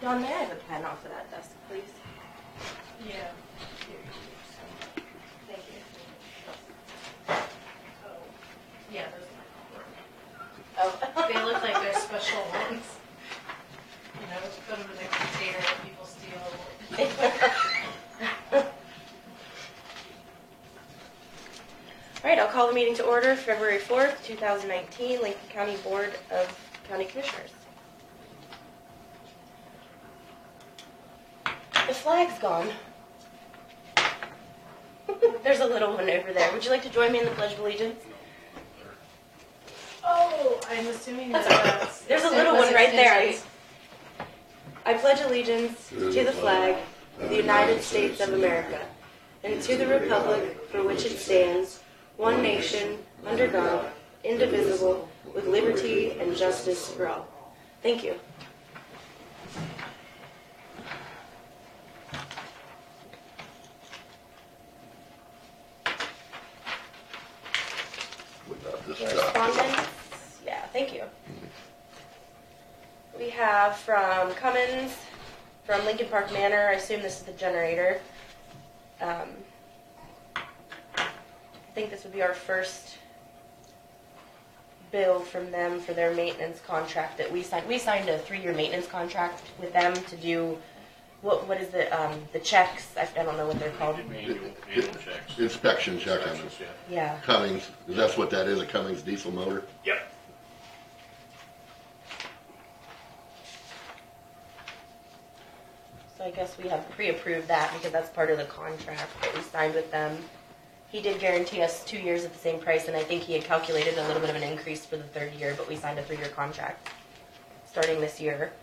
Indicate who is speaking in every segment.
Speaker 1: John, may I have a pen off of that desk, please?
Speaker 2: Yeah.
Speaker 1: Thank you.
Speaker 2: Oh. Yeah, those might not work.
Speaker 1: Oh.
Speaker 2: They look like they're special ones. You know, put them in a container that people steal.
Speaker 1: All right, I'll call the meeting to order, February 4th, 2019, Lincoln County Board of County Commissioners. The flag's gone. There's a little one over there. Would you like to join me in the Pledge of Allegiance?
Speaker 2: Oh, I'm assuming that's...
Speaker 1: There's a little one right there. I pledge allegiance to the flag of the United States of America and to the republic for which it stands, one nation, under God, indivisible, with liberty and justice for all. Thank you. Correspondence? Yeah, thank you. We have from Cummins, from Lincoln Park Manor. I assume this is the generator. I think this would be our first bill from them for their maintenance contract that we signed. We signed a 3-year maintenance contract with them to do what is the checks? I don't know what they're called.
Speaker 3: Annual checks.
Speaker 4: Inspection check on it.
Speaker 1: Yeah.
Speaker 4: Cummins, that's what that is, a Cummins diesel motor?
Speaker 3: Yep.
Speaker 1: So I guess we have pre-approved that because that's part of the contract that we signed with them. He did guarantee us 2 years at the same price, and I think he had calculated a little bit of an increase for the 3rd year, but we signed a 3-year contract starting this year.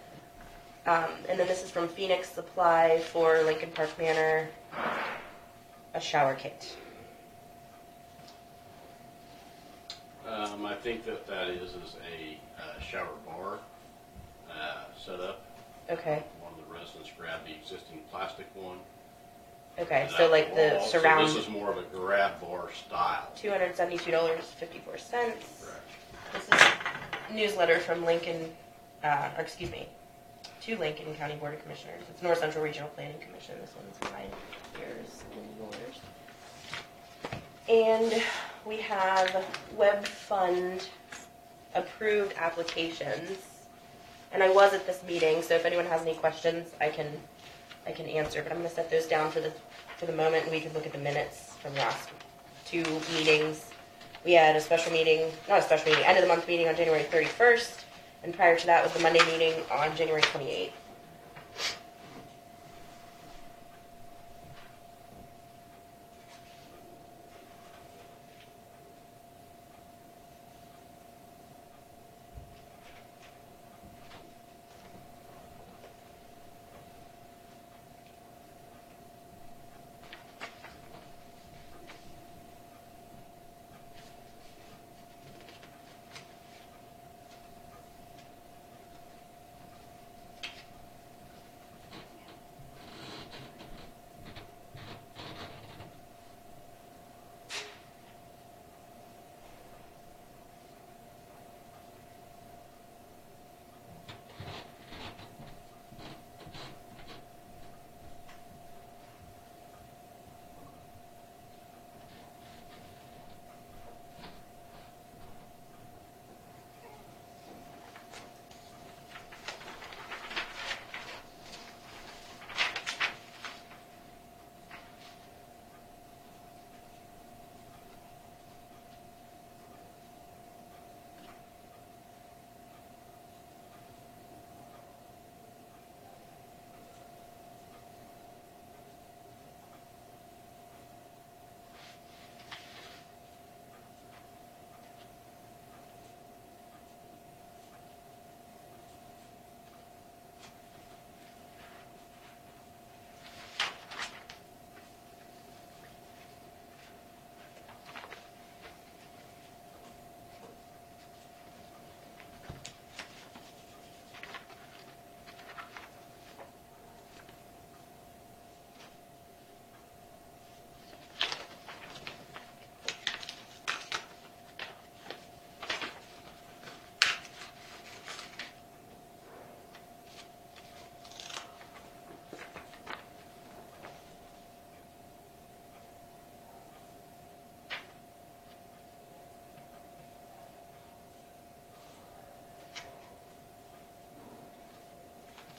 Speaker 1: And then this is from Phoenix Supply for Lincoln Park Manor, a shower kit.
Speaker 3: I think that is a shower bar setup.
Speaker 1: Okay.
Speaker 3: One of the residents grabbed the existing plastic one.
Speaker 1: Okay, so like the surround.
Speaker 3: So this is more of a grab bar style.
Speaker 1: $272.54.
Speaker 3: Correct.
Speaker 1: This is a newsletter from Lincoln, to Lincoln County Board of Commissioners. It's North Central Regional Planning Commission. This one's mine, yours, and yours. And we have web fund approved applications. And I was at this meeting, so if anyone has any questions, I can answer. But I'm going to set those down for the moment, and we can look at the minutes from the last 2 meetings. We had a special meeting, not a special meeting, end of the month meeting on January 31st, and prior to that was the Monday meeting on January 28th.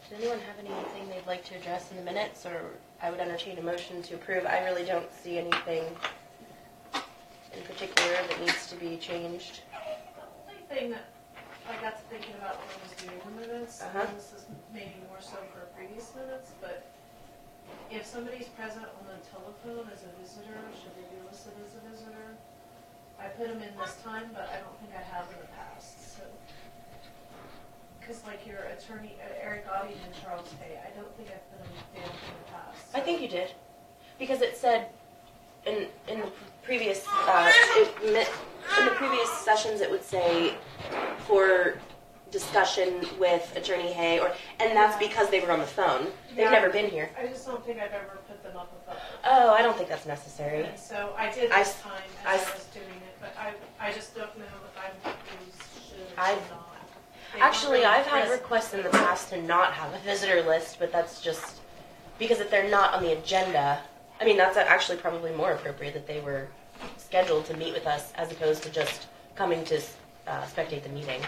Speaker 1: Does anyone have anything they'd like to address in the minutes, or I would entertain a motion to approve? I really don't see anything in particular that needs to be changed.
Speaker 2: The only thing that I got to thinking about when I was doing the minutes, and this is maybe more so for previous minutes, but if somebody's present on the telephone as a visitor, should they be listed as a visitor? I put them in this time, but I don't think I have in the past, so. Because like your attorney, Eric Gotti and Charles Hay, I don't think I've put them down in the past.
Speaker 1: I think you did, because it said in the previous in the previous sessions it would say for discussion with Attorney Hay, and that's because they were on the phone. They've never been here.
Speaker 2: I just don't think I've ever put them up above.
Speaker 1: Oh, I don't think that's necessary.
Speaker 2: And so I did this time as I was doing it, but I just don't know if I'm who's should or should not.
Speaker 1: Actually, I've had requests in the past to not have a visitor list, but that's just because if they're not on the agenda, I mean, that's actually probably more appropriate that they were scheduled to meet with us as opposed to just coming to spectate the meeting.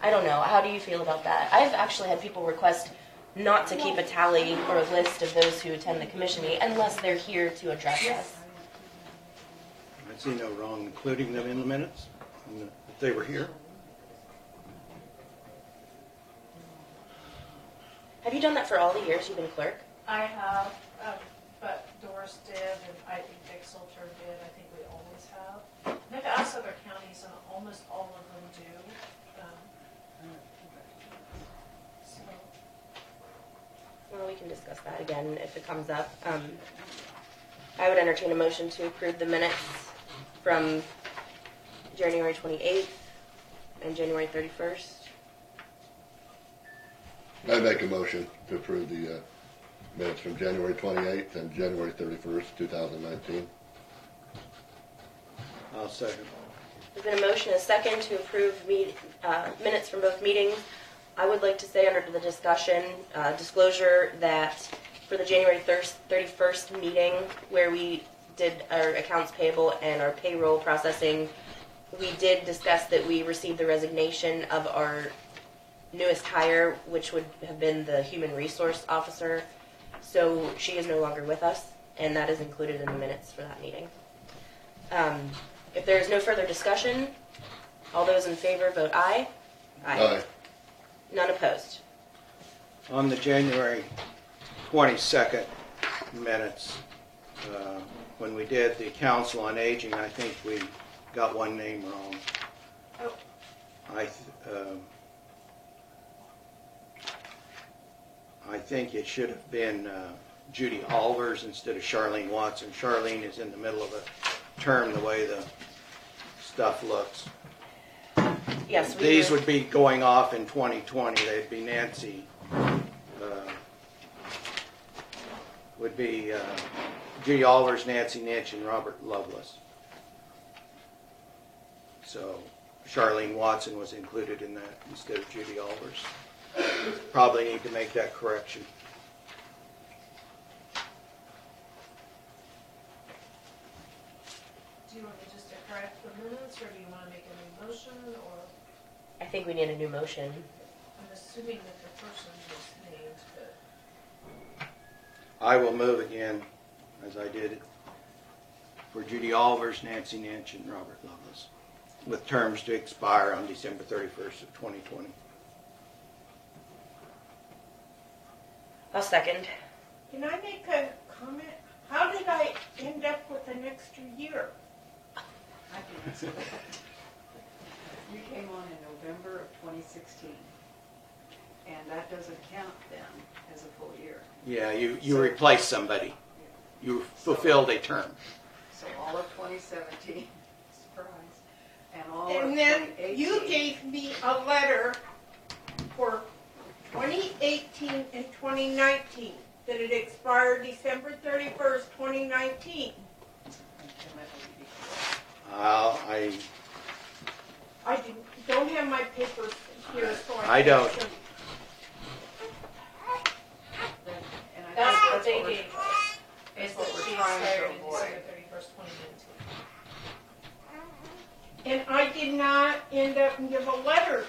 Speaker 1: I don't know. How do you feel about that? I've actually had people request not to keep a tally or a list of those who attend the commission meeting unless they're here to address us.
Speaker 5: I see no wrong including them in the minutes, if they were here.
Speaker 1: Have you done that for all the years you've been clerk?
Speaker 2: I have, but Doris did, and I think Dick Salter did. I think we always have. And I've asked other counties, and almost all of them do. So,
Speaker 1: Well, we can discuss that again if it comes up. I would entertain a motion to approve the minutes from January 28th and January 31st.
Speaker 4: I make a motion to approve the minutes from January 28th and January 31st, 2019.
Speaker 5: I'll second.
Speaker 1: There's been a motion and a second to approve minutes from both meetings. I would like to say under the discussion, disclosure that for the January 31st meeting where we did our accounts payable and our payroll processing, we did discuss that we received the resignation of our newest hire, which would have been the human resource officer. So she is no longer with us, and that is included in the minutes for that meeting. If there is no further discussion, all those in favor vote aye.
Speaker 4: Aye.
Speaker 1: None opposed.
Speaker 5: On the January 22nd minutes, when we did the Council on Aging, I think we got one name wrong.
Speaker 2: oh,
Speaker 5: I think it should have been Judy Ahlvers instead of Charlene Watson. Charlene is in the middle of a term the way the stuff looks.
Speaker 1: Yes, we
Speaker 5: These
Speaker 1: do.
Speaker 5: would be going off in 2020. They'd be Nancy, would be Judy Ahlvers, Nancy Nitch, and Robert Lovelace. So Charlene Watson was included in that instead of Judy Ahlvers. Probably need to make that correction.
Speaker 2: do you want me just to correct the minutes, or do you want to make a new motion, or?
Speaker 1: I think we need a new motion.
Speaker 2: I'm assuming that the person was named, but.
Speaker 5: I will move again, as I did for Judy Ahlvers, Nancy Nitch, and Robert Lovelace, with terms to expire on December 31st of 2020.
Speaker 1: I'll second.
Speaker 6: Can I make a comment? How did I end up with an extra year?
Speaker 7: I can answer that. You came on in November of 2016, and that doesn't count then as a full year.
Speaker 5: Yeah, you replaced somebody. You fulfilled a term.
Speaker 7: So all of 2017, surprise, and all of
Speaker 6: And then
Speaker 7: 2018.
Speaker 6: you gave me a letter for 2018 and 2019 that it expired December 31st, 2019. I don't have my papers here, so
Speaker 5: I don't.
Speaker 6: can't show you.
Speaker 7: And I
Speaker 2: That's
Speaker 7: think
Speaker 2: what they
Speaker 7: what we're-
Speaker 2: gave us. Is
Speaker 7: what
Speaker 2: that
Speaker 7: we're
Speaker 2: she
Speaker 7: trying to
Speaker 2: expired in
Speaker 7: avoid.
Speaker 2: December 31st, 2019.
Speaker 6: And I did not end up and give a letter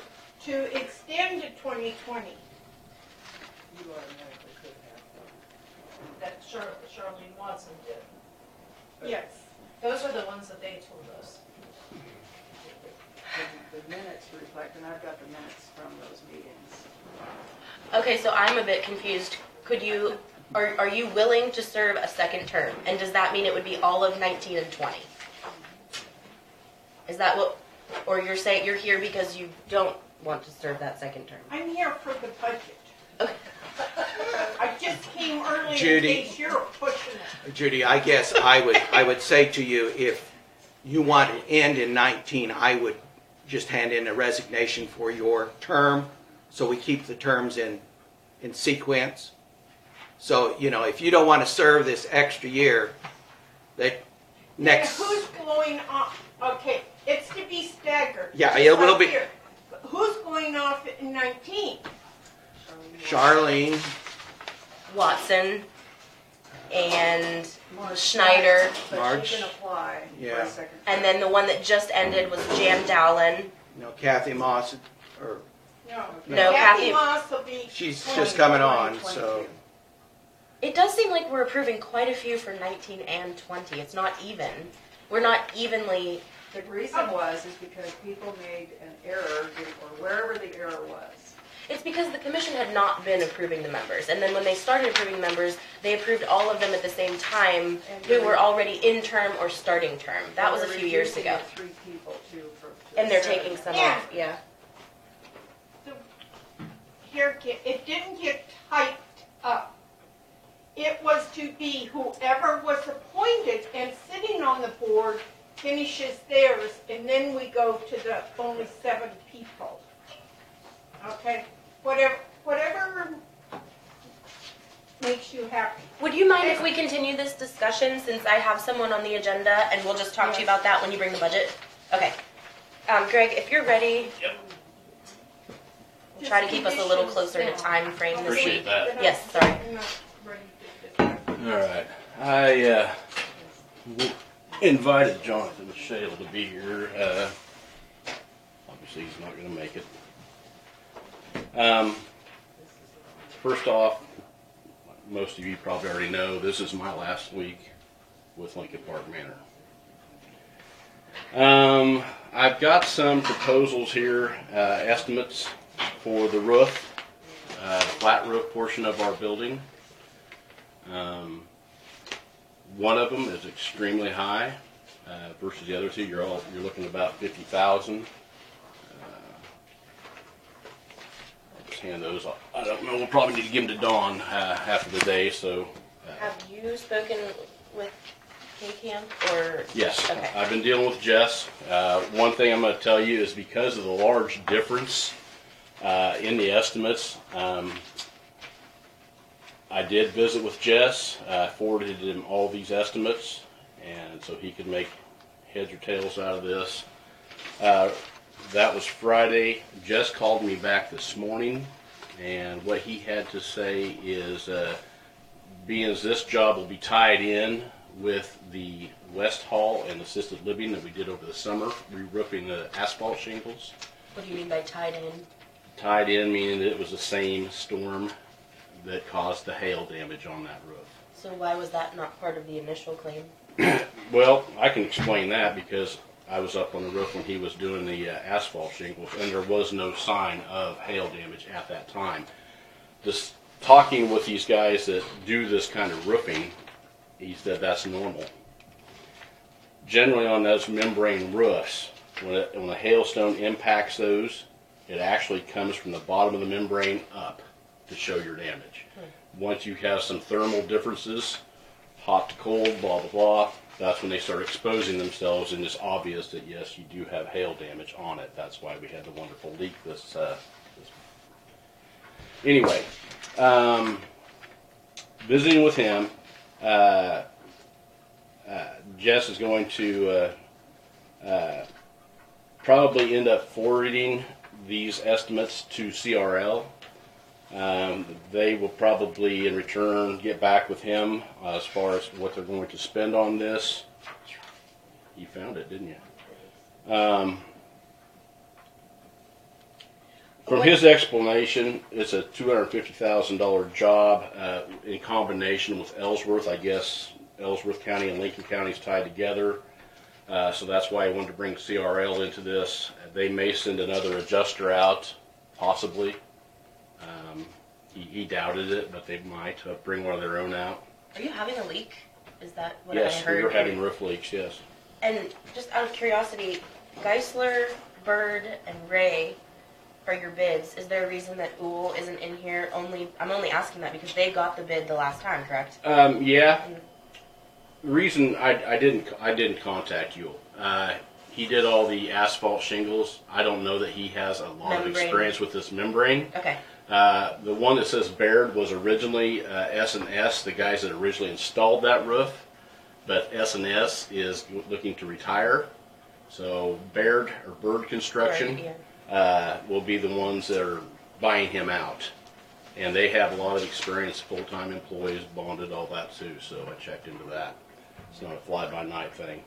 Speaker 6: to extend to 2020.
Speaker 7: you automatically could have.
Speaker 2: that Charlene Watson did.
Speaker 6: Yes.
Speaker 2: Those are the ones that they told us.
Speaker 7: The minutes reflect, and I've got the minutes from those meetings.
Speaker 1: Okay, so I'm a bit confused. Could you, are you willing to serve a second term? And does that mean it would be all of 19 and 20? Is that what, or you're saying you're here because you don't want to serve that second term?
Speaker 6: I'm here for the budget.
Speaker 1: Okay.
Speaker 6: I just came early
Speaker 5: Judy.
Speaker 6: in case you're pushing it.
Speaker 5: Judy, I guess I would say to you, if you want to end in 19, I would just hand in a resignation for your term, so we keep the terms in sequence. So, you know, if you don't want to serve this extra year, that next.
Speaker 6: And who's going off? Okay, it's to be staggered.
Speaker 5: Yeah,
Speaker 6: just
Speaker 5: it will
Speaker 6: like
Speaker 5: be.
Speaker 6: here. Who's going off in 19?
Speaker 5: Charlene,
Speaker 1: Watson and Schneider,
Speaker 7: But
Speaker 5: March.
Speaker 7: she can apply for
Speaker 5: Yeah.
Speaker 7: a second.
Speaker 1: and then the one that just ended was Jan Dowlen.
Speaker 5: Kathy Moss, or
Speaker 6: No.
Speaker 1: No,
Speaker 6: Kathy
Speaker 1: Kathy-
Speaker 6: Moss will be.
Speaker 5: she's
Speaker 6: 20,
Speaker 5: just coming on,
Speaker 7: 22.
Speaker 5: so.
Speaker 1: It does seem like we're approving quite a few for 19 and 20. It's not even. We're not evenly.
Speaker 7: The reason was is because people made an error, or wherever the error was.
Speaker 1: It's because the commission had not been approving the members, and then when they started approving the members, they approved all of them at the same time who were already in term or starting term. That was a
Speaker 7: They're
Speaker 1: few years
Speaker 7: reducing
Speaker 1: ago,
Speaker 7: it 3 people too.
Speaker 1: and they're taking some
Speaker 6: Yeah.
Speaker 1: off. Yeah.
Speaker 6: Here, it didn't get typed up. It was to be whoever was appointed and sitting on the board finishes theirs, and then we go to the only 7 people. Okay? Whatever makes you happy.
Speaker 1: Would you mind if we continue this discussion since I have someone on the agenda, and we'll just talk to you about that when you bring the budget? Okay. Greg, if you're ready.
Speaker 3: Yep.
Speaker 1: We'll try to keep us a little closer to time frame this
Speaker 3: Appreciate
Speaker 1: week.
Speaker 3: that.
Speaker 1: Yes, sorry.
Speaker 6: I'm not ready to discuss.
Speaker 3: All right. I invited Jonathan Michel to be here. Obviously, he's not going to make it. First off, most of you probably already know, this is my last week with Lincoln Park Manor. I've got some proposals here, estimates for the roof, flat roof portion of our building. One of them is extremely high versus the other two. You're looking at about 50,000. I'll just hand those off. I don't know. We'll probably need to give them to Dawn after the day. So.
Speaker 1: Have you spoken with K-Camp or?
Speaker 3: Yes,
Speaker 1: Okay.
Speaker 3: I've been dealing with Jess. One thing I'm going to tell you is because of the large difference in the estimates, I did visit with Jess, forwarded him all these estimates, and so he could make heads or tails out of this. That was Friday. Jess called me back this morning, and what he had to say is, being as this job will be tied in with the West Hall and assisted living that we did over the summer, re-roofing the asphalt shingles.
Speaker 1: What do you mean by tied in?
Speaker 3: Tied in meaning that it was the same storm that caused the hail damage on that roof.
Speaker 1: So why was that not part of the initial claim?
Speaker 3: Well, I can explain that because I was up on the roof when he was doing the asphalt shingles, and there was no sign of hail damage at that time. Just talking with these guys that do this kind of roofing, he said that's normal. Generally on those membrane roofs, when a hailstone impacts those, it actually comes from the bottom of the membrane up to show your damage. Once you have some thermal differences, hot to cold, blah, blah, blah, that's when they start exposing themselves, and it's obvious that, yes, you do have hail damage on it. That's why we had the wonderful leak this. Anyway, visiting with him, Jess is going to probably end up forwarding these estimates to CRL. They will probably, in return, get back with him as far as what they're going to spend on this. You found it, didn't you? From his explanation, it's a $250,000 job in combination with Ellsworth. I guess Ellsworth County and Lincoln County is tied together. So that's why I wanted to bring CRL into this. They may send another adjuster out, possibly. He doubted it, but they might bring one of their own out.
Speaker 1: Are you having a leak? Is that what I
Speaker 3: Yes,
Speaker 1: heard?
Speaker 3: we were having roof leaks, yes.
Speaker 1: And just out of curiosity, Geisler, Bird, and Ray are your bids. Is there a reason that Uhl isn't in here? I'm only asking that because they got the bid the last time, correct?
Speaker 3: Yeah. The reason I didn't contact you, he did all the asphalt shingles. I don't know that he has a lot of experience with this membrane.
Speaker 1: Okay.
Speaker 3: The one that says Baird was originally S&S, the guys that originally installed that roof, but S&S is looking to retire. So Baird or Bird Construction will be the ones that are buying him out. And they have a lot of experience, full-time employees, bonded, all that too, so I checked into that. It's not a fly-by-night thing.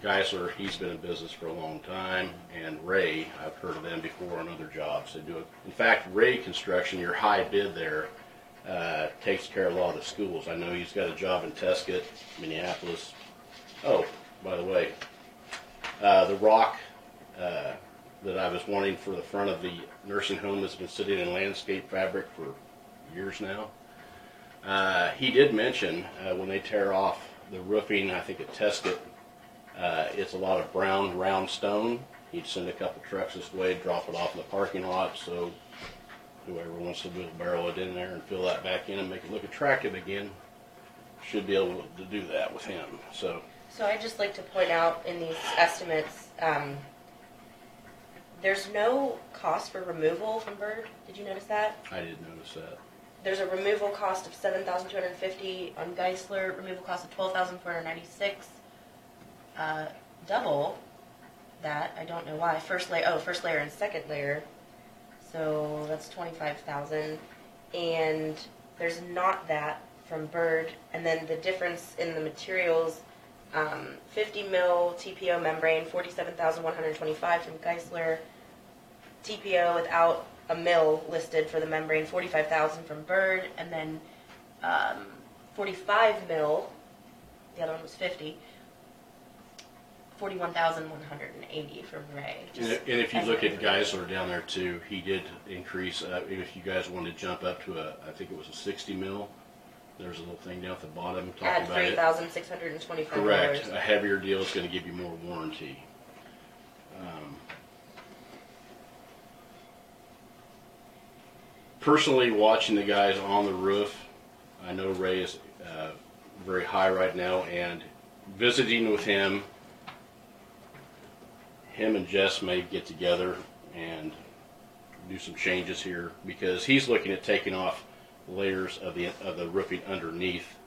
Speaker 3: Geisler, he's been in business for a long time, and Ray, I've heard of them before on other jobs. They do it. In fact, Ray Construction, your high bid there, takes care of a lot of schools. I know he's got a job in Tescott, Minneapolis. Oh, by the way, the rock that I was wanting for the front of the nursing home has been sitting in landscape fabric for years now. He did mention when they tear off the roofing, I think at Tescott, it's a lot of brown round stone. He'd send a couple trucks this way, drop it off in the parking lot, so whoever wants to wheelbarrow it in there and fill that back in and make it look attractive again should be able to do that with him. So
Speaker 1: I'd just like to point out in these estimates, there's no cost for removal from Bird. Did you notice that?
Speaker 3: I did notice that.
Speaker 1: There's a removal cost of $7,250 on Geisler, removal cost of $12,496. Double that, I don't know why. First layer and second layer. So that's $25,000. And there's not that from Bird. And then the difference in the materials, 50 mil TPO membrane, $47,125 from Geisler. TPO without a mil listed for the membrane, $45,000 from Bird, and then 45 mil. The other one was 50. $41,180 from Ray.
Speaker 3: And if you look at Geisler down there too, he did increase. If you guys wanted to jump up to I think it was a 60 mil. There's a little thing down at the bottom talking
Speaker 1: Add
Speaker 3: about it.
Speaker 1: $3,625.
Speaker 3: Correct. A heavier deal is going to give you more warranty. Personally, watching the guys on the roof, I know Ray is very high right now, and visiting with him and Jess may get together and do some changes here because he's looking at taking off layers of the roofing underneath.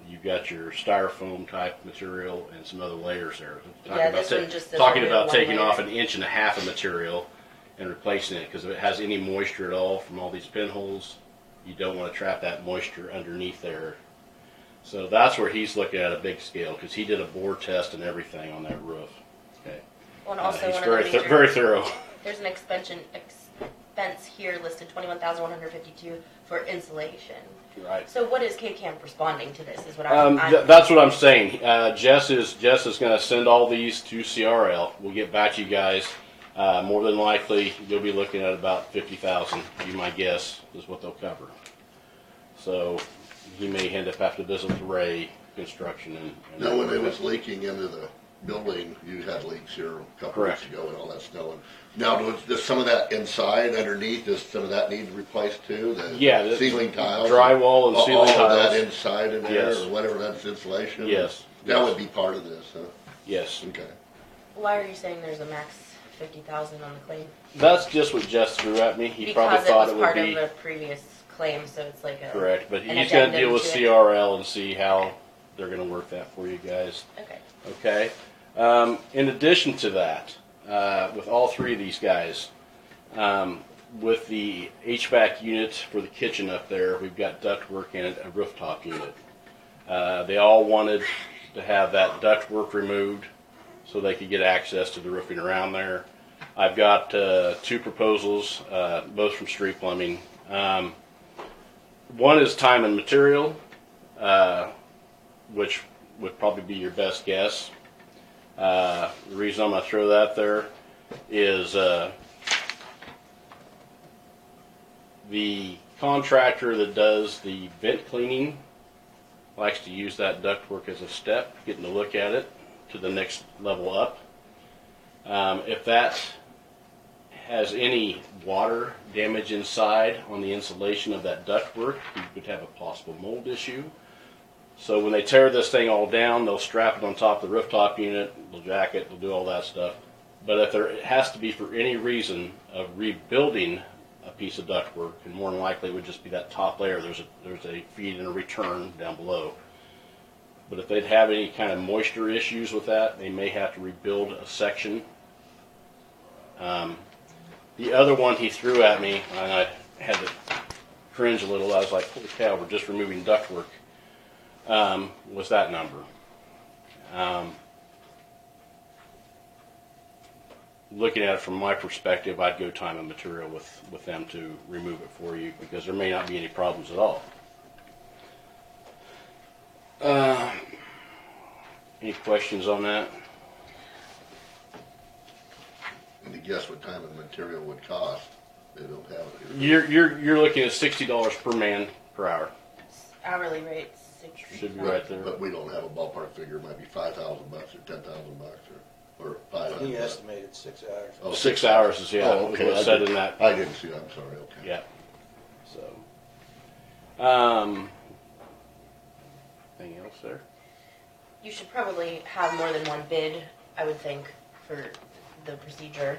Speaker 3: You've got your styrofoam type material and some other layers there. Talking about taking off 1.5 inches of material and replacing it, because if it has any moisture at all from all these pinholes, you don't want to trap that moisture underneath there. So that's where he's looking at a big scale, because he did a bore test and everything on that roof. Okay.
Speaker 1: Well, and also
Speaker 3: he's
Speaker 1: one
Speaker 3: very thorough.
Speaker 1: There's an expense here listed, $21,152 for insulation.
Speaker 3: Right.
Speaker 1: So what is K-Camp responding to this? Is what
Speaker 3: that's what I'm saying. Jess is going to send all these to CRL. We'll get back to you guys. More than likely, you'll be looking at about $50,000. Be my guess is what they'll cover. So he may end up having to visit with Ray Construction and
Speaker 4: Now, when it was leaking into the building, you had leaks here a couple
Speaker 3: Correct.
Speaker 4: weeks ago and all that snow. Now, does some of that inside, underneath, does some of that need replaced too? The ceiling tiles?
Speaker 3: Drywall and ceiling tiles.
Speaker 4: All of that inside in there,
Speaker 3: Yes.
Speaker 4: or whatever, that's insulation?
Speaker 3: Yes.
Speaker 4: That
Speaker 3: Yes.
Speaker 4: would be part of this, huh?
Speaker 3: Yes.
Speaker 4: Okay.
Speaker 1: Why are you saying there's a max 50,000 on the claim?
Speaker 3: That's just what Jess threw at me. He probably
Speaker 1: Because it
Speaker 3: thought
Speaker 1: was
Speaker 3: it would
Speaker 1: part
Speaker 3: be
Speaker 1: of a previous claim, so it's like a...
Speaker 3: correct, but
Speaker 1: an
Speaker 3: he's going to
Speaker 1: addendum
Speaker 3: deal with
Speaker 1: to it.
Speaker 3: CRL and see how they're going to work that for you guys.
Speaker 1: Okay.
Speaker 3: Okay. In addition to that, with all three of these guys, with the HVAC unit for the kitchen up there, we've got ductwork and a rooftop unit. They all wanted to have that ductwork removed so they could get access to the roofing around there. I've got 2 proposals, both from Street Plumbing. One is time and material, which would probably be your best guess. The reason I'm going to throw that there is the contractor that does the vent cleaning likes to use that ductwork as a step, getting to look at it to the next level up. If that has any water damage inside on the insulation of that ductwork, you could have a possible mold issue. So when they tear this thing all down, they'll strap it on top of the rooftop unit, they'll jack it, they'll do all that stuff. But if there has to be, for any reason, of rebuilding a piece of ductwork, and more than likely it would just be that top layer, there's a feed and a return down below. But if they'd have any kind of moisture issues with that, they may have to rebuild a section. The other one he threw at me, and I had to cringe a little, I was like, holy cow, we're just removing ductwork, was that number. Looking at it from my perspective, I'd go time and material with them to remove it for you, because there may not be any problems at all. Any questions on that?
Speaker 4: And to guess what time and material would cost, they don't have it here.
Speaker 3: You're looking at $60 per man per hour.
Speaker 1: Hourly rate, 60.
Speaker 3: Should be right there.
Speaker 4: But we don't have a ballpark figure. It might be $5,000 or $10,000 or $500.
Speaker 5: He estimated 6 hours.
Speaker 4: Oh,
Speaker 3: 6 hours is, yeah,
Speaker 4: Oh, okay.
Speaker 3: was said in that.
Speaker 4: I didn't see that. I'm sorry. Okay.
Speaker 3: Yeah. So, anything else there?
Speaker 1: You should probably have more than one bid, I would think, for the procedure.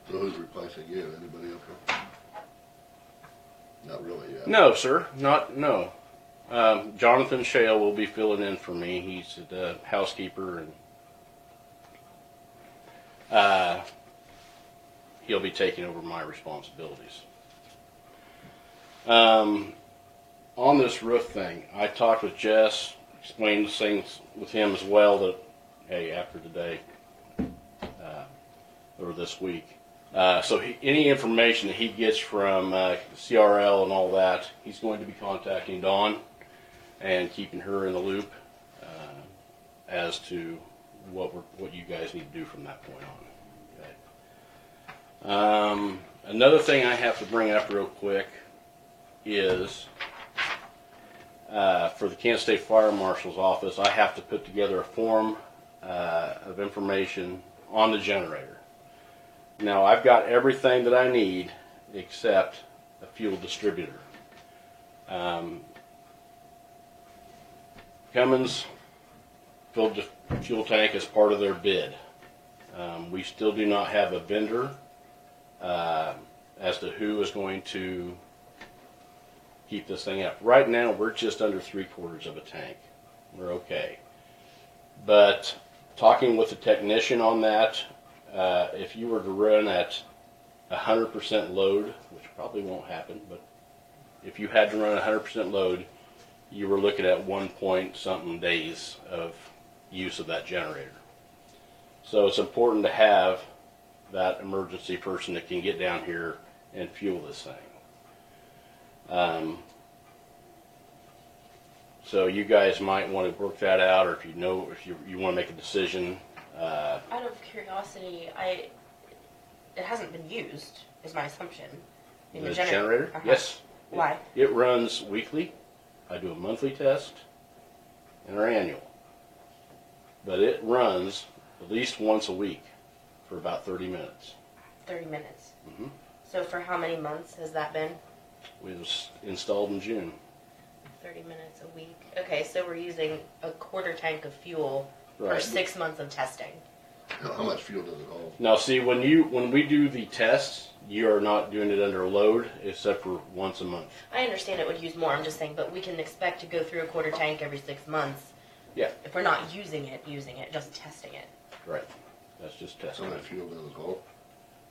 Speaker 4: So who's replacing you? Anybody okay? Not really yet.
Speaker 3: No, sir. No. Jonathan Shale will be filling in for me. He's the housekeeper, and he'll be taking over my responsibilities. On this roof thing, I talked with Jess, explained things with him as well, that, hey, after today, or this week. So any information that he gets from CRL and all that, he's going to be contacting Dawn and keeping her in the loop as to what you guys need to do from that point on. Okay. Another thing I have to bring up real quick is for the Kansas State Fire Marshal's office, I have to put together a form of information on the generator. Now, I've got everything that I need except a fuel distributor. Cummins filled the fuel tank as part of their bid. We still do not have a vendor as to who is going to keep this thing up. Right now, we're just under 3/4 of a tank. We're okay. But talking with the technician on that, if you were to run at 100% load, which probably won't happen, but if you had to run 100% load, you were looking at 1 point something days of use of that generator. So it's important to have that emergency person that can get down here and fuel this thing. So you guys might want to work that out, or if you want to make a decision.
Speaker 1: Out of curiosity, it hasn't been used, is my assumption. In
Speaker 3: The generator?
Speaker 1: Uh-huh.
Speaker 3: Yes.
Speaker 1: Why?
Speaker 3: It runs weekly. I do a monthly test and our annual. But it runs at least once a week for about 30 minutes.
Speaker 1: 30 minutes.
Speaker 3: Mm-hmm.
Speaker 1: So for how many months has that been?
Speaker 3: It was installed in June.
Speaker 1: 30 minutes a week. Okay, so we're using a quarter tank of fuel for
Speaker 3: Right.
Speaker 1: 6 months of testing.
Speaker 4: How much fuel does it hold?
Speaker 3: Now, see, when we do the tests, you are not doing it under a load, except for once a month.
Speaker 1: I understand it would use more, I'm just saying, but we can expect to go through a quarter tank every 6 months.
Speaker 3: Yeah.
Speaker 1: If we're not using it, just testing it.
Speaker 3: Right. That's just
Speaker 4: How
Speaker 3: testing.
Speaker 4: much fuel does it hold?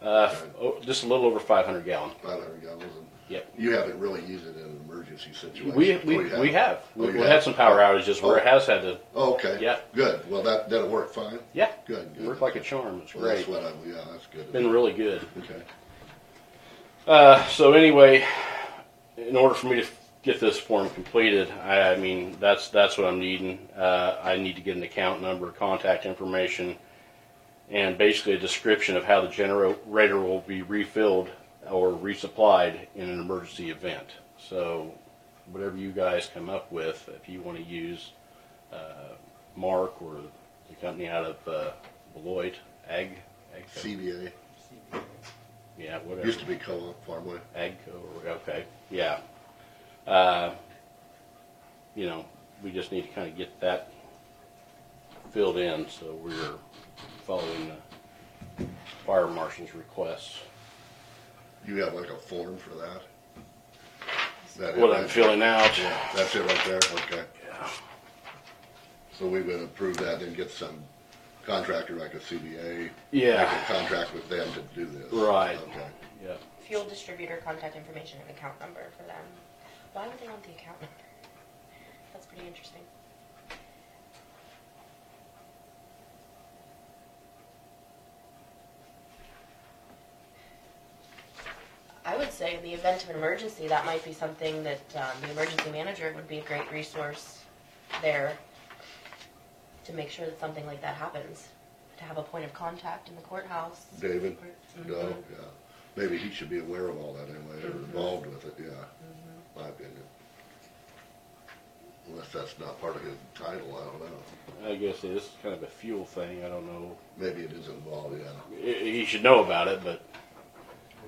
Speaker 3: Just a little over 500 gallon.
Speaker 4: 500 gallons. And
Speaker 3: Yep.
Speaker 4: you haven't really used it in an emergency situation.
Speaker 3: We
Speaker 4: Oh, you
Speaker 3: have.
Speaker 4: Oh,
Speaker 3: We
Speaker 4: you
Speaker 3: had
Speaker 4: have?
Speaker 3: some power outages where it has had to.
Speaker 4: Oh, okay.
Speaker 3: Yeah.
Speaker 4: Good. Well, that worked fine.
Speaker 3: Yeah.
Speaker 4: Good.
Speaker 3: It worked like a charm. It's
Speaker 4: Well,
Speaker 3: great.
Speaker 4: that's what that's good.
Speaker 3: Been really good.
Speaker 4: Okay.
Speaker 3: So anyway, in order for me to get this form completed, I mean that's what I'm needing. I need to get an account number, contact information, and basically a description of how the generator will be refilled or resupplied in an emergency event. So whatever you guys come up with, if you want to use Mark or the company out of Beloit, Ag
Speaker 4: CBA.
Speaker 3: yeah, whatever.
Speaker 4: Used to be Co-op Farmway.
Speaker 3: Agco, okay, yeah. You know, we just need to kind of get that filled in, so we're following the fire marshal's requests.
Speaker 4: You have like a form for that? That
Speaker 3: What
Speaker 4: it,
Speaker 3: I'm
Speaker 4: right?
Speaker 3: filling out.
Speaker 4: Yeah, that's it right there. Okay.
Speaker 3: Yeah.
Speaker 4: So we would approve that and get some contractor like a CBA.
Speaker 3: Yeah.
Speaker 4: Make a contract with them to do this.
Speaker 3: Right.
Speaker 4: Okay.
Speaker 3: Yeah.
Speaker 1: Fuel distributor contact information and account number for them. Why would they want the account number? That's pretty interesting. I would say in the event of an emergency, that might be something that the emergency manager would be a great resource there to make sure that something like that happens. To have a point of contact in the courthouse.
Speaker 4: David?
Speaker 1: Mhm.
Speaker 4: No, yeah. Maybe he should be aware of all that anyway, or involved with it, yeah. My opinion. Unless that's not part of his title, I don't know.
Speaker 3: I guess it is kind of a fuel thing. I don't know.
Speaker 4: Maybe it is involved, yeah.
Speaker 3: He should know about it, but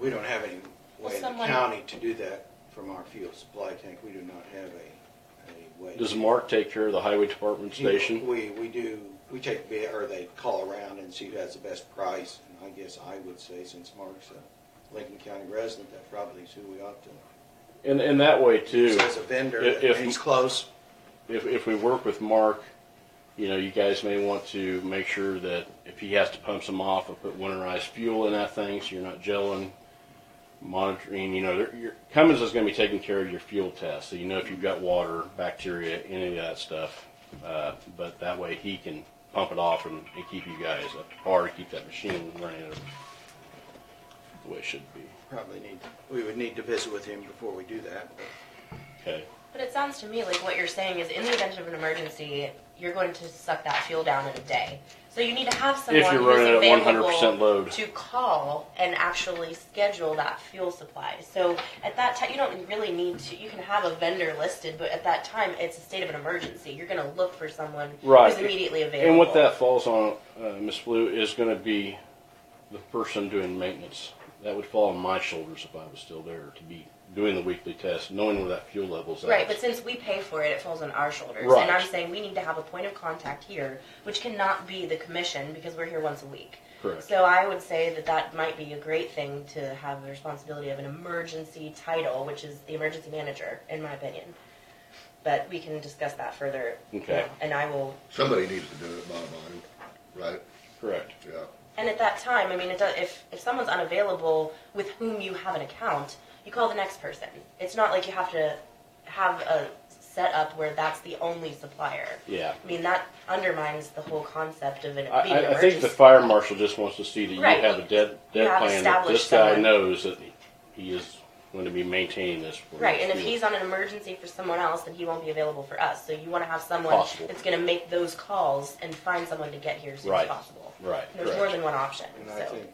Speaker 5: We don't have any
Speaker 1: Well,
Speaker 5: way in
Speaker 1: someone-
Speaker 5: the county to do that from our fuel supply tank. We do not have a way.
Speaker 3: does Mark take care of the highway department station?
Speaker 5: We do, we take bid, or they call around and see who has the best price. And I guess I would say, since Mark's a Lincoln County resident, that probably is who we ought to.
Speaker 3: And that way too.
Speaker 5: As a vendor,
Speaker 3: if-
Speaker 5: he's close.
Speaker 3: If we work with Mark, you know, you guys may want to make sure that if he has to pump some off, or put winterized fuel in that thing, so you're not gelling. Monitoring, you know, Cummins is going to be taking care of your fuel test, so you know if you've got water, bacteria, any of that stuff. But that way he can pump it off and keep you guys up to par, keep that machine running the way it should be.
Speaker 5: We would need to visit with him before we do that.
Speaker 3: Okay.
Speaker 1: But it sounds to me like what you're saying is in the event of an emergency, you're going to suck that fuel down in a day. So you need to have someone
Speaker 3: If you're
Speaker 1: who's
Speaker 3: running at 100%
Speaker 1: available
Speaker 3: load.
Speaker 1: to call and actually schedule that fuel supply. So at that time, you don't really need to, you can have a vendor listed, but at that time, it's a state of an emergency. You're going to look for someone
Speaker 3: Right.
Speaker 1: who's immediately available.
Speaker 3: And what that falls on, Miss Blue, is going to be the person doing maintenance. That would fall on my shoulders if I was still there to be doing the weekly test, knowing where that fuel level's at.
Speaker 1: Right, but since we pay for it, it falls on our shoulders.
Speaker 3: Right.
Speaker 1: And I'm saying we need to have a point of contact here, which cannot be the commission because we're here once a week.
Speaker 3: Correct.
Speaker 1: So I would say that that might be a great thing to have the responsibility of an emergency title, which is the emergency manager, in my opinion. But we can discuss that further.
Speaker 3: Okay.
Speaker 1: And I will.
Speaker 4: Somebody needs to do it, bottom line, right?
Speaker 3: Correct.
Speaker 4: Yeah.
Speaker 1: And at that time, I mean, if someone's unavailable with whom you have an account, you call the next person. It's not like you have to have a setup where that's the only supplier.
Speaker 3: Yeah.
Speaker 1: I mean, that undermines the whole concept of it being an
Speaker 3: I
Speaker 1: emergency.
Speaker 3: think the fire marshal just wants to see that
Speaker 1: Right.
Speaker 3: you have a dead
Speaker 1: You have
Speaker 3: plan, that this
Speaker 1: established
Speaker 3: guy
Speaker 1: someone.
Speaker 3: knows that he is going to be maintaining this. For
Speaker 1: Right, and if
Speaker 3: fuel.
Speaker 1: he's on an emergency for someone else, then he won't be available for us. So you want to have someone
Speaker 3: Possible.
Speaker 1: that's going to make those calls and find someone to get here as soon
Speaker 3: Right.
Speaker 1: as possible.
Speaker 3: Right,
Speaker 1: And there's
Speaker 3: correct.
Speaker 1: more than one option.
Speaker 5: And I
Speaker 1: So.
Speaker 5: think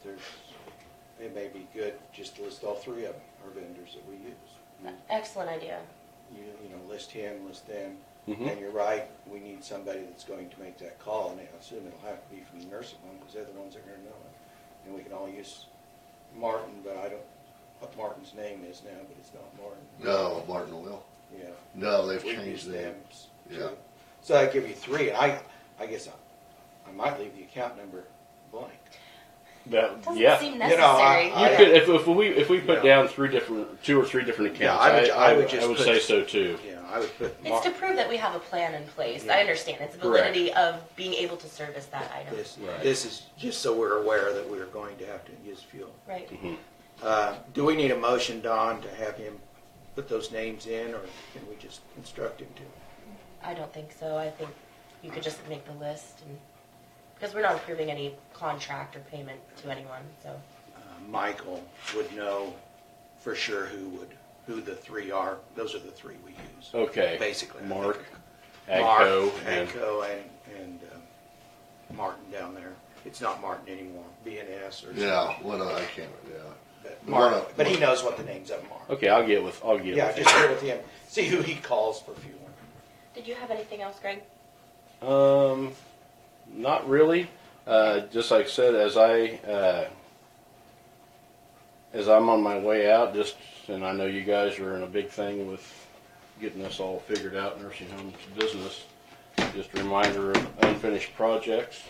Speaker 5: it may be good just to list all three of them, our vendors that we use.
Speaker 1: Excellent idea.
Speaker 5: You know, list him, list them.
Speaker 3: Mhm.
Speaker 5: And you're right, we need somebody that's going to make that call, and I assume it'll have to be from the nursing home, because they're the ones that are gonna know it. And we can all use Martin, but I don't, what Martin's name is now, but it's not Martin.
Speaker 4: No, Martin will.
Speaker 5: Yeah.
Speaker 4: No, they've
Speaker 5: We
Speaker 4: changed
Speaker 5: use
Speaker 4: them.
Speaker 5: too.
Speaker 4: Yeah.
Speaker 5: So I give you three, and I guess I might leave the account number blank.
Speaker 1: Doesn't
Speaker 3: Yeah.
Speaker 1: seem
Speaker 5: You know,
Speaker 1: necessary.
Speaker 3: You could, if we put
Speaker 5: Yeah.
Speaker 3: down two or three different accounts,
Speaker 5: Yeah, I would just
Speaker 3: I would
Speaker 5: put-
Speaker 3: say so too.
Speaker 5: Yeah, I would put
Speaker 1: It's to prove that we have a plan in place.
Speaker 5: Yeah.
Speaker 1: I understand. It's the
Speaker 3: Correct.
Speaker 1: validity of being able to service that item.
Speaker 3: Right.
Speaker 5: This is just so we're aware that we're going to have to use fuel.
Speaker 1: Right.
Speaker 5: Do we need a motion, Don, to have him put those names in, or can we just instruct him to?
Speaker 1: I don't think so. I think you could just make the list, and because we're not approving any contract or payment to anyone, so.
Speaker 5: Michael would know for sure who the three are. Those are the three we use.
Speaker 3: Okay.
Speaker 5: Basically.
Speaker 3: Mark,
Speaker 5: Mark,
Speaker 3: Agco, and
Speaker 5: Agco, and Martin down there. It's not Martin anymore. BNS or
Speaker 4: Yeah, well, I can't, yeah.
Speaker 5: But, Martin, but he knows what the names of them are.
Speaker 3: okay, I'll get with
Speaker 5: Yeah,
Speaker 3: with
Speaker 5: just get with him. See who he calls for fuel.
Speaker 1: Did you have anything else, Greg?
Speaker 3: Not really. Just like I said, as I'm on my way out, and I know you guys are in a big thing with getting this all figured out, nursing homes business. Just a reminder of unfinished projects.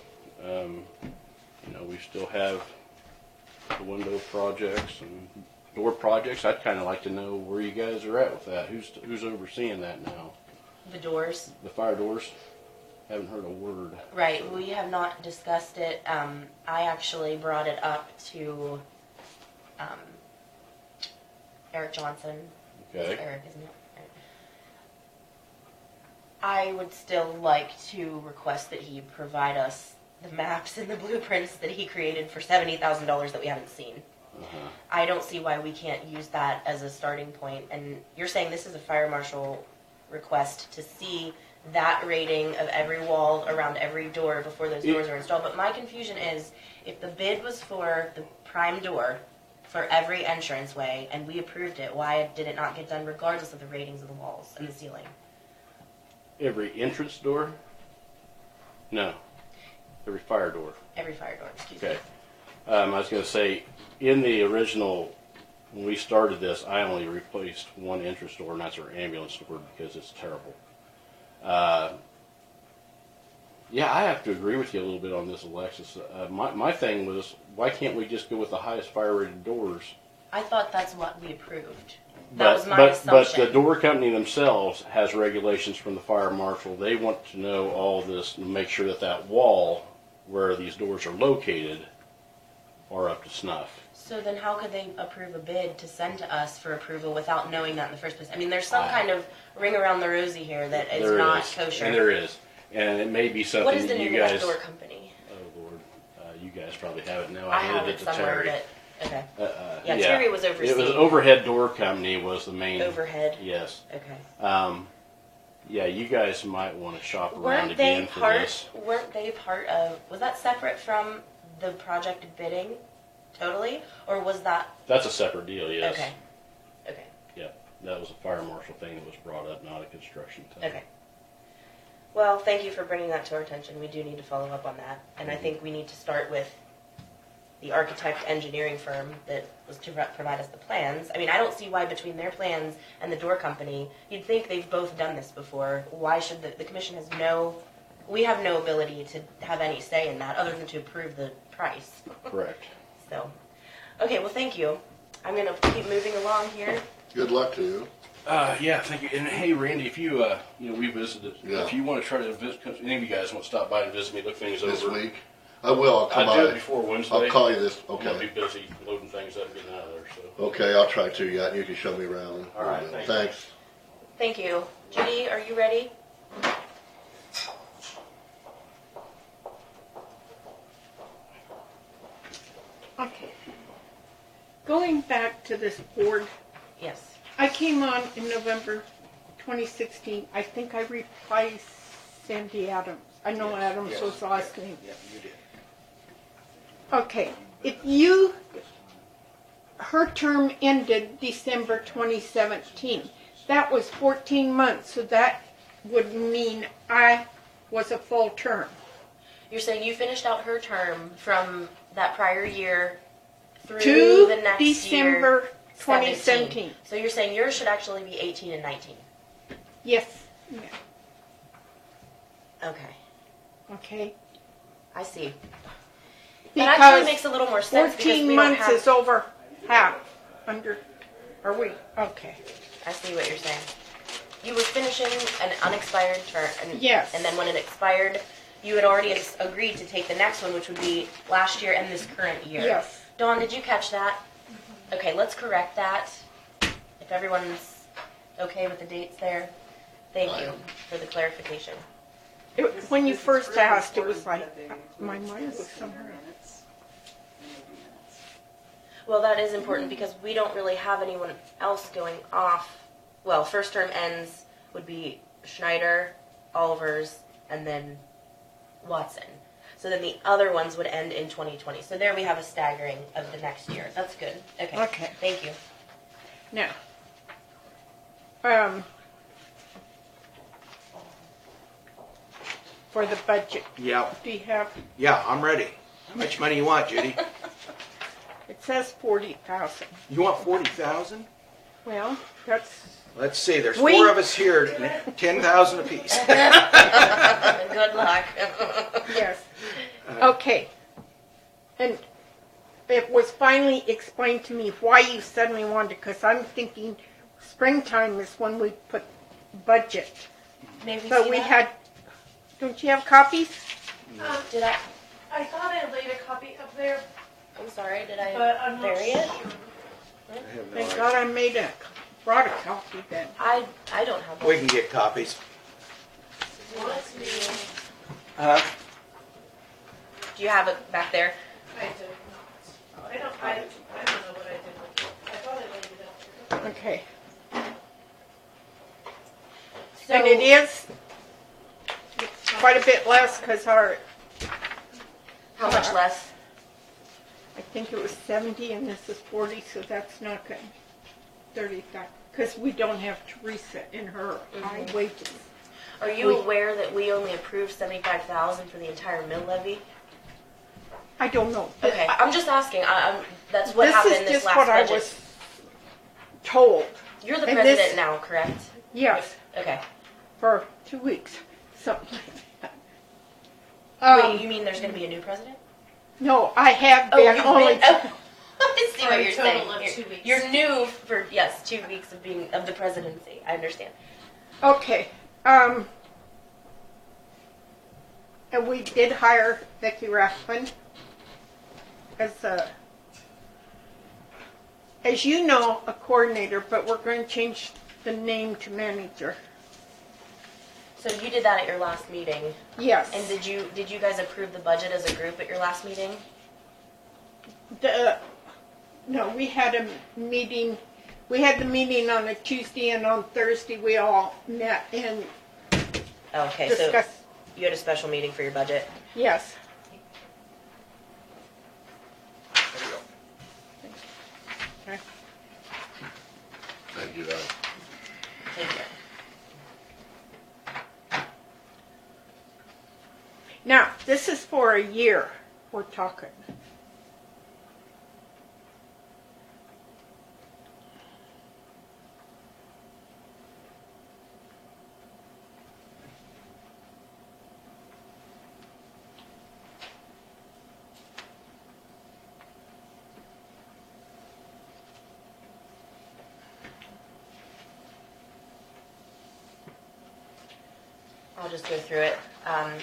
Speaker 3: We still have the window projects and door projects. I'd kind of like to know where you guys are at with that. Who's overseeing that now?
Speaker 1: The doors.
Speaker 3: The fire doors? Haven't heard a word.
Speaker 1: Right. We have not discussed it. I actually brought it up to Eric Johnson.
Speaker 3: Okay.
Speaker 1: It's Eric, isn't it? Eric. I would still like to request that he provide us the maps and the blueprints that he created for $70,000 that we haven't seen. I don't see why we can't use that as a starting point. And you're saying this is a fire marshal request to see that rating of every wall around every door before those doors are installed. But my confusion is, if the bid was for the prime door for every entranceway and we approved it, why did it not get done regardless of the ratings of the walls and the ceiling?
Speaker 3: Every entrance door? No. Every fire door.
Speaker 1: Every fire door, excuse
Speaker 3: Okay.
Speaker 1: me.
Speaker 3: I was going to say, in the original, when we started this, I only replaced one entrance door, and that's our ambulance door because it's terrible. Yeah, I have to agree with you a little bit on this, Alexis. My thing was, why can't we just go with the highest fire rated doors?
Speaker 1: I thought that's what we approved. That was my
Speaker 3: But
Speaker 1: assumption.
Speaker 3: the door company themselves has regulations from the fire marshal. They want to know all this and make sure that wall where these doors are located are up to snuff.
Speaker 1: So then how could they approve a bid to send to us for approval without knowing that in the first place? I mean, there's some kind of ring around the rosy here that is not kosher.
Speaker 3: And there is. And it may be something
Speaker 1: What is the
Speaker 3: that
Speaker 1: name
Speaker 3: you
Speaker 1: of
Speaker 3: guys...
Speaker 1: that door company?
Speaker 3: Oh, Lord. You guys probably have it now.
Speaker 1: I
Speaker 3: handed
Speaker 1: have it
Speaker 3: to
Speaker 1: somewhere,
Speaker 3: Terry.
Speaker 1: but, okay. Yeah, Terry was overseeing.
Speaker 3: It was Overhead Door Company was the main...
Speaker 1: Overhead?
Speaker 3: Yes.
Speaker 1: Okay.
Speaker 3: Yeah, you guys might want to shop around again for this.
Speaker 1: Weren't they part of, was that separate from the project bidding totally? Or was that?
Speaker 3: That's a separate deal, yes.
Speaker 1: Okay. Okay.
Speaker 3: Yep. That was a fire marshal thing that was brought up, not a construction thing.
Speaker 1: Okay. Well, thank you for bringing that to our attention. We do need to follow up on that. And I think we need to start with the architect engineering firm that was to provide us the plans. I mean, I don't see why between their plans and the door company, you'd think they've both done this before. Why should the commission we have no ability to have any say in that other than to approve the price.
Speaker 3: Correct.
Speaker 1: So, okay, well, thank you. I'm going to keep moving along here.
Speaker 4: Good luck to you.
Speaker 3: Yeah, thank you. And hey, Randy, if you, we visited.
Speaker 4: Yeah.
Speaker 3: If you want to try to visit, any of you guys want to stop by and visit me, look things
Speaker 4: This
Speaker 3: over.
Speaker 4: week? I will, I'll come
Speaker 3: I'll do it
Speaker 4: by.
Speaker 3: before Wednesday.
Speaker 4: I'll call you this,
Speaker 3: I'm gonna be
Speaker 4: okay.
Speaker 3: busy loading things up and getting out of there, so.
Speaker 4: Okay, I'll try to, yeah, and you can show me around.
Speaker 3: All right, thank you.
Speaker 4: Thanks.
Speaker 1: Thank you. Judy, are you ready?
Speaker 6: Okay. Going back to this board,
Speaker 1: Yes.
Speaker 6: I came on in November 2016. I think I replaced Sandy Adams. I know Adams
Speaker 5: Yes.
Speaker 6: was last name.
Speaker 5: Yeah, you did.
Speaker 6: Okay, her term ended December 2017. That was 14 months, so that would mean I was a full term.
Speaker 1: You're saying you finished out her term from that prior year through
Speaker 6: To
Speaker 1: the next
Speaker 6: December
Speaker 1: year,
Speaker 6: 2017.
Speaker 1: So you're saying yours should actually be 18 and 19.
Speaker 6: Yes. Yeah.
Speaker 1: Okay,
Speaker 6: Okay.
Speaker 1: I see. That actually
Speaker 6: Because
Speaker 1: makes a little more sense because
Speaker 6: 14
Speaker 1: we don't
Speaker 6: months
Speaker 1: have.
Speaker 6: is over half. Are we? Okay.
Speaker 1: I see what you're saying. you were finishing an unexpired term. And,
Speaker 6: Yes.
Speaker 1: And then when it expired, you had already agreed to take the next one, which would be last year and this current year.
Speaker 6: Yes.
Speaker 1: Dawn, did you catch that? Okay, let's correct that. If everyone's okay with the dates there. Thank you for the clarification.
Speaker 6: When you
Speaker 7: This is
Speaker 6: first
Speaker 7: really
Speaker 6: asked, it was
Speaker 7: important
Speaker 6: like,
Speaker 7: that they
Speaker 6: my
Speaker 7: include
Speaker 6: mind was
Speaker 7: this in their
Speaker 6: somewhere.
Speaker 7: minutes, in the minutes.
Speaker 1: Well, that is important because we don't really have anyone else going off. Well, first term ends would be Schneider, Ahlvers, and then Watson. So then the other ones would end in 2020. So there we have a staggering of the next year. That's good. Okay.
Speaker 6: Okay.
Speaker 1: Thank you.
Speaker 6: Now, for the budget,
Speaker 5: Yeah,
Speaker 6: do you have,
Speaker 5: yeah, I'm ready. How much money you want, Judy?
Speaker 6: it says 40,000.
Speaker 5: You want 40,000?
Speaker 6: Well, that's,
Speaker 5: Let's see, there's
Speaker 6: We-
Speaker 5: 4 of us here, 10,000 apiece.
Speaker 1: Good luck.
Speaker 6: yes. Okay. And it was finally explained to me why you suddenly wanted, because I'm thinking springtime is when we put budget.
Speaker 1: Maybe
Speaker 6: So
Speaker 1: see
Speaker 6: we
Speaker 1: that?
Speaker 6: had, don't you have copies?
Speaker 1: Did I?
Speaker 2: I thought I laid a copy up there,
Speaker 1: I'm sorry. Did I
Speaker 2: but I'm not
Speaker 1: bury it?
Speaker 2: sure.
Speaker 5: I have no
Speaker 6: Thank
Speaker 5: idea.
Speaker 6: God I brought a copy then.
Speaker 1: I don't have
Speaker 5: We
Speaker 1: one.
Speaker 5: can get copies.
Speaker 2: Wants me,
Speaker 5: Huh?
Speaker 1: Do you have it back there?
Speaker 2: I did not. I don't know what I did with it. I thought I laid it up there.
Speaker 6: Okay.
Speaker 1: So,
Speaker 6: And it is quite a bit less because our,
Speaker 1: how much less?
Speaker 6: I think it was 70 and this is 40, so that's not good. 35, because we don't have Teresa in her high wages.
Speaker 1: Are you
Speaker 6: We-
Speaker 1: aware that we only approved 75,000 for the entire mill levy?
Speaker 6: I don't know.
Speaker 1: Okay, I'm just asking. That's what
Speaker 6: This
Speaker 1: happened
Speaker 6: is
Speaker 1: this
Speaker 6: just
Speaker 1: last
Speaker 6: what
Speaker 1: budget.
Speaker 6: I was told.
Speaker 1: You're the
Speaker 6: and
Speaker 1: president
Speaker 6: this-
Speaker 1: now, correct?
Speaker 6: Yes,
Speaker 1: Okay.
Speaker 6: for 2 weeks, something like that.
Speaker 1: Wait, you mean there's going to be a new president?
Speaker 6: No, I have
Speaker 1: Oh,
Speaker 6: been
Speaker 1: you've
Speaker 6: only.
Speaker 1: been. Oh, I see
Speaker 2: For
Speaker 1: what
Speaker 2: a
Speaker 1: you're
Speaker 2: total
Speaker 1: saying.
Speaker 2: of
Speaker 1: You're-
Speaker 2: 2 weeks.
Speaker 1: You're new for 2 weeks of the presidency. I understand.
Speaker 6: Okay, and we did hire Becky Rathman as you know, a coordinator, but we're going to change the name to manager.
Speaker 1: So you did that at your last meeting,
Speaker 6: Yes.
Speaker 1: and did you guys approve the budget as a group at your last meeting?
Speaker 6: No, we had a meeting. We had the meeting on a Tuesday, and on Thursday we all met and
Speaker 1: Okay, so
Speaker 6: discussed.
Speaker 1: you had a special meeting for your budget.
Speaker 6: Yes. Okay.
Speaker 4: Thank you, Doug.
Speaker 1: Thank you.
Speaker 6: Now, this is for a year. We're talking.
Speaker 1: I'll just go through it.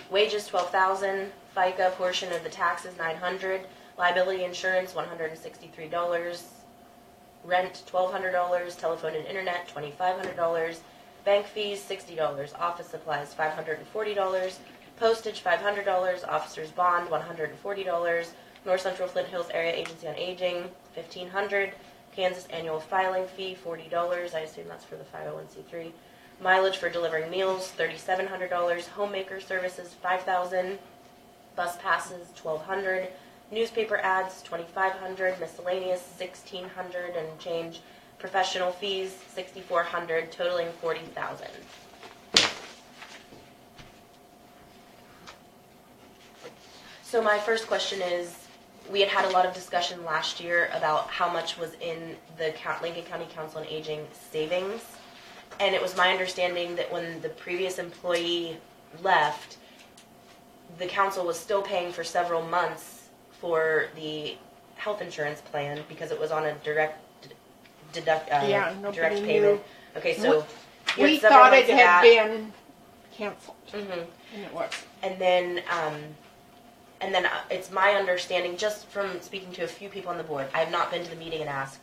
Speaker 1: Wages 12,000, FICA portion of the taxes 900, liability insurance $163, rent $1,200, telephone and internet $2,500, bank fees $60, office supplies $540, postage $500, officer's bond $140, North Central Flint Hills Area Agency on Aging $1,500, Kansas annual filing fee $40. I assume that's for the 501c3. Mileage for delivering meals, $3,700. Homemaker services, $5,000. Bus passes, $1,200. Newspaper ads, $2,500. Miscellaneous, $1,600 and change. Professional fees, $6,400, totaling $40,000. So my first question is, we had a lot of discussion last year about how much was in the Lincoln County Council on Aging savings. And it was my understanding that when the previous employee left, the council was still paying for several months for the health insurance plan because it was on a direct
Speaker 6: Yeah, nobody
Speaker 1: direct
Speaker 6: knew.
Speaker 1: payment. Okay, so You had
Speaker 6: We
Speaker 1: several
Speaker 6: thought
Speaker 1: months
Speaker 6: it
Speaker 1: of
Speaker 6: had
Speaker 1: that.
Speaker 6: been canceled,
Speaker 1: Mhm.
Speaker 6: and it was.
Speaker 1: And then it's my understanding, just from speaking to a few people on the board, I have not been to the meeting and asked,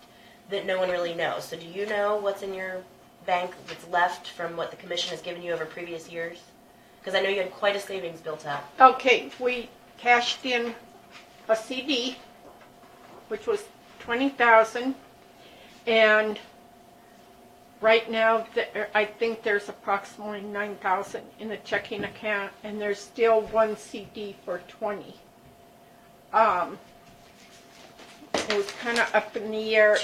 Speaker 1: that no one really knows. So do you know what's in your bank that's left from what the commission has given you over previous years? Because I know you had quite a savings built up.
Speaker 6: Okay, we cashed in a CD, which was 20,000, and right now I think there's approximately 9,000 in the checking account, and there's still one CD for 20. It was kind of up in the air.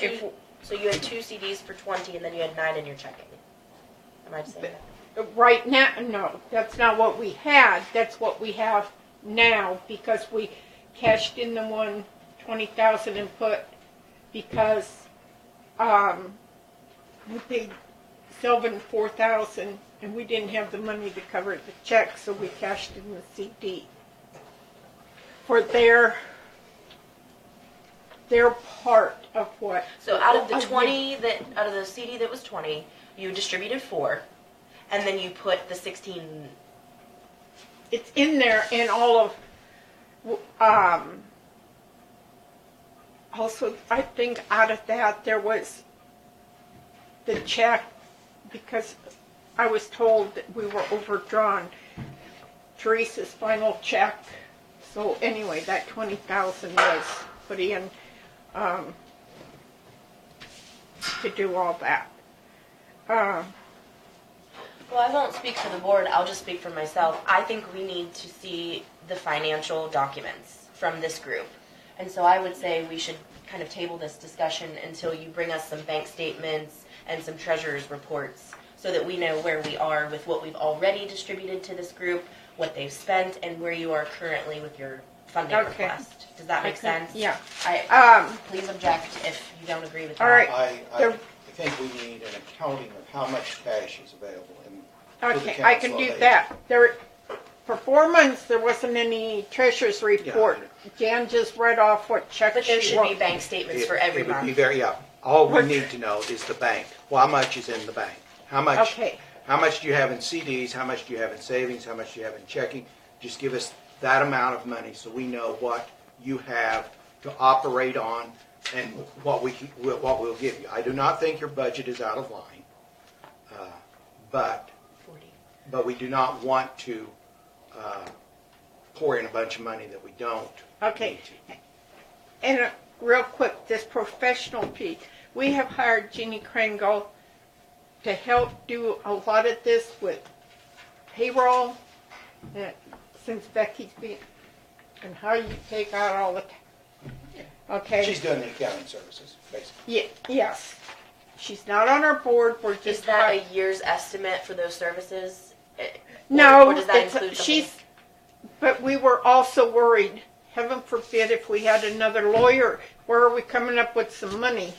Speaker 1: So you had 2 CDs for 20, and then you had 9 in your checking. Am I saying that?
Speaker 6: Right now, no, that's not what we had. That's what we have now, because we cashed in the one 20,000 and put, because we paid Sylvan 4,000 and we didn't have the money to cover the check, so we cashed in the CD for their part of what.
Speaker 1: So out of the 20 out of the CD that was 20, you distributed 4, and then you put the 16.
Speaker 6: It's in there, and all of, also, I think out of that there was the check, because I was told that we were overdrawn, Teresa's final check. So anyway, that 20,000 was put in to do all that.
Speaker 1: Well, I won't speak for the board. I'll just speak for myself. I think we need to see the financial documents from this group. And so I would say we should kind of table this discussion until you bring us some bank statements and some treasurer's reports, so that we know where we are with what we've already distributed to this group, what they've spent, and where you are currently with your funding request. Does that make sense?
Speaker 6: Yeah.
Speaker 1: Please object if you don't agree with that.
Speaker 6: All right.
Speaker 5: I think we need an accounting of how much cash is available.
Speaker 6: Okay, I can do that. For 4 months, there wasn't any treasurer's report. Jan just read off what checks
Speaker 1: But there
Speaker 6: she
Speaker 1: should be
Speaker 6: wrote.
Speaker 1: bank statements for every
Speaker 5: It would be
Speaker 1: month.
Speaker 5: all we need to know is the bank. Well, how much is in the bank? How much?
Speaker 6: Okay.
Speaker 5: How much do you have in CDs? How much do you have in savings? How much do you have in checking? Just give us that amount of money so we know what you have to operate on and what we'll give you. I do not think your budget is out of line, but we do not want to pour in a bunch of money that we don't
Speaker 6: Okay.
Speaker 5: need to.
Speaker 6: And real quick, this professional piece. We have hired Jeannie Kringle to help do a lot of this with payroll, since Becky's been, and how you take out all the, okay.
Speaker 5: She's doing the accounting services, basically.
Speaker 6: Yes. She's not on our board, we're just.
Speaker 1: Is that a year's estimate for those services?
Speaker 6: No,
Speaker 1: Or does that include something?
Speaker 6: but we were also worried, heaven forbid, if we had another lawyer, where are we coming up with some money?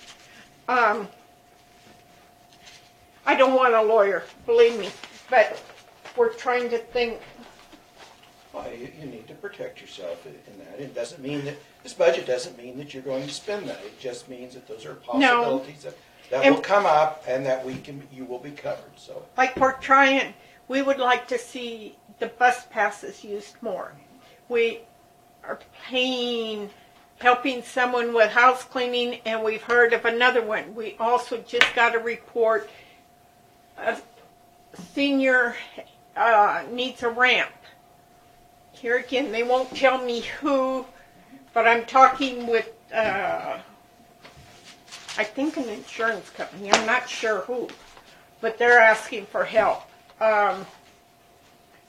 Speaker 6: I don't want a lawyer, believe me, but we're trying to think.
Speaker 5: Well, you need to protect yourself in that. It doesn't mean that, this budget doesn't mean that you're going to spend that. It just means that those are possibilities that will come up and that you will be covered, so.
Speaker 6: Like we're trying, we would like to see the bus passes used more. We are helping someone with house cleaning, and we've heard of another one. We also just got a report, a senior needs a ramp. Here again, they won't tell me who, but I'm talking with, I think an insurance company. I'm not sure who, but they're asking for help.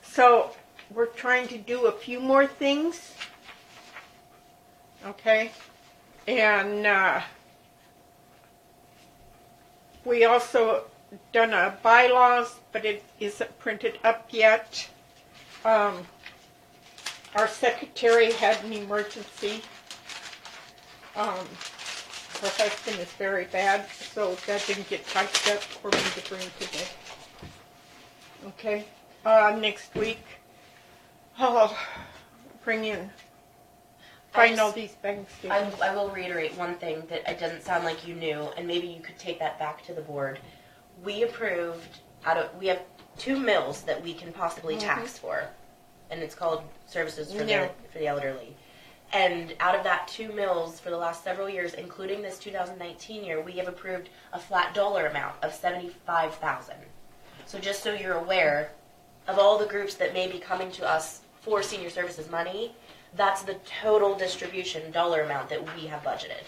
Speaker 6: So we're trying to do a few more things. Okay. And we also done a bylaws, but it isn't printed up yet. Our secretary had an emergency. Her husband is very bad, so that didn't get typed up for me to bring today. Okay, next week, I'll bring in, find all these bank statements.
Speaker 1: I will reiterate one thing that it doesn't sound like you knew, and maybe you could take that back to the board. We approved we have 2 mills that we can possibly tax for, and it's called services for the elderly. And out of that 2 mills for the last several years, including this 2019 year, we have approved a flat dollar amount of $75,000. So just so you're aware of all the groups that may be coming to us for senior services money, that's the total distribution dollar amount that we have budgeted.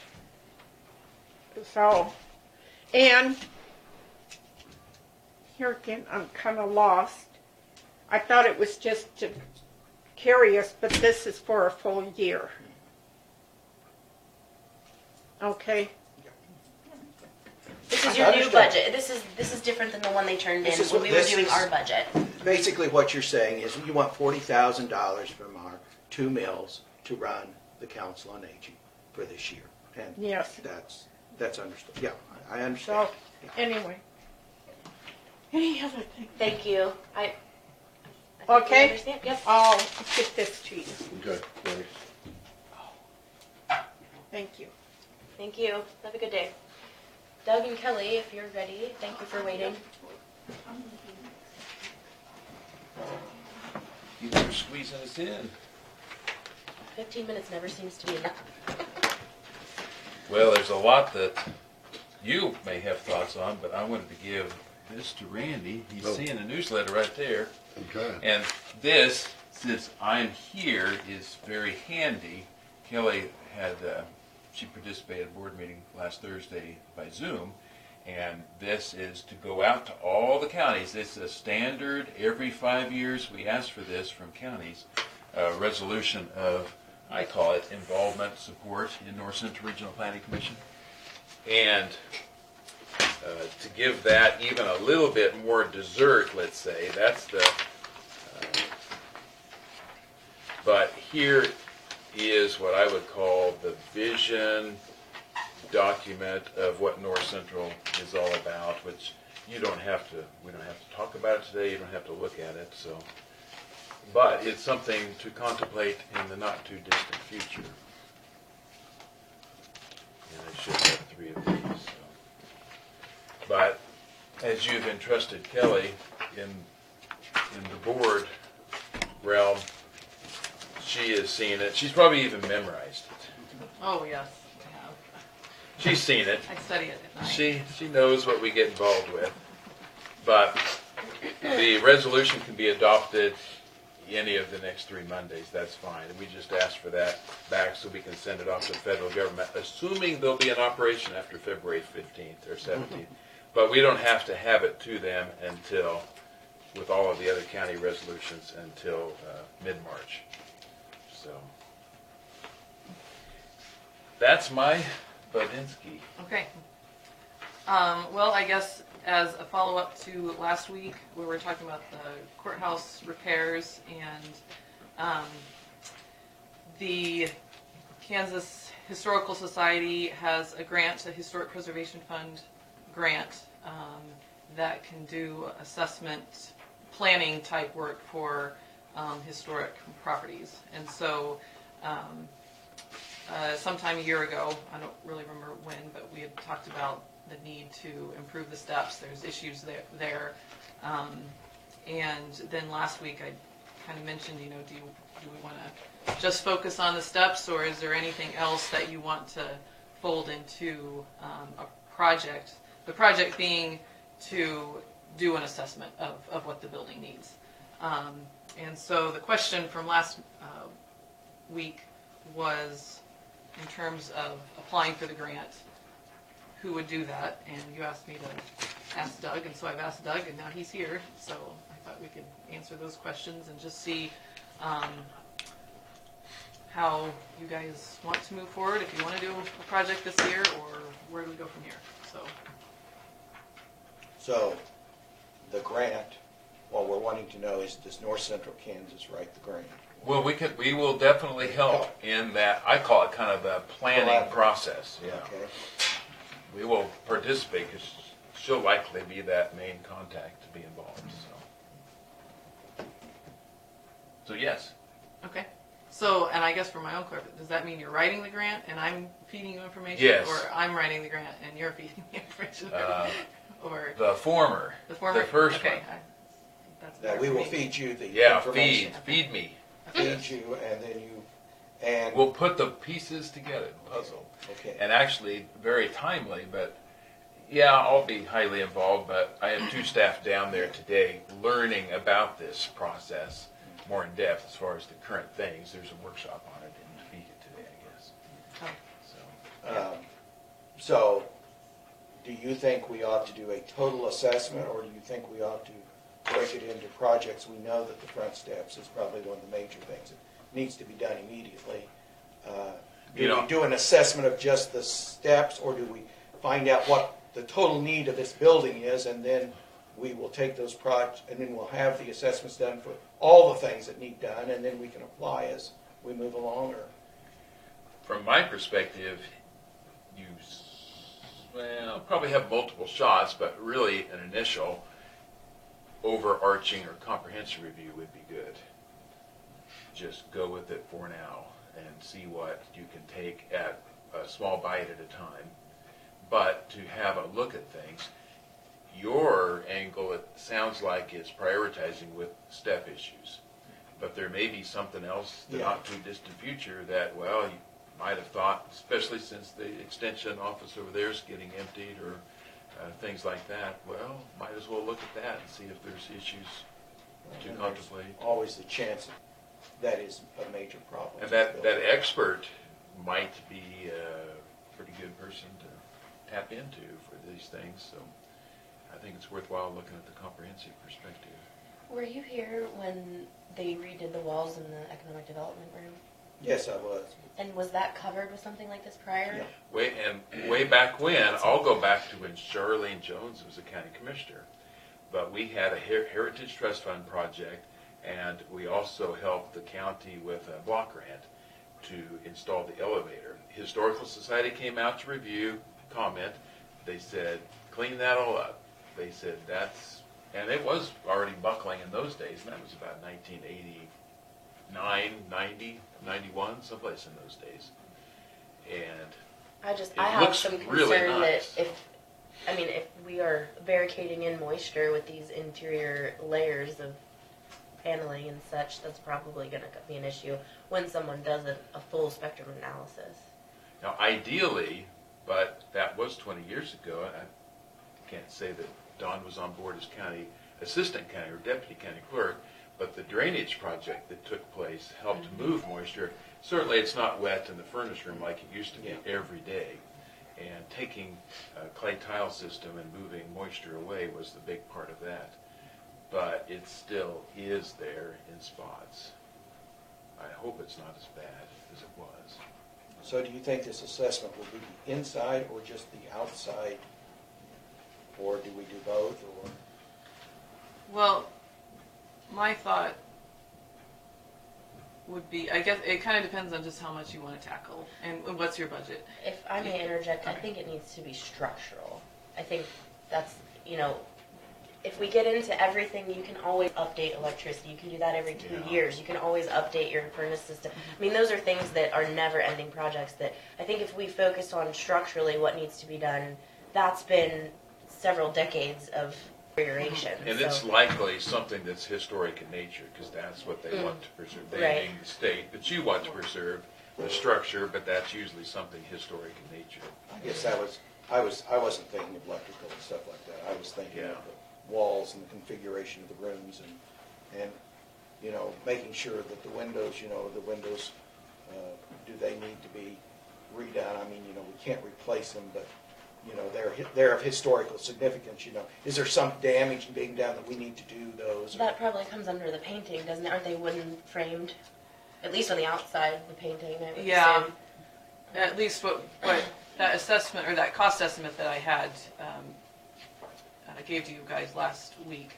Speaker 6: So, and here again, I'm kind of lost. I thought it was just to carry us, but this is for a full year. Okay.
Speaker 1: This is
Speaker 5: I
Speaker 1: your new
Speaker 5: understand.
Speaker 1: budget. This is different than the one they turned in
Speaker 5: This is
Speaker 1: when
Speaker 5: what-
Speaker 1: we were
Speaker 5: this
Speaker 1: doing
Speaker 5: is-
Speaker 1: our budget.
Speaker 5: Basically, what you're saying is you want $40,000 from our 2 mills to run the Council on Aging for this year. And
Speaker 6: Yes.
Speaker 5: that's understood. Yeah, I understand.
Speaker 6: So, anyway. Any other thing?
Speaker 1: Thank you. I think
Speaker 6: Okay.
Speaker 1: we understand. Yep.
Speaker 6: I'll get this to you.
Speaker 4: Okay, thanks.
Speaker 6: Thank you.
Speaker 1: Thank you. Have a good day. Doug and Kelly, if you're ready, thank you for waiting.
Speaker 8: You were squeezing us in.
Speaker 1: 15 minutes never seems to be enough.
Speaker 8: Well, there's a lot that you may have thoughts on, but I wanted to give this to Randy. He's seeing a newsletter right there.
Speaker 4: Okay.
Speaker 8: And this, since I'm here, is very handy. Kelly had, she participated in a board meeting last Thursday by Zoom, and this is to go out to all the counties. This is a standard, every 5 years we ask for this from counties, a resolution of, I call it, involvement support in North Central Regional Planning Commission. And to give that even a little bit more dessert, let's say, that's the, but here is what I would call the vision document of what North Central is all about, which we don't have to talk about it today, you don't have to look at it, so. But it's something to contemplate in the not too distant future. And I should have 3 of these, so. But as you've entrusted Kelly in the board realm, she has seen it. She's probably even memorized it.
Speaker 9: Oh, yes, I have.
Speaker 8: She's seen it.
Speaker 9: I study it at night.
Speaker 8: She knows what we get involved with. But the resolution can be adopted any of the next 3 Mondays. That's fine. And we just ask for that back so we can send it off to the federal government, assuming there'll be an operation after February 15th or 17th. But we don't have to have it to them until, with all of the other county resolutions, until mid-March. So that's my Budinsky.
Speaker 9: Okay. Well, I guess as a follow-up to last week, we were talking about the courthouse repairs, and the Kansas Historical Society has a grant, a Historic Preservation Fund grant, that can do assessment planning type work for historic properties. And so sometime a year ago, I don't really remember when, but we had talked about the need to improve the steps. There's issues there. And then last week I kind of mentioned, do we want to just focus on the steps, or is there anything else that you want to fold into a project? The project being to do an assessment of what the building needs. And so the question from last week was, in terms of applying for the grant, who would do that? And you asked me to ask Doug, and so I've asked Doug, and now he's here. So I thought we could answer those questions and just see how you guys want to move forward, if you want to do a project this year, or where do we go from here?
Speaker 5: So the grant, what we're wanting to know is, does North Central Kansas write the grant?
Speaker 8: Well, we will definitely help in that. I call it kind of the planning process. Yeah.
Speaker 5: Okay.
Speaker 8: We will participate because she'll likely be that main contact to be involved. So yes.
Speaker 9: Okay. So, and I guess for my own clarification, does that mean you're writing the grant and I'm feeding you information?
Speaker 8: Yes.
Speaker 9: Or I'm writing the grant and you're feeding me information? or
Speaker 8: The former.
Speaker 9: the former?
Speaker 8: The first
Speaker 9: okay.
Speaker 8: one.
Speaker 9: That's
Speaker 5: That
Speaker 9: better
Speaker 5: we
Speaker 9: for
Speaker 5: will
Speaker 9: me.
Speaker 5: feed you the
Speaker 8: Yeah,
Speaker 5: information.
Speaker 8: feed me.
Speaker 5: Feed you, and then you, and,
Speaker 8: We'll put the pieces together, the puzzle.
Speaker 5: okay.
Speaker 8: And actually, very timely, but yeah, I'll be highly involved, but I have 2 staff down there today learning about this process more in depth as far as the current things. There's a workshop on it in Topeka today, I guess.
Speaker 9: Oh.
Speaker 8: So,
Speaker 5: So, do you think we ought to do a total assessment, or do you think we ought to break it into projects? We know that the front steps is probably one of the major things that needs to be done immediately.
Speaker 8: You
Speaker 5: Do
Speaker 8: know-
Speaker 5: we do an assessment of just the steps, or do we find out what the total need of this building is, and then we will take those projects, and then we'll have the assessments done for all the things that need done, and then we can apply as we move along, or?
Speaker 8: from my perspective, you probably have multiple shots, but really an initial overarching or comprehensive review would be good. Just go with it for now and see what you can take at a small bite at a time. But to have a look at things, your angle, it sounds like, is prioritizing with step issues. But there may be something else in the
Speaker 5: Yeah.
Speaker 8: not too distant future that, well, you might have thought, especially since the extension office over there is getting emptied or things like that, well, might as well look at that and see if there's issues to
Speaker 5: And
Speaker 8: contemplate.
Speaker 5: there's always the chance that is a major problem.
Speaker 8: And that expert might be a pretty good person to tap into for these things, so I think it's worthwhile looking at the comprehensive perspective.
Speaker 1: Were you here when they redid the walls in the economic development room?
Speaker 5: Yes, I was.
Speaker 1: And was that covered with something like this prior?
Speaker 5: Yeah.
Speaker 8: Way back when, I'll go back to when Shirley Jones was a county commissioner, but we had a Heritage Trust Fund project, and we also helped the county with a block grant to install the elevator. Historical Society came out to review, comment. They said, clean that all up. They said and it was already buckling in those days, and that was about 1989, 90, 91, someplace in those days. And
Speaker 1: I
Speaker 8: It
Speaker 1: have
Speaker 8: looks
Speaker 1: some concern
Speaker 8: really
Speaker 1: that
Speaker 8: nice.
Speaker 1: if we are barricading in moisture with these interior layers of paneling and such, that's probably going to be an issue when someone does a full spectrum analysis.
Speaker 8: now, ideally, but that was 20 years ago, I can't say that Don was on board as assistant county or deputy county clerk, but the drainage project that took place helped move moisture. Certainly it's not wet in the furnace room like it used to be every day. And taking a clay tile system and moving moisture away was the big part of that. But it still is there in spots. I hope it's not as bad as it was.
Speaker 5: So do you think this assessment will be the inside or just the outside? Or do we do both, or?
Speaker 9: Well, my thought would be, I guess it kind of depends on just how much you want to tackle and what's your budget.
Speaker 1: If I may interject, I think it needs to be structural. I think that's, if we get into everything, you can always update electricity. You can do that every 2 years. You can always update your furnace system. I mean, those are things that are never-ending projects that I think if we focus on structurally what needs to be done, that's been several decades of deterioration.
Speaker 8: And it's likely something that's historic in nature, because that's what they want to preserve. They
Speaker 1: Right.
Speaker 8: being the state, but you want to preserve the structure, but that's usually something historic in nature.
Speaker 5: I guess I wasn't thinking of electrical and stuff like that. I was thinking of the walls and the configuration of the rooms and making sure that the windows, do they need to be redone? I mean, we can't replace them, but they're of historical significance. Is there some damage being done that we need to do those?
Speaker 1: That probably comes under the painting, doesn't it? Aren't they wooden framed? At least on the outside of the painting, I would
Speaker 9: Yeah.
Speaker 1: assume.
Speaker 9: At least what that assessment or that cost estimate that I had I gave to you guys last week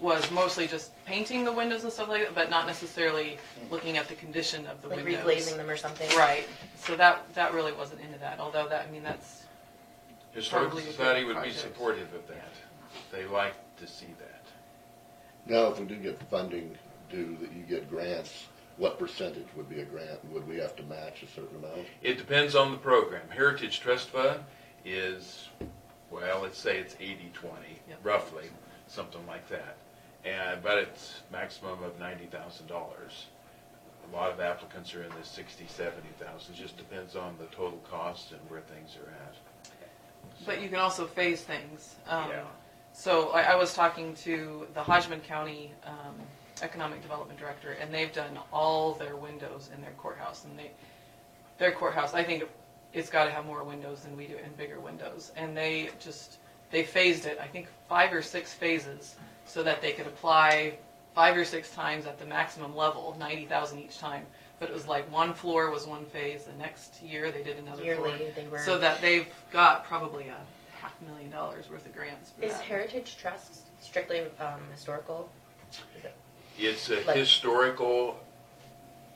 Speaker 9: was mostly just painting the windows and stuff like that, but not necessarily looking at the condition of the
Speaker 1: Like
Speaker 9: windows.
Speaker 1: reglazing them or something.
Speaker 9: Right. So that really wasn't into that. Although that's
Speaker 8: Historical
Speaker 9: Probably a good
Speaker 8: Society would be
Speaker 9: project.
Speaker 8: supportive of that. They like to see that.
Speaker 4: Now, if we do get funding due, that you get grants, what percentage would be a grant? Would we have to match a certain amount?
Speaker 8: It depends on the program. Heritage Trust Fund is well, let's say it's 80-20,
Speaker 9: Yep.
Speaker 8: roughly, something like that. But it's maximum of $90,000. A lot of applicants are in the 60, 70,000. It just depends on the total cost and where things are at.
Speaker 9: But you can also phase things.
Speaker 8: Yeah.
Speaker 9: So I was talking to the Hodgman County Economic Development Director, and they've done all their windows in their courthouse. And their courthouse, I think it's got to have more windows than we do and bigger windows. And they phased it, I think 5 or 6 phases, so that they could apply 5 or 6 times at the maximum level, 90,000 each time. But it was like one floor was one phase. The next year they did another
Speaker 1: Yearly,
Speaker 9: floor.
Speaker 1: they were.
Speaker 9: So that they've got probably $500,000 worth of grants for
Speaker 1: Is
Speaker 9: that.
Speaker 1: Heritage Trust strictly historical? Is it?
Speaker 8: It's a
Speaker 1: Like-
Speaker 8: historical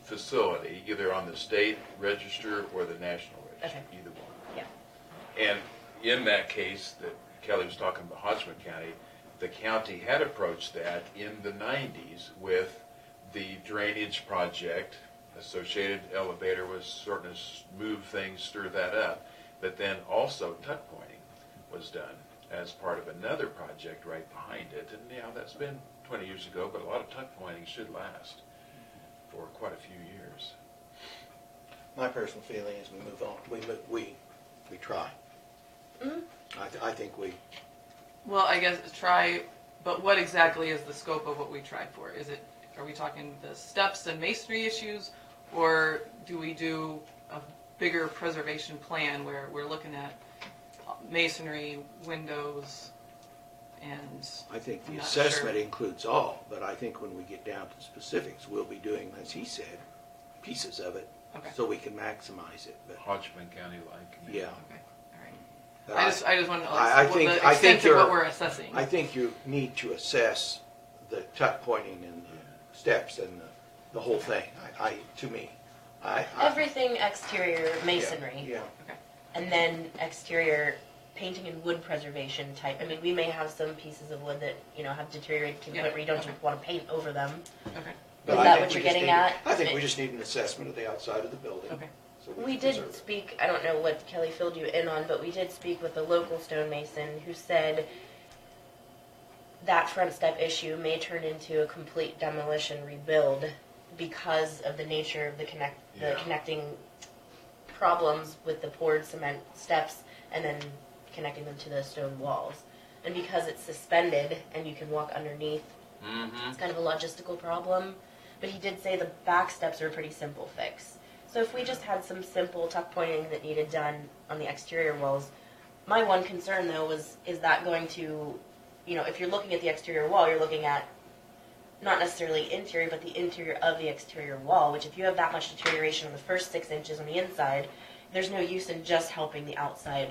Speaker 8: facility, either on the state register or the national register,
Speaker 1: Okay.
Speaker 8: either one.
Speaker 1: Yeah.
Speaker 8: And in that case that Kelly was talking about, Hodgman County, the county had approached that in the 90s with the drainage project. Associated Elevator was starting to move things, stir that up. But then also tuck pointing was done as part of another project right behind it. And yeah, that's been 20 years ago, but a lot of tuck pointing should last for quite a few years.
Speaker 5: My personal feeling is we move on. We try.
Speaker 1: Mhm.
Speaker 5: I think we.
Speaker 9: Well, I guess try, but what exactly is the scope of what we tried for? Are we talking the steps and masonry issues, or do we do a bigger preservation plan where we're looking at masonry, windows, and
Speaker 5: I think the
Speaker 9: I'm not
Speaker 5: assessment
Speaker 9: sure.
Speaker 5: includes all, but I think when we get down to specifics, we'll be doing, as he said, pieces of it,
Speaker 9: Okay.
Speaker 5: so we can maximize it. But
Speaker 8: Hodgman County like.
Speaker 5: yeah,
Speaker 9: Okay, all right.
Speaker 5: but
Speaker 9: I just want to know
Speaker 5: I
Speaker 9: what
Speaker 5: think-
Speaker 9: the
Speaker 5: I
Speaker 9: extent
Speaker 5: think
Speaker 9: of what
Speaker 5: you're-
Speaker 9: we're assessing.
Speaker 5: I think you need to assess the tuck pointing and the steps and the whole thing. To me,
Speaker 1: Everything exterior masonry,
Speaker 5: Yeah.
Speaker 1: and then exterior painting and wood preservation type. I mean, we may have some pieces of wood that have deteriorated to the point where you don't just want to paint over them.
Speaker 9: Okay,
Speaker 5: But
Speaker 1: Is
Speaker 5: I
Speaker 1: that
Speaker 5: think
Speaker 1: what
Speaker 5: we
Speaker 1: you're
Speaker 5: just
Speaker 1: getting
Speaker 5: need-
Speaker 1: at?
Speaker 5: I think we just need an assessment of the outside of the building.
Speaker 9: okay.
Speaker 5: So
Speaker 1: We
Speaker 5: can
Speaker 1: did
Speaker 5: preserve it.
Speaker 1: speak, I don't know what Kelly filled you in on, but we did speak with a local stonemason who said that front step issue may turn into a complete demolition rebuild because of the nature of the
Speaker 8: Yeah.
Speaker 1: connecting problems with the poured cement steps and then connecting them to the stone walls. And because it's suspended and you can walk underneath,
Speaker 8: Mm-hmm.
Speaker 1: it's kind of a logistical problem. But he did say the back steps are a pretty simple fix. So if we just had some simple tuck pointing that needed done on the exterior walls, my one concern though is that going to, if you're looking at the exterior wall, you're looking at not necessarily interior, but the interior of the exterior wall, which if you have that much deterioration on the first 6 inches on the inside, there's no use in just helping the outside,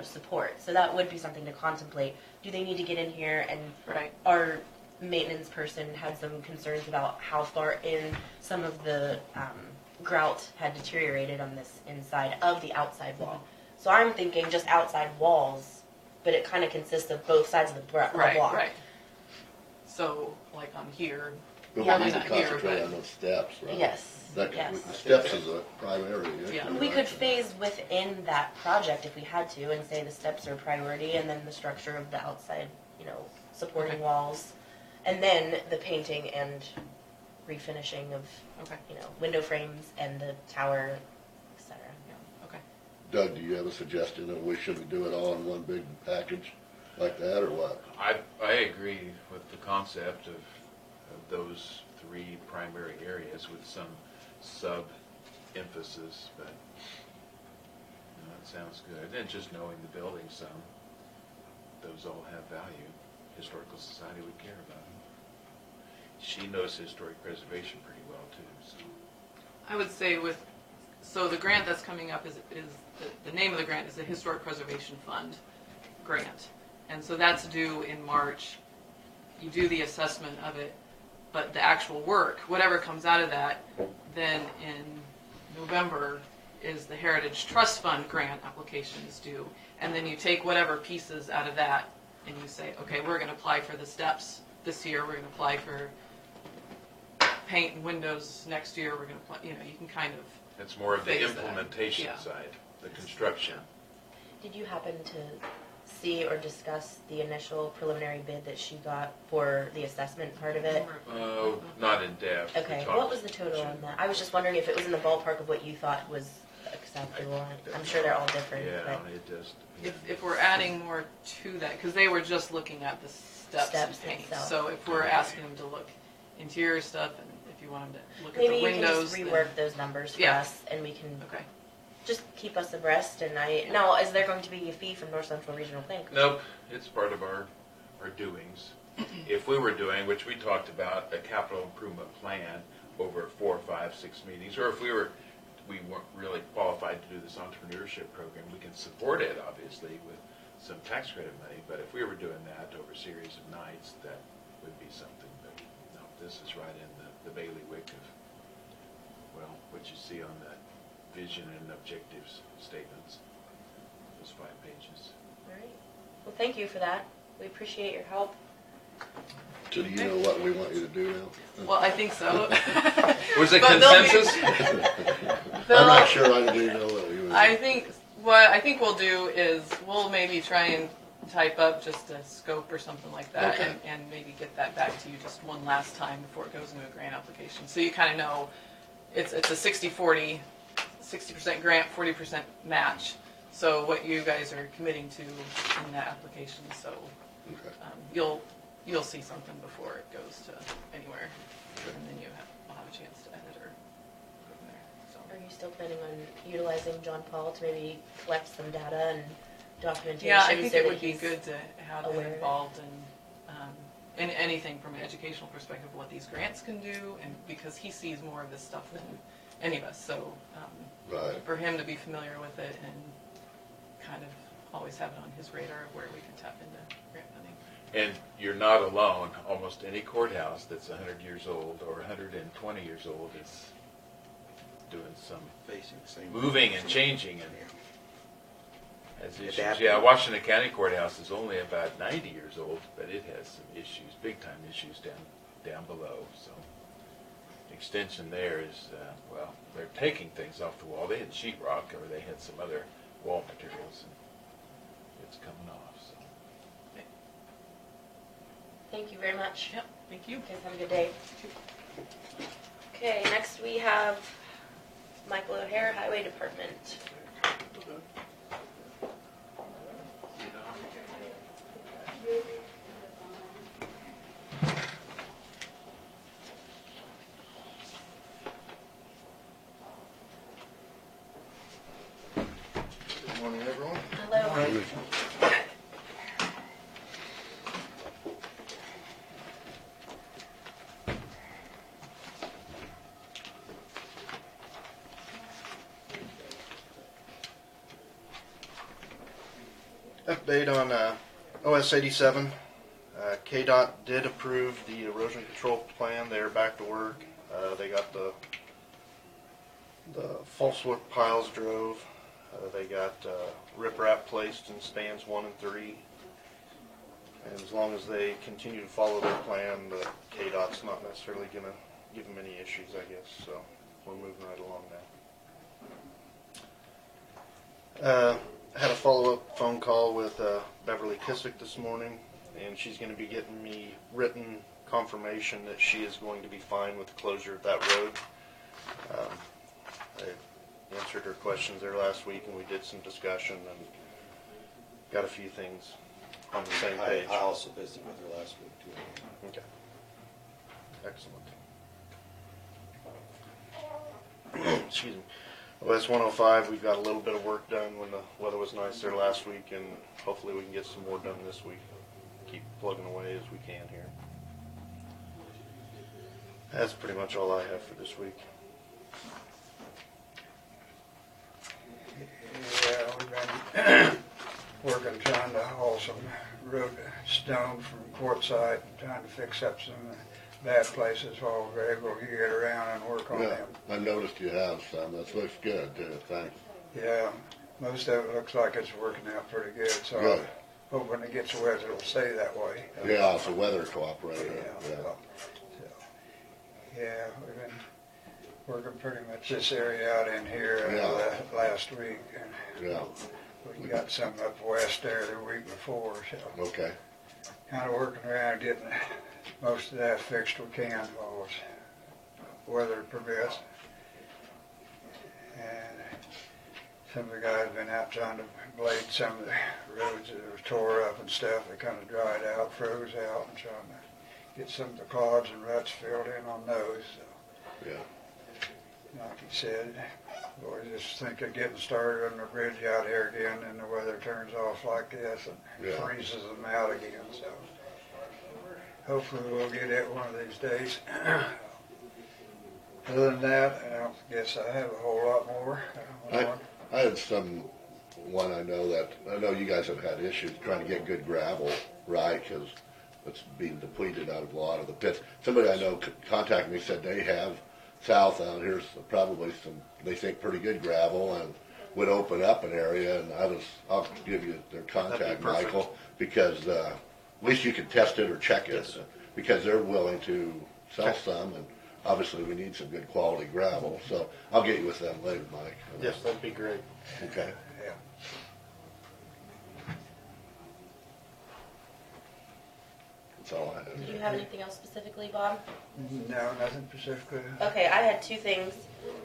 Speaker 1: support. So that would be something to contemplate. Do they need to get in here? And
Speaker 9: Right.
Speaker 1: our maintenance person had some concerns about how far in some of the grout had deteriorated on this inside of the outside wall. So I'm thinking just outside walls, but it kind of consists of both sides of the block.
Speaker 9: Right. So, like on here,
Speaker 4: But
Speaker 1: Yeah,
Speaker 4: we need to
Speaker 9: not here,
Speaker 4: concentrate
Speaker 9: but-
Speaker 4: on those steps, right?
Speaker 1: Yes.
Speaker 4: The steps is a primary issue.
Speaker 9: Yeah.
Speaker 1: We
Speaker 4: right?
Speaker 1: could phase within that project if we had to and say the steps are priority and then the structure of the outside, supporting
Speaker 9: Okay.
Speaker 1: walls. And then the painting and refinishing of,
Speaker 9: okay,
Speaker 1: window frames and the tower, etc.
Speaker 9: yeah, okay.
Speaker 4: Doug, do you have a suggestion that we should do it all in one big package like that, or what?
Speaker 8: I agree with the concept of those 3 primary areas with some sub-emphasis, but it sounds good. And just knowing the building some, those all have value. Historical Society would care about them. She knows historic preservation pretty well too, so.
Speaker 9: I would say so the grant that's coming up is the name of the grant is the Historic Preservation Fund grant. And so that's due in March. You do the assessment of it, but the actual work, whatever comes out of that, then in November is the Heritage Trust Fund grant application is due. And then you take whatever pieces out of that and you say, okay, we're going to apply for the steps this year, we're going to apply for paint and windows next year, we're going to apply, you can kind of,
Speaker 8: It's more of the
Speaker 9: Phase that.
Speaker 8: implementation
Speaker 9: Yeah.
Speaker 8: side, the construction.
Speaker 1: Did you happen to see or discuss the initial preliminary bid that she got for the assessment part of it?
Speaker 8: Not in depth. We
Speaker 1: Okay,
Speaker 8: talked
Speaker 1: what was the total on that? I was just wondering if it was in the ballpark of what you thought was acceptable. I'm sure they're all different,
Speaker 8: Yeah,
Speaker 1: but
Speaker 8: it just.
Speaker 9: If we're adding more to that, because they were just looking at the steps and
Speaker 1: Steps
Speaker 9: paint.
Speaker 1: itself.
Speaker 9: So if we're asking them to look interior stuff, and if you want them to look
Speaker 1: maybe
Speaker 9: at the
Speaker 1: you can
Speaker 9: windows,
Speaker 1: just
Speaker 9: then-
Speaker 1: rework those numbers for
Speaker 9: Yeah.
Speaker 1: us, and we can
Speaker 9: Okay.
Speaker 1: just keep us abreast. And now, is there going to be a fee from North Central Regional Planning?
Speaker 8: Nope, it's part of our doings. If we were doing, which we talked about, a capital improvement plan over 4, 5, 6 meetings, or if we weren't really qualified to do this entrepreneurship program, we can support it, obviously, with some tax credit money, but if we were doing that over a series of nights, that would be something. But no, this is right in the bailiwick of, well, what you see on that vision and objectives statements, those 5 pages.
Speaker 1: All right. Well, thank you for that. We appreciate your help.
Speaker 4: So do you know what we want you to do now?
Speaker 9: Well, I think so.
Speaker 8: Was it
Speaker 9: But they'll be-
Speaker 8: consensus?
Speaker 4: I'm not sure I do know what we would.
Speaker 9: I think what I think we'll do is we'll maybe try and type up just a scope or something like that,
Speaker 4: Okay.
Speaker 9: and maybe get that back to you just one last time before it goes into a grant application. So you kind of know it's a 60-40, 60% grant, 40% match. So what you guys are committing to in that application. So
Speaker 4: Okay.
Speaker 9: you'll see something before it goes to anywhere, and then will have a chance to edit or go from there. So.
Speaker 1: Are you still planning on utilizing John Paul to maybe collect some data and documentation?
Speaker 9: Yeah, I think
Speaker 1: so
Speaker 9: it
Speaker 1: that
Speaker 9: would be
Speaker 1: he's
Speaker 9: good to have him
Speaker 1: aware of it?
Speaker 9: involved in anything from an educational perspective, what these grants can do, and because he sees more of this stuff than any of us. So
Speaker 4: Right.
Speaker 9: for him to be familiar with it and kind of always have it on his radar of where we can tap into grant funding.
Speaker 8: And you're not alone. Almost any courthouse that's 100 years old or 120 years old is doing some
Speaker 5: Facing the same.
Speaker 8: moving and changing and has issues.
Speaker 5: Adapting.
Speaker 8: Yeah, Washington County Courthouse is only about 90 years old, but it has some issues, big time issues down below. So extension there is, well, they're taking things off the wall. They had sheetrock or they had some other wall materials, and it's coming off. So.
Speaker 1: Thank you very much.
Speaker 9: Yep, thank you.
Speaker 1: You guys have a good day. Okay, next we have Michael O'Hare, Highway Department.
Speaker 10: Good morning, everyone.
Speaker 1: Hello.
Speaker 10: Update on OS 87. KDOT did approve the erosion control plan. They're back to work. They got the false wood piles drove. They got riprap placed in spans 1 and 3. And as long as they continue to follow their plan, the KDOT's not necessarily going to give them any issues, I guess. So we're moving right along now. Had a follow-up phone call with Beverly Kissick this morning, and she's going to be getting me written confirmation that she is going to be fine with the closure of that road. I answered her questions there last week, and we did some discussion and got a few things on the same page.
Speaker 11: I also visited with her last week too.
Speaker 10: Okay. Excellent. Excuse me. OS 105, we've got a little bit of work done when the weather was nice there last week, and hopefully we can get some more done this week. Keep plugging away as we can here. That's pretty much all I have for this week.
Speaker 12: Yeah, we've been working, trying to haul some road stone from Quartzsite and trying to fix up some bad places while we're able to get around and work on
Speaker 4: Yeah,
Speaker 12: them.
Speaker 4: I noticed you have some. That looks good, too. Thanks.
Speaker 12: Yeah, most of it looks like it's working out pretty good, so I
Speaker 4: Good.
Speaker 12: hope when it gets wet it'll stay that way.
Speaker 4: Yeah, it's a weather cooperator. Yeah.
Speaker 12: Yeah, we've been working pretty much this area out in here
Speaker 4: Yeah.
Speaker 12: last week. And
Speaker 4: Yeah.
Speaker 12: We got some up west there the week before, so
Speaker 4: Okay.
Speaker 12: kind of working around getting most of that fixed we can while weather permits. And some of the guys have been out trying to blade some of the roads that were tore up and stuff. They kind of dried out, froze out, and trying to get some of the clods and ruts filled in on those. So,
Speaker 4: Yeah.
Speaker 12: like you said, boys just think of getting started on the bridge out here again, and the weather turns off like this and
Speaker 4: Yeah.
Speaker 12: freezes them out again. So hopefully we'll get it one of these days. Other than that, I don't guess I have a whole lot more.
Speaker 4: I had one I know you guys have had issues trying to get good gravel, right, because it's being depleted out of a lot of the pits. Somebody I know contacted me, said they have south out here's probably some, they think, pretty good gravel, and would open up an area, and I'll give you their contact, Michael, because at least you can test it or check it,
Speaker 10: Yes.
Speaker 4: because they're willing to sell some, and obviously we need some good quality gravel, so I'll get you with them later, Mike.
Speaker 10: Yes, that'd be great.
Speaker 4: Okay.
Speaker 12: Yeah.
Speaker 4: That's all I have.
Speaker 1: Do you have anything else specifically, Bob?
Speaker 12: No, nothing specifically.
Speaker 1: Okay, I had two things.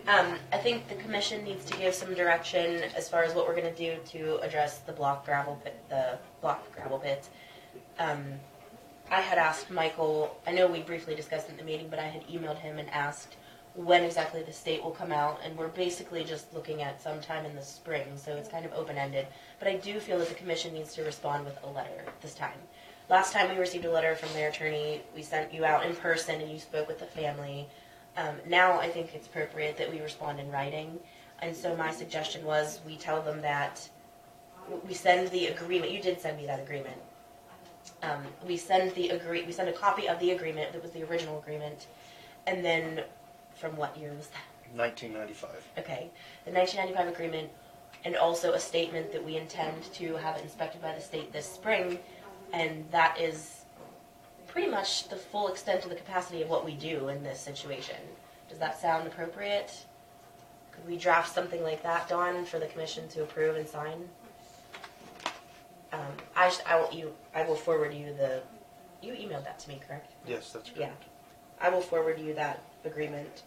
Speaker 1: I think the commission needs to give some direction as far as what we're gonna do to address the block gravel pit. I had asked Michael, I know we briefly discussed it in the meeting, but I had emailed him and asked when exactly the state will come out, and we're basically just looking at sometime in the spring, so it's kind of open-ended. But I do feel that the commission needs to respond with a letter this time. Last time we received a letter from their attorney, we sent you out in person and you spoke with the family. Now I think it's appropriate that we respond in writing. And so my suggestion was we tell them that we send the agreement. You did send me that agreement. We send a copy of the agreement that was the original agreement. And then from what year was that?
Speaker 10: 1995.
Speaker 1: Okay. The 1995 agreement, and also a statement that we intend to have it inspected by the state this spring. And that is pretty much the full extent of the capacity of what we do in this situation. Does that sound appropriate? Could we draft something like that, Dawn, for the commission to approve and sign? I will forward you you emailed that to me, correct?
Speaker 10: Yes, that's
Speaker 1: Yeah.
Speaker 10: correct.
Speaker 1: I will forward you that agreement.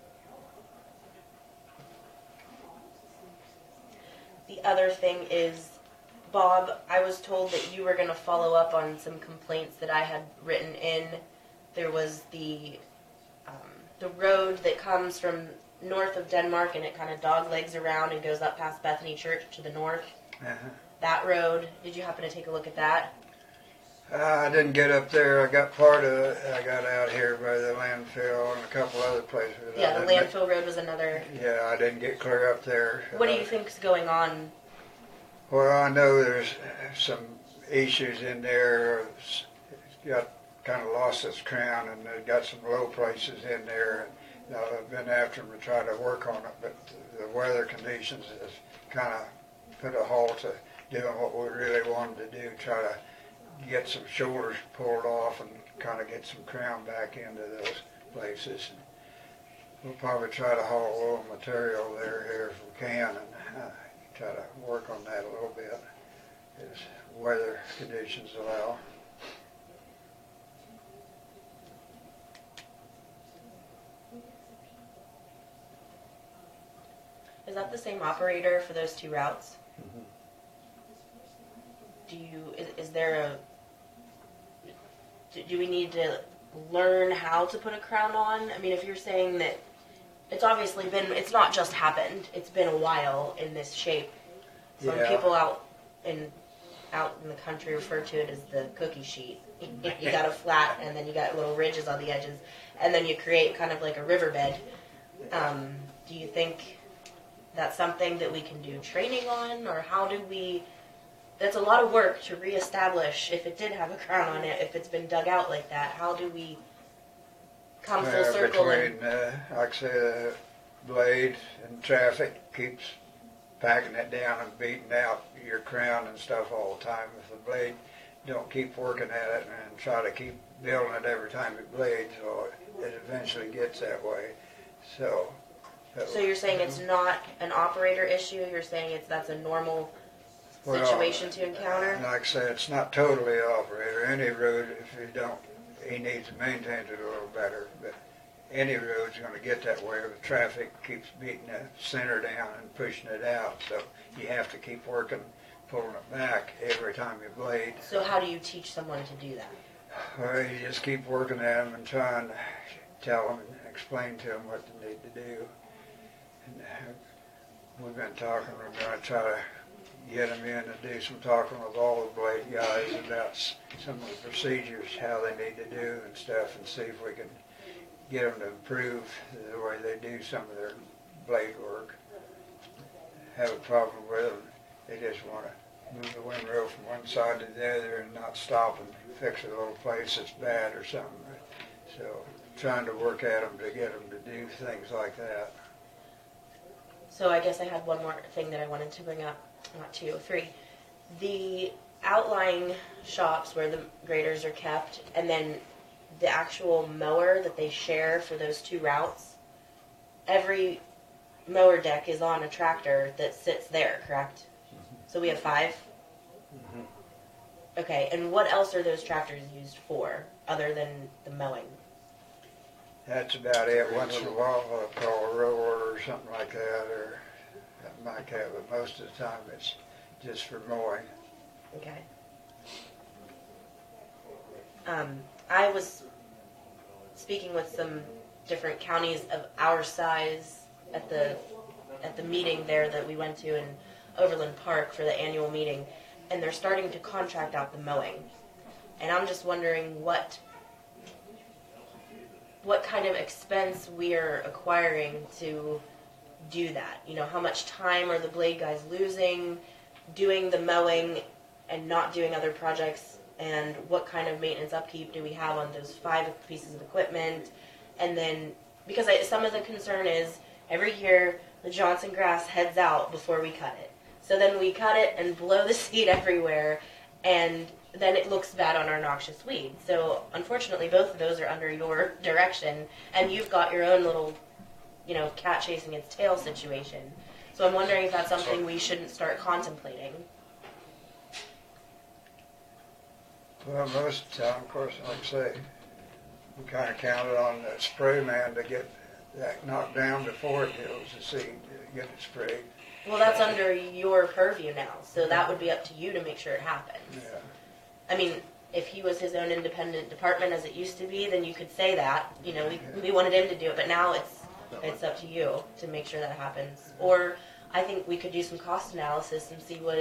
Speaker 1: The other thing is, Bob, I was told that you were going to follow up on some complaints that I had written in. There was the road that comes from north of Denmark, and it kind of doglegs around and goes up past Bethany Church to the north.
Speaker 12: Uh-huh.
Speaker 1: That road, did you happen to take a look at that?
Speaker 12: I didn't get up there. I got part of it. I got out here by the landfill and a couple other places.
Speaker 1: Yeah, the landfill road was another.
Speaker 12: Yeah, I didn't get clear up there.
Speaker 1: What do you think's going on?
Speaker 12: Well, I know there's some issues in there. It's got kind of lost its crown, and they've got some low places in there. And I've been after them to try to work on it, but the weather conditions has kind of put a halt to doing what we really wanted to do, try to get some shoulders pulled off and kind of get some crown back into those places. And we'll probably try to haul a little material there here if we can, and try to work on that a little bit as weather conditions allow.
Speaker 1: Is that the same operator for those two routes?
Speaker 10: Mm-hmm.
Speaker 1: Is there do we need to learn how to put a crown on? I mean, if you're saying that it's obviously it's not just happened, it's been a while in this shape. Some
Speaker 12: Yeah.
Speaker 1: people out in the country refer to it as the cookie sheet. You got a flat, and then you got little ridges on the edges, and then you create kind of like a riverbed. Do you think that's something that we can do training on, or how do we? That's a lot of work to reestablish if it did have a crown on it, if it's been dug out like that. How do we come full circle?
Speaker 12: Between, like I say, the blade and traffic keeps packing it down and beating out your crown and stuff all the time. If the blade don't keep working at it and try to keep building it every time it blades, well, it eventually gets that way. So
Speaker 1: you're saying it's not an operator issue? You're saying that's a normal
Speaker 12: Well,
Speaker 1: situation to encounter?
Speaker 12: Like I say, it's not totally operator. Any road, if you don't, he needs to maintain it a little better. But any road's going to get that way. The traffic keeps beating the center down and pushing it out. So you have to keep working, pulling it back every time you blade.
Speaker 1: So how do you teach someone to do that?
Speaker 12: Well, you just keep working at them and trying to tell them and explain to them what they need to do. And we've been talking, we're going to try to get them in and do some talking with all the blade guys about some of the procedures, how they need to do and stuff, and see if we can get them to improve the way they do some of their blade work. Have a problem with them, they just want to move the windrow from one side to the other and not stop and fix a little place that's bad or something. So trying to work at them to get them to do things like that.
Speaker 1: So I guess I had one more thing that I wanted to bring up, not two, three. The outlying shops where the graders are kept, and then the actual mower that they share for those two routes, every mower deck is on a tractor that sits there, correct? So we have 5?
Speaker 10: Mm-hmm.
Speaker 1: Okay, and what else are those tractors used for, other than the mowing?
Speaker 12: That's about it. Once in a while, I'll call a roller or something like that, or something like that. But most of the time, it's just for mowing.
Speaker 1: Okay. I was speaking with some different counties of our size at the meeting there that we went to in Overland Park for the annual meeting, and they're starting to contract out the mowing. And I'm just wondering what kind of expense we're acquiring to do that. You know, how much time are the blade guys losing doing the mowing and not doing other projects, and what kind of maintenance upkeep do we have on those 5 pieces of equipment? And then, because some of the concern is every year the Johnson grass heads out before we cut it. So then we cut it and blow the seed everywhere, and then it looks bad on our noxious weed. So unfortunately, both of those are under your direction, and you've got your own little, cat chasing its tail situation. So I'm wondering if that's something we shouldn't start contemplating.
Speaker 12: Well, most of the time, of course, like I say, we kind of counted on the spray man to get that knocked down before it kills the seed, to get it sprayed.
Speaker 1: Well, that's under your purview now, so that would be up to you to make sure it happens.
Speaker 12: Yeah.
Speaker 1: I mean, if he was his own independent department as it used to be, then you could say that. We wanted him to do it, but now it's up to you to make sure that happens. Or I think we could do some cost analysis and see what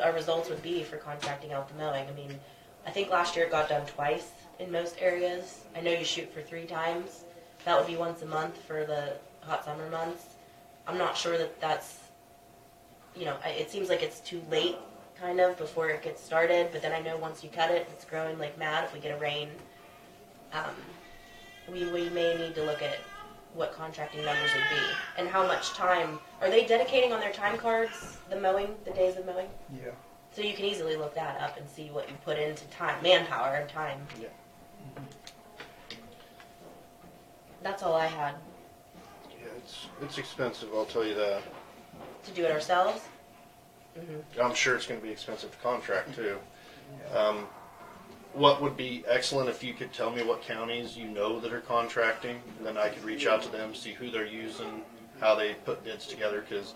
Speaker 1: our results would be for contracting out the mowing. I mean, I think last year it got done twice in most areas. I know you shoot for 3 times. That would be once a month for the hot summer months. I'm not sure that's, it seems like it's too late, kind of, before it gets started. But then I know once you cut it, it's growing like mad if we get a rain. We may need to look at what contracting numbers would be and how much time. Are they dedicating on their time cards the days of mowing?
Speaker 12: Yeah.
Speaker 1: So you can easily look that up and see what you put into time, manpower and time.
Speaker 10: Yeah.
Speaker 1: That's all I had.
Speaker 10: Yeah, it's expensive, I'll tell you that.
Speaker 1: To do it ourselves? Mm-hmm.
Speaker 10: I'm sure it's going to be expensive to contract too. What would be excellent if you could tell me what counties you know that are contracting, and then I could reach out to them, see who they're using, how they put bids together, because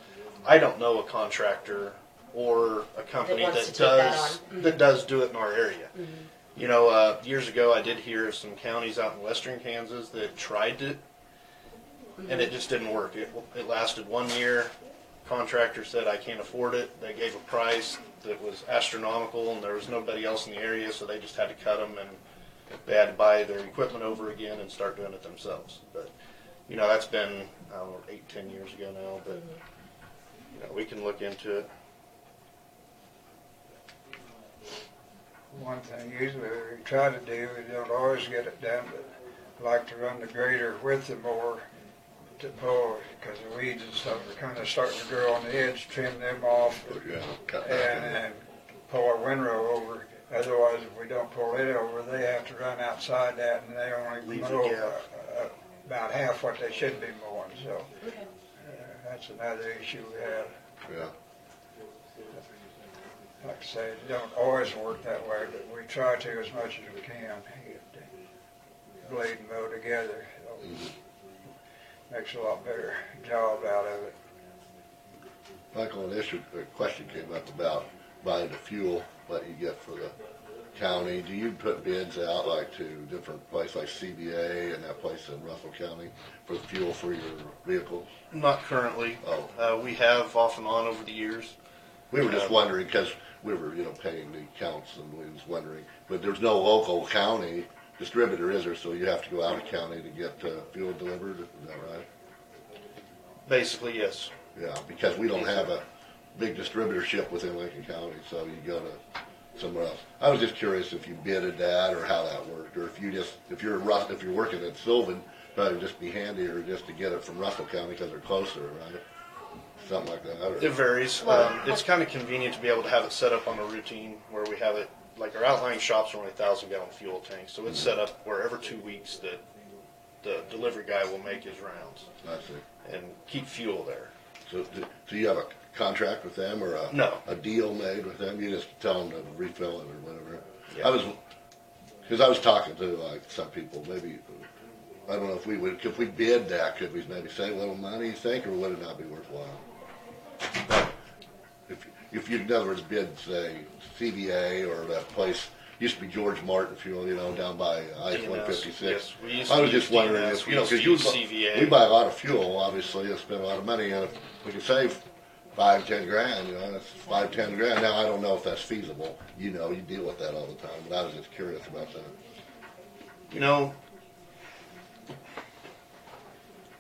Speaker 10: I don't know a contractor or a company that does do it in our area. Mm-hmm. Years ago I did hear of some counties out in western Kansas that tried it, mm-hmm. and it just didn't work. It lasted 1 year. Contractor said, I can't afford it. They gave a price that was astronomical, and there was nobody else in the area, so they just had to cut them, and they had to buy their equipment over again and start doing it themselves. But, that's been, 8-10 years ago now, but, we can look into it.
Speaker 12: One thing usually we try to do, we don't always get it done, but I like to run the grader with the mower to pull, because the weeds and stuff are kind of starting to grow on the edge, trim them off, and pull our windrow over. Otherwise, if we don't pull it over, they have to run outside that, and they only mow about half what they should be mowing. So that's another issue we have.
Speaker 4: Yeah.
Speaker 12: Like I say, it don't always work that way, but we try to as much as we can. Blade and mow together. Makes a lot better job out of it.
Speaker 4: Michael, a question came up about buying the fuel that you get for the county. Do you put bids out like to different places like CBA and that place in Russell County for the fuel for your vehicles?
Speaker 10: Not currently.
Speaker 4: Oh.
Speaker 10: We have off and on over the years.
Speaker 4: We were just wondering because we were, paying the accounts and we was wondering, but there's no local county distributor, is there? So you have to go out of county to get fuel delivered. Is that right?
Speaker 10: Basically, yes.
Speaker 4: Yeah, because we don't have a big distributorship within Lincoln County, so you go to somewhere else. I was just curious if you bidded that or how that worked, or if you're working at Sylvan, probably just be handier just to get it from Russell County because they're closer, right? Something like that. Or,
Speaker 10: It varies. It's kind of convenient to be able to have it set up on a routine where we have it, like our outlying shops are only 1,000-gallon fuel tanks, so it's set up wherever 2 weeks that the delivery guy will make his rounds.
Speaker 4: I see.
Speaker 10: And keep fuel there.
Speaker 4: So do you have a contract with them or a deal made with them? You just tell them to refill it or whatever.
Speaker 10: Yeah.
Speaker 4: I was talking to like some people. Maybe I don't know if we bid that, could we maybe save a little money? You think, or would it not be worthwhile? If you, in other words, bid say CBA or that place used to be George Martin Fuel, down by I-156.
Speaker 10: Yes, we used
Speaker 4: I
Speaker 10: to
Speaker 4: was
Speaker 10: use
Speaker 4: just wondering
Speaker 10: DNS,
Speaker 4: if
Speaker 10: we used to use CVA.
Speaker 4: we buy a lot of fuel, obviously, and spend a lot of money, and if we could save $5-10 grand, that's $5-10 grand. Now I don't know if that's feasible. You deal with that all the time, but I was just curious about that.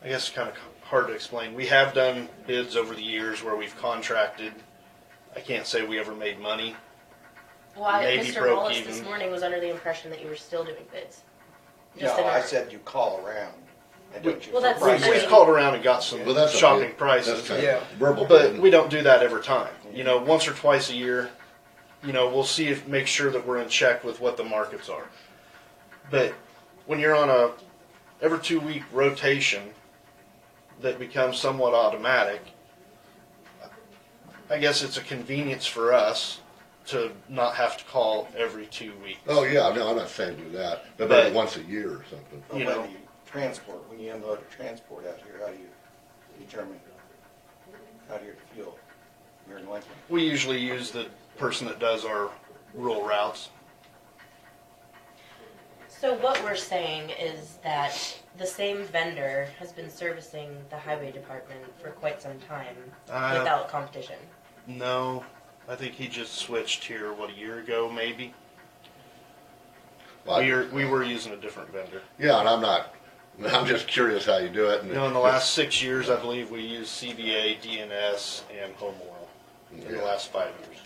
Speaker 10: I guess it's kind of hard to explain. We have done bids over the years where we've contracted. I can't say we ever made money.
Speaker 1: Well,
Speaker 10: Maybe
Speaker 1: Mr.
Speaker 10: broke
Speaker 1: Wallace
Speaker 10: even.
Speaker 1: this morning was under the impression that you were still doing bids.
Speaker 5: No,
Speaker 1: in
Speaker 5: I
Speaker 1: our-
Speaker 5: said you call around. And don't you
Speaker 1: Well, that's-
Speaker 5: price
Speaker 10: We've
Speaker 5: it.
Speaker 10: called around and got some
Speaker 4: Well, that's a
Speaker 10: shopping
Speaker 4: bid.
Speaker 10: prices.
Speaker 4: That's kind
Speaker 12: Yeah.
Speaker 4: of verbal
Speaker 10: But
Speaker 4: bidding.
Speaker 10: we don't do that every time. Once or twice a year, we'll see make sure that we're in check with what the markets are. But when you're on a every 2 week rotation that becomes somewhat automatic, I guess it's a convenience for us to not have to call every 2 weeks.
Speaker 4: Oh yeah, no, I'm not saying do that, but
Speaker 10: But-
Speaker 4: maybe once a year or something.
Speaker 5: But
Speaker 10: You
Speaker 5: when
Speaker 10: know.
Speaker 5: you transport, when you unload or transport out here, how do you determine how to get fuel? You're in Lincoln.
Speaker 10: We usually use the person that does our rural routes.
Speaker 1: So what we're saying is that the same vendor has been servicing the highway department for quite some time without competition.
Speaker 10: No, I think he just switched here, a year ago maybe?
Speaker 4: Well,
Speaker 10: We were using a different vendor.
Speaker 4: Yeah, and I'm just curious how you do it. And
Speaker 10: In the last 6 years, I believe we used CVA, DNS, and Home Oil in the last 5 years.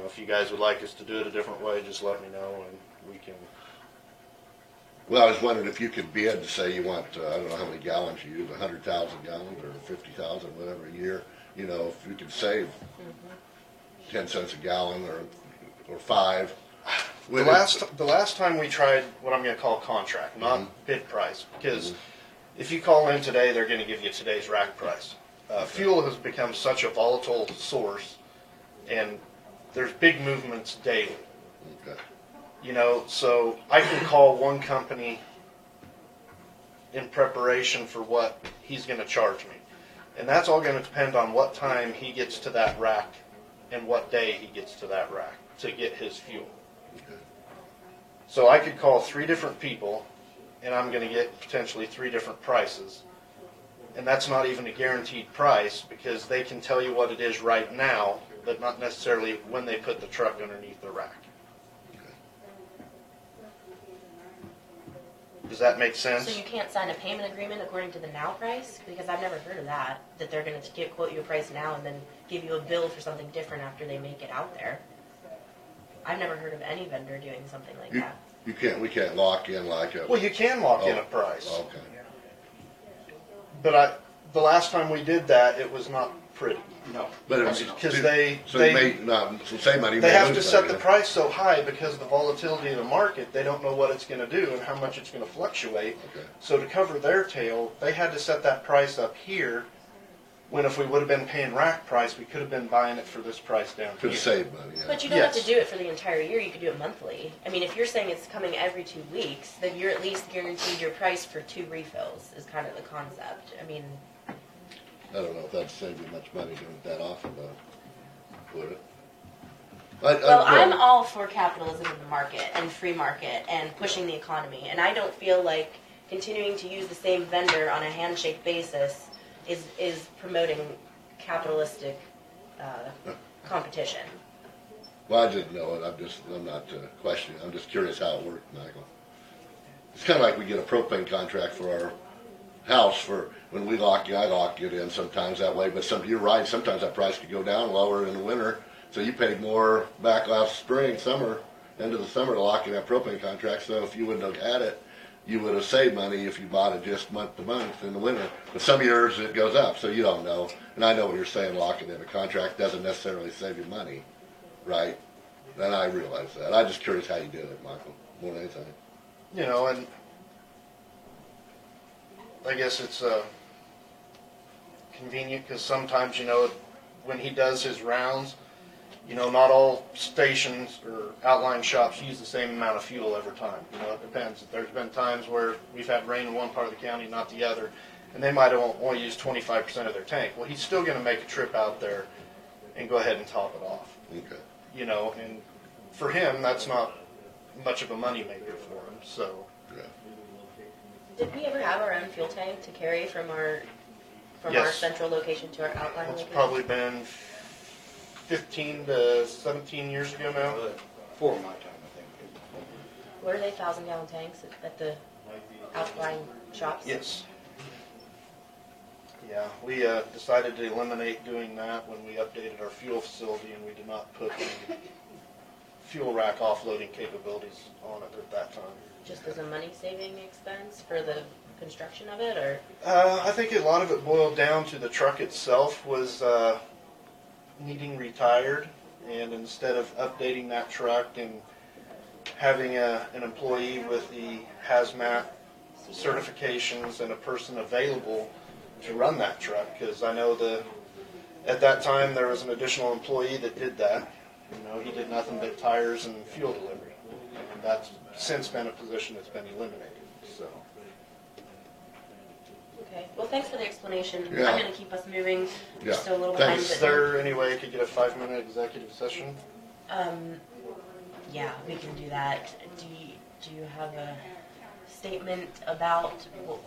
Speaker 10: If you guys would like us to do it a different way, just let me know and we can.
Speaker 4: Well, I was wondering if you could bid to say you want, I don't know how many gallons you use, 100,000 gallons or 50,000, whatever a year. If you could save 10 cents a gallon or 5.
Speaker 10: The last time we tried what I'm going to call contract, not bid price, because if you call in today, they're going to give you today's rack price. Fuel has become such a volatile source, and there's big movements daily.
Speaker 4: Okay.
Speaker 10: So I can call one company in preparation for what he's going to charge me. And that's all going to depend on what time he gets to that rack and what day he gets to that rack to get his fuel. So I could call 3 different people and I'm going to get potentially 3 different prices. And that's not even a guaranteed price because they can tell you what it is right now, but not necessarily when they put the truck underneath the rack. Does that make sense?
Speaker 1: So you can't sign a payment agreement according to the now price? Because I've never heard of that they're going to quote you a price now and then give you a bill for something different after they make it out there. I've never heard of any vendor doing something like that.
Speaker 4: We can't lock in like a.
Speaker 10: Well, you can lock in a price.
Speaker 4: Okay.
Speaker 10: But the last time we did that, it was not pretty.
Speaker 5: No.
Speaker 4: But it was
Speaker 10: Because they
Speaker 4: may not say money.
Speaker 10: they have to set the price so high because of the volatility of the market. They don't know what it's going to do and how much it's going to fluctuate.
Speaker 4: Okay.
Speaker 10: So to cover their tail, they had to set that price up here When if we would have been paying rack price, we could have been buying it for this price down
Speaker 4: Could
Speaker 10: here.
Speaker 4: save money, yeah.
Speaker 1: But you don't have to
Speaker 10: Yes.
Speaker 1: do it for the entire year, you could do it monthly. I mean, if you're saying it's coming every 2 weeks, then you're at least guaranteed your price for 2 refills, is kind of the concept. I mean,
Speaker 4: I don't know if that'd save you much money doing it that often, though. Would it?
Speaker 1: well, I'm all for capitalism in the market and free market and pushing the economy, and I don't feel like continuing to use the same vendor on a handshake basis is promoting capitalistic competition.
Speaker 4: Well, I didn't know it. I'm not questioning. I'm just curious how it worked, Michael. It's kind of like we get a propane contract for our house for when we I lock it in sometimes that way. But you're right. Sometimes that price could go down lower in the winter. So you paid more back last spring, summer, end of the summer to lock in that propane contract. So if you wouldn't have had it, you would have saved money if you bought it just month to month in the winter. But some years it goes up, so you don't know. And I know what you're saying, locking in a contract doesn't necessarily save you money, right? And I realize that. I'm just curious how you did it, Michael, more than anything.
Speaker 10: You know, and I guess it's convenient because sometimes, you know, when he does his rounds, you know, not all stations or outlying shops use the same amount of fuel every time. You know, it depends. There's been times where we've had rain in one part of the county, not the other, and they might only use 25% of their tank. Well, he's still going to make a trip out there and go ahead and top it off.
Speaker 4: Okay.
Speaker 10: You know, and for him, that's not much of a moneymaker for him. So,
Speaker 4: Yeah.
Speaker 1: Did we ever have our own fuel tank to carry from our
Speaker 10: Yes.
Speaker 1: central location to our outlying
Speaker 10: it's
Speaker 1: location?
Speaker 10: probably been 15 to 17 years ago now.
Speaker 5: Before my time, I think.
Speaker 1: What are they, 1,000-gallon tanks at the outlying shops?
Speaker 10: Yes. Yeah, we decided to eliminate doing that when we updated our fuel facility, and we did not put any fuel rack offloading capabilities on it at that time.
Speaker 1: Just as a money-saving expense for the construction of it, or?
Speaker 10: I think a lot of it boiled down to the truck itself was needing retired, and instead of updating that truck and having an employee with the hazmat certifications and a person available to run that truck, because I know at that time there was an additional employee that did that. You know, he did nothing but tires and fuel delivery, and that's since been a position that's been eliminated. So.
Speaker 1: Okay, well, thanks for the explanation.
Speaker 4: Yeah.
Speaker 1: I'm gonna keep us moving. We're
Speaker 4: Yeah.
Speaker 1: still a little
Speaker 4: Thanks.
Speaker 1: behind,
Speaker 10: Is there any way I could get a 5-minute executive session?
Speaker 1: yeah, we can do that. Do you have a statement about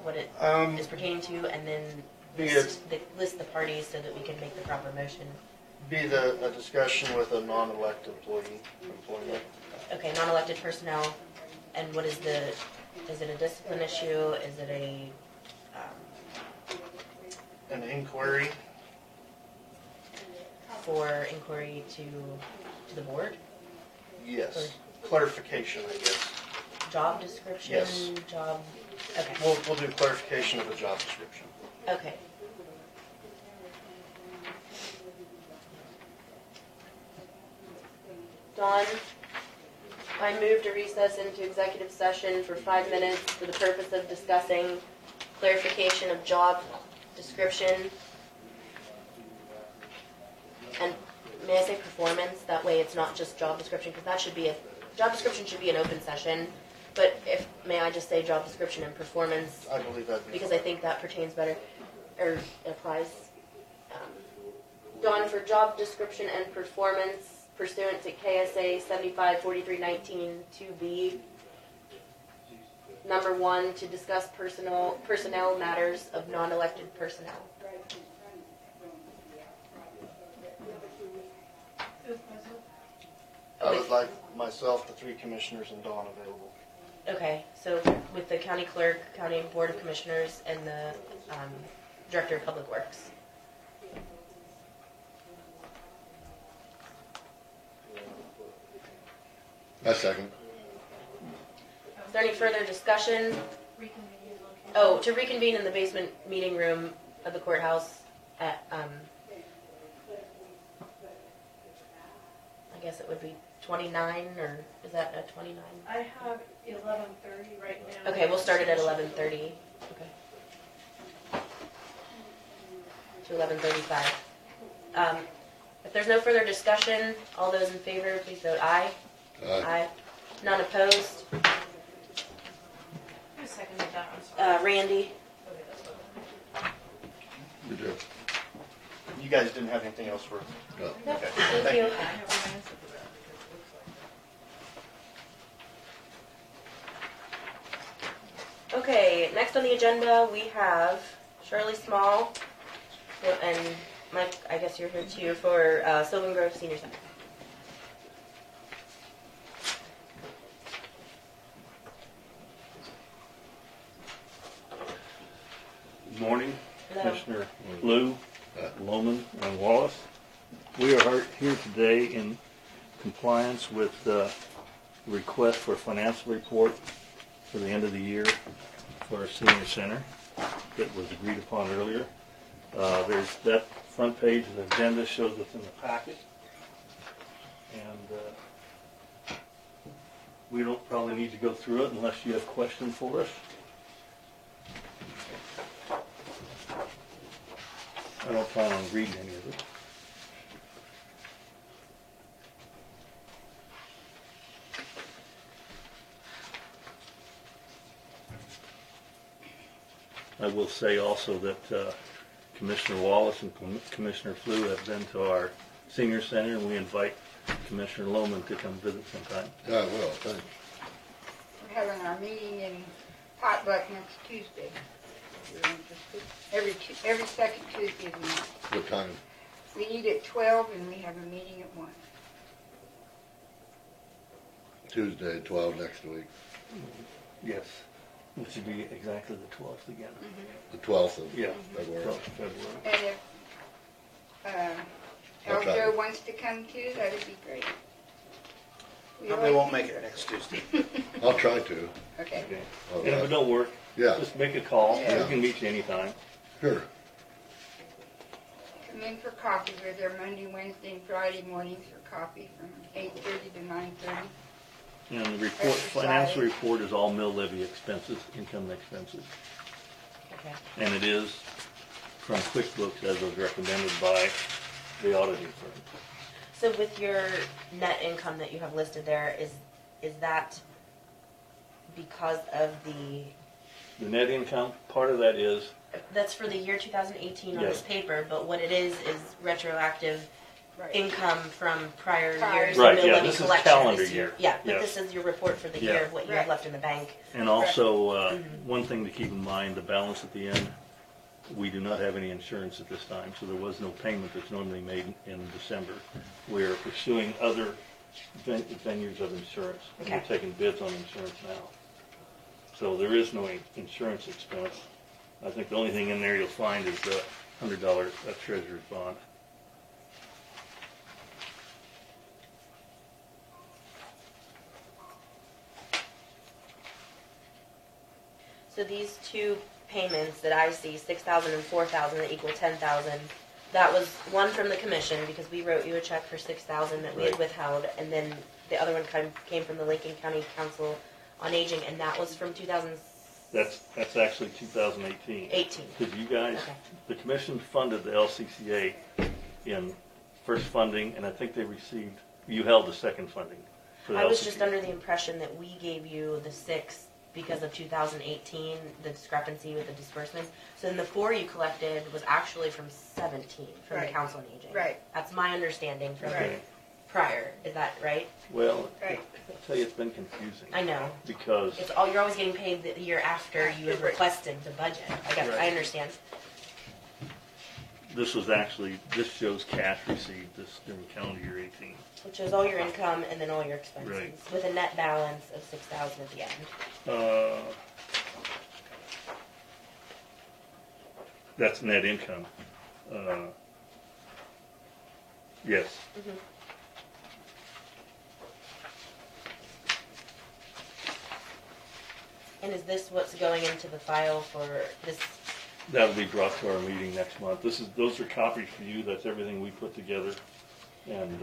Speaker 1: what it is pertaining to, and then list the parties so that we can make the proper motion?
Speaker 10: Be a discussion with a non-elected employee.
Speaker 1: Okay, non-elected personnel, and what is it a discipline issue? Is it a,
Speaker 10: An inquiry.
Speaker 1: for inquiry to the board?
Speaker 10: Yes. Clarification, I guess.
Speaker 1: Job description?
Speaker 10: Yes.
Speaker 1: Job, okay,
Speaker 10: We'll do clarification of the job description.
Speaker 1: okay. Dawn, I move to recess into executive session for 5 minutes for the purpose of discussing clarification of job description. And may I say performance? That way it's not just job description, because job description should be an open session. But may I just say job description and performance?
Speaker 10: I believe that.
Speaker 1: Because I think that pertains better, or applies. Dawn, for job description and performance pursuant to KSA 754319 2B. Number 1, to discuss personnel matters of non-elected personnel.
Speaker 2: Who's present?
Speaker 10: I would like myself, the 3 commissioners, and Dawn available.
Speaker 1: Okay, so with the county clerk, county board of commissioners, and the director of public works.
Speaker 4: A second.
Speaker 1: Is there any further discussion?
Speaker 2: Reconvene location.
Speaker 1: Oh, to reconvene in the basement meeting room of the courthouse at, I guess it would be 29, or is that at 29?
Speaker 2: I have 11:30 right now.
Speaker 1: Okay, we'll start it at 11:30. Okay. to 11:35. If there's no further discussion, all those in favor, please vote aye. Aye. None opposed.
Speaker 2: Who seconded that? I'm sorry.
Speaker 1: Randy.
Speaker 2: Okay, that's what-
Speaker 4: You do.
Speaker 10: You guys didn't have anything else for?
Speaker 4: No.
Speaker 1: Yep,
Speaker 10: Okay.
Speaker 1: thank you.
Speaker 2: I have an answer for that because it looks like
Speaker 1: Okay, next on the agenda, we have Shirley Small, and Mike, I guess you're here too, for Sylvan Grove Senior Center.
Speaker 13: Good morning,
Speaker 1: Hello.
Speaker 13: Commissioner Lou, Lohman, and Wallace. We are here today in compliance with the request for a financial report for the end of the year for our senior center that was agreed upon earlier. There's that front page of the agenda shows what's in the packet. And we don't probably need to go through it unless you have questions for us. I don't plan on reading any of it. I will say also that Commissioner Wallace and Commissioner Flew have been to our senior center, and we invite Commissioner Lohman to come visit sometime.
Speaker 4: Yeah, I will, thanks.
Speaker 6: We're having our meeting in Potluck next Tuesday. If you're interested. Every second Tuesday of the month.
Speaker 4: What time?
Speaker 6: We eat at 12 and we have a meeting at 1.
Speaker 4: Tuesday at 12 next week.
Speaker 13: Yes, which would be exactly the 12th again.
Speaker 4: The 12th of
Speaker 13: Yeah,
Speaker 4: February.
Speaker 13: 12th of February.
Speaker 6: And if
Speaker 4: Okay.
Speaker 6: Eljo wants to come too, that would be great.
Speaker 5: Probably won't make it next Tuesday.
Speaker 4: I'll try to.
Speaker 6: Okay.
Speaker 13: Okay.
Speaker 4: Oh,
Speaker 13: And if it
Speaker 4: yeah.
Speaker 13: don't work,
Speaker 4: Yeah,
Speaker 13: just make a call.
Speaker 6: Yeah.
Speaker 13: We can meet you anytime.
Speaker 4: sure.
Speaker 6: Come in for coffee. We're there Monday, Wednesday, and Friday mornings for coffee from 8:30 to 9:30.
Speaker 13: And the report, financial report is all mill levy expenses, income expenses.
Speaker 1: Okay.
Speaker 13: And it is from QuickBooks as was recommended by the auditing firm.
Speaker 1: So with your net income that you have listed there, is that because of
Speaker 13: The net income, part of that is,
Speaker 1: that's for the year 2018 on this
Speaker 13: Yes.
Speaker 1: paper, but what it is retroactive
Speaker 6: Right.
Speaker 1: income from prior
Speaker 6: Prior.
Speaker 1: years.
Speaker 13: Right,
Speaker 1: mill
Speaker 13: yeah,
Speaker 1: levy
Speaker 13: this is
Speaker 1: collection
Speaker 13: calendar
Speaker 1: this
Speaker 13: year.
Speaker 1: Yeah, but
Speaker 13: Yes.
Speaker 1: this is your report for the
Speaker 13: Yeah.
Speaker 1: year of what you have
Speaker 6: Right.
Speaker 1: left in the bank.
Speaker 13: and also, one thing to keep in mind, the balance at the end, we do not have any insurance at this time, so there was no payment that's normally made in December. We're pursuing other venues of insurance.
Speaker 1: Okay.
Speaker 13: We're taking bids on insurance now. So there is no insurance expense. I think the only thing in there you'll find is the $100 treasurer's bond.
Speaker 1: So these two payments that I see, 6,000 and 4,000, that equal 10,000. That was one from the commission because we wrote you a check for 6,000 that we had
Speaker 13: Right.
Speaker 1: withheld, and then the other one came from the Lincoln County Council on Aging, and that was from 2018.
Speaker 13: That's actually 2018. Because you guys,
Speaker 1: Okay.
Speaker 13: the commission funded the LCCA in first funding, and I think they received, you held the second funding for the
Speaker 1: I was
Speaker 13: LCCA.
Speaker 1: just under the impression that we gave you the 6 because of 2018, the discrepancy with the disbursements. So then the 4 you collected was actually from 17, from the
Speaker 6: Right.
Speaker 1: Council on Aging.
Speaker 6: Right.
Speaker 1: That's my understanding from
Speaker 13: Okay.
Speaker 1: prior. Is that right?
Speaker 13: Well,
Speaker 6: Right.
Speaker 13: I'll tell you, it's been confusing.
Speaker 1: I know.
Speaker 13: Because,
Speaker 1: It's all, you're always getting paid the year after you had
Speaker 6: Right.
Speaker 1: requested the budget.
Speaker 13: Right.
Speaker 1: I understand.
Speaker 13: this was actually, this shows cash received this during calendar year 18.
Speaker 1: Which is all your income and then all your expenses.
Speaker 13: Right.
Speaker 1: With a net balance of 6,000 at the end.
Speaker 13: That's net income. Yes.
Speaker 1: Mhm. And is this what's going into the file for this?
Speaker 13: That'll be brought to our meeting next month. Those are copies for you. That's everything we put together. And,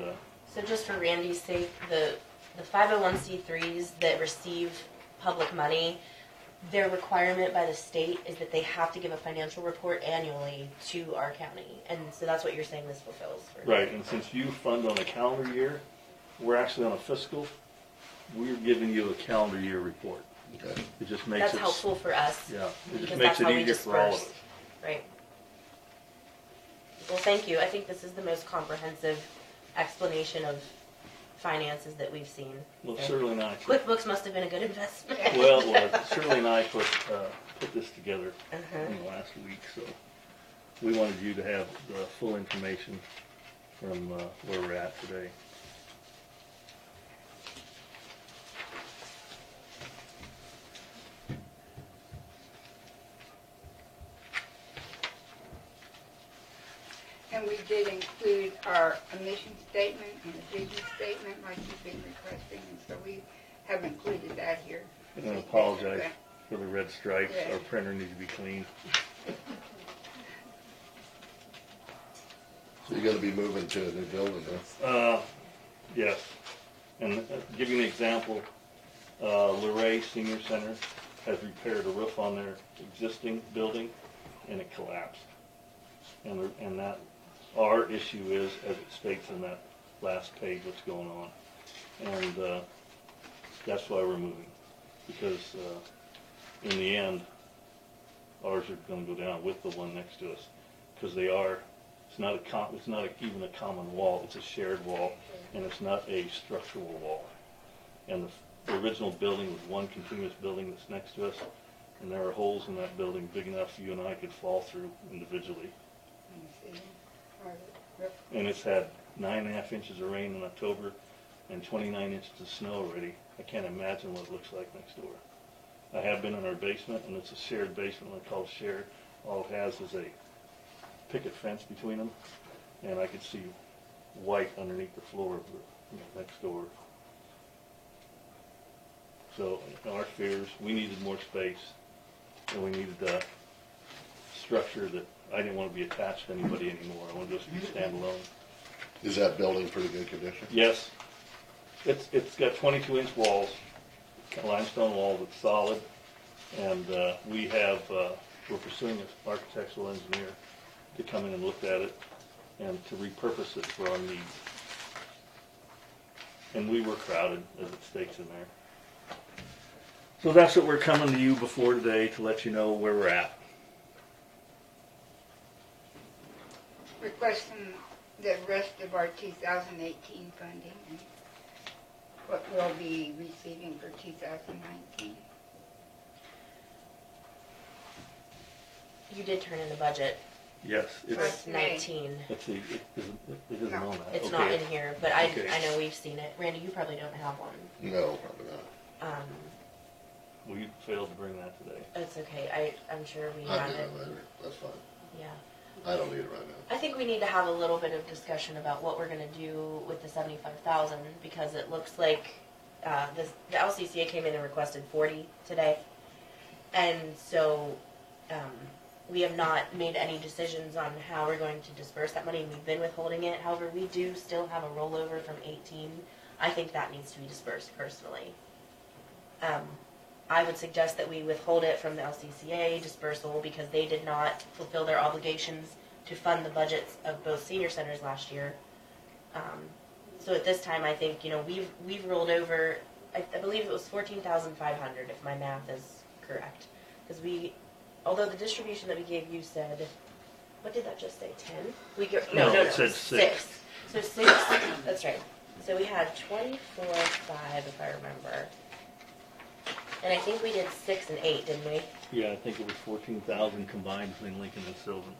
Speaker 1: So just for Randy's sake, the 501c3s that receive public money, their requirement by the state is that they have to give a financial report annually to our county, and so that's what you're saying this fulfills.
Speaker 13: Right, and since you fund on a calendar year, we're actually on a fiscal, we're giving you a calendar year report.
Speaker 4: Okay.
Speaker 13: It just makes
Speaker 1: That's
Speaker 13: it.
Speaker 1: helpful for us.
Speaker 13: Yeah, it
Speaker 1: because
Speaker 13: just makes
Speaker 1: that's
Speaker 13: it
Speaker 1: how we
Speaker 13: easier for all of
Speaker 1: disperse.
Speaker 13: us.
Speaker 1: Right. Well, thank you. I think this is the most comprehensive explanation of finances that we've seen.
Speaker 13: Well,
Speaker 1: So,
Speaker 13: Shirley and I.
Speaker 1: QuickBooks must have been a good investment.
Speaker 13: Well, it was. Shirley and I put this together
Speaker 1: Uh-huh.
Speaker 13: in the last week, so we wanted you to have the full information from where we're at today.
Speaker 14: And we did include our mission statement and the vision statement like you've been requesting, and so we have included that here.
Speaker 13: And I apologize for the red stripes.
Speaker 14: Yeah.
Speaker 13: Our printer needs to be cleaned.
Speaker 4: So you're gonna be moving to a new building, huh?
Speaker 13: Yes. And give you an example, Luray Senior Center has repaired a roof on their existing building, and it collapsed. And that, our issue is, as it states in that last page, what's going on. And that's why we're moving, because in the end, ours are going to go down with the one next to us, because they are. It's not even a common wall. It's a shared wall, and it's not a structural wall. And the original building was one continuous building that's next to us, and there are holes in that building big enough you and I could fall through individually. And it's had 9.5 inches of rain in October and 29 inches of snow already. I can't imagine what it looks like next door. I have been in our basement, and it's a shared basement. I call it shared. All it has is a picket fence between them, and I could see white underneath the floor of the next door. So our fears, we needed more space, and we needed a structure that I didn't want to be attached to anybody anymore. I wanted to just be standalone.
Speaker 4: Is that building pretty good condition?
Speaker 13: Yes, it's got 22-inch walls, limestone walls. It's solid, and we're pursuing an architectural engineer to come in and look at it and to repurpose it for our needs. And we were crowded, as it states in there. So that's what we're coming to you before today, to let you know where we're at.
Speaker 14: Requesting the rest of our 2018 funding and what we'll be receiving for 2019.
Speaker 1: You did turn in the budget
Speaker 13: Yes,
Speaker 1: for
Speaker 13: it's,
Speaker 1: 19.
Speaker 13: let's see, it isn't on that.
Speaker 1: It's
Speaker 13: Okay.
Speaker 1: not in here, but I
Speaker 13: Okay.
Speaker 1: know we've seen it. Randy, you probably don't have one.
Speaker 4: No, probably not.
Speaker 13: We failed to bring that today.
Speaker 1: It's okay. I'm sure we
Speaker 4: I
Speaker 1: have
Speaker 4: do
Speaker 1: it.
Speaker 4: it later. That's fine.
Speaker 1: Yeah.
Speaker 4: I don't need it right now.
Speaker 1: I think we need to have a little bit of discussion about what we're going to do with the 75,000, because it looks like the LCCA came in and requested 40 today, and so we have not made any decisions on how we're going to disperse that money. We've been withholding it. However, we do still have a rollover from 18. I think that needs to be dispersed personally. I would suggest that we withhold it from the LCCA dispersal because they did not fulfill their obligations to fund the budgets of both senior centers last year. So at this time, I think, we've rolled over, I believe it was 14,500 if my math is correct. Because although the distribution that we gave you said, what did that just say, 10? No,
Speaker 13: it said 6.
Speaker 1: So 6, that's right. So we had 24.5 if I remember. And I think we did 6 and 8, didn't we?
Speaker 13: Yeah, I think it was 14,000 combined between Lincoln and Sylvan.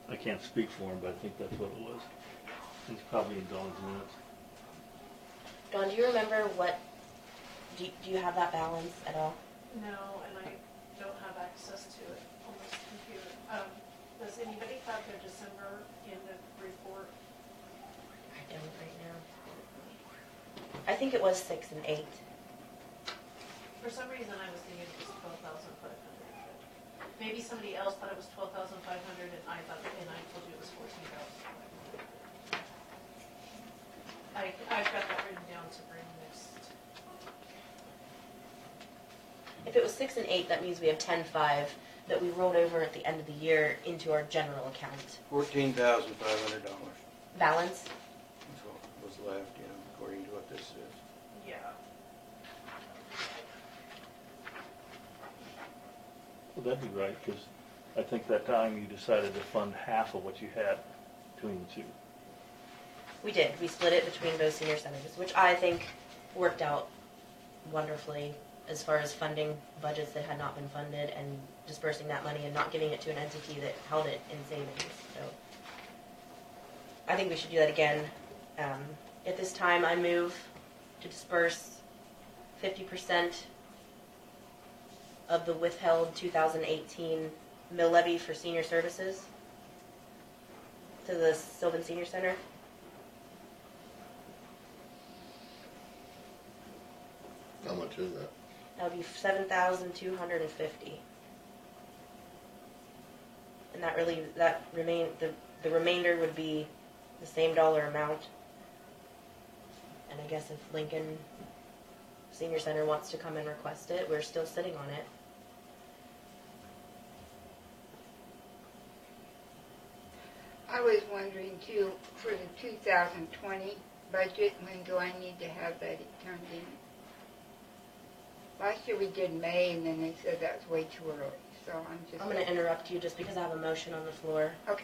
Speaker 13: I can't speak for him, but I think that's what it was. It's probably in Dawn's minutes.
Speaker 1: Dawn, do you remember do you have that balance at all?
Speaker 2: No, and I don't have access to it on this computer. Does anybody have their December end of report?
Speaker 1: I don't right now. I think it was 6 and 8.
Speaker 2: For some reason, I was thinking it was 12,500. Maybe somebody else thought it was 12,500, and I told you it was 14,000. I've got that written down to bring next.
Speaker 1: If it was 6 and 8, that means we have 10.5 that we rolled over at the end of the year into our general account.
Speaker 5: $14,500.
Speaker 1: Balance?
Speaker 5: That's what was left, yeah, according to what this is.
Speaker 2: Yeah.
Speaker 13: Well, that'd be right, because I think that time you decided to fund half of what you had between the two.
Speaker 1: We did. We split it between both senior centers, which I think worked out wonderfully as far as funding budgets that had not been funded and dispersing that money and not giving it to an entity that held it in savings. So I think we should do that again. At this time, I move to disperse 50% of the withheld 2018 mill levy for senior services to the Sylvan Senior Center.
Speaker 4: How much is that?
Speaker 1: That would be $7,250, and the remainder would be the same dollar amount. And I guess if Lincoln Senior Center wants to come and request it, we're still sitting on it.
Speaker 14: I was wondering too, for the 2020 budget, when do I need to have that turned in? Last year we did May, and then they said that's way too early, so
Speaker 1: I'm going to interrupt you just because I have a motion on the floor.
Speaker 14: Okay.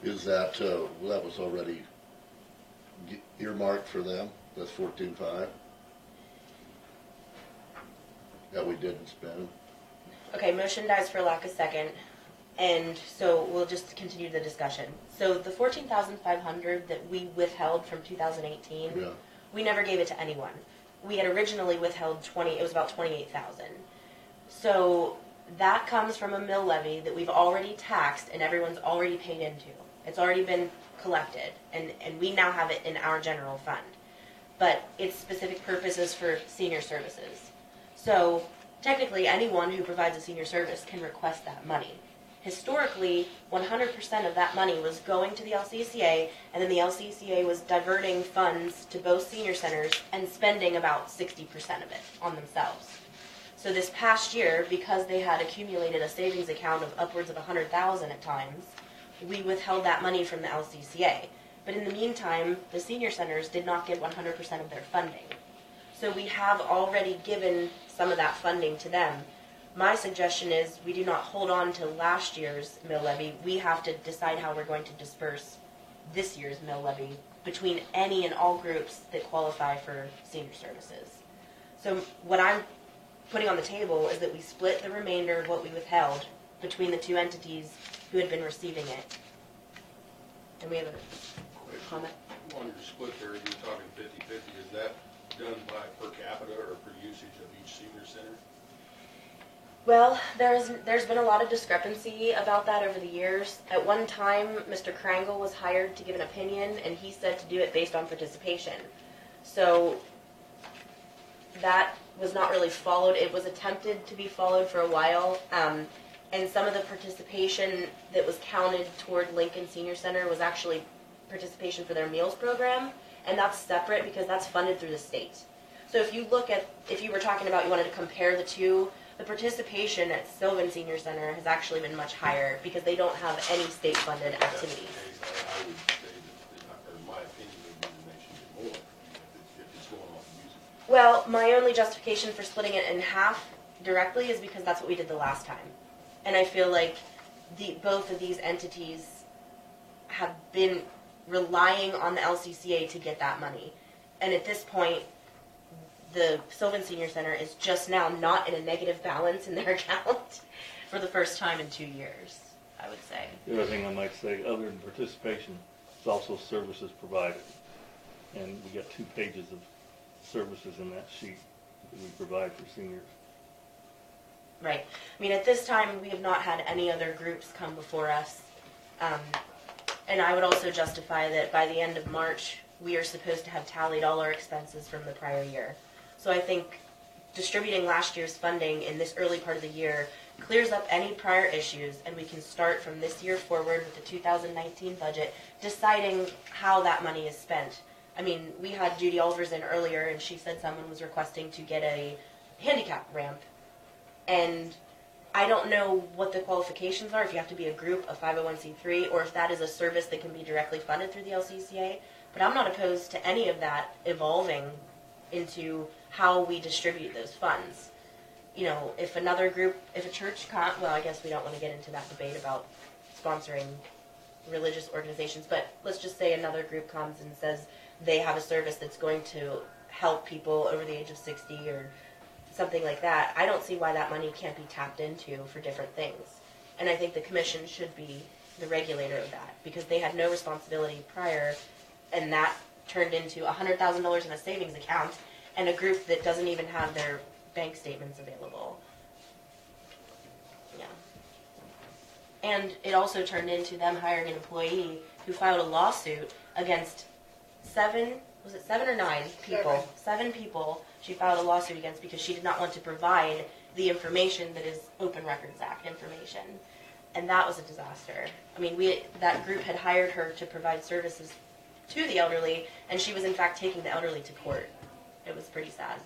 Speaker 4: Is that, that was already earmarked for them, that's 14.5? That we didn't spend?
Speaker 1: Okay, motion dies for lack of second, and so we'll just continue the discussion. So the $14,500 that we withheld from 2018,
Speaker 4: Yeah.
Speaker 1: we never gave it to anyone. We had originally withheld it was about $28,000. So that comes from a mill levy that we've already taxed and everyone's already paid into. It's already been collected, and we now have it in our general fund. But its specific purpose is for senior services. So technically anyone who provides a senior service can request that money. Historically, 100% of that money was going to the LCCA, and then the LCCA was diverting funds to both senior centers and spending about 60% of it on themselves. So this past year, because they had accumulated a savings account of upwards of $100,000 at times, we withheld that money from the LCCA. But in the meantime, the senior centers did not get 100% of their funding. So we have already given some of that funding to them. My suggestion is we do not hold on to last year's mill levy. We have to decide how we're going to disperse this year's mill levy between any and all groups that qualify for senior services. So what I'm putting on the table is that we split the remainder of what we withheld between the two entities who had been receiving it. And we have a comment.
Speaker 15: On your split there, you're talking 50-50. Is that done by per capita or per usage of each senior center?
Speaker 1: Well, there's been a lot of discrepancy about that over the years. At one time, Mr. Krangle was hired to give an opinion, and he said to do it based on participation. So that was not really followed. It was attempted to be followed for a while, and some of the participation that was counted toward Lincoln Senior Center was actually participation for their meals program, and that's separate because that's funded through the state. So if you were talking about you wanted to compare the two, the participation at Sylvan Senior Center has actually been much higher because they don't have any state-funded activities.
Speaker 15: I would say that, in my opinion, they should be more if it's going off the music.
Speaker 1: Well, my only justification for splitting it in half directly is because that's what we did the last time. And I feel like both of these entities have been relying on the LCCA to get that money. And at this point, the Sylvan Senior Center is just now not in a negative balance in their account for the first time in 2 years, I would say.
Speaker 13: The other thing I might say, other than participation, it's also services provided. And we got 2 pages of services in that sheet that we provide for seniors.
Speaker 1: Right. I mean, at this time, we have not had any other groups come before us. And I would also justify that by the end of March, we are supposed to have tallied all our expenses from the prior year. So I think distributing last year's funding in this early part of the year clears up any prior issues, and we can start from this year forward with the 2019 budget, deciding how that money is spent. I mean, we had Judy Ahlvers in earlier, and she said someone was requesting to get a handicap ramp. And I don't know what the qualifications are, if you have to be a group, a 501c3, or if that is a service that can be directly funded through the LCCA. But I'm not opposed to any of that evolving into how we distribute those funds. You know, if another group, if a church can't, well, I guess we don't want to get into that debate about sponsoring religious organizations, but let's just say another group comes and says they have a service that's going to help people over the age of 60 or something like that. I don't see why that money can't be tapped into for different things. And I think the commission should be the regulator of that, because they had no responsibility prior, and that turned into $100,000 in a savings account and a group that doesn't even have their bank statements available. Yeah. And it also turned into them hiring an employee who filed a lawsuit against seven or nine people? Seven people she filed a lawsuit against because she did not want to provide the information that is Open Records Act information. And that was a disaster. I mean, that group had hired her to provide services to the elderly, and she was in fact taking the elderly to court. It was pretty sad.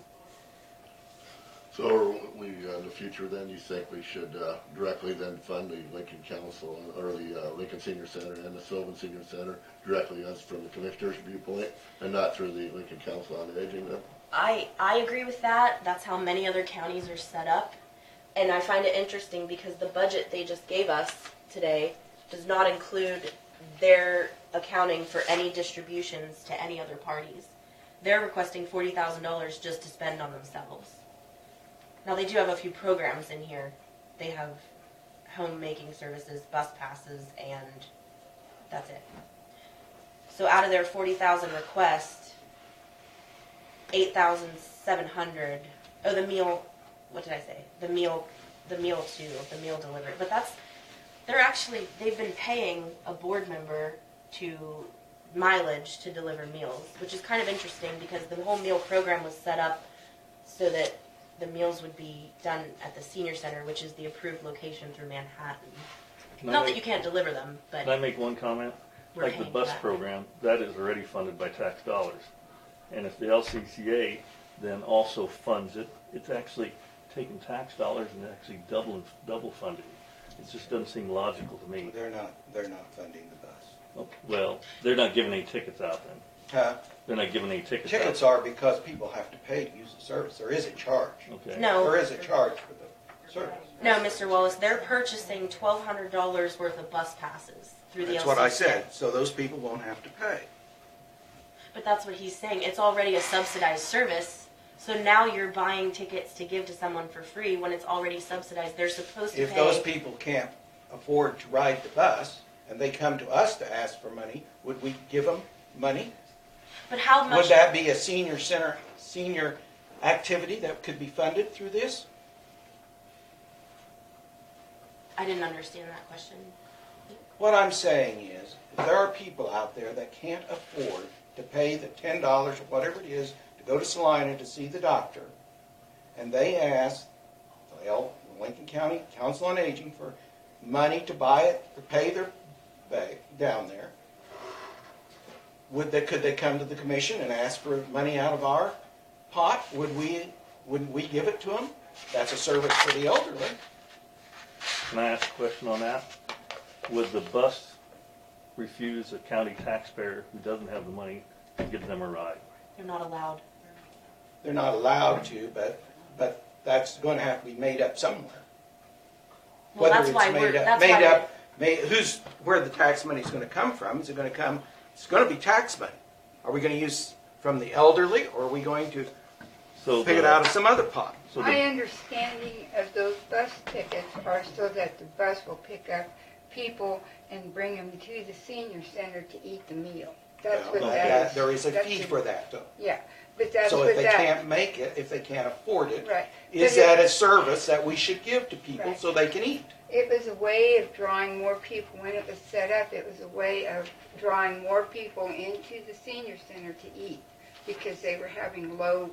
Speaker 4: So are we, in the future then, you think we should directly then fund the Lincoln Council, or the Lincoln Senior Center and the Sylvan Senior Center directly as from the commissioner's viewpoint, and not through the Lincoln Council on Aging then?
Speaker 1: I agree with that. That's how many other counties are set up. And I find it interesting because the budget they just gave us today does not include their accounting for any distributions to any other parties. They're requesting $40,000 just to spend on themselves. Now, they do have a few programs in here. They have homemaking services, bus passes, and that's it. So out of their $40,000 request, $8,700. Oh, the meal. What did I say? The meal delivery. But they've been paying a board member to mileage to deliver meals, which is kind of interesting because the whole meal program was set up so that the meals would be done at the senior center, which is the approved location through Manhattan. Not that you can't deliver them, but...
Speaker 13: Can I make one comment? Like the bus program, that is already funded by tax dollars. And if the LCCA then also funds it, it's actually taking tax dollars and actually double funding. It just doesn't seem logical to me.
Speaker 5: They're not funding the bus.
Speaker 13: Oh, well, they're not giving any tickets out then.
Speaker 5: Huh?
Speaker 13: They're not giving any tickets
Speaker 5: Tickets
Speaker 13: out.
Speaker 5: are because people have to pay to use the service. There is a charge.
Speaker 13: Okay.
Speaker 1: No.
Speaker 5: There is a charge for the service.
Speaker 1: No, Mr. Wallace, they're purchasing $1,200 worth of bus passes through the LCCA.
Speaker 5: That's what I said. So those people won't have to pay.
Speaker 1: But that's what he's saying. It's already a subsidized service. So now you're buying tickets to give to someone for free when it's already subsidized. They're supposed to
Speaker 5: If
Speaker 1: pay.
Speaker 5: those people can't afford to ride the bus and they come to us to ask for money, would we give them money?
Speaker 1: But how much?
Speaker 5: Would that be a senior activity that could be funded through this?
Speaker 1: I didn't understand that question.
Speaker 5: What I'm saying is, if there are people out there that can't afford to pay the $10 or whatever it is to go to Salina to see the doctor, and they ask the Lincoln County Council on Aging for money to buy it, to pay their bag down there, could they come to the commission and ask for money out of our pot? Wouldn't we give it to them? That's a service for the elderly.
Speaker 13: Can I ask a question on that? Would the bus refuse a county taxpayer who doesn't have the money to give them a ride?
Speaker 1: They're not allowed.
Speaker 5: They're not allowed to, but that's going to have to be made up somewhere.
Speaker 1: Well,
Speaker 5: Whether
Speaker 1: that's
Speaker 5: it's
Speaker 1: why
Speaker 5: where the tax money is going to come from? Is it going to come? It's going to be tax money. Are we going to use from the elderly, or are we going to pick it out of some other pot?
Speaker 14: My understanding of those bus tickets are so that the bus will pick up people and bring them to the senior center to eat the meal. That's what that is.
Speaker 5: There is a fee for that, though.
Speaker 14: Yeah, but that's
Speaker 5: so
Speaker 14: what
Speaker 5: if they
Speaker 14: that.
Speaker 5: can't make it, if they can't afford it,
Speaker 14: Right.
Speaker 5: is that a service that we should give to people so they can eat?
Speaker 14: It was a way of drawing more people. When it was set up, it was a way of drawing more people into the senior center to eat because they were having low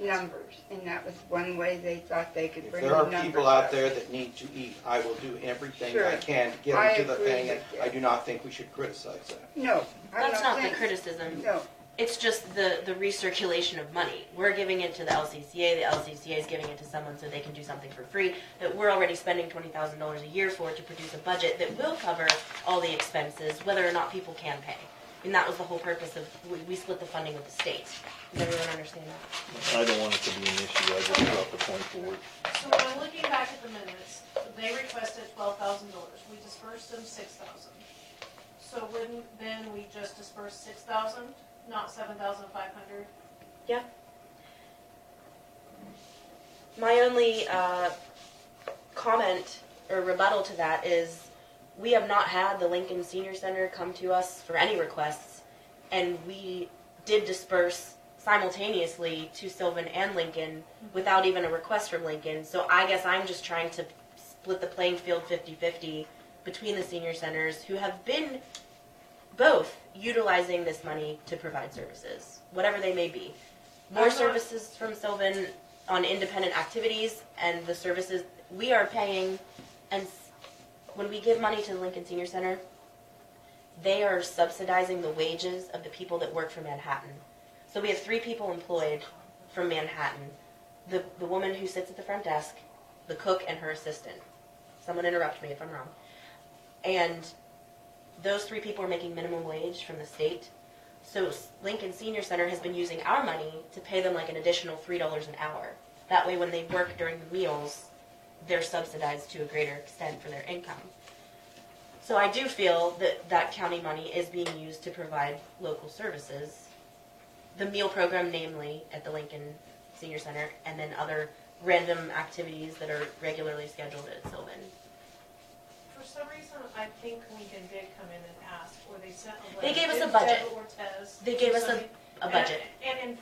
Speaker 14: numbers, and that was one way they thought they could bring the numbers up.
Speaker 5: There are people out there that need to eat. I will do everything I can to get them to the thing, and I do not think we should criticize that.
Speaker 14: No,
Speaker 1: That's not the criticism.
Speaker 14: No.
Speaker 1: It's just the recirculation of money. We're giving it to the LCCA. The LCCA is giving it to someone so they can do something for free that we're already spending $20,000 a year for to produce a budget that will cover all the expenses, whether or not people can pay. And that was the whole purpose of, we split the funding with the state. Does everyone understand that?
Speaker 13: I don't want it to be an issue, I just brought the point forward.
Speaker 2: So when I'm looking back at the minutes, they requested $12,000. We dispersed them $6,000. So wouldn't then we just disperse $6,000, not $7,500?
Speaker 1: Yeah. My only comment or rebuttal to that is we have not had the Lincoln Senior Center come to us for any requests, and we did disperse simultaneously to Sylvan and Lincoln without even a request from Lincoln. So I guess I'm just trying to split the playing field 50-50 between the senior centers who have been both utilizing this money to provide services, whatever they may be. More services from Sylvan on independent activities, and the services we are paying. And when we give money to the Lincoln Senior Center, they are subsidizing the wages of the people that work for Manhattan. So we have 3 people employed from Manhattan. The woman who sits at the front desk, the cook, and her assistant. Someone interrupt me if I'm wrong. And those 3 people are making minimum wage from the state. So Lincoln Senior Center has been using our money to pay them like an additional $3 an hour. That way when they work during the meals, they're subsidized to a greater extent for their income. So I do feel that that county money is being used to provide local services. The meal program, namely, at the Lincoln Senior Center, and then other random activities that are regularly scheduled at Sylvan.
Speaker 2: For some reason, I think Lincoln did come in and ask, or they sent a letter.
Speaker 1: They gave us a
Speaker 2: Did
Speaker 1: budget.
Speaker 2: Deb Ortiz
Speaker 1: They gave
Speaker 2: do
Speaker 1: us
Speaker 2: something?
Speaker 1: a budget.
Speaker 2: And in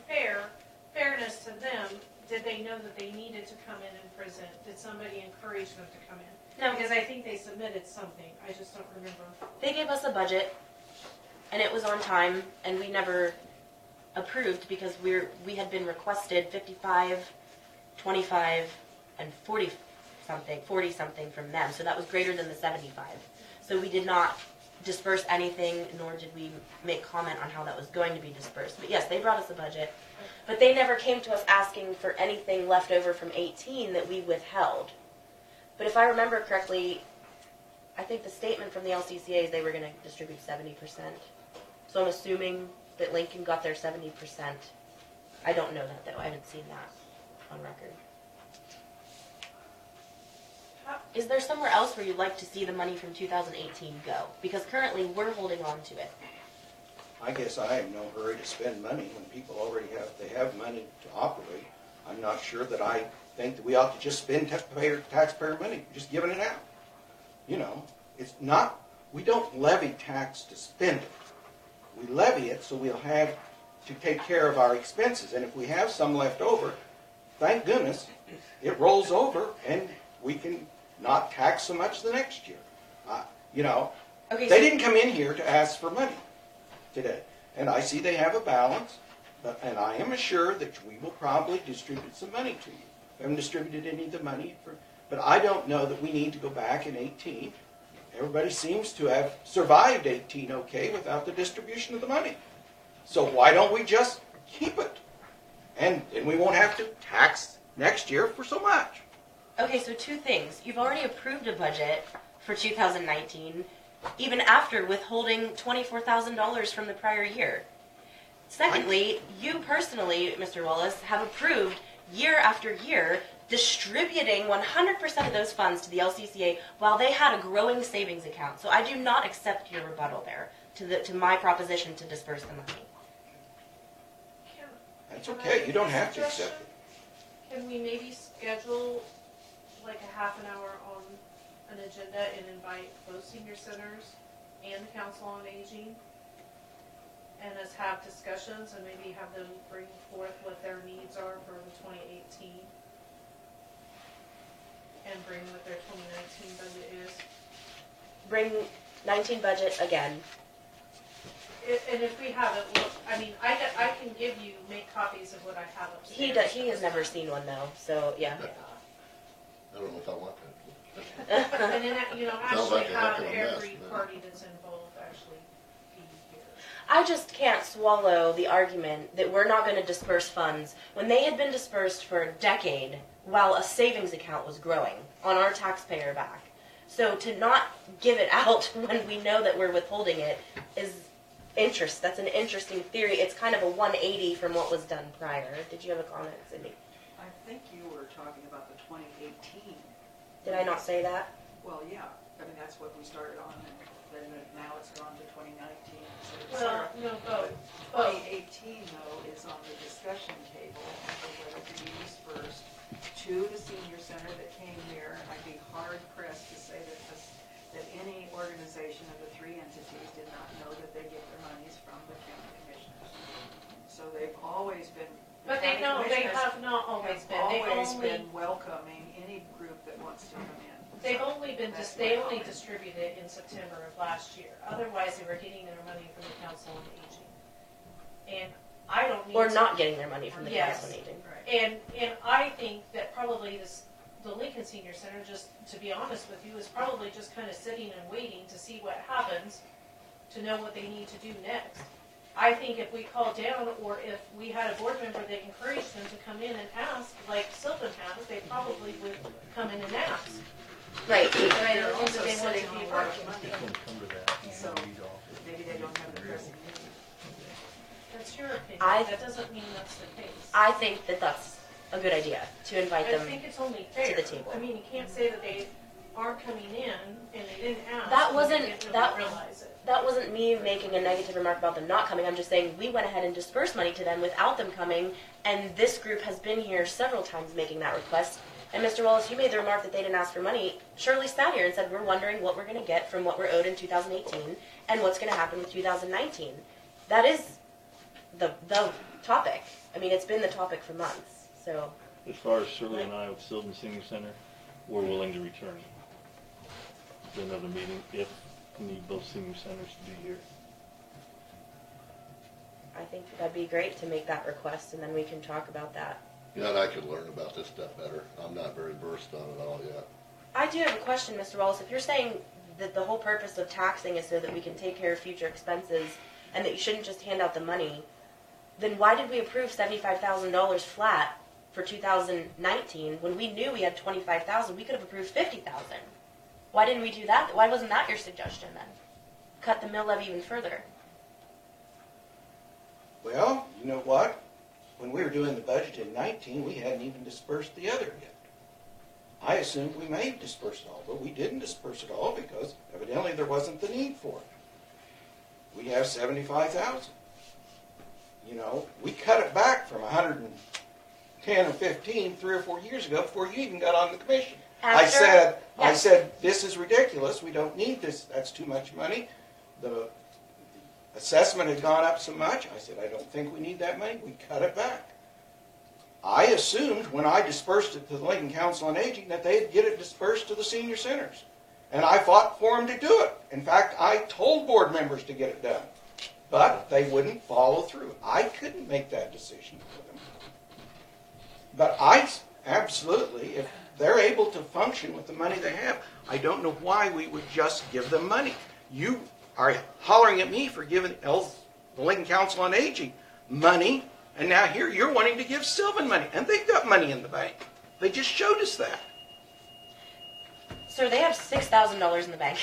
Speaker 2: fairness to them, did they know that they needed to come in and present? Did somebody encourage them to come in?
Speaker 1: No.
Speaker 2: Because I think they submitted something, I just don't remember.
Speaker 1: They gave us a budget, and it was on time, and we never approved because we had been requested 55, 25, and 40 something from them. So that was greater than the 75. So we did not disperse anything, nor did we make comment on how that was going to be dispersed. But yes, they brought us a budget, but they never came to us asking for anything left over from 18 that we withheld. But if I remember correctly, I think the statement from the LCCA is they were going to distribute 70%. So I'm assuming that Lincoln got their 70%. I don't know that, though. I haven't seen that on record. Is there somewhere else where you'd like to see the money from 2018 go? Because currently we're holding on to it.
Speaker 5: I guess I am in no hurry to spend money when people already have money to operate. I'm not sure that I think that we ought to just spend taxpayer money, just giving it out. You know, it's not, we don't levy tax to spend it. We levy it so we'll have to take care of our expenses. And if we have some left over, thank goodness, it rolls over and we can not tax so much the next year. You know,
Speaker 1: Okay,
Speaker 5: they didn't come in here to ask for money today. And I see they have a balance, and I am assured that we will probably distribute some money to you. We haven't distributed any of the money, but I don't know that we need to go back in 18. Everybody seems to have survived 18 okay without the distribution of the money. So why don't we just keep it? And we won't have to tax next year for so much.
Speaker 1: Okay, so 2 things. You've already approved a budget for 2019, even after withholding $24,000 from the prior year. Secondly, you personally, Mr. Wallace, have approved year after year distributing 100% of those funds to the LCCA while they had a growing savings account. So I do not accept your rebuttal there to my proposition to disperse the money.
Speaker 5: That's okay. You don't have to accept it.
Speaker 2: Can we maybe schedule like a half an hour on an agenda and invite both senior centers and the Council on Aging? And us have discussions and maybe have them bring forth what their needs are for the 2018? And bring what their 2019 budget is?
Speaker 1: Bring 19 budget again.
Speaker 2: And if we haven't looked, I mean, I can make copies of what I have upstairs.
Speaker 1: He has never seen one though, so yeah.
Speaker 4: I don't know if I want that.
Speaker 2: And then, you know,
Speaker 4: Sounds
Speaker 2: actually
Speaker 4: like a heck
Speaker 2: have
Speaker 4: of a mess,
Speaker 2: every
Speaker 4: man.
Speaker 2: party that's involved actually be here.
Speaker 1: I just can't swallow the argument that we're not going to disperse funds when they had been dispersed for a decade while a savings account was growing on our taxpayer back. So to not give it out when we know that we're withholding it is that's an interesting theory. It's kind of a 180 from what was done prior. Did you have a comment, Cindy?
Speaker 7: I think you were talking about the 2018.
Speaker 1: Did I not say that?
Speaker 7: Well, yeah, I mean, that's what we started on, and then now it's gone to 2019. So
Speaker 2: Well, no, both.
Speaker 7: 2018, though, is on the discussion table for whether to be dispersed to the senior center that came here, and I'd be hard pressed to say that any organization of the three entities did not know that they get their monies from the county commissioners. So they've always been.
Speaker 2: But they have not always been. They've
Speaker 7: always
Speaker 2: only
Speaker 7: been welcoming any group that wants to come in.
Speaker 2: They've only been they only distributed it in September of last year. Otherwise, they were getting their money from the Council on Aging. And I don't need
Speaker 1: Or not getting their money from the
Speaker 2: Yes.
Speaker 1: Council on Aging.
Speaker 2: And I think that probably the Lincoln Senior Center, just to be honest with you, is probably just kind of sitting and waiting to see what happens, to know what they need to do next. I think if we called down, or if we had a board member that encouraged them to come in and ask, like Sylvan has, they probably would come in and ask.
Speaker 1: Right.
Speaker 2: But I
Speaker 7: They're
Speaker 2: don't think
Speaker 7: also
Speaker 2: that they want
Speaker 7: sitting
Speaker 2: to
Speaker 7: on
Speaker 2: be
Speaker 7: a lot of
Speaker 2: working.
Speaker 7: money,
Speaker 13: Come to that.
Speaker 7: so maybe they don't have the pressing need.
Speaker 2: That's your opinion.
Speaker 1: I-
Speaker 2: That doesn't mean that's the case.
Speaker 1: I think that that's a good idea to invite
Speaker 2: I
Speaker 1: them.
Speaker 2: think it's only fair.
Speaker 1: the table.
Speaker 2: I mean, you can't say that they aren't coming in and they didn't ask.
Speaker 1: That
Speaker 2: and
Speaker 1: wasn't-
Speaker 2: they didn't
Speaker 1: that-
Speaker 2: really realize it.
Speaker 1: That wasn't me making a negative remark about them not coming. I'm just saying we went ahead and dispersed money to them without them coming, and this group has been here several times making that request. And Mr. Wallace, you made the remark that they didn't ask for money. Shirley sat here and said we're wondering what we're going to get from what we're owed in 2018 and what's going to happen with 2019. That is the topic. I mean, it's been the topic for months. So
Speaker 13: As far as Shirley and I with Sylvan Senior Center, we're willing to return to another meeting if we need both senior centers to be here.
Speaker 1: I think that'd be great to make that request, and then we can talk about that.
Speaker 4: You know, and I could learn about this stuff better. I'm not very versed on it all yet.
Speaker 1: I do have a question, Mr. Wallace. If you're saying that the whole purpose of taxing is so that we can take care of future expenses and that you shouldn't just hand out the money, then why did we approve $75,000 flat for 2019 when we knew we had $25,000? We could have approved $50,000. Why didn't we do that? Why wasn't that your suggestion then? Cut the mill levy even further.
Speaker 5: Well, you know what? When we were doing the budget in 19, we hadn't even dispersed the other yet. I assumed we may have dispersed it all, but we didn't disperse it all because evidently there wasn't the need for it. We have 75,000. You know, we cut it back from 110 or 15 3 or 4 years ago before you even got on the commission. I said, this is ridiculous. We don't need this. That's too much money. The assessment had gone up so much. I said, I don't think we need that money. We cut it back. I assumed when I dispersed it to the Lincoln Council on Aging that they'd get it dispersed to the senior centers. And I fought for them to do it. In fact, I told board members to get it done. But they wouldn't follow through. I couldn't make that decision for them. But I absolutely, if they're able to function with the money they have, I don't know why we would just give them money. You are hollering at me for giving the Lincoln Council on Aging money, and now here you're wanting to give Sylvan money, and they've got money in the bank. They just showed us that.
Speaker 1: Sir, they have $6,000 in the bank,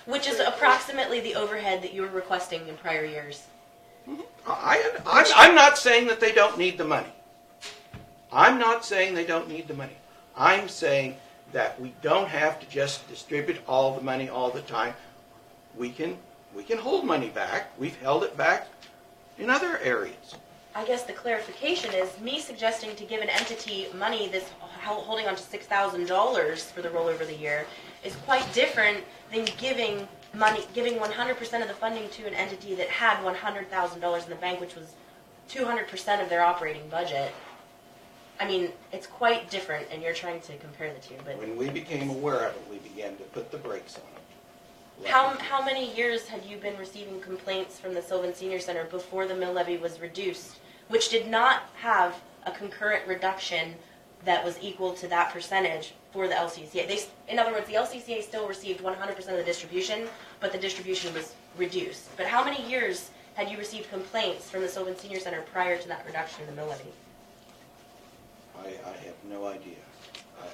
Speaker 1: which is approximately the overhead that you were requesting in prior years.
Speaker 5: I'm not saying that they don't need the money. I'm not saying they don't need the money. I'm saying that we don't have to just distribute all the money all the time. We can hold money back. We've held it back in other areas.
Speaker 1: I guess the clarification is me suggesting to give an entity money that's holding on to $6,000 for the rollover of the year is quite different than giving 100% of the funding to an entity that had $100,000 in the bank, which was 200% of their operating budget. I mean, it's quite different, and you're trying to compare the two. But
Speaker 5: When we became aware of it, we began to put the brakes on it.
Speaker 1: how many years had you been receiving complaints from the Sylvan Senior Center before the mill levy was reduced, which did not have a concurrent reduction that was equal to that percentage for the LCCA? In other words, the LCCA still received 100% of the distribution, but the distribution was reduced. But how many years Had you received complaints from the Sylvan Senior Center prior to that reduction in the mill levy?
Speaker 5: I have no idea.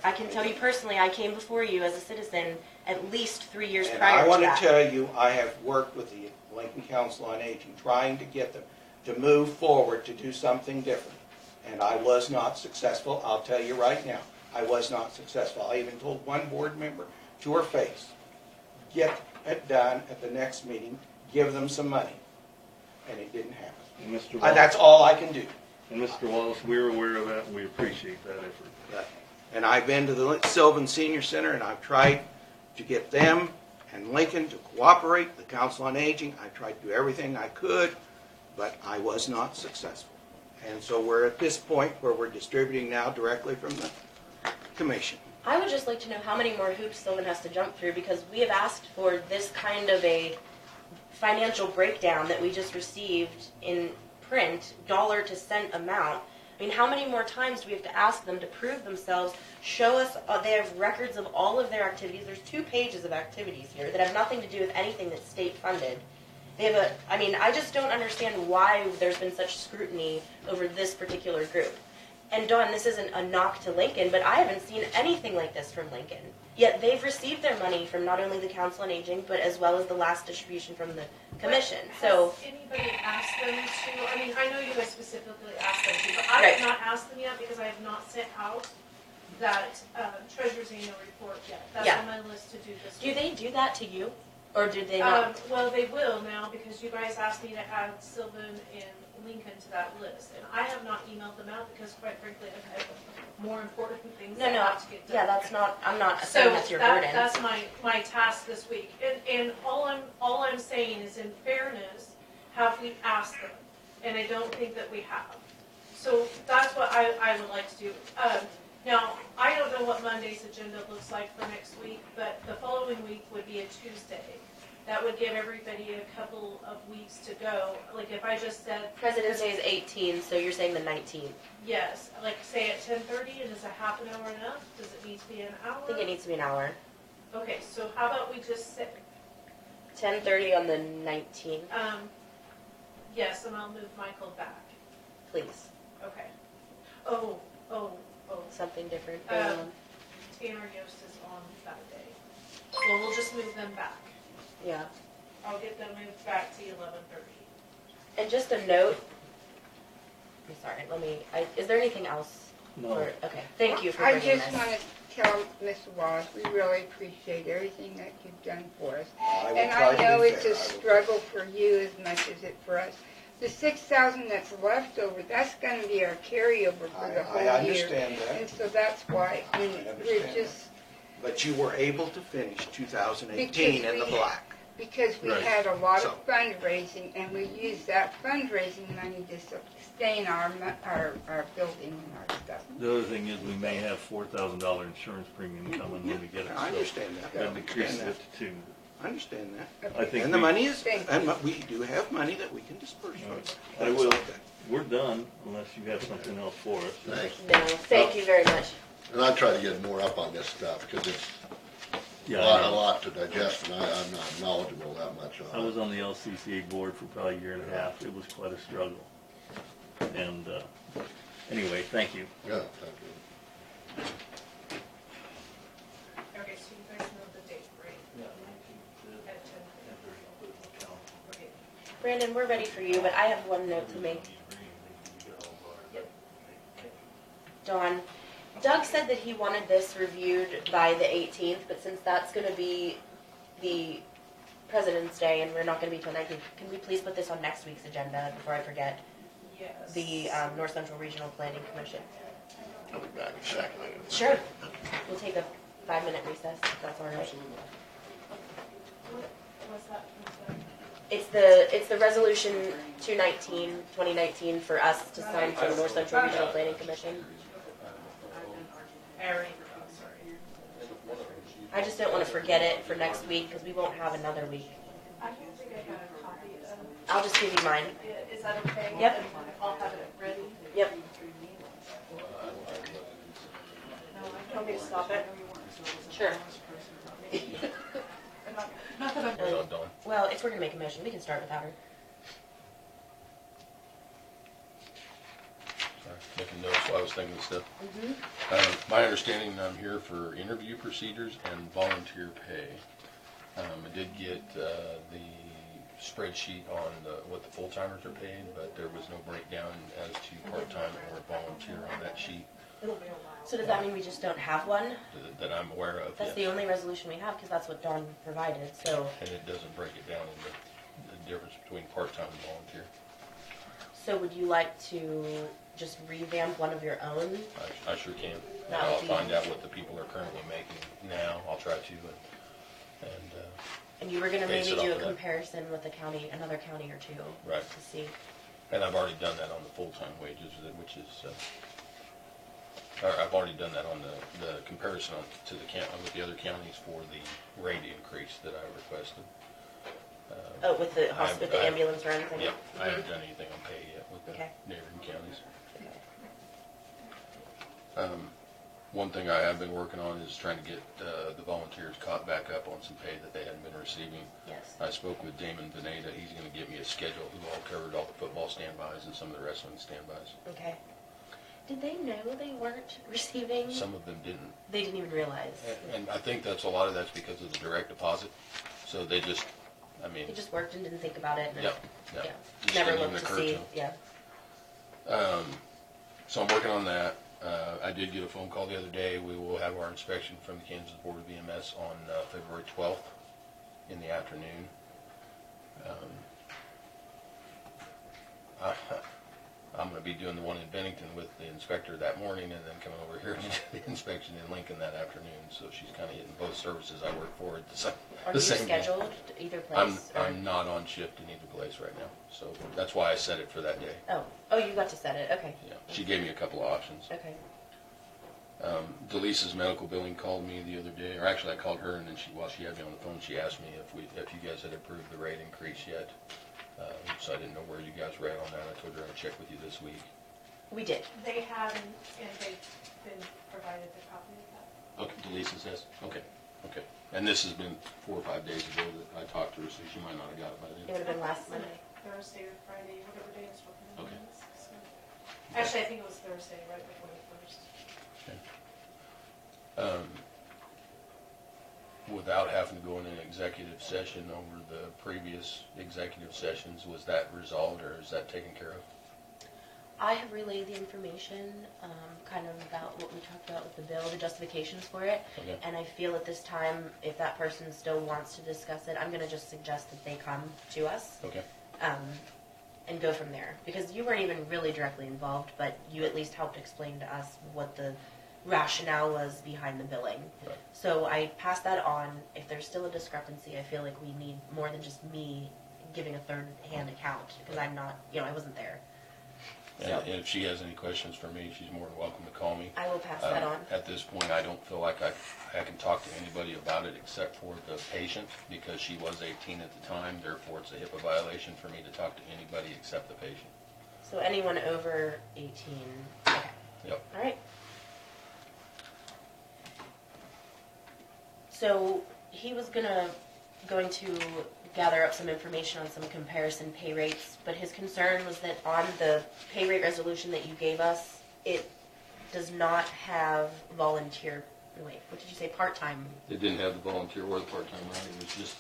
Speaker 1: I can tell you personally, I came before you as a citizen at least 3 years
Speaker 5: And
Speaker 1: prior
Speaker 5: I
Speaker 1: to
Speaker 5: want to
Speaker 1: that.
Speaker 5: tell you, I have worked with the Lincoln Council on Aging, trying to get them to move forward to do something different. And I was not successful. I'll tell you right now, I was not successful. I even told one board member to her face, get it done at the next meeting, give them some money. And it didn't happen.
Speaker 13: And Mr. Wallace,
Speaker 5: That's all I can do.
Speaker 13: and Mr. Wallace, we're aware of that, and we appreciate that effort.
Speaker 5: And I've been to the Sylvan Senior Center, and I've tried to get them and Lincoln to cooperate, the Council on Aging. I tried to do everything I could, but I was not successful. And so we're at this point where we're distributing now directly from the commission.
Speaker 1: I would just like to know how many more hoops Sylvan has to jump through, because we have asked for this kind of a financial breakdown that we just received in print, dollar to cent amount. I mean, how many more times do we have to ask them to prove themselves, show us, they have records of all of their activities. There's 2 pages of activities here that have nothing to do with anything that's state funded. They have I just don't understand why there's been such scrutiny over this particular group. And Dawn, this isn't a knock to Lincoln, but I haven't seen anything like this from Lincoln. Yet they've received their money from not only the Council on Aging, but as well as the last distribution from the commission. So,
Speaker 2: has anybody asked them to, I mean, I know you guys specifically asked them to, but I
Speaker 1: Right.
Speaker 2: have not asked them yet because I have not sent out that treasurer's annual report yet. That's
Speaker 1: Yeah.
Speaker 2: on my list to do this
Speaker 1: do
Speaker 2: week.
Speaker 1: they do that to you? Or did they not?
Speaker 2: Well, they will now because you guys asked me to add Sylvan and Lincoln to that list. And I have not emailed them out because quite frankly, I've had more important things that have to get done.
Speaker 1: Yeah, that's not, I'm not
Speaker 2: So
Speaker 1: saying that's your burden.
Speaker 2: that's my task this week. And all I'm saying is, in fairness, have we asked them? And I don't think that we have. So that's what I would like to do. Now, I don't know what Monday's agenda looks like for next week, but the following week would be a Tuesday. That would give everybody a couple of weeks to go. Like if I just said,
Speaker 1: President's Day is 18, so you're saying the 19th.
Speaker 2: yes, like say at 10:30, and is a half an hour enough? Does it need to be an hour?
Speaker 1: I think it needs to be an hour.
Speaker 2: Okay, so how about we just say,
Speaker 1: 10:30 on the 19th,
Speaker 2: yes, and I'll move Michael back.
Speaker 1: please.
Speaker 2: Okay. Oh.
Speaker 1: Something different.
Speaker 2: Tanner Yost is on that day. Well, we'll just move them back.
Speaker 1: Yeah.
Speaker 2: I'll get them moved back to 11:30.
Speaker 1: And just a note. I'm sorry. Is there anything else?
Speaker 13: No.
Speaker 1: Okay. Thank you for
Speaker 14: I
Speaker 1: bringing
Speaker 14: just
Speaker 1: this.
Speaker 14: want to tell Mr. Wallace, we really appreciate everything that you've done for us.
Speaker 5: I will
Speaker 14: And
Speaker 5: try
Speaker 14: I
Speaker 5: to
Speaker 14: know
Speaker 5: be
Speaker 14: it's
Speaker 5: fair.
Speaker 14: a struggle for you as much as it for us. The 6,000 that's left over, that's going to be our carryover for the whole year.
Speaker 5: I understand that.
Speaker 14: And so that's why
Speaker 5: I
Speaker 14: we're
Speaker 5: understand
Speaker 14: just,
Speaker 5: But you were able to finish 2018 in the black.
Speaker 14: because we
Speaker 13: Right.
Speaker 14: had a lot
Speaker 5: So-
Speaker 14: of fundraising, and we used that fundraising money to sustain our building and our stuff.
Speaker 13: The other thing is we may have $4,000 insurance premium coming when we get it.
Speaker 5: I understand that.
Speaker 13: That decreases it to 2.
Speaker 5: I understand that.
Speaker 13: I think
Speaker 5: And the
Speaker 13: we-
Speaker 5: money is,
Speaker 14: Thank
Speaker 5: and we do have money that we can disperse from.
Speaker 13: I will. We're done unless you have something else for us.
Speaker 4: Thanks.
Speaker 1: No, thank you very much.
Speaker 4: And I try to get more up on this stuff, because it's
Speaker 13: Yeah,
Speaker 4: a lot to digest, and I'm not knowledgeable that much
Speaker 13: I
Speaker 4: on
Speaker 13: was
Speaker 4: it.
Speaker 13: on the LCCA board for probably a year and a half. It was quite a struggle. And anyway, thank you.
Speaker 4: Yeah, thank you.
Speaker 2: Okay, so you guys know the date, right? At 10:30. Okay.
Speaker 1: Brandon, we're ready for you, but I have one note to make. Dawn, Doug said that he wanted this reviewed by the 18th, but since that's going to be the President's Day and we're not going to be till 19th, can we please put this on next week's agenda before I forget?
Speaker 2: Yes.
Speaker 1: The North Central Regional Planning Commission.
Speaker 4: I'll be back in a second.
Speaker 1: Sure. We'll take a 5-minute recess, if that's all right.
Speaker 2: What's that?
Speaker 1: It's the resolution 2019 for us to sign for the North Central Regional Planning Commission.
Speaker 2: I'm sorry.
Speaker 1: I just don't want to forget it for next week because we won't have another week.
Speaker 2: I don't think I got a copy of
Speaker 1: I'll just give you mine.
Speaker 2: it. Is that okay?
Speaker 1: Yep.
Speaker 2: And I'll have it ready.
Speaker 1: Yep.
Speaker 2: Want me to stop it?
Speaker 1: Sure.
Speaker 2: Not that I'm.
Speaker 1: Well, if we're going to make a motion, we can start without her.
Speaker 15: making notes while I was thinking of stuff.
Speaker 1: Mm-hmm.
Speaker 15: My understanding, I'm here for interview procedures and volunteer pay. I did get the spreadsheet on what the full-timers are paid, but there was no breakdown as to part-time or volunteer on that sheet
Speaker 1: So does that mean we just don't have one?
Speaker 15: that I'm aware of.
Speaker 1: That's
Speaker 15: yes.
Speaker 1: the only resolution we have, because that's what Dawn provided, so.
Speaker 15: And it doesn't break it down into the difference between part-time and volunteer.
Speaker 1: So would you like to just revamp one of your own?
Speaker 15: I sure can.
Speaker 1: That
Speaker 15: I'll
Speaker 1: would be-
Speaker 15: find out what the people are currently making now. I'll try to,
Speaker 1: And you were gonna
Speaker 15: Base
Speaker 1: maybe
Speaker 15: it
Speaker 1: do
Speaker 15: off
Speaker 1: a
Speaker 15: of that.
Speaker 1: comparison with another county or two.
Speaker 15: Right.
Speaker 1: To see.
Speaker 15: and I've already done that on the full-time wages, which is, or I've already done that on the comparison to with the other counties for the rate increase that I requested.
Speaker 1: Oh, with the hospital, the ambulance or anything?
Speaker 15: Yep, I
Speaker 1: Mhm.
Speaker 15: haven't done anything on pay yet with the
Speaker 1: Okay.
Speaker 15: neighboring counties. One thing I have been working on is trying to get the volunteers caught back up on some pay that they hadn't been receiving.
Speaker 1: Yes.
Speaker 15: I spoke with Damon Veneta. He's going to give me a schedule who all covered all the football standbys and some of the wrestling standbys.
Speaker 1: Okay. Did they know they weren't receiving?
Speaker 15: Some of them didn't.
Speaker 1: They didn't even realize.
Speaker 15: And I think a lot of that's because of the direct deposit. So they just,
Speaker 1: They just worked and didn't think about it. And
Speaker 15: Yep.
Speaker 1: Yeah.
Speaker 15: Just
Speaker 1: Never
Speaker 15: didn't even
Speaker 1: looked to
Speaker 15: occur
Speaker 1: see.
Speaker 15: them.
Speaker 1: Yeah.
Speaker 15: So I'm working on that. I did get a phone call the other day. We will have our inspection from the Kansas Board of EMS on February 12th in the afternoon. I'm going to be doing the one in Bennington with the inspector that morning and then coming over here to do the inspection in Lincoln that afternoon. So she's kind of hitting both services I work for at
Speaker 1: Are
Speaker 15: the
Speaker 1: you
Speaker 15: same day.
Speaker 1: scheduled to either place?
Speaker 15: I'm not on shift in either place right now. So that's why I set it for that day.
Speaker 1: Oh, you got to set it. Okay.
Speaker 15: Yeah, she gave me a couple of options.
Speaker 1: Okay.
Speaker 15: Delisa's medical billing called me the other day, or actually I called her, and then while she had me on the phone, she asked me if you guys had approved the rate increase yet. So I didn't know where you guys were at on that. I told her I'd check with you this week.
Speaker 1: We did.
Speaker 2: They have, and they've been provided a copy of that.
Speaker 15: Okay, Delisa says. Okay. And this has been 4 or 5 days ago that I talked to her, so she might not have got it by
Speaker 1: It
Speaker 15: then.
Speaker 1: would have been last Monday.
Speaker 2: Thursday or Friday, whatever day it's working on.
Speaker 15: Okay.
Speaker 2: So. Actually, I think it was Thursday, right before the first.
Speaker 15: Without having to go in an executive session over the previous executive sessions, was that resolved or is that taken care of?
Speaker 1: I have relayed the information, kind of about what we talked about with the bill, the justifications for it.
Speaker 15: Okay.
Speaker 1: And I feel at this time, if that person still wants to discuss it, I'm going to just suggest that they come to us.
Speaker 15: Okay.
Speaker 1: And go from there. Because you weren't even really directly involved, but you at least helped explain to us what the rationale was behind the billing.
Speaker 15: Right.
Speaker 1: So I passed that on. If there's still a discrepancy, I feel like we need more than just me giving a third-hand account, because I'm not, I wasn't there.
Speaker 15: And if she has any questions for me, she's more than welcome to call me.
Speaker 1: I will pass that on.
Speaker 15: At this point, I don't feel like I can talk to anybody about it except for the patient, because she was 18 at the time. Therefore, it's a HIPAA violation for me to talk to anybody except the patient.
Speaker 1: So anyone over 18. Okay.
Speaker 15: Yep.
Speaker 1: All right. So he was going to gather up some information on some comparison pay rates, but his concern was that on the pay rate resolution that you gave us, it does not have volunteer, wait, what did you say, part-time?
Speaker 15: It didn't have the volunteer or the part-time, right? It was just,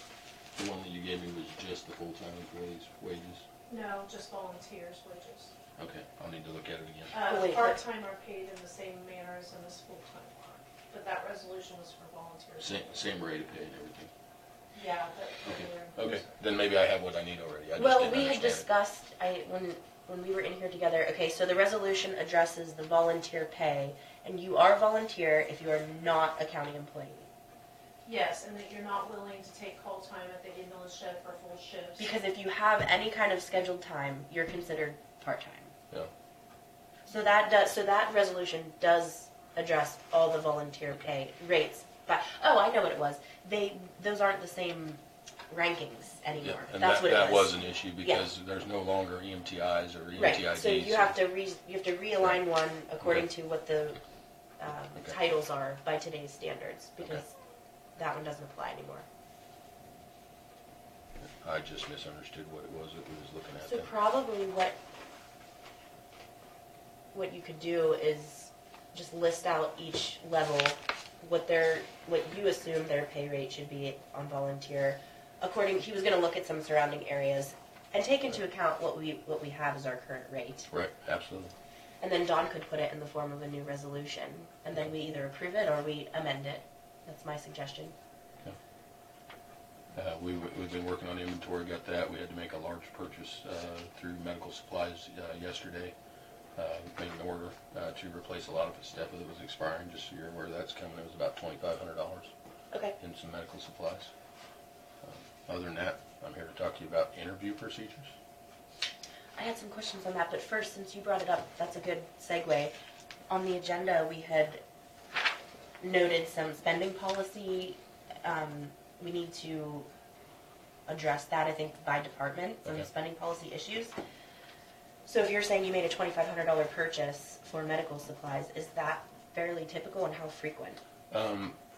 Speaker 15: the one that you gave me was just the full-time employees' wages.
Speaker 2: No, just volunteers' wages.
Speaker 15: Okay, I'll need to look at it again.
Speaker 1: Wait,
Speaker 2: Part-time are paid in the same manner as in this full-time are, but that resolution was for volunteers.
Speaker 15: Same rate of pay and everything.
Speaker 2: Yeah.
Speaker 15: Okay, then maybe I have what I need already. I just
Speaker 1: Well,
Speaker 15: didn't
Speaker 1: we had
Speaker 15: understand it.
Speaker 1: discussed, when we were in here together, okay, so the resolution addresses the volunteer pay, and you are a volunteer if you are not a county employee.
Speaker 2: Yes, and that you're not willing to take call time at the ambulance shed for full shifts.
Speaker 1: Because if you have any kind of scheduled time, you're considered part-time.
Speaker 15: Yeah.
Speaker 1: So that resolution does address all the volunteer pay rates. But I know what it was. Those aren't the same rankings anymore.
Speaker 15: Yeah, and
Speaker 1: That's what it
Speaker 15: that
Speaker 1: was.
Speaker 15: was an issue because there's no longer EMTIs or EMTIDs.
Speaker 1: Right. So you have to realign one according to what the titles are by today's standards, because that one doesn't apply anymore.
Speaker 15: I just misunderstood what it was that we was looking at.
Speaker 1: So
Speaker 15: then.
Speaker 1: probably what what you could do is just list out each level, what you assume their pay rate should be on volunteer. He was gonna look at some surrounding areas and take into account what we have as our current rate.
Speaker 15: Right, absolutely.
Speaker 1: And then Dawn could put it in the form of a new resolution, and then we either approve it or we amend it. That's my suggestion.
Speaker 15: We've been working on inventory, got that. We had to make a large purchase through medical supplies yesterday. Made an order to replace a lot of the stuff that was expiring. Just so you're aware, that's coming. It was about $2,500
Speaker 1: Okay.
Speaker 15: in some medical supplies. Other than that, I'm here to talk to you about interview procedures.
Speaker 1: I had some questions on that, but first, since you brought it up, that's a good segue. On the agenda, we had noted some spending policy. We need to address that, I think, by department, some spending policy issues. So if you're saying you made a $2,500 purchase for medical supplies, is that fairly typical, and how frequent?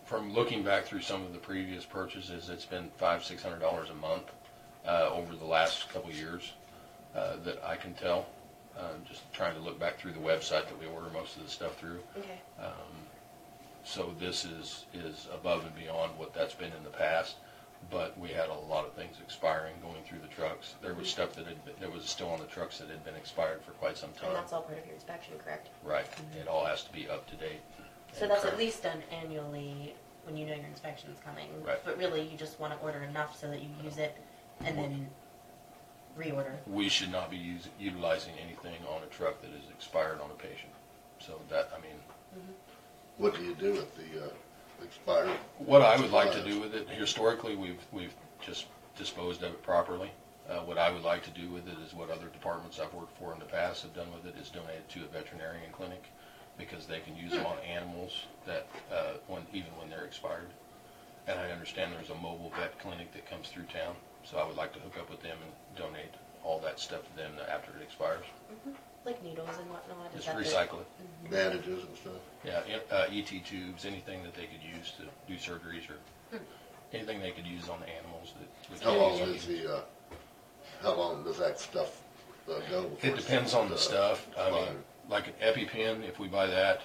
Speaker 15: From looking back through some of the previous purchases, it's been $500-600 a month over the last couple of years that I can tell. Just trying to look back through the website that we order most of the stuff through.
Speaker 1: Okay.
Speaker 15: So this is above and beyond what that's been in the past, but we had a lot of things expiring going through the trucks. There was stuff that was still on the trucks that had been expired for quite some time.
Speaker 1: And that's all part of your inspection, correct?
Speaker 15: Right. It all has to be up to date.
Speaker 1: So that's at least done annually when you know your inspection's coming.
Speaker 15: Right.
Speaker 1: But really, you just want to order enough so that you use it and then reorder.
Speaker 15: We should not be utilizing anything on a truck that is expired on a patient. So that, I mean...
Speaker 4: What do you do with the expired?
Speaker 15: What I would like to do with it, historically, we've just disposed of it properly. What I would like to do with it is what other departments I've worked for in the past have done with it, is donate it to a veterinarian clinic, because they can use them on animals that even when they're expired. And I understand there's a mobile vet clinic that comes through town, so I would like to hook up with them and donate all that stuff to them after it expires.
Speaker 1: Like needles and whatnot.
Speaker 15: Just recycle it.
Speaker 4: Bandages and stuff?
Speaker 15: Yeah, ET tubes, anything that they could use to do surgeries, or anything they could use on the animals.
Speaker 4: How long does that stuff go?
Speaker 15: It depends on the stuff. I mean, like an EpiPen, if we buy that,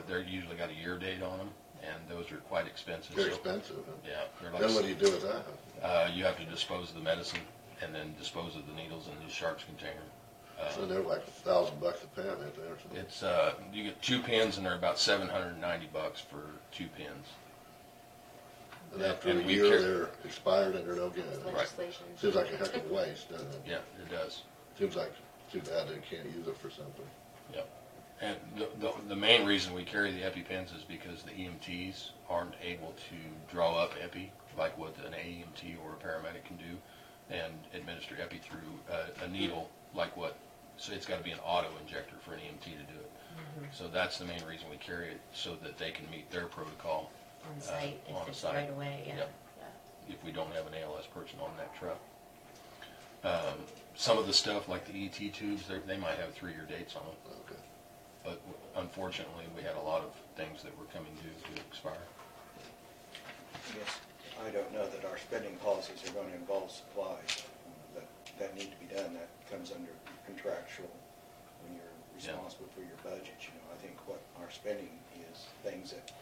Speaker 15: they're usually got a year date on them, and those are quite expensive.
Speaker 4: They're expensive, huh?
Speaker 15: Yeah. They're
Speaker 4: Then what do you do with that?
Speaker 15: You have to dispose of the medicine, and then dispose of the needles in the sharps container.
Speaker 4: So they're like $1,000 a pen, ain't they, or something?
Speaker 15: It's you get 2 pins, and they're about $790 for 2 pins.
Speaker 4: And after a year, they're expired and they're no good.
Speaker 1: Legislation.
Speaker 4: Seems like a heck of a waste, doesn't it?
Speaker 15: Yeah, it does.
Speaker 4: Seems like too bad they can't use it for something.
Speaker 15: Yep. And the main reason we carry the EpiPens is because the EMTs aren't able to draw up Epi like what an AEMT or a paramedic can do, and administer Epi through a needle like what. So it's got to be an auto injector for an EMT to do it. So that's the main reason we carry it, so that they can meet their protocol
Speaker 1: on site,
Speaker 15: on
Speaker 1: if it's
Speaker 15: site.
Speaker 1: right away. Yeah.
Speaker 15: Yep. If we don't have an ALS person on that truck. Some of the stuff like the ET tubes, they might have 3-year dates on them.
Speaker 4: Okay.
Speaker 15: But unfortunately, we had a lot of things that were coming due to expire.
Speaker 5: Yes, I don't know that our spending policies are going to involve supplies that need to be done. That comes under contractual when you're responsible for your budget. You know, I think what our spending is things that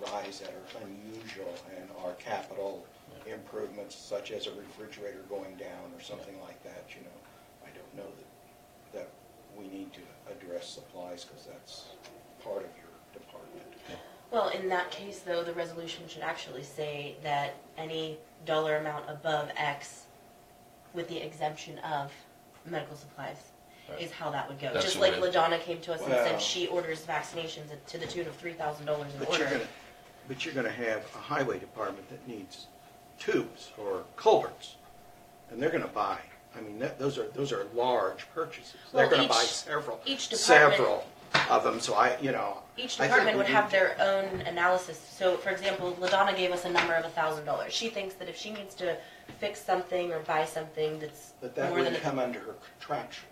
Speaker 5: arise that are unusual and are capital improvements, such as a refrigerator going down or something like that. You know, I don't know that we need to address supplies, because that's part of your department.
Speaker 1: Well, in that case, though, the resolution should actually say that any dollar amount above X, with the exemption of medical supplies, is how that would go.
Speaker 15: That's
Speaker 1: Just
Speaker 15: the
Speaker 1: like
Speaker 15: way
Speaker 1: LaDonna came to us and said she orders vaccinations to the tune of $3,000 an order.
Speaker 5: But you're going to have a highway department that needs tubes or culverts, and they're going to buy. I mean, those are large purchases.
Speaker 1: Well,
Speaker 5: They're going to buy several of them. So
Speaker 1: each department would have their own analysis. So, for example, LaDonna gave us a number of $1,000. She thinks that if she needs to fix something or buy something that's
Speaker 5: that
Speaker 1: more than
Speaker 5: wouldn't come under her contractual.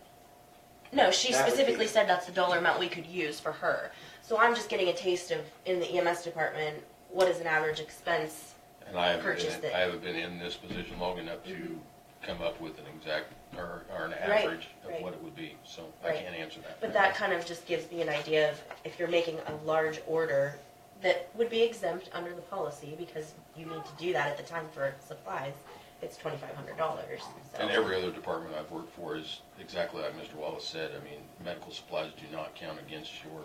Speaker 1: No, she specifically said that's the dollar amount we could use for her. So I'm just getting a taste of, in the EMS department, what is an average expense
Speaker 15: And I
Speaker 1: purchase
Speaker 15: haven't been in this position long enough to come up with an exact, or an
Speaker 1: Right,
Speaker 15: average of
Speaker 1: right.
Speaker 15: what it would be, so I
Speaker 1: Right.
Speaker 15: can't answer that.
Speaker 1: But that kind of just gives me an idea of if you're making a large order that would be exempt under the policy because you need to do that at the time for supplies, it's $2,500. So.
Speaker 15: And every other department I've worked for is exactly like Mr. Wallace said. I mean, medical supplies do not count against your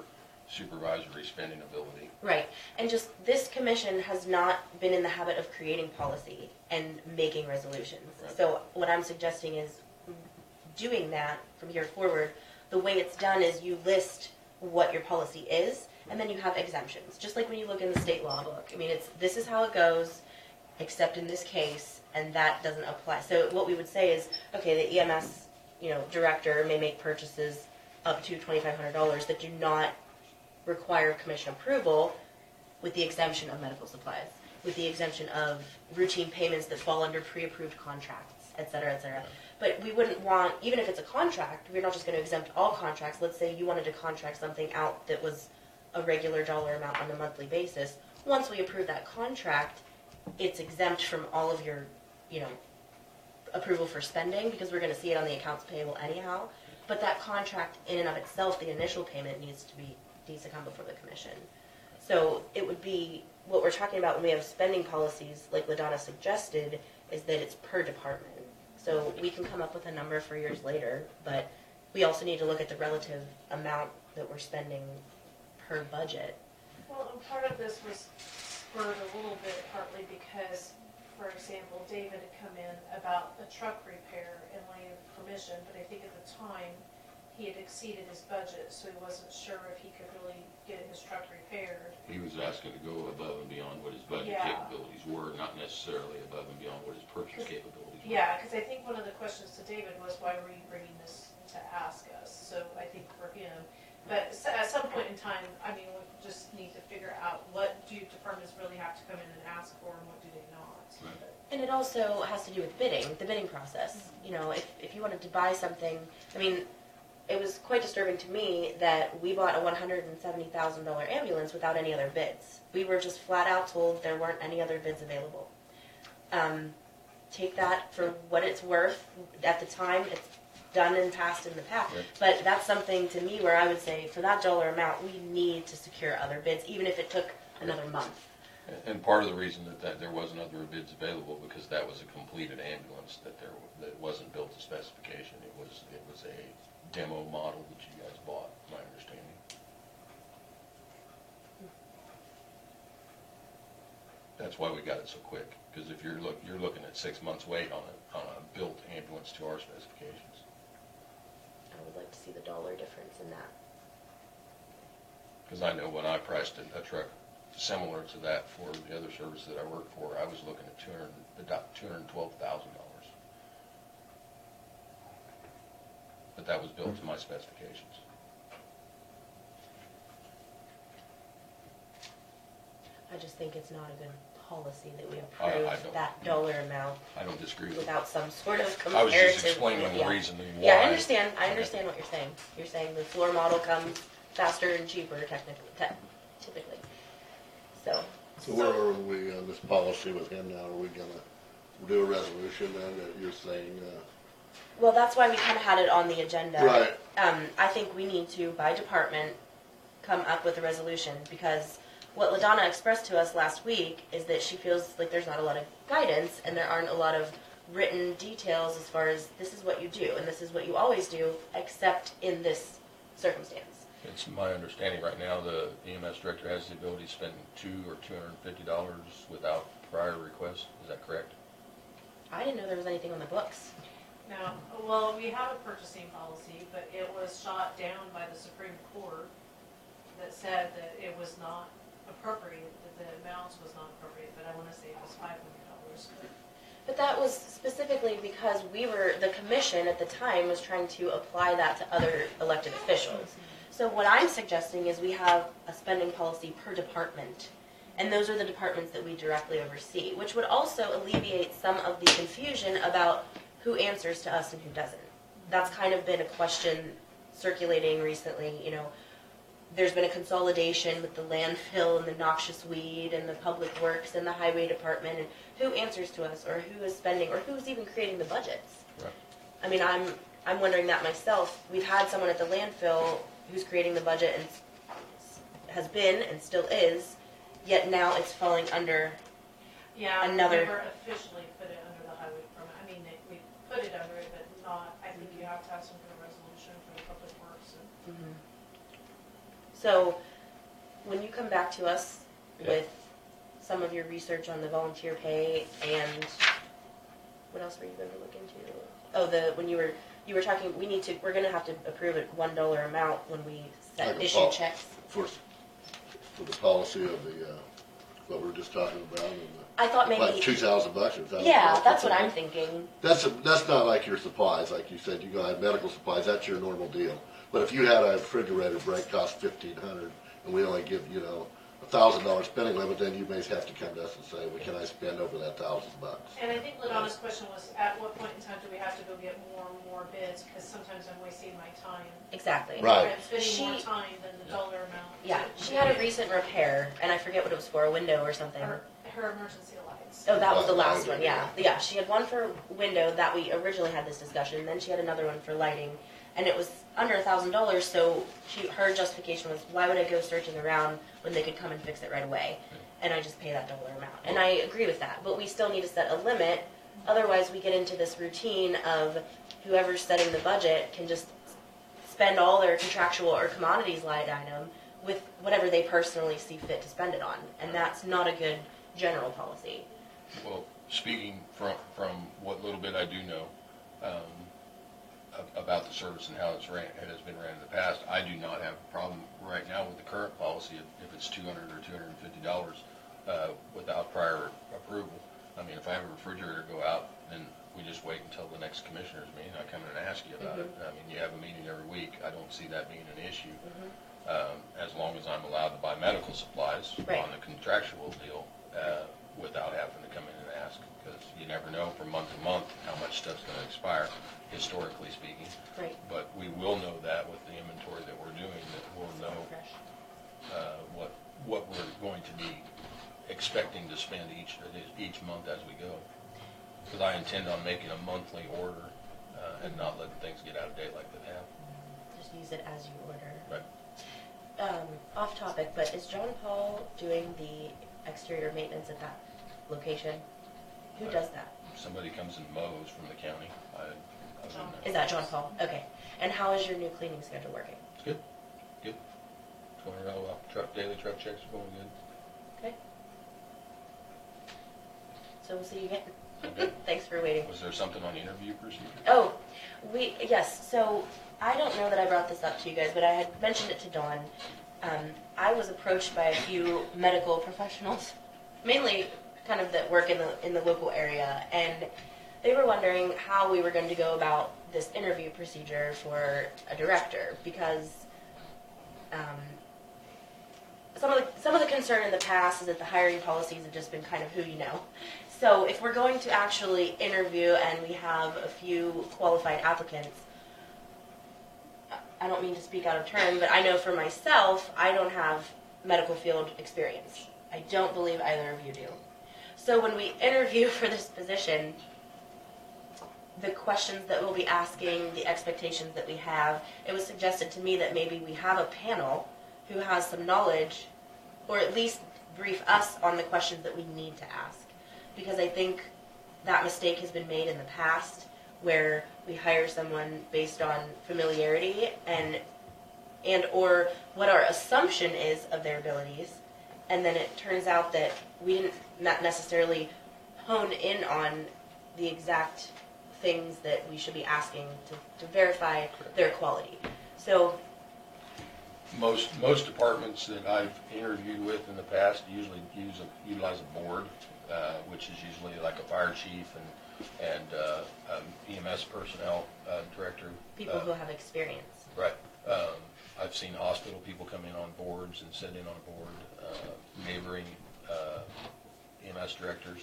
Speaker 15: supervisory spending ability.
Speaker 1: Right, and just this commission has not been in the habit of creating policy and making resolutions.
Speaker 15: Right.
Speaker 1: So what I'm suggesting is doing that from here forward. The way it's done is you list what your policy is, and then you have exemptions. Just like when you look in the state law book. I mean, this is how it goes, except in this case, and that doesn't apply. So what we would say is, okay, the EMS, director may make purchases up to $2,500 that do not require commission approval, with the exemption of medical supplies, with the exemption of routine payments that fall under pre-approved contracts, et cetera, et cetera. But we wouldn't want, even if it's a contract, we're not just going to exempt all contracts. Let's say you wanted to contract something out that was a regular dollar amount on a monthly basis. Once we approve that contract, it's exempt from all of your, approval for spending, because we're going to see it on the accounts payable anyhow. But that contract in and of itself, the initial payment needs to come before the commission. So it would be, what we're talking about when we have spending policies, like LaDonna suggested, is that it's per department. So we can come up with a number for years later, but we also need to look at the relative amount that we're spending per budget.
Speaker 2: Well, and part of this was spurred a little bit partly because, for example, David had come in about a truck repair and wanting permission, but I think at the time he had exceeded his budget, so he wasn't sure if he could really get his truck repaired.
Speaker 15: He was asking to go above and beyond what his budget
Speaker 2: Yeah.
Speaker 15: capabilities were, not necessarily above and beyond what his purchase capabilities were.
Speaker 2: Yeah, because I think one of the questions to David was, why were you bringing this to ask us? So I think for him, but at some point in time, I mean, we just need to figure out what do departments really have to come in and ask for and what do they not.
Speaker 15: Right.
Speaker 1: And it also has to do with the bidding process. If you wanted to buy something, I mean, it was quite disturbing to me that we bought a $170,000 ambulance without any other bids. We were just flat out told there weren't any other bids available. Take that for what it's worth. At the time, it's done and passed in the past.
Speaker 15: Right.
Speaker 1: But that's something to me where I would say, for that dollar amount, we need to secure other bids, even if it took another month.
Speaker 15: And part of the reason that there wasn't other bids available, because that was a completed ambulance that wasn't built to specification. It was a demo model that you guys bought, my understanding. That's why we got it so quick, because if you're looking at 6 months wait on a built ambulance to our specifications.
Speaker 1: I would like to see the dollar difference in that.
Speaker 15: Because I know when I priced a truck similar to that for the other service that I worked for, I was looking at $212,000. But that was built to my specifications.
Speaker 1: I just think it's not a good policy that we
Speaker 15: I
Speaker 1: approve
Speaker 15: don't-
Speaker 1: that dollar amount
Speaker 15: I don't disagree with
Speaker 1: without some sort of
Speaker 15: I
Speaker 1: comparative.
Speaker 15: was just explaining the
Speaker 1: yeah.
Speaker 15: reasoning why.
Speaker 1: Yeah, I understand what you're saying. You're saying the floor model comes faster and cheaper typically. So,
Speaker 4: So where are we on this policy with him now? Are we gonna do a resolution then that you're saying,
Speaker 1: well, that's why we kind of had it on the agenda.
Speaker 4: Right.
Speaker 1: I think we need to, by department, come up with a resolution, because what LaDonna expressed to us last week is that she feels like there's not a lot of guidance and there aren't a lot of written details as far as this is what you do and this is what you always do, except in this circumstance.
Speaker 15: It's my understanding right now the EMS director has the ability to spend $200 or $250 without prior request. Is that correct?
Speaker 1: I didn't know there was anything on the books.
Speaker 2: No, well, we have a purchasing policy, but it was shot down by the Supreme Court that said that it was not appropriate, that the amounts was not appropriate, but I want to say it was $500.
Speaker 1: But that was specifically because the commission at the time was trying to apply that to other elected officials. So what I'm suggesting is we have a spending policy per department, and those are the departments that we directly oversee, which would also alleviate some of the confusion about who answers to us and who doesn't. That's kind of been a question circulating recently, there's been a consolidation with the landfill and the noxious weed and the public works and the highway department, and who answers to us, or who is spending, or who's even creating the budgets.
Speaker 15: Right.
Speaker 1: I mean, I'm wondering that myself. We've had someone at the landfill who's creating the budget and has been and still is, yet now it's falling under.
Speaker 2: Yeah,
Speaker 1: Another-
Speaker 2: we never officially put it under the highway department. I mean, we put it under it, but not, I think you have to have some kind of resolution for the public works. And
Speaker 1: So, when you come back to us
Speaker 15: Yeah.
Speaker 1: with some of your research on the volunteer pay and what else were you going to look into? Oh, when you were talking, we're going to have to approve a $1 amount when we
Speaker 4: Like a
Speaker 1: issue
Speaker 4: pol-
Speaker 1: checks.
Speaker 4: For the policy of the, what we were just talking about, and
Speaker 1: I thought maybe.
Speaker 4: like $2,000 or $1,000.
Speaker 1: Yeah, that's what I'm thinking.
Speaker 4: That's not like your supplies, like you said, you go have medical supplies, that's your normal deal. But if you had a refrigerator break cost $1,500, and we only give, $1,000 spending limit, then you may have to come to us and say, well, can I spend over that $1,000?
Speaker 2: And I think Ladonna's question was, at what point in time do we have to go get more and more bids? Because sometimes I'm wasting my time.
Speaker 1: Exactly.
Speaker 4: Right.
Speaker 2: I'm spending more time than the dollar amount.
Speaker 1: Yeah, she had a recent repair, and I forget what it was for, a window or something.
Speaker 2: Her emergency lights.
Speaker 1: Oh, that was the
Speaker 4: Oh,
Speaker 1: last
Speaker 4: okay.
Speaker 1: one, yeah. Yeah, she had one for window that we originally had this discussion, then she had another one for lighting, and it was under $1,000, so her justification was, why would I go searching around when they could come and fix it right away? And I just pay that dollar amount. And I agree with that, but we still need to set a limit, otherwise we get into this routine of whoever's setting the budget can just spend all their contractual or commodities line item with whatever they personally see fit to spend it on, and that's not a good general policy.
Speaker 15: Well, speaking from what little bit I do know about the service and how it has been ran in the past, I do not have a problem right now with the current policy if it's $200 or $250 without prior approval. I mean, if I have a refrigerator go out, then we just wait until the next commissioners meeting. I come in and ask you about it. I mean, you have a meeting every week. I don't see that being an issue. As long as I'm allowed to buy medical supplies
Speaker 1: Right.
Speaker 15: on the contractual deal without having to come in and ask, because you never know from month to month how much stuff's going to expire, historically speaking.
Speaker 1: Right.
Speaker 15: But we will know that with the inventory that we're doing, that we'll know
Speaker 1: Fresh.
Speaker 15: what we're going to be expecting to spend each month as we go. Because I intend on making a monthly order and not letting things get out of date like they have.
Speaker 1: Just use it as you order.
Speaker 15: Right.
Speaker 1: Off topic, but is John Paul doing the exterior maintenance at that location? Who does that?
Speaker 15: Somebody comes and mows from the county. I wouldn't know.
Speaker 1: Is that John Paul? Okay. And how is your new cleaning schedule working?
Speaker 15: It's good. Good. It's going real well. Daily truck checks are going good.
Speaker 1: Okay. So we'll see you again.
Speaker 15: Okay.
Speaker 1: Thanks for waiting.
Speaker 15: Was there something on the interview procedure?
Speaker 1: Oh, yes. So I don't know that I brought this up to you guys, but I had mentioned it to Dawn. I was approached by a few medical professionals, mainly kind of that work in the local area, and they were wondering how we were going to go about this interview procedure for a director, because some of the concern in the past is that the hiring policies have just been kind of who you know. So if we're going to actually interview and we have a few qualified applicants, I don't mean to speak out of turn, but I know for myself, I don't have medical field experience. I don't believe either of you do. So when we interview for this position, the questions that we'll be asking, the expectations that we have, it was suggested to me that maybe we have a panel who has some knowledge, or at least brief us on the questions that we need to ask. Because I think that mistake has been made in the past, where we hire someone based on familiarity and or what our assumption is of their abilities, and then it turns out that we didn't not necessarily hone in on the exact things that we should be asking to verify their quality. So
Speaker 15: Most departments that I've interviewed with in the past usually utilize a board, which is usually like a fire chief and EMS personnel director.
Speaker 1: people who have experience.
Speaker 15: Right. I've seen hospital people come in on boards and sit in on a board, neighboring EMS directors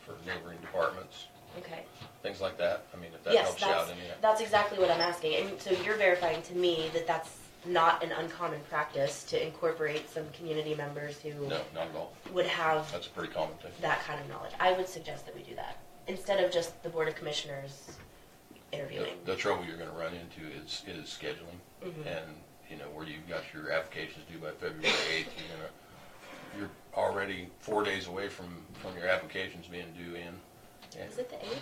Speaker 15: for neighboring departments,
Speaker 1: Okay.
Speaker 15: things like that. I mean, if that
Speaker 1: Yes,
Speaker 15: helps you out any.
Speaker 1: that's exactly what I'm asking. And so you're verifying to me that that's not an uncommon practice to incorporate some community members who
Speaker 15: No, not at all.
Speaker 1: would have
Speaker 15: That's a pretty common thing.
Speaker 1: that kind of knowledge. I would suggest that we do that instead of just the Board of Commissioners interviewing.
Speaker 15: The trouble you're gonna run into is scheduling.
Speaker 1: Mhm.
Speaker 15: And, where you've got your applications due by February 8th, you're already 4 days away from your applications being due in. And,
Speaker 1: Is it the 8th?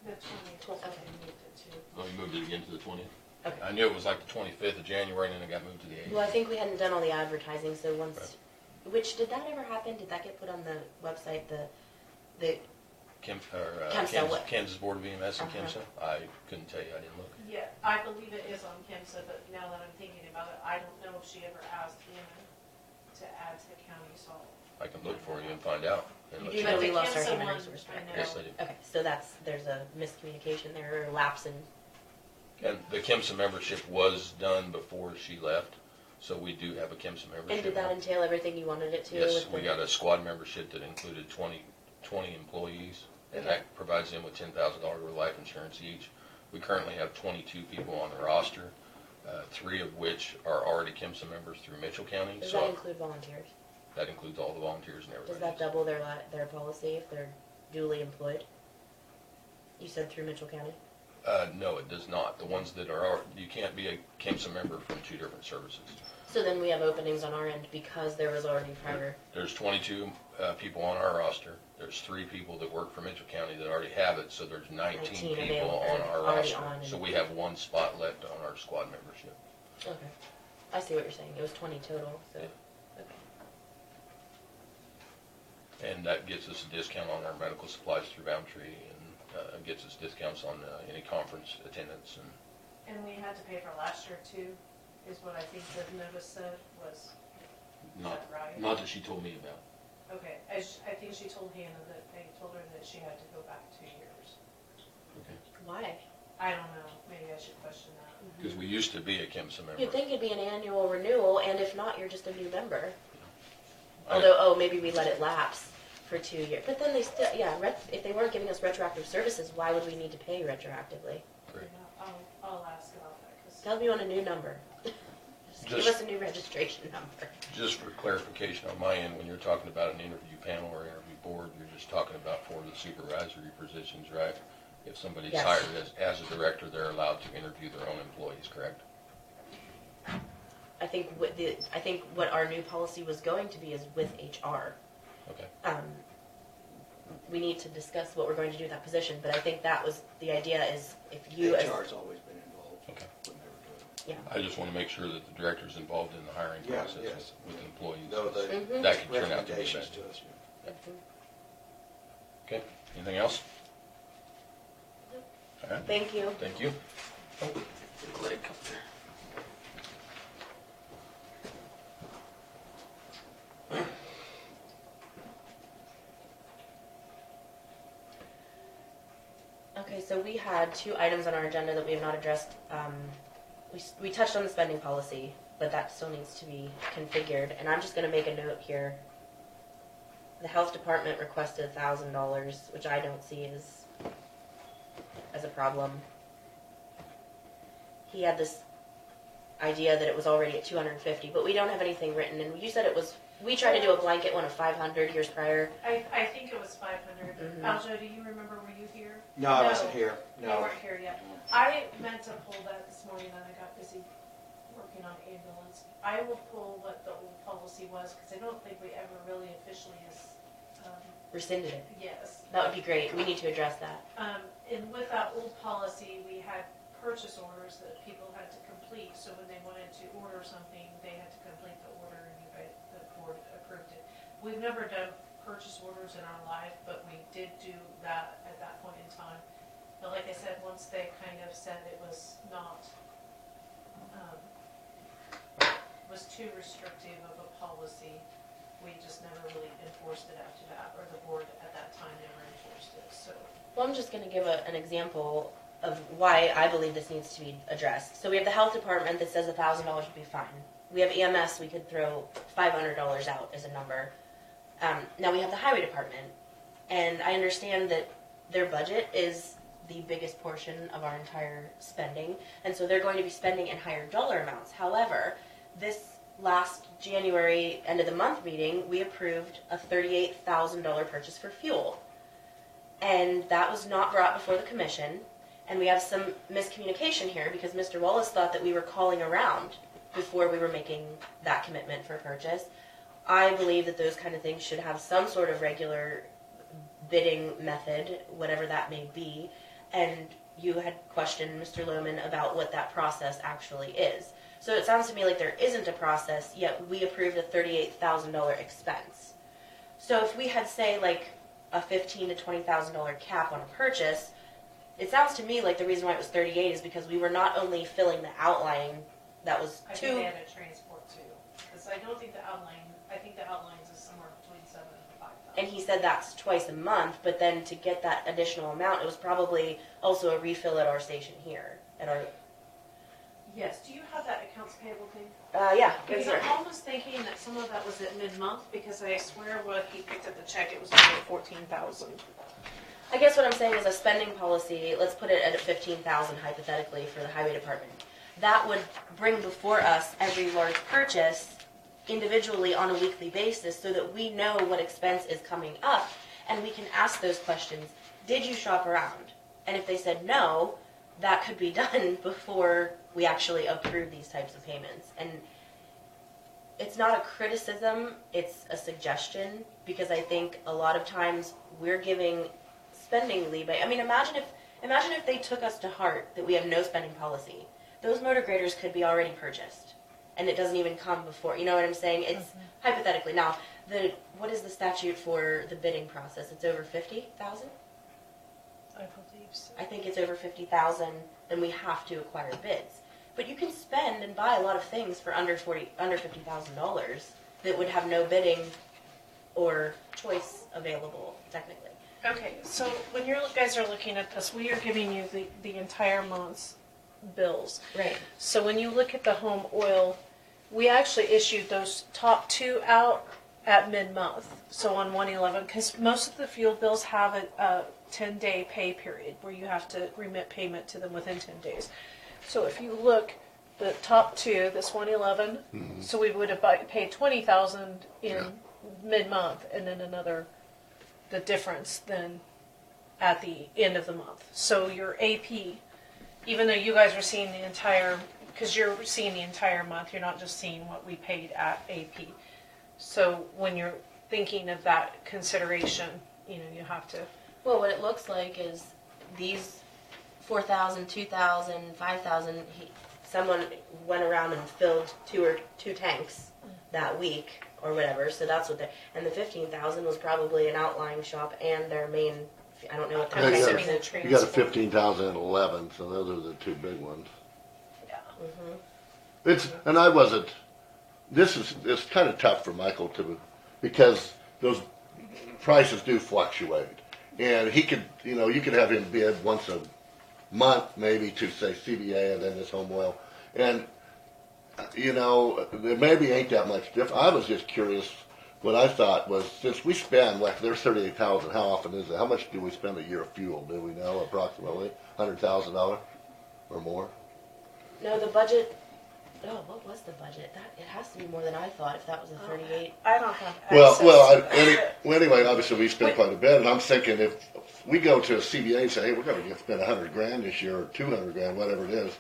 Speaker 2: The 20th,
Speaker 1: Okay.
Speaker 2: they moved it to.
Speaker 15: oh, you moved it again to the 20th?
Speaker 1: Okay.
Speaker 15: I knew it was like the 25th of January, and then it got moved to the 8th.
Speaker 1: Well, I think we hadn't done all the advertising, so once, which, did that ever happen? Did that get put on the website, the
Speaker 15: Kansas, Kansas Board of EMS in
Speaker 1: Uh-huh.
Speaker 15: KIMSA? I couldn't tell you, I didn't look.
Speaker 2: Yeah, I believe it is on KIMSA, but now that I'm thinking about it, I don't know if she ever asked him to add to the county, so.
Speaker 15: I can look for you and find out. And let
Speaker 1: You
Speaker 15: you
Speaker 1: know
Speaker 15: know.
Speaker 1: we lost our
Speaker 2: Kimsa
Speaker 1: human
Speaker 2: one,
Speaker 1: resource
Speaker 2: I
Speaker 1: director.
Speaker 2: know.
Speaker 15: Yes, they do.
Speaker 1: Okay, so there's a miscommunication there, or a lapse in,
Speaker 15: And the KIMSA membership was done before she left, so we do have a KIMSA membership.
Speaker 1: and did that entail everything you wanted it to?
Speaker 15: Yes,
Speaker 1: with
Speaker 15: we
Speaker 1: the-
Speaker 15: got a squad membership that included 20 employees, and
Speaker 1: Okay.
Speaker 15: that provides them with $10,000 worth of life insurance each. We currently have 22 people on the roster, 3 of which are already KIMSA members through Mitchell County.
Speaker 1: Does
Speaker 15: So
Speaker 1: that include volunteers?
Speaker 15: that includes all the volunteers and everybody.
Speaker 1: Does that double their policy if they're duly employed? You said through Mitchell County?
Speaker 15: No, it does not. The ones that are, you can't be a KIMSA member from 2 different services.
Speaker 1: So then we have openings on our end because there was already prior.
Speaker 15: There's 22 people on our roster. There's 3 people that work for Mitchell County that already have it, so there's 19 people
Speaker 1: available,
Speaker 15: on our
Speaker 1: already
Speaker 15: roster.
Speaker 1: on.
Speaker 15: So we have 1 spot left on our squad membership.
Speaker 1: Okay. I see what you're saying. It was 20 total, so.
Speaker 15: Yeah.
Speaker 1: Okay.
Speaker 15: And that gets us a discount on our medical supplies through Boundtree, and gets us discounts on any conference attendance.
Speaker 2: And we had to pay for last year too, is what I think the notice said was,
Speaker 15: Not,
Speaker 2: that right?
Speaker 15: not that she told me about.
Speaker 2: Okay, I think she told Hannah that they told her that she had to go back 2 years.
Speaker 15: Okay.
Speaker 1: Why?
Speaker 2: I don't know, maybe I should question that.
Speaker 15: Because we used to be a KIMSA member.
Speaker 1: You'd think it'd be an annual renewal, and if not, you're just a new member.
Speaker 15: I-
Speaker 1: Although, maybe we let it lapse for 2 years. But then they still, if they weren't giving us retroactive services, why would we need to pay retroactively?
Speaker 15: Great.
Speaker 2: Yeah, I'll ask about that, because.
Speaker 1: Tell me on a new number. Just give
Speaker 15: Just-
Speaker 1: us a new registration number.
Speaker 15: Just for clarification on my end, when you're talking about an interview panel or interview board, you're just talking about for the supervisory positions, right? If somebody's
Speaker 1: Yes.
Speaker 15: hired as a director, they're allowed to interview their own employees, correct?
Speaker 1: I think what our new policy was going to be is with HR.
Speaker 15: Okay.
Speaker 1: We need to discuss what we're going to do with that position, but I think that was the idea is if you as,
Speaker 11: HR's always been involved.
Speaker 15: Okay.
Speaker 11: Would never do it.
Speaker 1: yeah.
Speaker 15: I just want to make sure that the director's involved in the hiring
Speaker 11: Yeah,
Speaker 15: process
Speaker 11: yes.
Speaker 15: with employees.
Speaker 11: No, the
Speaker 1: Mhm.
Speaker 15: That could turn out to be
Speaker 11: recommendations
Speaker 15: bad.
Speaker 11: to us, yeah.
Speaker 15: Okay, anything else? All right,
Speaker 1: Thank you.
Speaker 15: thank you.
Speaker 1: Okay, so we had 2 items on our agenda that we have not addressed. We touched on the spending policy, but that still needs to be configured. And I'm just going to make a note here. The health department requested $1,000, which I don't see as a problem. He had this idea that it was already at 250, but we don't have anything written. And you said it was. We tried to do a blanket one of 500 years prior.
Speaker 2: I think it was 500.
Speaker 1: Mhm.
Speaker 2: Aljo, do you remember, were you here?
Speaker 5: No, I wasn't here.
Speaker 2: You
Speaker 5: No.
Speaker 2: weren't here yet. I meant to pull that this morning and I got busy working on ambulance. I will pull what the old policy was because I don't think we ever really officially
Speaker 1: Rescinded it.
Speaker 2: yes.
Speaker 1: That would be great. We need to address that.
Speaker 2: And with that old policy, we had purchase orders that people had to complete. So when they wanted to order something, they had to complete the order and you guys, the board approved it. We've never done purchase orders in our life, but we did do that at that point in time. But like I said, once they kind of said it was not, was too restrictive of a policy, we just never really enforced it after that, or the board at that time never enforced it, so.
Speaker 1: Well, I'm just going to give an example of why I believe this needs to be addressed. So we have the health department that says $1,000 would be fine. We have EMS, we could throw $500 out as a number. Now we have the highway department, and I understand that their budget is the biggest portion of our entire spending, and so they're going to be spending in higher dollar amounts. However, this last January end of the month meeting, we approved a $38,000 purchase for fuel. And that was not brought before the commission. And we have some miscommunication here because Mr. Wallace thought that we were calling around before we were making that commitment for purchase. I believe that those kind of things should have some sort of regular bidding method, whatever that may be. And you had questioned Mr. Lohman about what that process actually is. So it sounds to me like there isn't a process, yet we approved a $38,000 expense. So if we had, say, like a $15,000 to $20,000 cap on a purchase, it sounds to me like the reason why it was 38 is because we were not only filling the outline that was
Speaker 2: I think they had a transport too, because I don't think the outline, I think the outlines is somewhere between 7,000 and 5,000.
Speaker 1: And he said that's twice a month, but then to get that additional amount, it was probably also a refill at our station here, at our...
Speaker 2: Yes, do you have that accounts payable thing?
Speaker 1: Yeah.
Speaker 2: Because I'm almost thinking that some of that was at mid-month, because I swear when he picked up the check, it was only 14,000.
Speaker 1: I guess what I'm saying is a spending policy, let's put it at 15,000 hypothetically for the highway department. That would bring before us every large purchase individually on a weekly basis so that we know what expense is coming up and we can ask those questions. Did you shop around? And if they said no, that could be done before we actually approve these types of payments. And it's not a criticism, it's a suggestion, because I think a lot of times we're giving spending leeway. I mean, imagine if they took us to heart that we have no spending policy. Those motor graders could be already purchased, and it doesn't even come before. You know what I'm saying? It's hypothetically. Now, what is the statute for the bidding process? It's over 50,000.
Speaker 2: I believe so.
Speaker 1: I think it's over 50,000. Then we have to acquire bids. But you can spend and buy a lot of things for under $50,000 that would have no bidding or choice available technically.
Speaker 2: Okay, so when you guys are looking at this, we are giving you the entire month's bills.
Speaker 1: Right.
Speaker 2: So when you look at the home oil, we actually issued those top two out at mid-month, so on 1/11, because most of the fuel bills have a 10-day pay period where you have to remit payment to them within 10 days. So if you look, the top two, this 1/11, so we would have paid 20,000 in mid-month, and then the difference then at the end of the month. So your AP, even though you guys are seeing the entire, because you're seeing the entire month, you're not just seeing what we paid at AP. So when you're thinking of that consideration, you have to.
Speaker 1: Well, what it looks like is these 4,000, 2,000, 5,000, someone went around and filled two tanks that week or whatever. So that's what and the 15,000 was probably an outlying shop and their main. I don't know what
Speaker 4: Yeah,
Speaker 1: their
Speaker 4: you got a 15,000 and 11, so those are the two big ones.
Speaker 2: Yeah.
Speaker 4: And I wasn't. It's kind of tough for Michael because those prices do fluctuate, and he could, you could have him bid once a month maybe to say CBA and then this home oil, and there maybe ain't that much different. I was just curious. What I thought was, since we spend, there's 38,000. How often is it? How much do we spend a year of fuel? Do we know approximately $100,000 or more?
Speaker 1: No, the budget. Oh, what was the budget? It has to be more than I thought. If that was a 38.
Speaker 2: I don't have
Speaker 4: access. Anyway, obviously we spend quite a bit, and I'm thinking if we go to a CBA and say, hey, we're going to spend $100,000 this year or $200,000, whatever it is,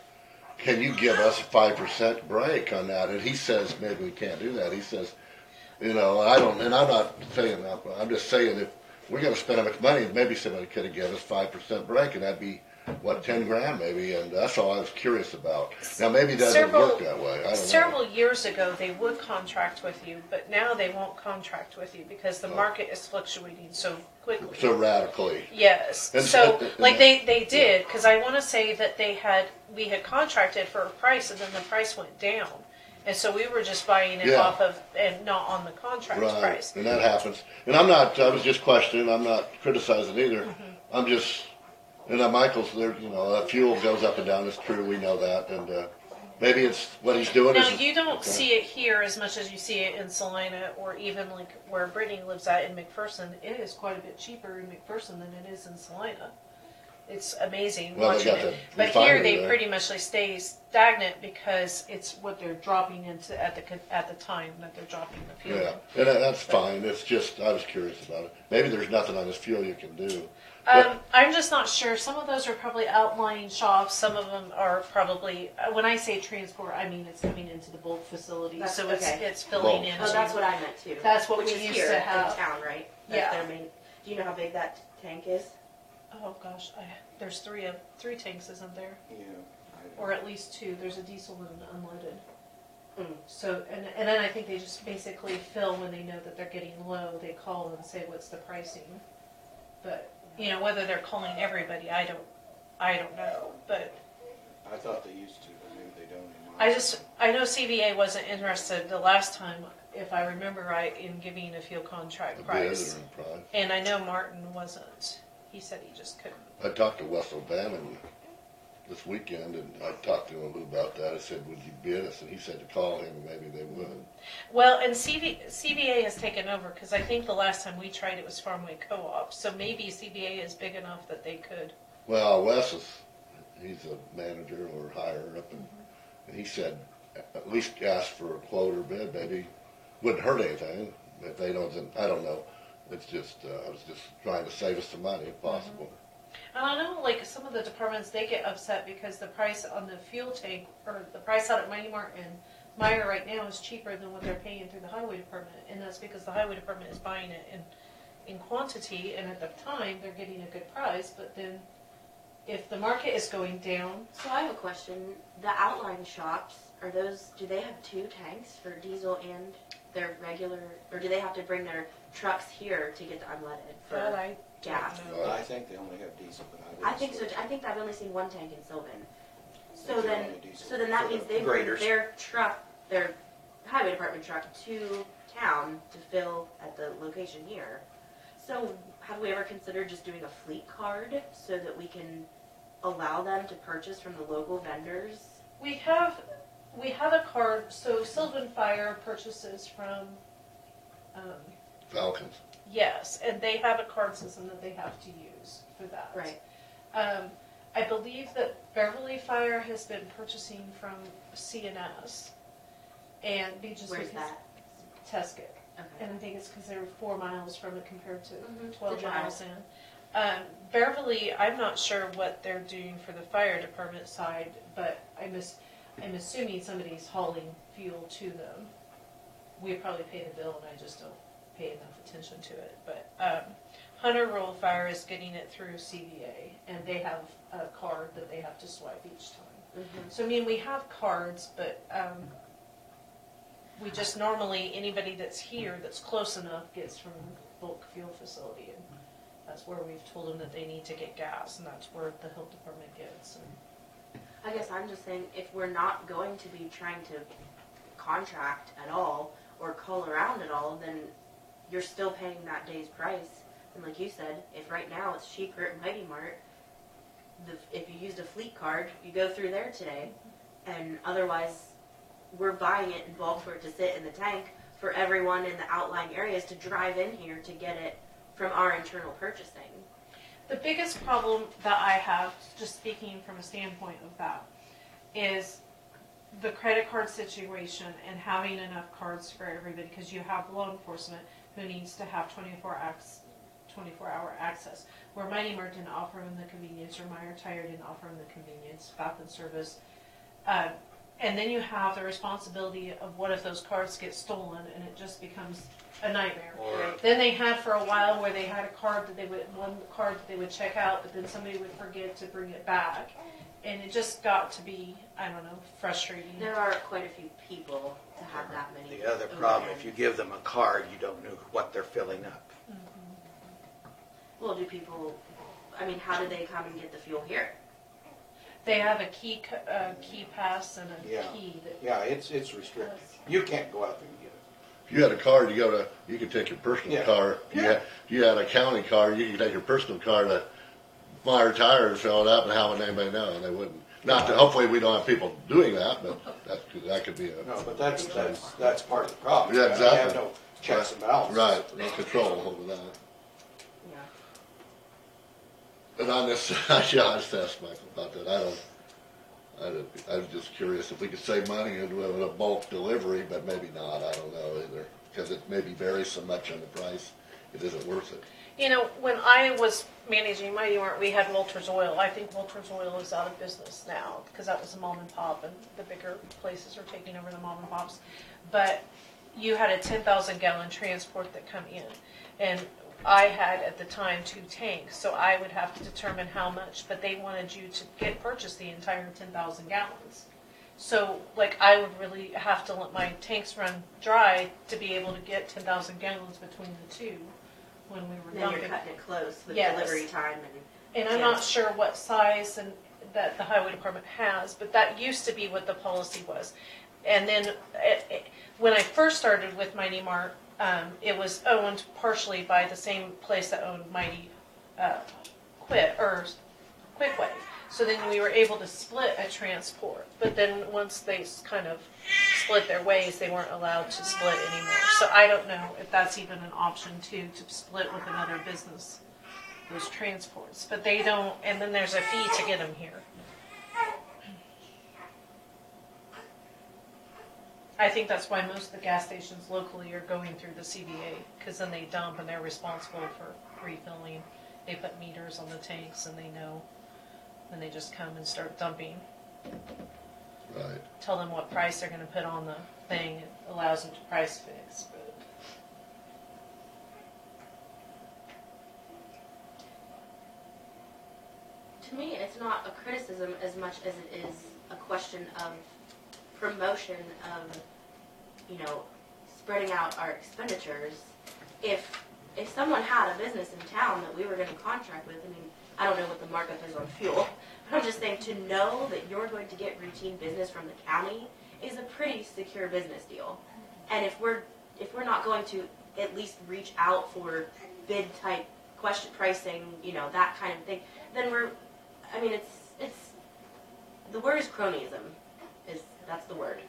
Speaker 4: can you give us a 5% break on that? And he says maybe we can't do that. He says, I don't, and I'm not saying that. But I'm just saying if we're going to spend that much money, maybe somebody could have given us 5% break, and that'd be $10,000 maybe, and that's all I was curious about. Now maybe it doesn't work that way. I don't know.
Speaker 2: Several years ago, they would contract with you, but now they won't contract with you because the market is fluctuating so quickly.
Speaker 4: So radically.
Speaker 2: Yes. They did, because I want to say that we had contracted for a price, and then the price went down. And so we were just buying it off of, and not on the contract price.
Speaker 4: And that happens. And I was just questioning, I'm not criticizing either. I'm just, and Michael's there, fuel goes up and down, it's true, we know that. And maybe it's what he's doing.
Speaker 2: Now, you don't see it here as much as you see it in Salina, or even like where Brittany lives at in McPherson. It is quite a bit cheaper in McPherson than it is in Salina. It's amazing
Speaker 4: Well, they
Speaker 2: watching
Speaker 4: got
Speaker 2: it.
Speaker 4: the
Speaker 2: But here
Speaker 4: refinery
Speaker 2: they
Speaker 4: there.
Speaker 2: pretty much stay stagnant because it's what they're dropping into at the time that they're dropping the fuel.
Speaker 4: Yeah, and that's fine. It's just, I was curious about it. Maybe there's nothing on this fuel you can do. But-
Speaker 2: I'm just not sure. Some of those are probably outlying shops. Some of them are probably. When I say transport, I mean it's coming into the bulk facility,
Speaker 1: That's
Speaker 2: so
Speaker 1: okay.
Speaker 2: it's filling
Speaker 4: Bulk.
Speaker 2: in.
Speaker 1: Oh, that's what I meant too.
Speaker 2: That's what
Speaker 1: Which
Speaker 2: we
Speaker 1: is
Speaker 2: used
Speaker 1: here
Speaker 2: to
Speaker 1: in
Speaker 2: have.
Speaker 1: town, right?
Speaker 2: Yeah.
Speaker 1: That's their main. Do you know how big that tank is?
Speaker 2: Oh gosh, there's three tanks, isn't there?
Speaker 11: Yeah.
Speaker 2: Or at least two. There's a diesel and an unleaded.
Speaker 1: Mm.
Speaker 2: So and then I think they just basically fill when they know that they're getting low. They call and say what's the pricing. But you know whether they're calling everybody, I don't know. But
Speaker 11: I thought they used to, but maybe they don't anymore.
Speaker 2: I know CVA wasn't interested the last time, if I remember right, in giving a fuel contract
Speaker 4: A bid
Speaker 2: price.
Speaker 4: or a price.
Speaker 2: And I know Martin wasn't. He said he just couldn't.
Speaker 4: I talked to Wes O'Bannon this weekend, and I talked to him a little about that. I said, would you bid us? And he said to call him, and maybe they would.
Speaker 2: Well, and CVA has taken over because I think the last time we tried it was Farmway Co-op. So maybe CVA is big enough that they could.
Speaker 4: Well, Wes he's a manager or higher up, and he said, at least ask for a quote or bid, maybe. Wouldn't hurt anything. If they don't, then I don't know. It's just, I was just trying to save us some money if possible.
Speaker 2: And I know, like, some of the departments, they get upset because the price on the fuel tank, or the price out at Mighty Mart and Manor right now is cheaper than what they're paying through the highway department. And that's because the highway department is buying it in quantity, and at the time, they're getting a good price. But then, if the market is going down,
Speaker 1: So I have a question. The outline shops, do they have two tanks for diesel and their regular, or do they have to bring their trucks here to get the unleaded for
Speaker 2: that I
Speaker 1: gas?
Speaker 2: don't know.
Speaker 11: Well, I think they only have diesel, but I wouldn't.
Speaker 1: I think so. I think I've only seen one tank in Sylvan.
Speaker 11: I
Speaker 1: So
Speaker 11: think
Speaker 1: then,
Speaker 11: only diesel.
Speaker 1: so then that
Speaker 5: For
Speaker 1: means
Speaker 5: the
Speaker 1: they bring
Speaker 5: graders.
Speaker 1: their truck, their highway department truck to town to fill at the location here. So have we ever considered just doing a fleet card so that we can allow them to purchase from the local vendors?
Speaker 2: We have a card. So Sylvan Fire purchases from.
Speaker 4: Falcons.
Speaker 2: Yes, and they have a card system that they have to use for that.
Speaker 1: Right.
Speaker 2: I believe that Beverly Fire has been purchasing from CNS, and just
Speaker 1: Where's
Speaker 2: because
Speaker 1: that?
Speaker 2: Tesket,
Speaker 1: Okay.
Speaker 2: and I think it's because they're 4 miles from it compared to
Speaker 1: Mhm,
Speaker 2: 12
Speaker 1: to drive.
Speaker 2: miles in. Beverly, I'm not sure what they're doing for the fire department side, but I'm assuming somebody's hauling fuel to them. We probably pay the bill, and I just don't pay enough attention to it. But Hunter Rural Fire is getting it through CVA, and they have a card that they have to swipe each time.
Speaker 1: Mhm.
Speaker 2: So I mean, we have cards, but we just normally anybody that's here that's close enough gets from bulk fuel facility, and that's where we've told them that they need to get gas, and that's where the health department gets. And
Speaker 1: I guess I'm just saying, if we're not going to be trying to contract at all or call around at all, then you're still paying that day's price. And like you said, if right now it's cheaper at Mighty Mart, if you used a fleet card, you go through there today, and otherwise we're buying it in bulk for it to sit in the tank for everyone in the outlying areas to drive in here to get it from our internal purchasing.
Speaker 2: the biggest problem that I have, just speaking from a standpoint of that, is the credit card situation and having enough cards for everybody, because you have law enforcement who needs to have 24-hour access. Where Mighty Mart didn't offer them the convenience, or Meyer Tire didn't offer them the convenience, Falcon Service. And then you have the responsibility of what if those cards get stolen, and it just becomes a nightmare. Then they had for a while where they had a card that one card that they would check out, but then somebody would forget to bring it back. And it just got to be, I don't know, frustrating.
Speaker 1: There are quite a few people to have that many.
Speaker 5: The other problem, if you give them a card, you don't know what they're filling up.
Speaker 1: Well, do people, I mean, how do they come and get the fuel here?
Speaker 2: They have a key pass and a
Speaker 11: Yeah.
Speaker 2: key.
Speaker 11: Yeah, it's restricted. You can't go out there and get it.
Speaker 4: If you had a card, you could take your personal
Speaker 11: Yeah.
Speaker 4: car.
Speaker 11: Yeah.
Speaker 4: If you had a county car, you could take your personal car to Meyer Tire and fill it up, and how would anybody know? And they wouldn't. Not that, hopefully we don't have people doing that, but that could be a.
Speaker 11: No, but that's part of the problem.
Speaker 4: Yeah,
Speaker 11: You
Speaker 4: exactly.
Speaker 11: have no checks and balances.
Speaker 4: Right, no control over that.
Speaker 1: Yeah.
Speaker 4: And on this, I just asked Michael about that. I was just curious if we could save money in a bulk delivery, but maybe not. I don't know either, because it maybe varies so much on the price, it isn't worth it.
Speaker 2: You know, when I was managing Mighty Mart, we had Walter's Oil. I think Walter's Oil is out of business now because that was a mom and pop, and the bigger places are taking over the mom and pops. But you had a 10,000 gallon transport that come in, and I had at the time 2 tanks, so I would have to determine how much. But they wanted you to purchase the entire 10,000 gallons. So, like, I would really have to let my tanks run dry to be able to get 10,000 gallons between the two. When we were
Speaker 1: Then
Speaker 2: dumping.
Speaker 1: you're cutting it close with
Speaker 2: Yes.
Speaker 1: delivery time
Speaker 2: And I'm not sure what size and that the highway department has, but that used to be what the policy was. And then when I first started with Mighty Mart, it was owned partially by the same place that owned Mighty Quickway. So then we were able to split a transport. But then once they kind of split their ways, they weren't allowed to split anymore. So I don't know if that's even an option too, to split with another business, those transports. But they don't, and then there's a fee to get them here. I think that's why most of the gas stations locally are going through the CVA, because then they dump and they're responsible for refilling. They put meters on the tanks and they know. Then they just come and start dumping.
Speaker 4: Right.
Speaker 2: Tell them what price they're going to put on the thing. It allows them to price fix. But
Speaker 1: to me, it's not a criticism as much as it is a question of promotion of, you know, spreading out our expenditures. If someone had a business in town that we were going to contract with, I mean, I don't know what the markup is on fuel, but I'm just saying to know that you're going to get routine business from the county is a pretty secure business deal. And if we're not going to at least reach out for bid type question pricing, you know, that kind of thing, then it's the word is cronyism. That's the word.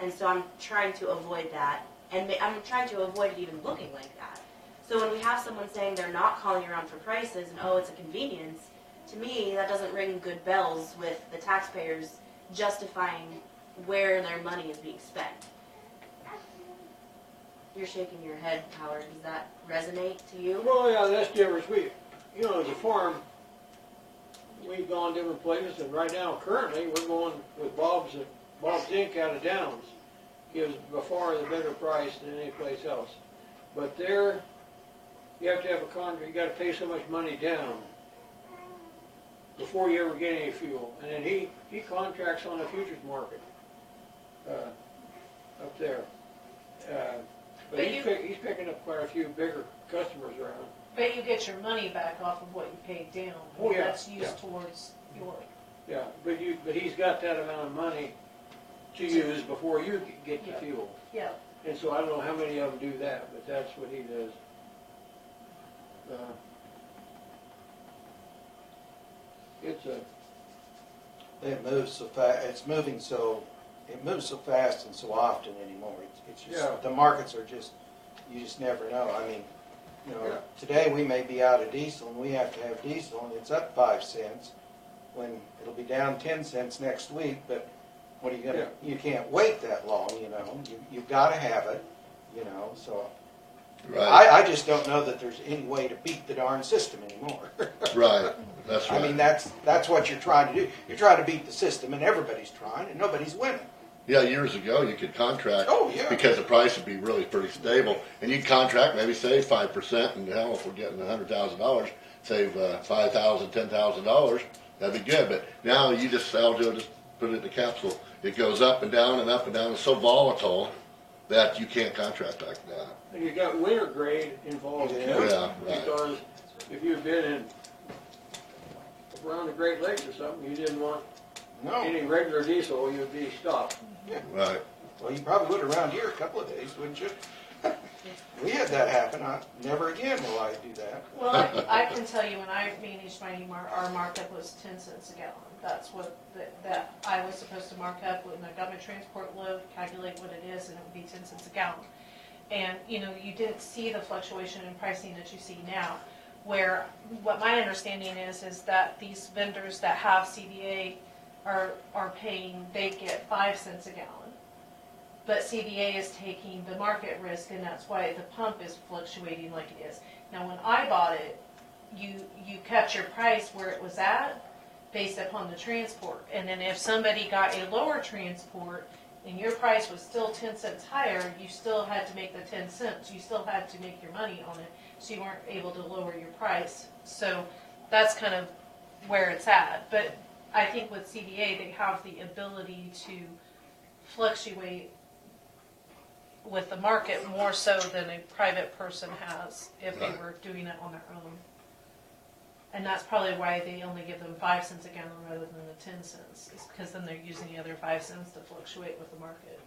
Speaker 1: And so I'm trying to avoid that, and I'm trying to avoid it even looking like that. So when we have someone saying they're not calling around for prices and, oh, it's a convenience, to me, that doesn't ring good bells with the taxpayers justifying where their money is being spent. You're shaking your head, Howard. Does that resonate to you?
Speaker 16: Well, yeah, that's different. You know, as a farm, we've gone different places, and right now, currently, we're going with Bob's Inc. out of Downs. Gives by far the better price than any place else. But there, you have to have a contract. You got to pay so much money down before you ever get any fuel. And then he contracts on a futures market up there. But he's picking up quite a few bigger customers around.
Speaker 2: But you get your money back off of what you paid down.
Speaker 16: Oh, yeah,
Speaker 2: That's used towards your.
Speaker 16: Yeah, but he's got that amount of money to use before you get the fuel.
Speaker 2: Yeah.
Speaker 16: And so I don't know how many of them do that, but that's what he does.
Speaker 5: It moves so fast. It's moving so. It moves so fast and so often anymore. It's just the markets are just. You just never know. I mean, you know, today we may be out of diesel and we have to have diesel and it's up 5 cents. When it'll be down 10 cents next week, but what are you gonna? You can't wait that long. You know, you've got to have it. You know, so.
Speaker 4: Right.
Speaker 5: I just don't know that there's any way to beat the darn system anymore.
Speaker 4: Right. That's right.
Speaker 5: I mean, that's what you're trying to do. You're trying to beat the system, and everybody's trying, and nobody's winning.
Speaker 4: Yeah, years ago you could contract because the price would be really pretty stable, and you'd contract maybe save 5%, and hell, if we're getting $100,000, save $5,000, $10,000, that'd be good. But now you just just put it in the capsule. It goes up and down and up and down. It's so volatile that you can't contract like that.
Speaker 16: And you got winter grade involved too.
Speaker 4: Yeah, right.
Speaker 16: Because if you've been around the Great Lakes or something, you didn't want any regular diesel, you'd be stopped.
Speaker 5: Yeah.
Speaker 4: Right.
Speaker 5: Well, you probably would around here a couple of days, wouldn't you? We had that happen. Never again will I do that.
Speaker 2: Well, I can tell you when I managed Mighty Mart, our markup was 10 cents a gallon. That's what that I was supposed to mark up when I got my transport load, calculate what it is, and it would be 10 cents a gallon. And, you know, you didn't see the fluctuation in pricing that you see now. where what my understanding is that these vendors that have CDA are paying, they get 5 cents a gallon. But CDA is taking the market risk, and that's why the pump is fluctuating like it is. Now, when I bought it, you kept your price where it was at based upon the transport. And then if somebody got a lower transport and your price was still 10 cents higher, you still had to make the 10 cents. You still had to make your money on it, so you weren't able to lower your price. So that's kind of where it's at. But I think with CDA, they have the ability to fluctuate with the market more so than a private person has if they were doing it on their own. And that's probably why they only give them 5 cents a gallon rather than the 10 cents, is because then they're using the other 5 cents to fluctuate with the market.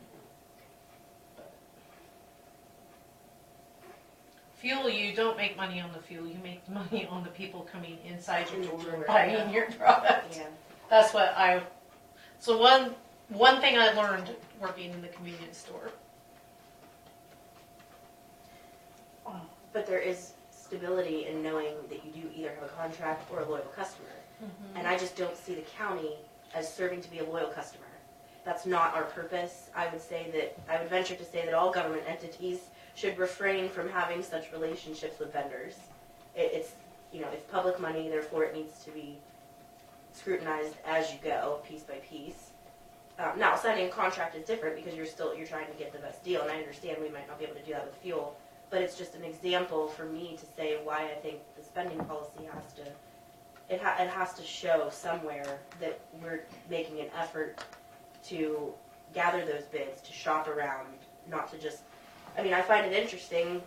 Speaker 2: Fuel, you don't make money on the fuel, you make money on the people coming inside your door and buying your product.
Speaker 1: Yeah.
Speaker 2: That's what so one thing I learned working in the convenience store.
Speaker 1: But there is stability in knowing that you do either have a contract or a loyal customer. Mm-hmm. And I just don't see the county as serving to be a loyal customer. That's not our purpose. I would venture to say that all government entities should refrain from having such relationships with vendors. It's public money, therefore it needs to be scrutinized as you go, piece by piece. Now, signing a contract is different because you're trying to get the best deal, and I understand we might not be able to do that with fuel. But it's just an example for me to say why I think the spending policy has to show somewhere that we're making an effort to gather those bids, to shop around, not to just, I find it interesting.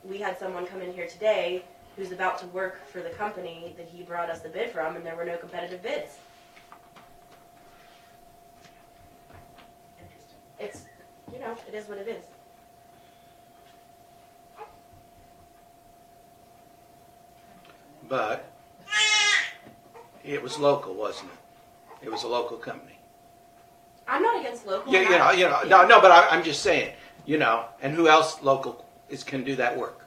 Speaker 1: We had someone come in here today who's about to work for the company that he brought us the bid from, and there were no competitive bids. It's, it is what it is.
Speaker 5: But it was local, wasn't it? It was a local company.
Speaker 1: I'm not against local.
Speaker 5: No, but I'm just saying, and who else local can do that work?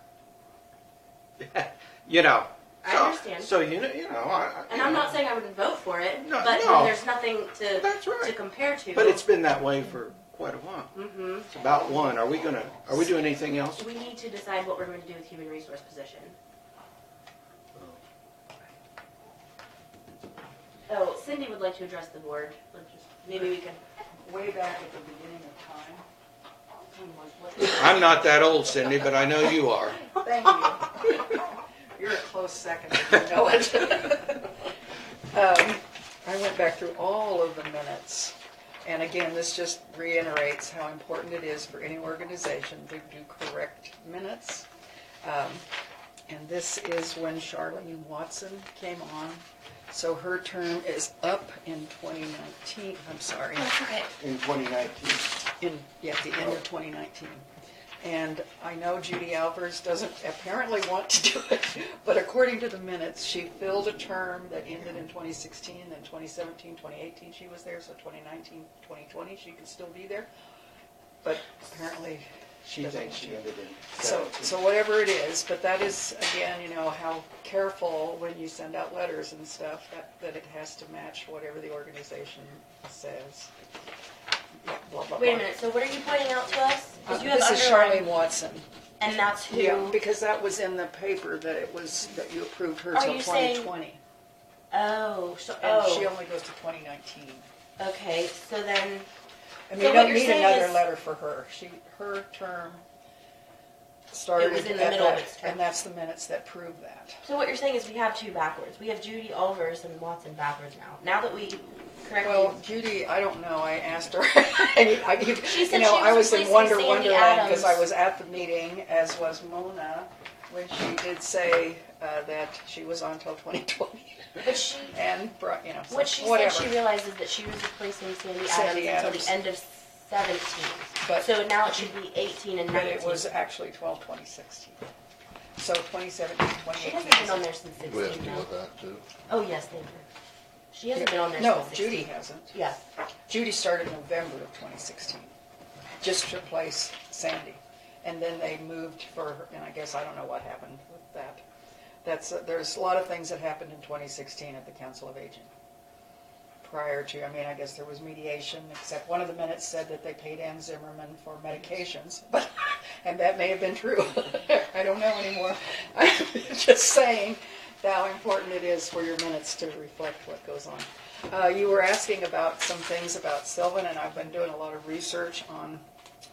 Speaker 1: I understand.
Speaker 5: So
Speaker 1: and I'm not saying I would vote for it,
Speaker 5: No,
Speaker 1: but
Speaker 5: no.
Speaker 1: when there's nothing
Speaker 5: That's right.
Speaker 1: to compare to.
Speaker 5: But it's been that way for quite a while.
Speaker 1: Mm-hmm.
Speaker 5: It's about one. Are we doing anything else?
Speaker 1: We need to decide what we're going to do with human resource position. Oh, Cindy would like to address the board. Maybe we can.
Speaker 7: Way back at the beginning of time. When was
Speaker 5: I'm not that old, Cindy, but I know you are.
Speaker 7: Thank you. You're a close second, if you know it. I went back through all of the minutes. And again, this just reiterates how important it is for any organization to do correct minutes. And this is when Shirley Watson came on. So her term is up in 2019. I'm sorry.
Speaker 1: That's okay.
Speaker 5: In 2019.
Speaker 7: At the end of 2019. And I know Judy Ahlvers doesn't apparently want to do it, but according to the minutes, she filled a term that ended in 2016, then 2017, 2018 she was there, so 2019, 2020 she could still be there. But apparently
Speaker 5: She thinks she ended in.
Speaker 7: So whatever it is, but that is, again, how careful when you send out letters and stuff, that it has to match whatever the organization says. Yeah, blah, blah,
Speaker 1: Wait a
Speaker 7: blah.
Speaker 1: minute. So what are you pointing out to us? 'Cause you have
Speaker 7: This is
Speaker 1: underlined-
Speaker 7: Shirley Watson.
Speaker 1: And that's who.
Speaker 7: Yeah, because that was in the paper that you approved her
Speaker 1: Are
Speaker 7: till
Speaker 1: you saying-
Speaker 7: 2020.
Speaker 1: Oh,
Speaker 7: And she only goes to 2019.
Speaker 1: Okay, so then.
Speaker 7: And
Speaker 1: So
Speaker 7: you
Speaker 1: what
Speaker 7: don't
Speaker 1: you're
Speaker 7: need
Speaker 1: saying
Speaker 7: another
Speaker 1: is-
Speaker 7: letter for her. Her term started
Speaker 1: It was in the
Speaker 7: at
Speaker 1: middle of
Speaker 7: that,
Speaker 1: its term.
Speaker 7: and that's the minutes that prove that.
Speaker 1: So what you're saying is we have two backwards. We have Judy Ahlvers and Watson backwards now. Now that we correctly.
Speaker 7: Well, Judy, I don't know. I asked her. and
Speaker 1: She said she
Speaker 7: I
Speaker 1: was
Speaker 7: was in
Speaker 1: replacing
Speaker 7: Wonderland
Speaker 1: Sandy
Speaker 7: because I
Speaker 1: Adams.
Speaker 7: was at the meeting, as was Mona, when she did say that she was on till 2020.
Speaker 1: But she.
Speaker 7: And so
Speaker 1: What she
Speaker 7: whatever.
Speaker 1: said she realizes that she was replacing Sandy
Speaker 7: Sandy
Speaker 1: Adams until
Speaker 7: Adams.
Speaker 1: the end of 17.
Speaker 7: But-
Speaker 1: so now it should be 18 and 19.
Speaker 7: But it was actually 12/2016. So 2017,
Speaker 1: She
Speaker 7: 2018.
Speaker 1: hasn't been on there since
Speaker 4: We have to
Speaker 1: 16
Speaker 4: deal
Speaker 1: now.
Speaker 4: with that too.
Speaker 1: Oh yes, they were. She hasn't been on there
Speaker 7: No,
Speaker 1: since 16.
Speaker 7: Judy hasn't.
Speaker 1: Yeah.
Speaker 7: Judy started November of 2016, just to replace Sandy. And then they moved for her, and I guess I don't know what happened with that. There's a lot of things that happened in 2016 at the Council of Aging. Prior to, I guess there was mediation, except one of the minutes said that they paid Ann Zimmerman for medications, but, and that may have been true. I don't know anymore. I'm just saying how important it is for your minutes to reflect what goes on. You were asking about some things about Sylvan, and I've been doing a lot of research on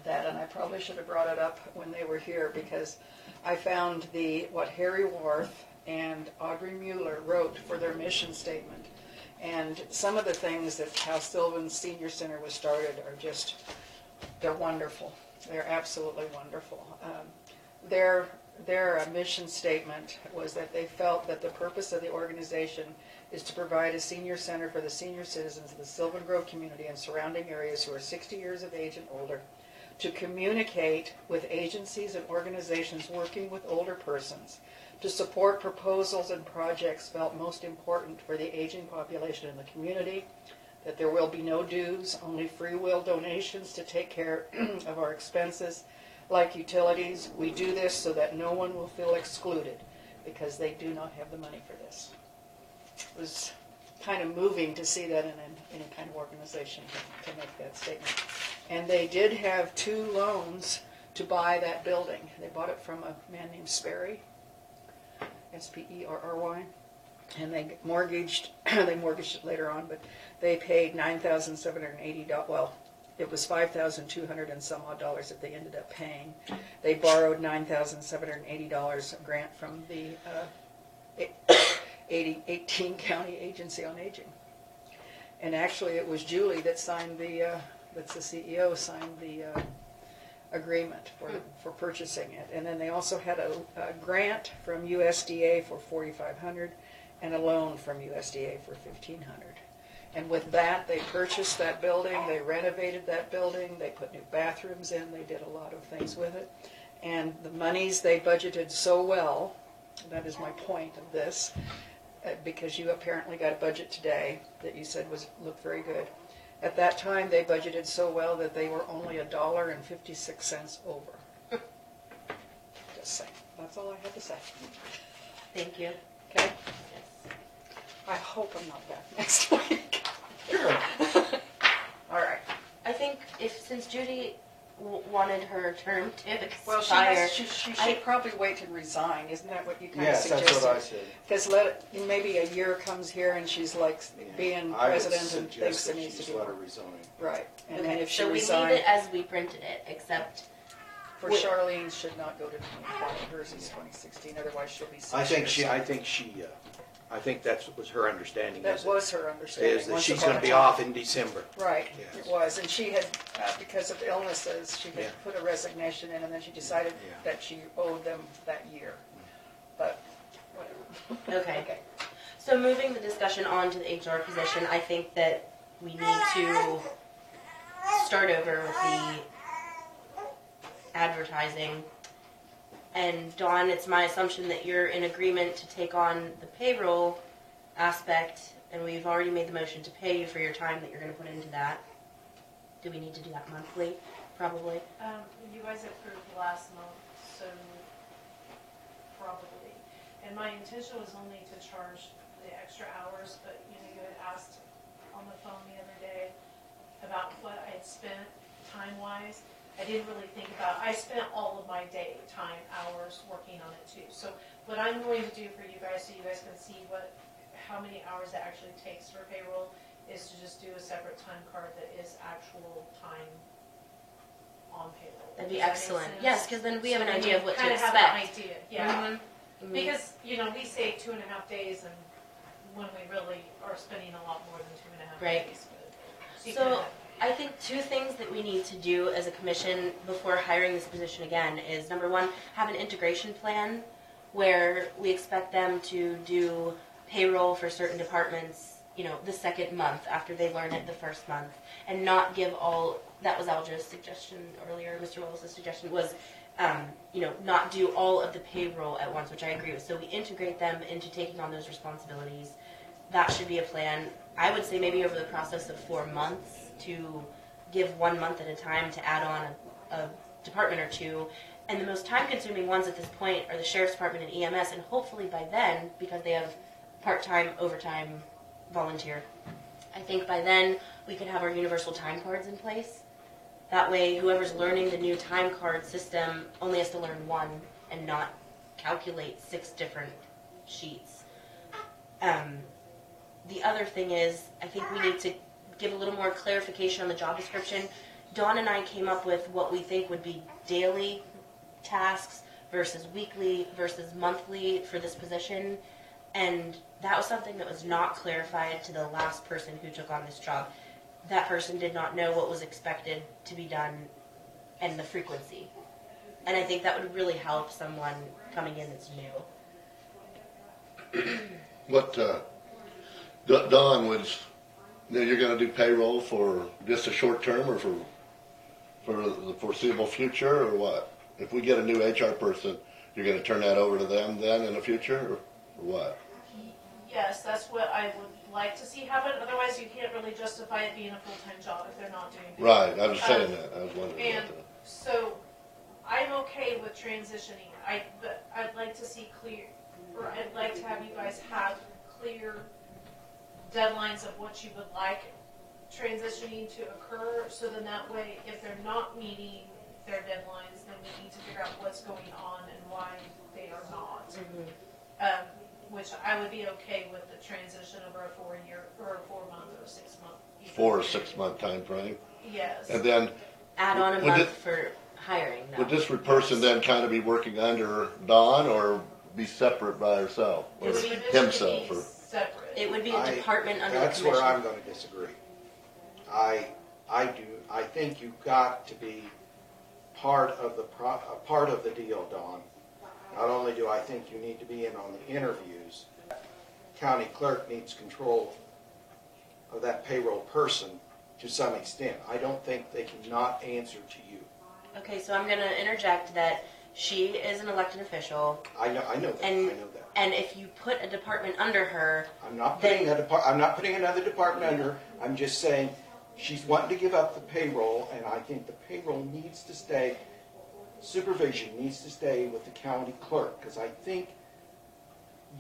Speaker 7: that, and I probably should have brought it up when they were here, because I found what Harry Worth and Audrey Mueller wrote for their mission statement. And some of the things that how Sylvan Senior Center was started are just, they're wonderful. They're absolutely wonderful. Their mission statement was that they felt that the purpose of the organization is to provide a senior center for the senior citizens of the Sylvan Grove community and surrounding areas who are 60 years of age and older, to communicate with agencies and organizations working with older persons, to support proposals and projects felt most important for the aging population in the community, that there will be no dues, only free will donations to take care of our expenses, like utilities. We do this so that no one will feel excluded because they do not have the money for this. It was kind of moving to see that in any kind of organization to make that statement. And they did have 2 loans to buy that building. They bought it from a man named Sperry, Sperry, and they mortgaged it later on, but they paid $9,780. Well, it was $5,200 and some odd dollars that they ended up paying. They borrowed $9,780 a grant from the 18 County Agency on Aging. And actually, it was Julie that signed that's the CEO, signed the agreement for purchasing it. And then they also had a grant from USDA for $4,500 and a loan from USDA for $1,500. And with that, they purchased that building, they renovated that building, they put new bathrooms in, they did a lot of things with it. And the monies they budgeted so well, that is my point of this, because you apparently got a budget today that you said looked very good. At that time, they budgeted so well that they were only $1.56 over. Just saying. That's all I had to say.
Speaker 1: Thank you.
Speaker 7: Okay? Yes. I hope I'm not back next week.
Speaker 1: Sure.
Speaker 7: All right.
Speaker 1: I think since Judy wanted her term to expire.
Speaker 7: Well, she should probably wait to resign. Isn't that what you kind of suggested?
Speaker 11: Yes, that's what I said.
Speaker 7: Because maybe a year comes here and she's like being president and thinks there needs to be.
Speaker 11: Let her resign.
Speaker 7: Right. And
Speaker 1: Okay,
Speaker 7: then if she
Speaker 1: so
Speaker 7: resigns,
Speaker 1: we leave it as we printed it, except
Speaker 7: for Charlene should not go to 2020. Hers is 2016. Otherwise, she'll be.
Speaker 5: I think that was her understanding.
Speaker 7: That was her understanding.
Speaker 5: Is that she's going to be off in December.
Speaker 7: Right,
Speaker 5: Yes.
Speaker 7: it was. And she had, because of illnesses, she had put a resignation in, and then she decided that she owed them that year. But, whatever.
Speaker 1: Okay. So moving the discussion on to the HR position, I think that we need to start over with the advertising. And Dawn, it's my assumption that you're in agreement to take on the payroll aspect, and we've already made the motion to pay you for your time that you're going to put into that. Do we need to do that monthly? Probably.
Speaker 2: You guys approved last month, so probably. And my intention was only to charge the extra hours, but you had asked on the phone the other day about what I had spent time-wise. I didn't really think about it. I spent all of my day, time, hours working on it too. So what I'm going to do for you guys, so you guys can see how many hours it actually takes for payroll, is to just do a separate time card that is actual time on payroll.
Speaker 1: That'd be excellent. Yes, because then we have an idea of what to expect.
Speaker 2: Kind of have an idea, yeah.
Speaker 1: Mm-hmm.
Speaker 2: Because, we say 2.5 days, and when we really are spending a lot more than 2.5 days. But,
Speaker 1: so I think 2 things that we need to do as a commission before hiring this position again is, number 1, have an integration plan where we expect them to do payroll for certain departments, the second month after they learn it the first month, and not give all. That was Alja's suggestion earlier. Mr. Willis' suggestion was, not do all of the payroll at once, which I agree with. So we integrate them into taking on those responsibilities. That should be a plan. I would say maybe over the process of 4 months to give 1 month at a time to add on a department or 2, And the most time-consuming ones at this point are the sheriff's department and EMS, and hopefully by then, because they have part-time, overtime, volunteer, I think by then we could have our universal time cards in place. That way, whoever's learning the new time card system only has to learn one and not calculate 6 different sheets. The other thing is, I think we need to give a little more clarification on the job description. Dawn and I came up with what we think would be daily tasks versus weekly versus monthly for this position, and that was something that was not clarified to the last person who took on this job. That person did not know what was expected to be done and the frequency, and I think that would really help someone coming in that's new.
Speaker 4: What, Dawn, you're gonna do payroll for just a short term or for the foreseeable future, or what? If we get a new HR person, you're gonna turn that over to them then in the future, or what?
Speaker 2: Yes, that's what I would like to see happen. Otherwise, you can't really justify it being a full-time job if they're not doing it.
Speaker 4: Right, I was saying that. I was wondering
Speaker 2: And
Speaker 4: about that.
Speaker 2: so, I'm okay with transitioning. But I'd like to see I'd like to have you guys have clear deadlines of what you would like transitioning to occur, so then that way, if they're not meeting their deadlines, then we need to figure out what's going on and why they are not.
Speaker 1: Mm-hmm.
Speaker 2: Which I would be okay with the transition over a 4-year or a 4-month or a 6-month.
Speaker 4: 4 or 6 month time frame.
Speaker 2: Yes.
Speaker 4: And then
Speaker 1: Add on a month for hiring. Though.
Speaker 4: would this person then kind of be working under Dawn or be separate by herself or himself? Or
Speaker 2: separate.
Speaker 1: It would be a department under the
Speaker 5: That's
Speaker 1: commission.
Speaker 5: where I'm going to disagree. I think you've got to be part of the deal, Dawn. Not only do I think you need to be in on the interviews, county clerk needs control of that payroll person to some extent. I don't think they cannot answer to you.
Speaker 1: Okay, so I'm going to interject that she is an elected official.
Speaker 5: I know that.
Speaker 1: And,
Speaker 5: I know that.
Speaker 1: And if you put a department under her,
Speaker 5: I'm not putting another department under her. I'm just saying she's wanting to give up the payroll, and I think the payroll needs to stay. Supervision needs to stay with the county clerk, because I think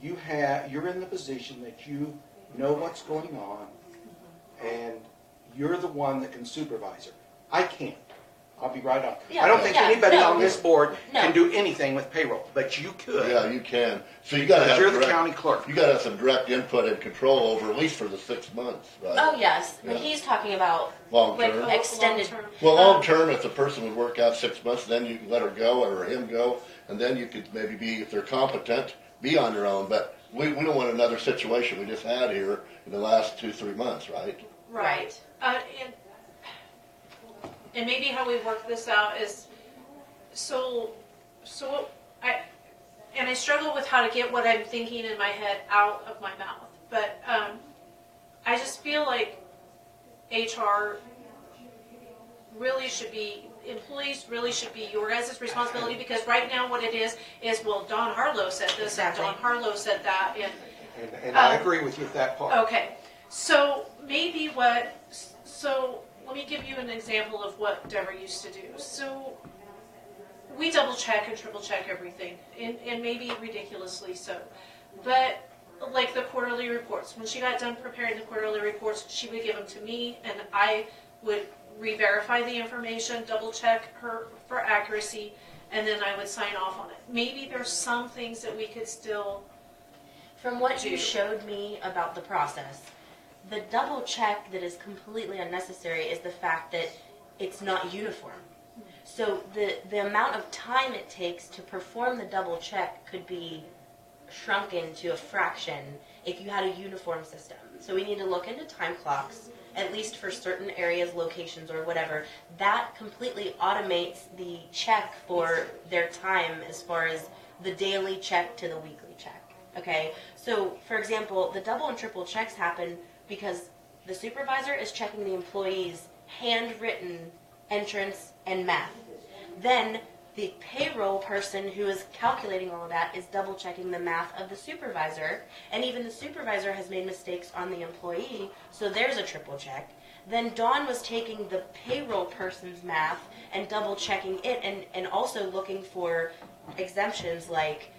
Speaker 5: you're in the position that you know what's going on, and you're the one that can supervise her. I can't. I'll be right on.
Speaker 1: Yeah,
Speaker 5: I don't think anybody on this board
Speaker 1: No.
Speaker 5: can do anything with payroll, but you could.
Speaker 4: Yeah, you can. So you got to have
Speaker 5: You're the county clerk.
Speaker 4: You got to have some direct input and control over, at least for the 6 months, right?
Speaker 1: oh yes, but
Speaker 4: Yeah.
Speaker 1: he's talking about
Speaker 4: Long
Speaker 1: like
Speaker 4: term.
Speaker 1: extended.
Speaker 4: Well, long term, if the person would work out 6 months, then you can let her go or him go, and then you could maybe be, if they're competent, be on their own. But we don't want another situation we just had here in the last 2-3 months, right?
Speaker 1: Right.
Speaker 2: And maybe how we work this out is, I struggle with how to get what I'm thinking in my head out of my mouth. But I just feel like HR really should be, employees really should be your guys' responsibility, because right now what it is, well, Don Harlow said this,
Speaker 1: Exactly.
Speaker 2: and Don Harlow said that,
Speaker 5: And I agree with you with that part.
Speaker 2: Okay, so let me give you an example of what Deborah used to do. So we double check and triple check everything, and maybe ridiculously so. But like the quarterly reports, when she got done preparing the quarterly reports, she would give them to me, and I would re-verify the information, double check her for accuracy, and then I would sign off on it. Maybe there's some things that we could still
Speaker 1: From what you showed me about the process, the double check that is completely unnecessary is the fact that it's not uniform. So the amount of time it takes to perform the double check could be shrunken to a fraction if you had a uniform system. So we need to look into time clocks, at least for certain areas, locations, or whatever. That completely automates the check for their time as far as the daily check to the weekly check. Okay? So, for example, the double and triple checks happen because the supervisor is checking the employee's handwritten entrance and math. Then the payroll person who is calculating all of that is double checking the math of the supervisor, and even the supervisor has made mistakes on the employee, so there's a triple check. then Dawn was taking the payroll person's math and double checking it, and also looking for exemptions like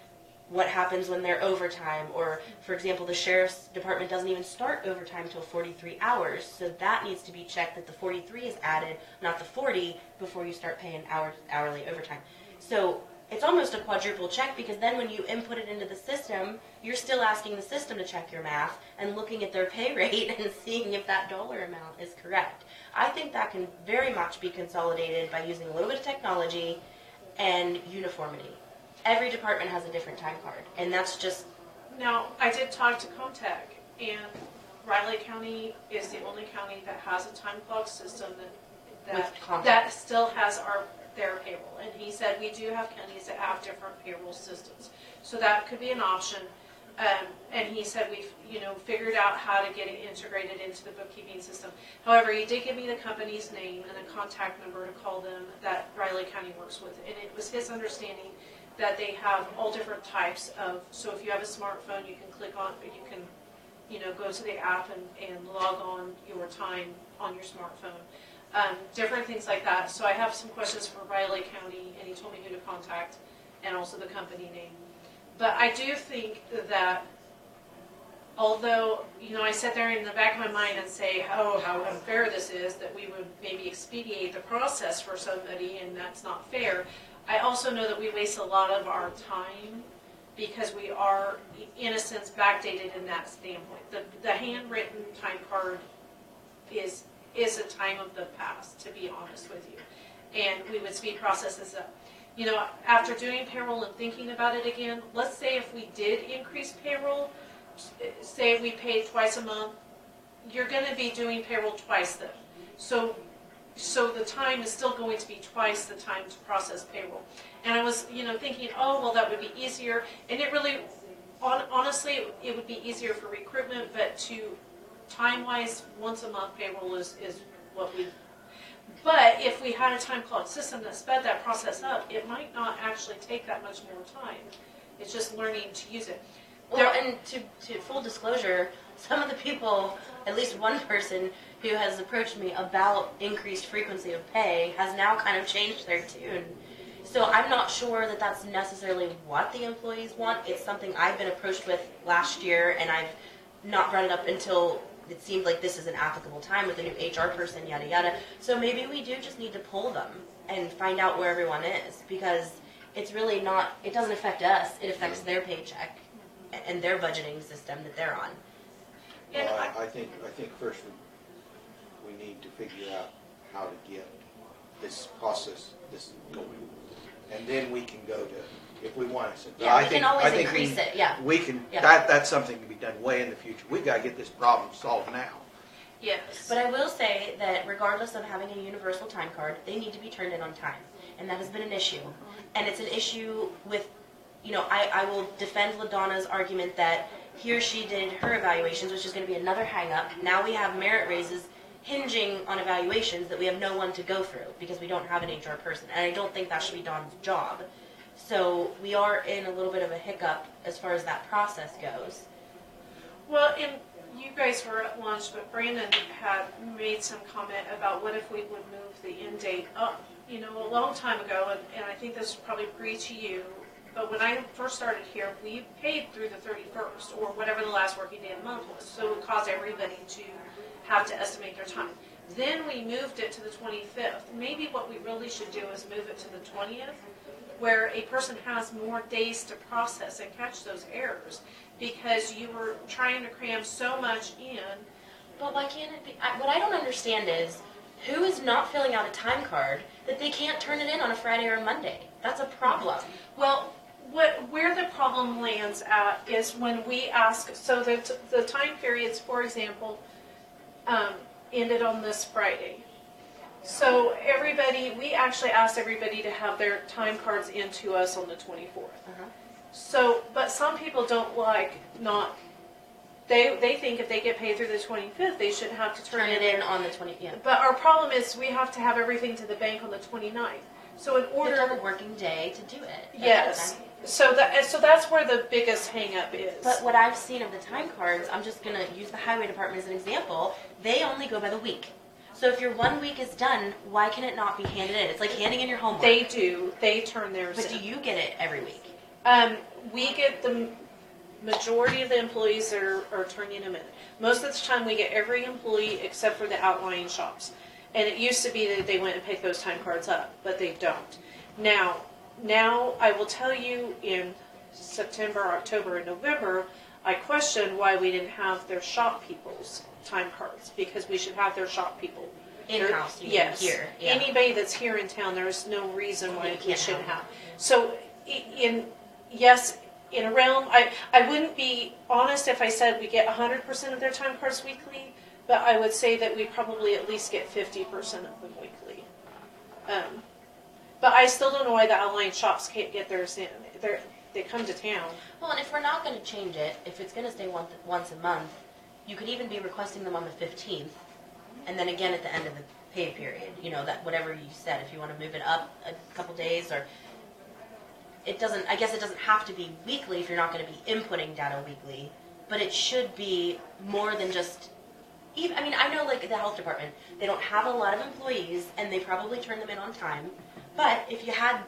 Speaker 1: what happens when they're overtime, or for example, the sheriff's department doesn't even start overtime until 43 hours, so that needs to be checked that the 43 is added, not the 40, before you start paying hourly overtime. So it's almost a quadruple check, because then when you input it into the system, you're still asking the system to check your math and looking at their pay rate and seeing if that dollar amount is correct. I think that can very much be consolidated by using a little bit of technology and uniformity. Every department has a different time card, and that's just...
Speaker 2: Now, I did talk to Comtech, and Riley County is the only county that has a time clock system that still has their payroll. And he said we do have counties that have different payroll systems, so that could be an option. And he said we've figured out how to get it integrated into the bookkeeping system. However, he did give me the company's name and a contact number to call them that Riley County works with, and it was his understanding that they have all different types of, so if you have a smartphone, you can click on, you can, go to the app and log on your time on your smartphone. Different things like that. So I have some questions for Riley County, and he told me who to contact, and also the company name. But I do think that, although, I sit there in the back of my mind and say, oh, how unfair this is, that we would maybe expedite the process for somebody, and that's not fair. I also know that we waste a lot of our time because we are, in a sense, backdated in that standpoint. The handwritten time card is a time of the past, to be honest with you. And we would speed processes up. After doing payroll and thinking about it again, let's say if we did increase payroll, say we paid twice a month, you're going to be doing payroll twice then. So the time is still going to be twice the time to process payroll. And I was, thinking, oh, well, that would be easier. And it really, honestly, it would be easier for recruitment, but to time-wise, once a month payroll is what we... But if we had a time clock system that sped that process up, it might not actually take that much more time. It's just learning to use it.
Speaker 1: Well, and to full disclosure, some of the people, at least one person who has approached me about increased frequency of pay, has now kind of changed their tune. So I'm not sure that that's necessarily what the employees want. It's something I've been approached with last year, and I've not brought it up until it seemed like this is an applicable time with a new HR person, yada yada. So maybe we do just need to pull them and find out where everyone is, because it's really not, it doesn't affect us, it affects their paycheck and their budgeting system that they're on.
Speaker 5: Well, I think first we need to figure out how to get this process going, and then we can go to, if we want to.
Speaker 1: Yeah, we can always increase it. Yeah,
Speaker 5: we can.
Speaker 1: Yeah.
Speaker 5: That's something to be done way in the future. We've got to get this problem solved now.
Speaker 1: Yes. But I will say that regardless of having a universal time card, they need to be turned in on time, and that has been an issue. And it's an issue with, I will defend LaDonna's argument that he or she did her evaluations, which is going to be another hang-up. Now we have merit raises hinging on evaluations that we have no one to go through because we don't have an HR person. And I don't think that should be Dawn's job. So we are in a little bit of a hiccup as far as that process goes.
Speaker 2: Well, and you guys were at lunch, but Brandon had made some comment about what if we would move the end date up. A long time ago, and I think this was probably pre to you, but when I first started here, we paid through the 31st, or whatever the last working day of the month was, so it would cause everybody to have to estimate their time. Then we moved it to the 25th. Maybe what we really should do is move it to the 20th, where a person has more days to process and catch those errors, because you were trying to cram so much in.
Speaker 1: But why can't it be? What I don't understand is, who is not filling out a time card that they can't turn it in on a Friday or a Monday? That's a problem.
Speaker 2: Well, where the problem lands at is when we ask, so that the time periods, for example, ended on this Friday. So we actually asked everybody to have their time cards into us on the 24th.
Speaker 1: Uh-huh.
Speaker 2: So, but some people don't like not, they think if they get paid through the 25th, they shouldn't have to turn it in
Speaker 1: on the 20th. Yeah.
Speaker 2: But our problem is we have to have everything to the bank on the 29th. So in order,
Speaker 1: you have a working day to do it.
Speaker 2: Yes. So that's where the biggest hang-up is.
Speaker 1: But what I've seen of the time cards, I'm just going to use the highway department as an example. They only go by the week. So if your 1 week is done, why can it not be handed in? It's like handing in your homework.
Speaker 2: They do. They turn theirs
Speaker 1: But
Speaker 2: in.
Speaker 1: do you get it every week?
Speaker 2: We get the majority of the employees that are turning them in. Most of the time, we get every employee except for the outlying shops. And it used to be that they went and picked those time cards up, but they don't. Now I will tell you, in September, October, and November, I questioned why we didn't have their shop people's time cards, because we should have their shop people.
Speaker 1: In-house,
Speaker 2: yes.
Speaker 1: here. Yeah.
Speaker 2: Anybody that's here in town, there's no reason why
Speaker 1: You
Speaker 2: we
Speaker 1: can't
Speaker 2: shouldn't
Speaker 1: have
Speaker 2: have. So, in a realm, I wouldn't be honest if I said we get 100% of their time cards weekly, but I would say that we probably at least get 50% of them weekly. But I still don't know why the outlying shops can't get theirs in. They come to town.
Speaker 1: Well, and if we're not going to change it, if it's going to stay once a month, you could even be requesting them on the 15th, and then again at the end of the pay period. You know, that whatever you said, if you want to move it up a couple days, or it doesn't. I guess it doesn't have to be weekly if you're not going to be inputting data weekly, but it should be more than just. I mean, I know like the health department, they don't have a lot of employees, and they probably turn them in on time. But if you had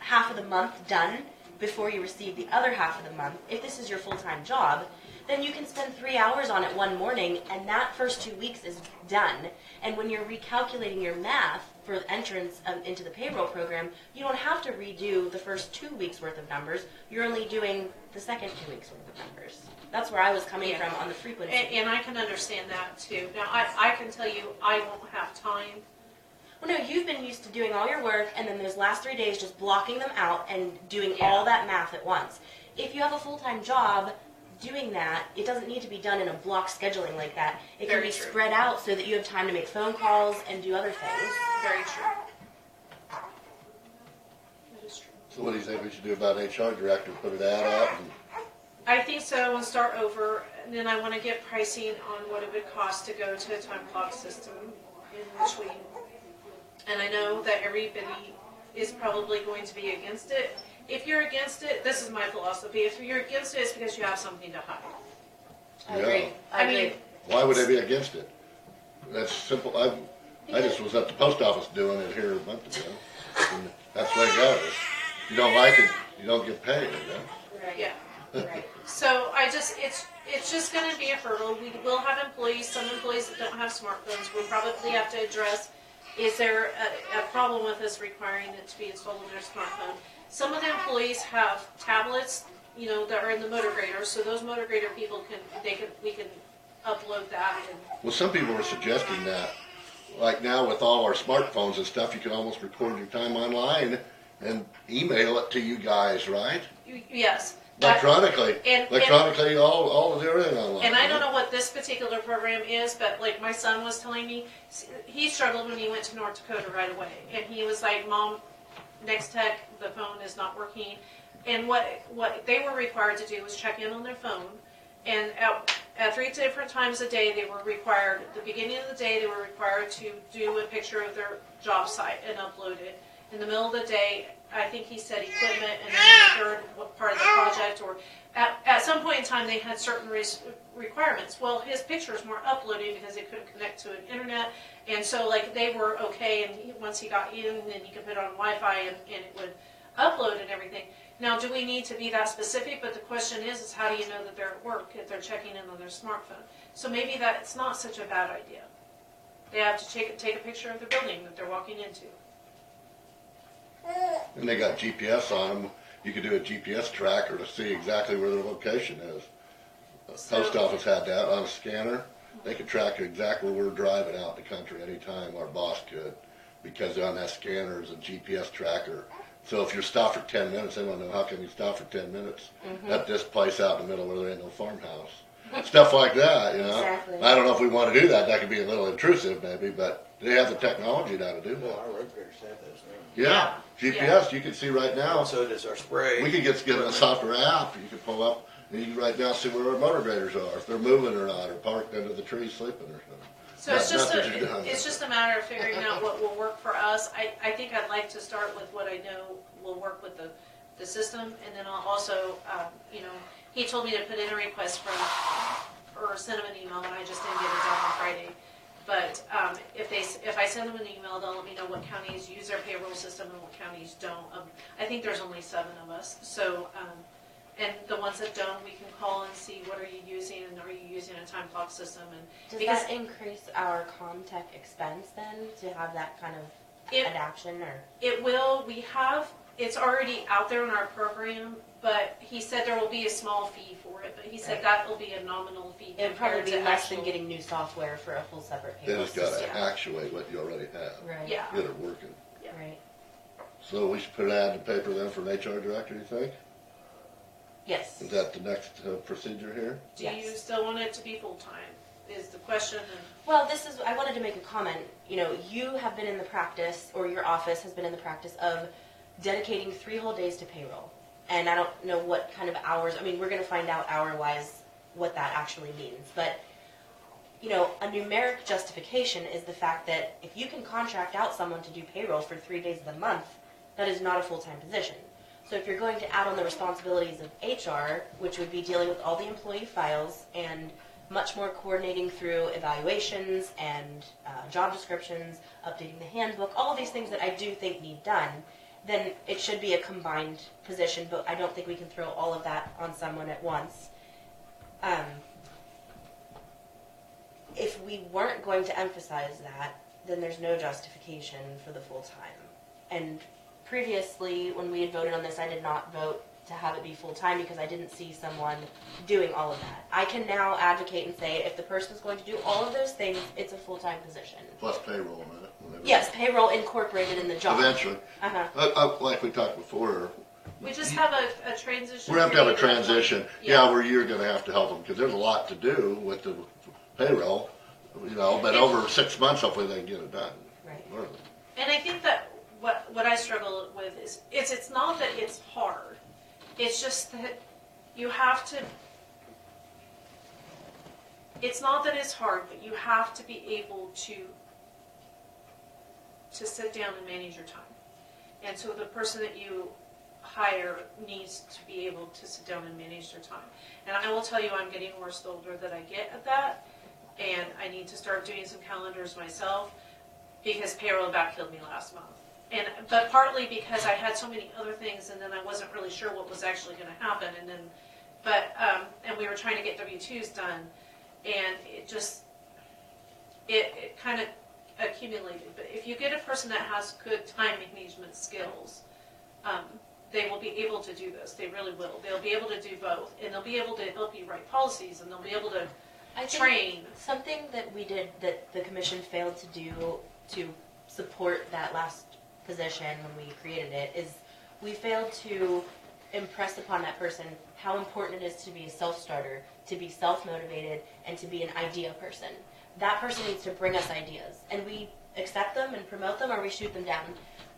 Speaker 1: half of the month done before you receive the other half of the month, if this is your full-time job, then you can spend 3 hours on it one morning, and that first 2 weeks is done. And when you're recalculating your math for entrance into the payroll program, you don't have to redo the first 2 weeks worth of numbers. You're only doing the second 2 weeks worth of numbers. That's where I was coming from on the frequency.
Speaker 2: And I can understand that too. Now, I can tell you I won't have time.
Speaker 1: Well, no, you've been used to doing all your work, and then those last 3 days just blocking them out and doing all that math at once. If you have a full-time job doing that, it doesn't need to be done in a block scheduling like that. It can be spread out so that you have time to make phone calls and do other things.
Speaker 2: Very true. That is true.
Speaker 4: So what do you think we should do about HR director? Put an ad out?
Speaker 2: I think so, and start over, and then I want to get pricing on what it would cost to go to a time clock system in between. And I know that everybody is probably going to be against it. If you're against it, this is my philosophy. If you're against it, it's because you have something to hide.
Speaker 1: I agree.
Speaker 2: I mean,
Speaker 4: why would they be against it? That's simple. I just was at the post office doing it here a month ago. And that's the way it goes. If you don't like it, you don't get paid. You know?
Speaker 1: Right.
Speaker 2: yeah.
Speaker 1: Right.
Speaker 2: So it's just going to be a hurdle. We will have employees, some employees that don't have smartphones. We'll probably have to address, is there a problem with us requiring it to be installed on their smartphone? Some of the employees have tablets, you know, that are in the motor grader, so those motor grader people we can upload that.
Speaker 4: Well, some people were suggesting that, like now with all our smartphones and stuff, you can almost record your time online and email it to you guys, right?
Speaker 2: Yes.
Speaker 4: Electronically.
Speaker 2: And
Speaker 4: all of everything online.
Speaker 2: And I don't know what this particular program is, but like my son was telling me, he struggled when he went to North Dakota right away. And he was like, Mom, Next Tech, the phone is not working. And what they were required to do was check in on their phone. And at 3 different times a day, they were required, at the beginning of the day, they were required to do a picture of their job site and upload it. In the middle of the day, I think he said equipment, and then in the third part of the project, or at some point in time, they had certain requirements. Well, his pictures weren't uploading because they couldn't connect to an internet, and so like they were okay, and once he got in, then he could put it on Wi-Fi, and it would upload and everything. Now, do we need to be that specific? But the question is how do you know that they're at work if they're checking in on their smartphone? So maybe that's not such a bad idea. They have to take a picture of the building that they're walking into.
Speaker 4: And they got GPS on them. You could do a GPS tracker to see exactly where their location is. The post office had that on a scanner. They could track exactly where we're driving out in the country anytime our boss could, because on that scanner is a GPS tracker. So if you're stopped for 10 minutes, they want to know how come you stopped for 10 minutes at this place out in the middle where there ain't no farmhouse. Stuff like that, you know.
Speaker 1: Exactly.
Speaker 4: I don't know if we want to do that. That could be a little intrusive maybe, but they have the technology now to do that.
Speaker 11: Well, our road graders have those now.
Speaker 4: Yeah, GPS, you can see right now.
Speaker 5: So does our spray.
Speaker 4: We could get a software app you can pull up, and you can right now see where our motor graders are, if they're moving or not, or parked under the trees sleeping or something.
Speaker 2: So it's just a matter of figuring out what will work for us. I think I'd like to start with what I know will work with the system, and then I'll also, you know, he told me to put in a request or send him an email, and I just didn't get it done on Friday. But if I send them an email, they'll let me know what counties use their payroll system and what counties don't. I think there's only 7 of us. So, and the ones that don't, we can call and see what are you using, and are you using a time clock system? And
Speaker 1: does that increase our Comtech expense then to have that kind of adaption? Or
Speaker 2: it will. It's already out there in our program, but he said there will be a small fee for it. But he said that will be a nominal fee.
Speaker 1: It would probably be less than getting new software for a full separate
Speaker 4: Then
Speaker 1: payroll
Speaker 4: it's got
Speaker 1: system.
Speaker 4: to actuate what you already have.
Speaker 1: Right.
Speaker 2: Yeah.
Speaker 4: Get it working.
Speaker 2: Yeah.
Speaker 1: Right.
Speaker 4: So we should put an ad in the paper then for an HR director, you think?
Speaker 1: Yes.
Speaker 4: Is that the next procedure here?
Speaker 2: Do you still want it to be full-time is the question. And
Speaker 1: well, I wanted to make a comment. You know, you have been in the practice, or your office has been in the practice of dedicating 3 whole days to payroll. And I don't know what kind of hours, I mean, we're going to find out hour-wise what that actually means. But, you know, a numeric justification is the fact that if you can contract out someone to do payroll for 3 days of the month, that is not a full-time position. So if you're going to add on the responsibilities of HR, which would be dealing with all the employee files and much more coordinating through evaluations and job descriptions, updating the handbook, all of these things that I do think need done, then it should be a combined position, but I don't think we can throw all of that on someone at once. If we weren't going to emphasize that, then there's no justification for the full-time. And previously, when we had voted on this, I did not vote to have it be full-time because I didn't see someone doing all of that. I can now advocate and say if the person is going to do all of those things, it's a full-time position.
Speaker 4: Plus payroll in it.
Speaker 1: Yes, payroll incorporated in the job.
Speaker 4: Eventually.
Speaker 1: Uh-huh.
Speaker 4: Like we talked before.
Speaker 2: we just have a transition.
Speaker 4: We're going to have a
Speaker 2: period.
Speaker 4: transition. Yeah, where you're going to have to help them because there's a lot to do with the payroll, you know, but over 6 months, hopefully they can get it done.
Speaker 1: Right.
Speaker 2: And I think that what I struggle with is it's not that it's hard. It's just that you have to. It's not that it's hard, but you have to be able to sit down and manage your time. And so the person that you hire needs to be able to sit down and manage their time. And I will tell you, I'm getting worse the older that I get at that. And I need to start doing some calendars myself because payroll back-killed me last month. But partly because I had so many other things, and then I wasn't really sure what was actually going to happen. And we were trying to get W-2s done, and it kind of accumulated. But if you get a person that has good time management skills, they will be able to do this. They really will. They'll be able to do both, and they'll be able to help you write policies, and they'll be able to train.
Speaker 1: Something that we did that the commission failed to do to support that last position when we created it is we failed to impress upon that person how important it is to be a self-starter, to be self-motivated, and to be an idea person. That person needs to bring us ideas, and we accept them and promote them, or we shoot them down.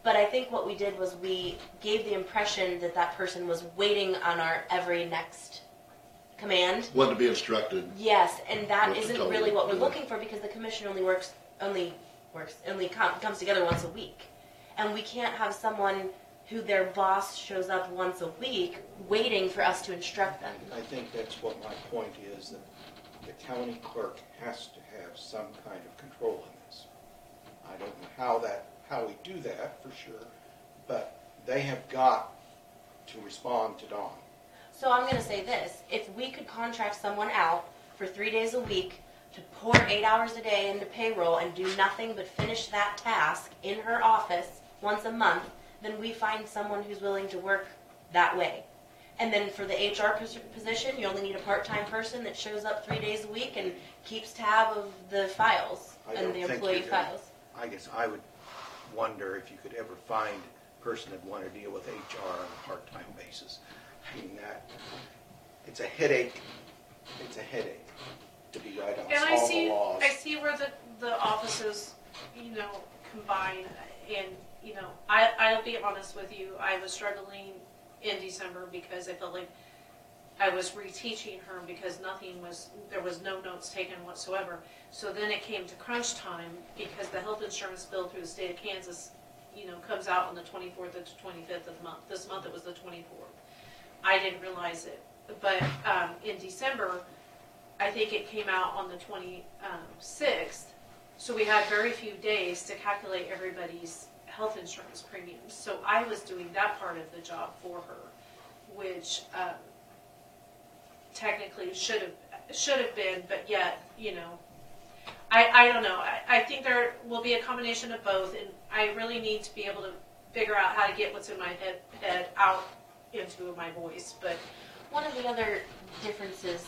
Speaker 1: But I think what we did was we gave the impression that that person was waiting on our every next command.
Speaker 4: Want to be instructed.
Speaker 1: Yes, and that
Speaker 4: What to
Speaker 1: isn't
Speaker 4: tell
Speaker 1: really
Speaker 4: you,
Speaker 1: what we're
Speaker 4: yeah.
Speaker 1: looking for because the commission only comes together once a week. And we can't have someone who their boss shows up once a week waiting for us to instruct them.
Speaker 5: I think that's what my point is, that the county clerk has to have some kind of control in this. I don't know how we do that for sure, but they have got to respond to Dawn.
Speaker 1: So I'm going to say this. If we could contract someone out for 3 days a week to pour 8 hours a day into payroll and do nothing but finish that task in her office once a month, then we find someone who's willing to work that way. And then for the HR position, you only need a part-time person that shows up 3 days a week and keeps tab of the files and the employee files.
Speaker 5: I guess I would wonder if you could ever find a person that want to deal with HR on a part-time basis. I mean, it's a headache. It's a headache to be right on all the laws.
Speaker 2: I see where the offices, combine. And, I'll be honest with you, I was struggling in December because I felt like I was reteaching her because there was no notes taken whatsoever. So then it came to crunch time because the health insurance bill through the state of Kansas, comes out on the 24th and 25th of the month. This month it was the 24th. I didn't realize it. But in December, I think it came out on the 26th, So we had very few days to calculate everybody's health insurance premiums. So I was doing that part of the job for her, which technically should have been, but yet, you know, I don't know. I think there will be a combination of both, and I really need to be able to figure out how to get what's in my head out into my voice. But
Speaker 1: one of the other differences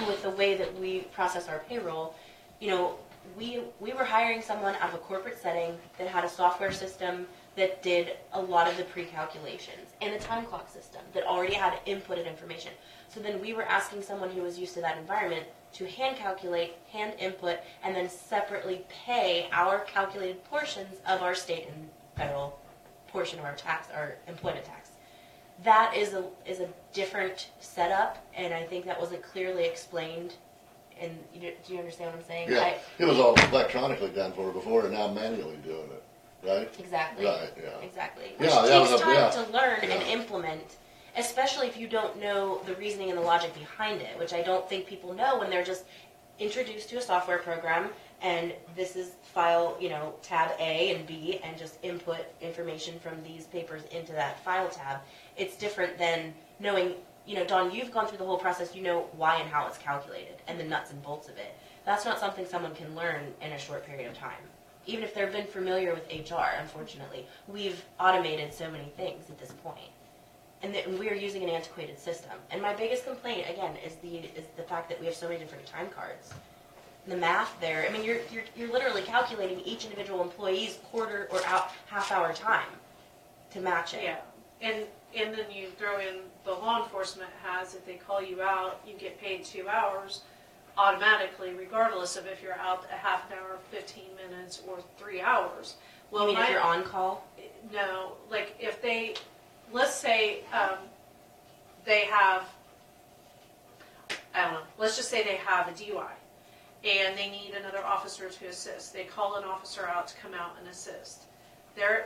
Speaker 1: with the way that we process our payroll, you know, we were hiring someone out of a corporate setting that had a software system that did a lot of the pre-calculations and a time clock system that already had inputted information. So then we were asking someone who was used to that environment to hand calculate, hand input, and then separately pay our calculated portions of our state and federal portion of our tax, our employment tax. That is a different setup, and I think that wasn't clearly explained. And do you understand what I'm saying?
Speaker 4: Yeah, it was all electronically done for her before, and now manually doing it, right?
Speaker 1: Exactly.
Speaker 4: Right, yeah.
Speaker 1: Exactly.
Speaker 4: Yeah,
Speaker 1: Which
Speaker 4: that
Speaker 1: takes
Speaker 4: was
Speaker 1: time
Speaker 4: yeah.
Speaker 1: to learn
Speaker 4: Yeah.
Speaker 1: and implement, especially if you don't know the reasoning and the logic behind it, which I don't think people know when they're just introduced to a software program and this is file, you know, tab A and B, and just input information from these papers into that file tab. It's different than knowing, you know, Dawn, you've gone through the whole process, you know why and how it's calculated and the nuts and bolts of it. That's not something someone can learn in a short period of time. Even if they've been familiar with HR, unfortunately. We've automated so many things at this point. And we're using an antiquated system. And my biggest complaint, again, is the fact that we have so many different time cards. The math there, I mean, you're literally calculating each individual employee's quarter or half hour time to match it.
Speaker 2: yeah, and then you throw in the law enforcement has, if they call you out, you get paid 2 hours automatically, regardless of if you're out a half an hour, 15 minutes, or 3 hours.
Speaker 1: Well, you mean if you're on call?
Speaker 2: No, like if they, let's say they have, I don't know, let's just say they have a DUI and they need another officer to assist. They call an officer out to come out and assist.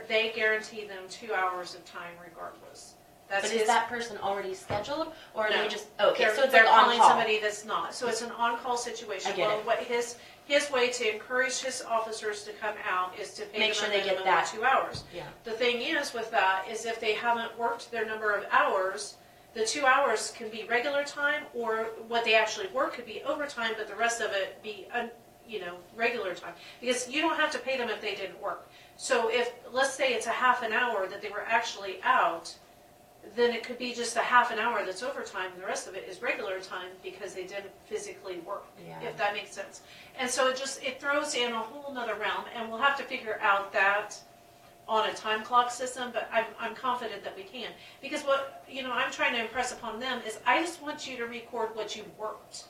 Speaker 2: They guarantee them 2 hours of time regardless.
Speaker 1: But is that person already scheduled, or are
Speaker 2: No.
Speaker 1: they just okay? So it's
Speaker 2: they're
Speaker 1: like on
Speaker 2: calling
Speaker 1: call.
Speaker 2: somebody that's not. So it's an on-call situation.
Speaker 1: I get
Speaker 2: Well,
Speaker 1: it.
Speaker 2: what his way to encourage his officers to come out is to pay
Speaker 1: Make
Speaker 2: them
Speaker 1: sure
Speaker 2: a
Speaker 1: they get
Speaker 2: minimum
Speaker 1: that.
Speaker 2: of 2 hours.
Speaker 1: Yeah.
Speaker 2: The thing is with that is if they haven't worked their number of hours, the 2 hours can be regular time, or what they actually work could be overtime, but the rest of it be regular time. Because you don't have to pay them if they didn't work. So if, let's say it's a half an hour that they were actually out, then it could be just a half an hour that's overtime, and the rest of it is regular time because they didn't physically work,
Speaker 1: Yeah.
Speaker 2: if that makes sense. And so it throws in a whole nother realm, and we'll have to figure out that on a time clock system, but I'm confident that we can. Because what, I'm trying to impress upon them is I just want you to record what you worked.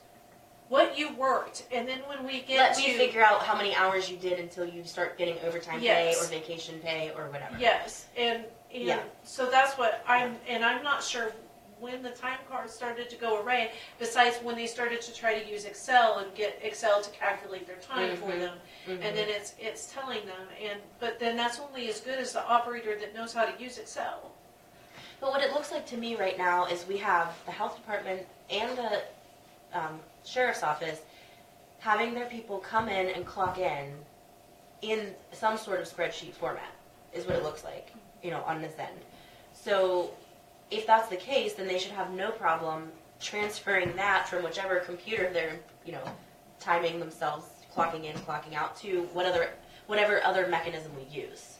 Speaker 2: What you worked, and then when we get
Speaker 1: Let you figure out how many hours you did until you start getting overtime
Speaker 2: Yes.
Speaker 1: pay or vacation pay or whatever.
Speaker 2: Yes, and
Speaker 1: Yeah.
Speaker 2: so that's what I'm not sure when the time cards started to go away, besides when they started to try to use Excel and get Excel to calculate their time for them, and then it's telling them, but then that's only as good as the operator that knows how to use Excel.
Speaker 1: But what it looks like to me right now is we have the health department and the sheriff's office having their people come in and clock in some sort of spreadsheet format, is what it looks like, on this end. So if that's the case, then they should have no problem transferring that from whichever computer they're, timing themselves, clocking in, clocking out, to whatever other mechanism we use.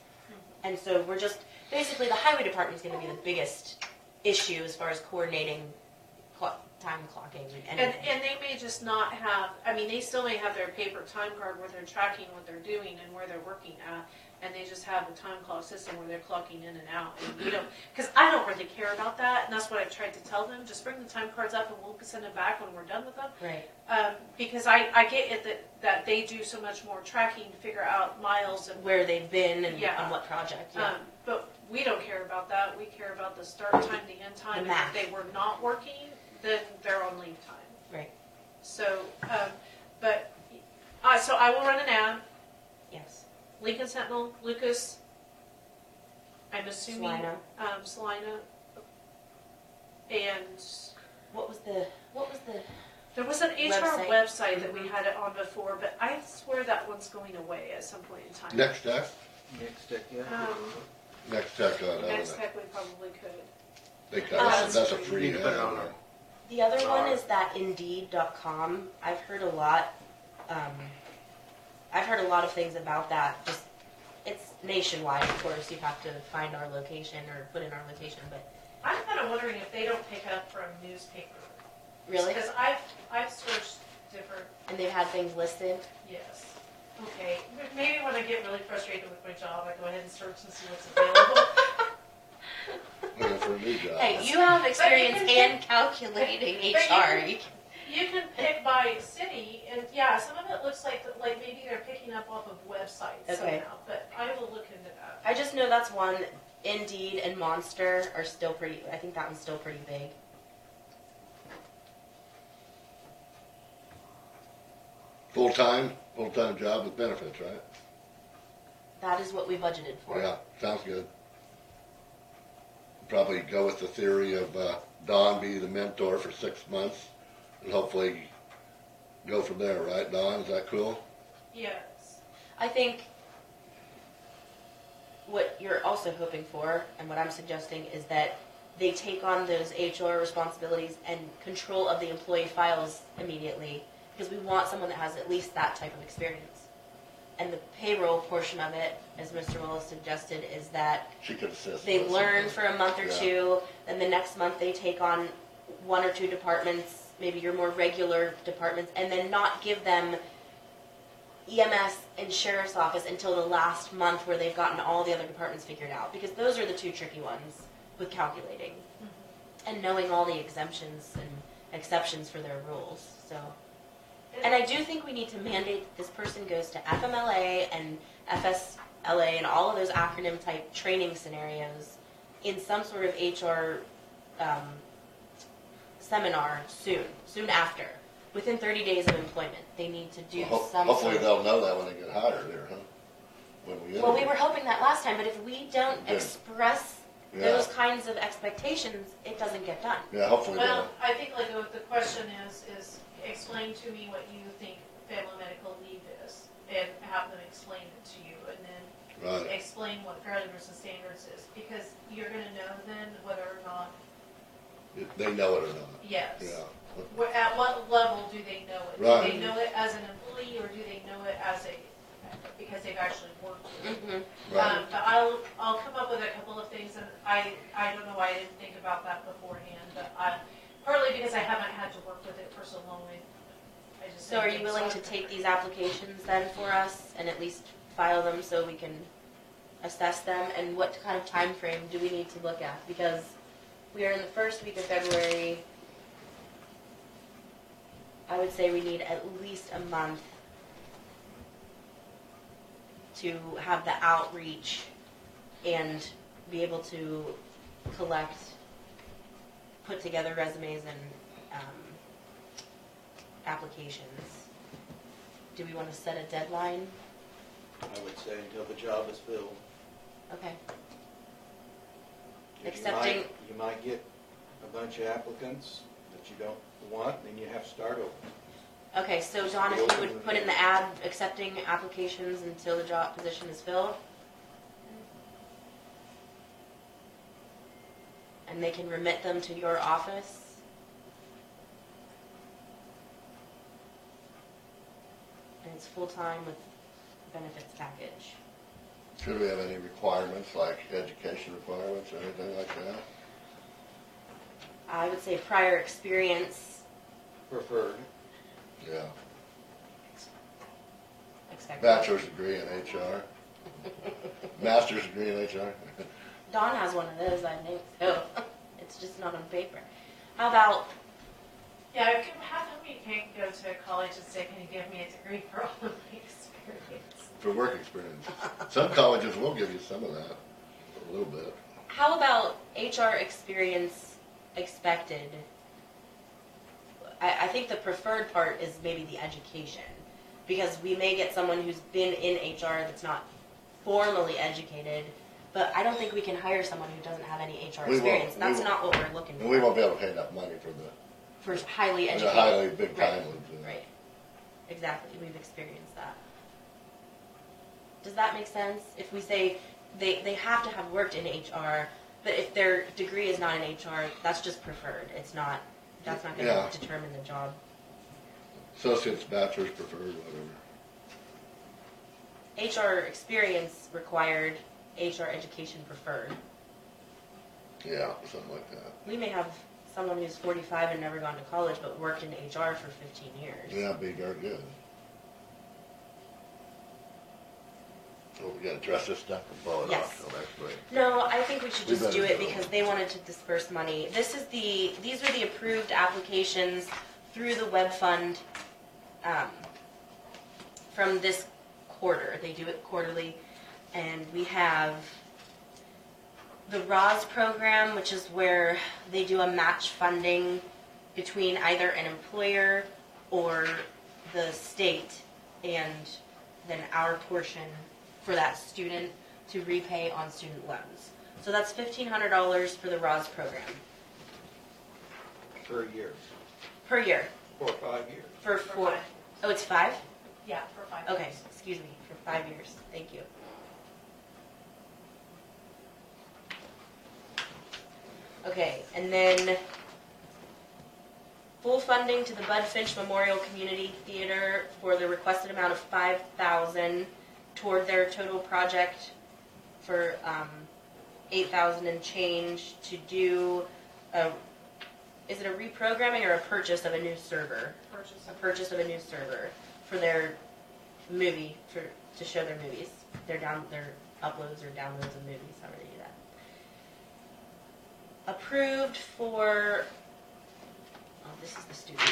Speaker 1: And so we're just, basically the highway department is going to be the biggest issue as far as coordinating time clocking and
Speaker 2: they may just not have, they still may have their paper time card where they're tracking what they're doing and where they're working at, and they just have the time clock system where they're clocking in and out, and we don't, because I don't really care about that, and that's what I've tried to tell them, just bring the time cards up and we'll send them back when we're done with them.
Speaker 1: Right.
Speaker 2: Because I get it that they do so much more tracking to figure out miles and
Speaker 1: where they've been and on what project. Yeah.
Speaker 2: But we don't care about that. We care about the start time, the end time,
Speaker 1: The
Speaker 2: and
Speaker 1: math.
Speaker 2: if they were not working, then they're on leave time.
Speaker 1: Right.
Speaker 2: So, so I will run an ad.
Speaker 1: Yes.
Speaker 2: Lincoln Sentinel, Lucas, I'm assuming,
Speaker 1: Salina.
Speaker 2: Salina, and
Speaker 1: what was the
Speaker 2: There was an HR
Speaker 1: Website.
Speaker 2: website that we had it on before, but I swear that one's going away at some point in time.
Speaker 4: Next Tech?
Speaker 5: Next tech, yeah.
Speaker 4: Next Tech,
Speaker 2: Next tech we probably could.
Speaker 4: that's a free
Speaker 5: You can put it on
Speaker 4: ad.
Speaker 5: our-
Speaker 1: The other one is that Indeed.com. I've heard a lot. I've heard a lot of things about that. Just it's nationwide, of course. You have to find our location or put in our location, but
Speaker 2: I'm kind of wondering if they don't pick up from newspaper.
Speaker 1: really,
Speaker 2: Because I've searched different.
Speaker 1: and they've had things listed.
Speaker 2: Yes. Okay. Maybe when I get really frustrated with my job, I go ahead and search and see what's available.
Speaker 4: Looking for a new job.
Speaker 1: Hey, you have experience
Speaker 2: But you can
Speaker 1: in calculating
Speaker 2: but you
Speaker 1: HR.
Speaker 2: can- You can pick by city, and yeah, some of it looks like maybe they're picking up off of websites
Speaker 1: Okay.
Speaker 2: somehow. But I will look into that.
Speaker 1: I just know that's one. Indeed and Monster are still pretty. I think that one's still pretty big.
Speaker 4: Full-time job with benefits, right?
Speaker 1: That is what we budgeted for.
Speaker 4: Yeah, sounds good. Probably go with the theory of Don be the mentor for 6 months and hopefully go from there, right, Don? Is that cool?
Speaker 2: Yes.
Speaker 1: I think what you're also hoping for, and what I'm suggesting, is that they take on those HR responsibilities and control of the employee files immediately, because we want someone that has at least that type of experience. And the payroll portion of it, as Mr. Willis suggested, is that
Speaker 4: She could assist.
Speaker 1: they
Speaker 4: with
Speaker 1: learn
Speaker 4: something.
Speaker 1: for a month or
Speaker 4: Yeah.
Speaker 1: two, then the next month they take on 1 or 2 departments, maybe your more regular departments, and then not give them EMS and Sheriff's Office until the last month where they've gotten all the other departments figured out, because those are the 2 tricky ones with calculating and knowing all the exemptions and exceptions for their rules. So, and I do think we need to mandate that this person goes to FMLA and FSLA and all of those acronym type training scenarios in some sort of HR seminar soon after. Within 30 days of employment, they need to do some
Speaker 4: Hopefully
Speaker 1: sort of...
Speaker 4: they'll know that when they get hired here, huh? When we
Speaker 1: Well, we
Speaker 4: interview.
Speaker 1: were hoping that last time, but if we don't
Speaker 4: Yeah.
Speaker 1: express
Speaker 4: Yeah.
Speaker 1: those kinds of expectations, it doesn't get done.
Speaker 4: Yeah, hopefully
Speaker 2: Well, I think like what the question is explain to me what you think family medical leave is, and have them explain it to you, and then
Speaker 4: they'll, right.
Speaker 2: explain what Fairly versus Standards is, because you're going to know then whether or not,
Speaker 4: They know it or not.
Speaker 2: yes.
Speaker 4: Yeah.
Speaker 2: At what level do they know it?
Speaker 4: Right.
Speaker 2: Do they know it as an employee, or do they know it as because they've actually worked with it?
Speaker 1: Mm-hmm.
Speaker 4: Right.
Speaker 2: But I'll come up with a couple of things, and I don't know why I didn't think about that beforehand, but partly because I haven't had to work with it for so long. I just
Speaker 1: So are you willing to take these applications then for us and at least file them so we can assess them? And what kind of time frame do we need to look at? Because we are in the first week of February. I would say we need at least a month to have the outreach and be able to collect, put together resumes and applications. Do we want to set a deadline?
Speaker 5: I would say until the job is filled.
Speaker 1: Okay.
Speaker 5: If
Speaker 1: Accepting-
Speaker 5: You might get a bunch of applicants that you don't want, then you have to start over.
Speaker 1: Okay, so Don, if you would put in the ad accepting applications until the job position is filled? And they can remit them to your office? And it's full-time with benefits package.
Speaker 4: Should we have any requirements, like education requirements or anything like that?
Speaker 1: I would say prior experience
Speaker 5: Preferred.
Speaker 4: Yeah.
Speaker 1: expected.
Speaker 4: Bachelor's degree in HR. Master's degree in HR.
Speaker 1: Dawn has one of those, I think, so it's just not on paper. How about,
Speaker 2: Yeah, how come you can't go to college and say, can you give me a degree for all of my experience?
Speaker 4: For work experience. Some colleges will give you some of that, a little bit.
Speaker 1: how about HR experience expected? I think the preferred part is maybe the education, because we may get someone who's been in HR that's not formally educated, but I don't think we can hire someone who doesn't have any HR
Speaker 4: We won't.
Speaker 1: experience. That's
Speaker 4: We
Speaker 1: not what we're looking
Speaker 4: And we
Speaker 1: for.
Speaker 4: won't be able to pay enough money
Speaker 1: for highly
Speaker 4: And
Speaker 1: educated.
Speaker 4: a highly big
Speaker 1: Right.
Speaker 4: time ones. Yeah.
Speaker 1: Right. Exactly. We've experienced that. Does that make sense? If we say they have to have worked in HR, but if their degree is not in HR, that's just preferred. It's not. That's not going to
Speaker 4: Yeah.
Speaker 1: determine the job.
Speaker 4: Associates, bachelor's preferred, whatever.
Speaker 1: HR experience required, HR education preferred.
Speaker 4: Yeah, something like that.
Speaker 1: We may have someone who's 45 and never gone to college but worked in HR for 15 years.
Speaker 4: Yeah, that'd be darn good. So we gotta address this stuff and blow it
Speaker 1: Yes.
Speaker 4: off till next week.
Speaker 1: No, I think we should
Speaker 4: We
Speaker 1: just do
Speaker 4: better
Speaker 1: it
Speaker 4: go.
Speaker 1: because they wanted to disperse money. These are the approved applications through the web fund from this quarter. They do it quarterly, and we have the ROS program, which is where they do a match funding between either an employer or the state, and then our portion for that student to repay on student loans. So that's $1,500 for the ROS program
Speaker 5: Per year,
Speaker 1: per year.
Speaker 5: 4 or 5 years.
Speaker 1: For
Speaker 2: For
Speaker 1: 4.
Speaker 2: 5.
Speaker 1: Oh, it's 5?
Speaker 2: Yeah, for 5
Speaker 1: Okay,
Speaker 2: years.
Speaker 1: excuse me, for 5 years. Thank you. Okay, and then full funding to the Bud Finch Memorial Community Theater for the requested amount of $5,000 toward their total project for $8,000 and change to do is it a reprogramming or a purchase of a new server?
Speaker 2: Purchase.
Speaker 1: A purchase of a new server for their movie to show their movies, their uploads or downloads of movies, however they do that. Approved for, this is the stupid.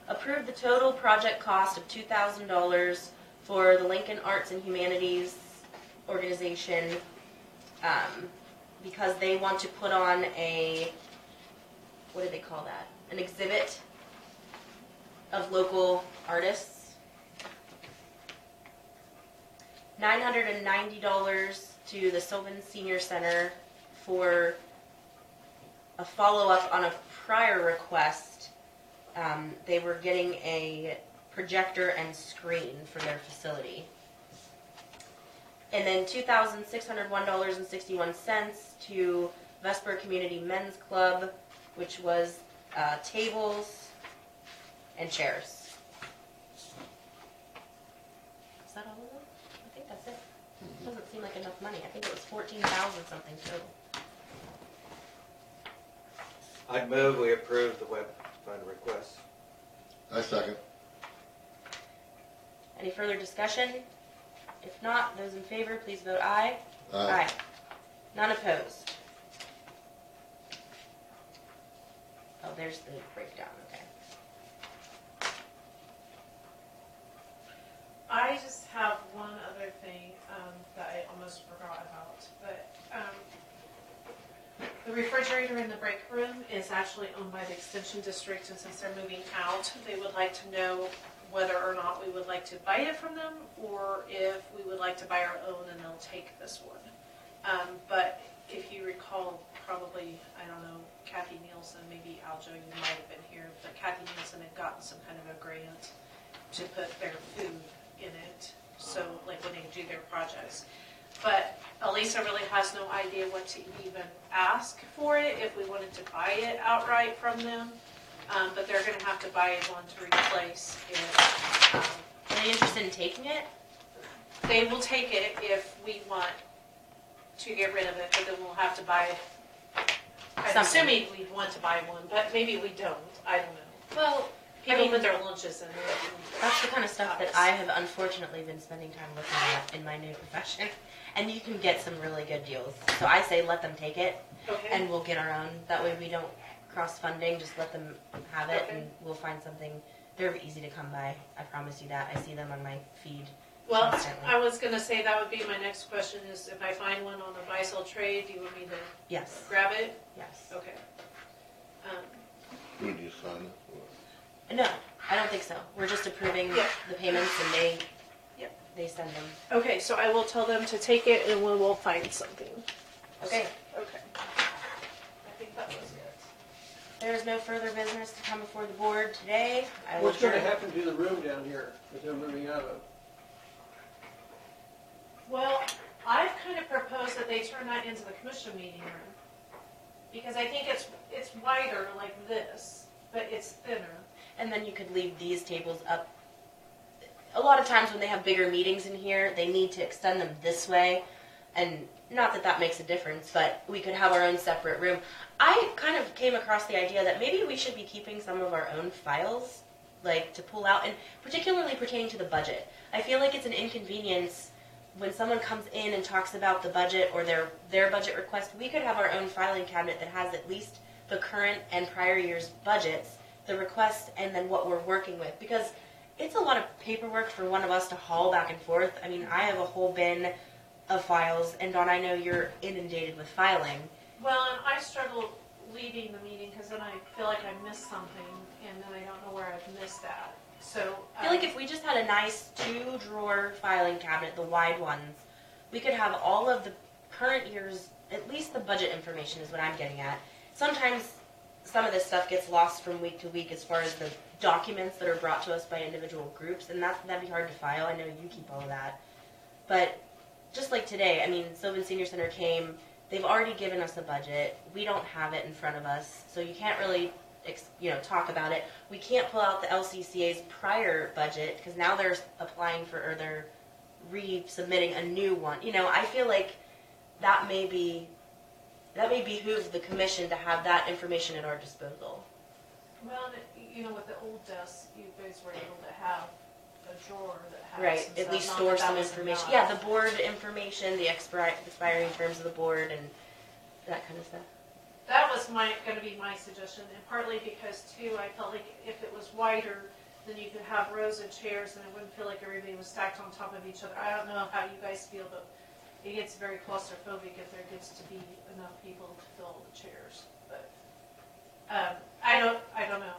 Speaker 1: Approved the total project cost of $2,000 for the Lincoln Arts and Humanities organization, because they want to put on what do they call that? An exhibit of local artists. $990 to the Sylvan Senior Center for a follow-up on a prior request. They were getting a projector and screen for their facility. And then $2,601.61 to Vesper Community Men's Club, which was tables and chairs. Is that all of them? I think that's it. Doesn't seem like enough money. I think it was 14,000 something total.
Speaker 5: I'd move we approve the web fund request.
Speaker 4: I second.
Speaker 1: Any further discussion? If not, those in favor, please vote aye.
Speaker 4: Aye.
Speaker 1: None opposed. Oh, there's the breakdown, okay.
Speaker 2: I just have one other thing that I almost forgot about, but the refrigerator in the break room is actually owned by the Extension District, and since they're moving out, they would like to know whether or not we would like to buy it from them, or if we would like to buy our own and they'll take this one. But if you recall, probably, I don't know, Kathy Nielsen, maybe Aljo, you might have been here, but Kathy Nielsen had gotten some kind of a grant to put their food in it, so like when they do their projects. But Elisa really has no idea what to even ask for it, if we wanted to buy it outright from them. But they're gonna have to buy one to replace it.
Speaker 1: Are they interested in taking it?
Speaker 2: They will take it if we want to get rid of it, but then we'll have to buy it. I'm
Speaker 1: Something.
Speaker 2: assuming we'd want to buy one, but maybe we don't, I don't know.
Speaker 1: Well,
Speaker 2: People put their lunches in it.
Speaker 1: that's the kind of stuff that I have unfortunately been spending time looking at in my new profession. And you can get some really good deals. So I say let them take it,
Speaker 2: Okay.
Speaker 1: and we'll get our own. That way we don't cross funding, just let them have it,
Speaker 2: Okay.
Speaker 1: and we'll find something. They're easy to come by, I promise you that. I see them on my feed
Speaker 2: Well,
Speaker 1: constantly.
Speaker 2: I was gonna say that would be my next question is if I find one on the buy-sell trade, do you want me to
Speaker 1: Yes,
Speaker 2: grab it?
Speaker 1: yes.
Speaker 2: Okay.
Speaker 4: Who do you sign it
Speaker 1: No, I don't think so. We're just approving
Speaker 2: Yeah.
Speaker 1: the payments, and they
Speaker 2: Yep.
Speaker 1: send them.
Speaker 2: Okay, so I will tell them to take it and we will find something.
Speaker 1: Okay.
Speaker 2: Okay. I think that was it.
Speaker 1: there's no further business to come before the board today, I will
Speaker 16: What's gonna
Speaker 1: adjourn.
Speaker 16: happen to the room down here that they're moving out of?
Speaker 2: Well, I've kind of proposed that they turn that into the commission meeting room. Because I think it's wider like this, but it's thinner.
Speaker 1: And then you could leave these tables up. A lot of times when they have bigger meetings in here, they need to extend them this way. And not that that makes a difference, but we could have our own separate room. I kind of came across the idea that maybe we should be keeping some of our own files, like to pull out, and particularly pertaining to the budget. I feel like it's an inconvenience when someone comes in and talks about the budget or their budget request. We could have our own filing cabinet that has at least the current and prior year's budgets, the request, and then what we're working with. Because it's a lot of paperwork for one of us to haul back and forth. I mean, I have a whole bin of files, and Dawn, I know you're inundated with filing.
Speaker 2: Well, and I struggle leaving the meeting because then I feel like I missed something, and then I don't know where I've missed that. So
Speaker 1: I feel like if we just had a nice 2-drawer filing cabinet, the wide ones, we could have all of the current year's, at least the budget information is what I'm getting at. Sometimes some of this stuff gets lost from week to week as far as the documents that are brought to us by individual groups, and that'd be hard to file. I know you keep all of that. But just like today, I mean, Sylvan Senior Center came, they've already given us a budget. We don't have it in front of us, so you can't really talk about it. We can't pull out the LCCA's prior budget because now they're applying for, or they're resubmitting a new one. I feel like that may behoove the commission to have that information at our disposal.
Speaker 2: Well, with the old desks, you guys were able to have a drawer that has
Speaker 1: Right,
Speaker 2: some
Speaker 1: at
Speaker 2: stuff,
Speaker 1: least
Speaker 2: not
Speaker 1: store
Speaker 2: that
Speaker 1: some
Speaker 2: was
Speaker 1: information.
Speaker 2: enough.
Speaker 1: Yeah, the board information, the expiring terms of the board, and that kind of stuff.
Speaker 2: That was going to be my suggestion, and partly because too, I felt like if it was wider, then you could have rows of chairs, and it wouldn't feel like everybody was stacked on top of each other. I don't know how you guys feel, but it gets very claustrophobic if there gets to be enough people to fill the chairs. But I don't know.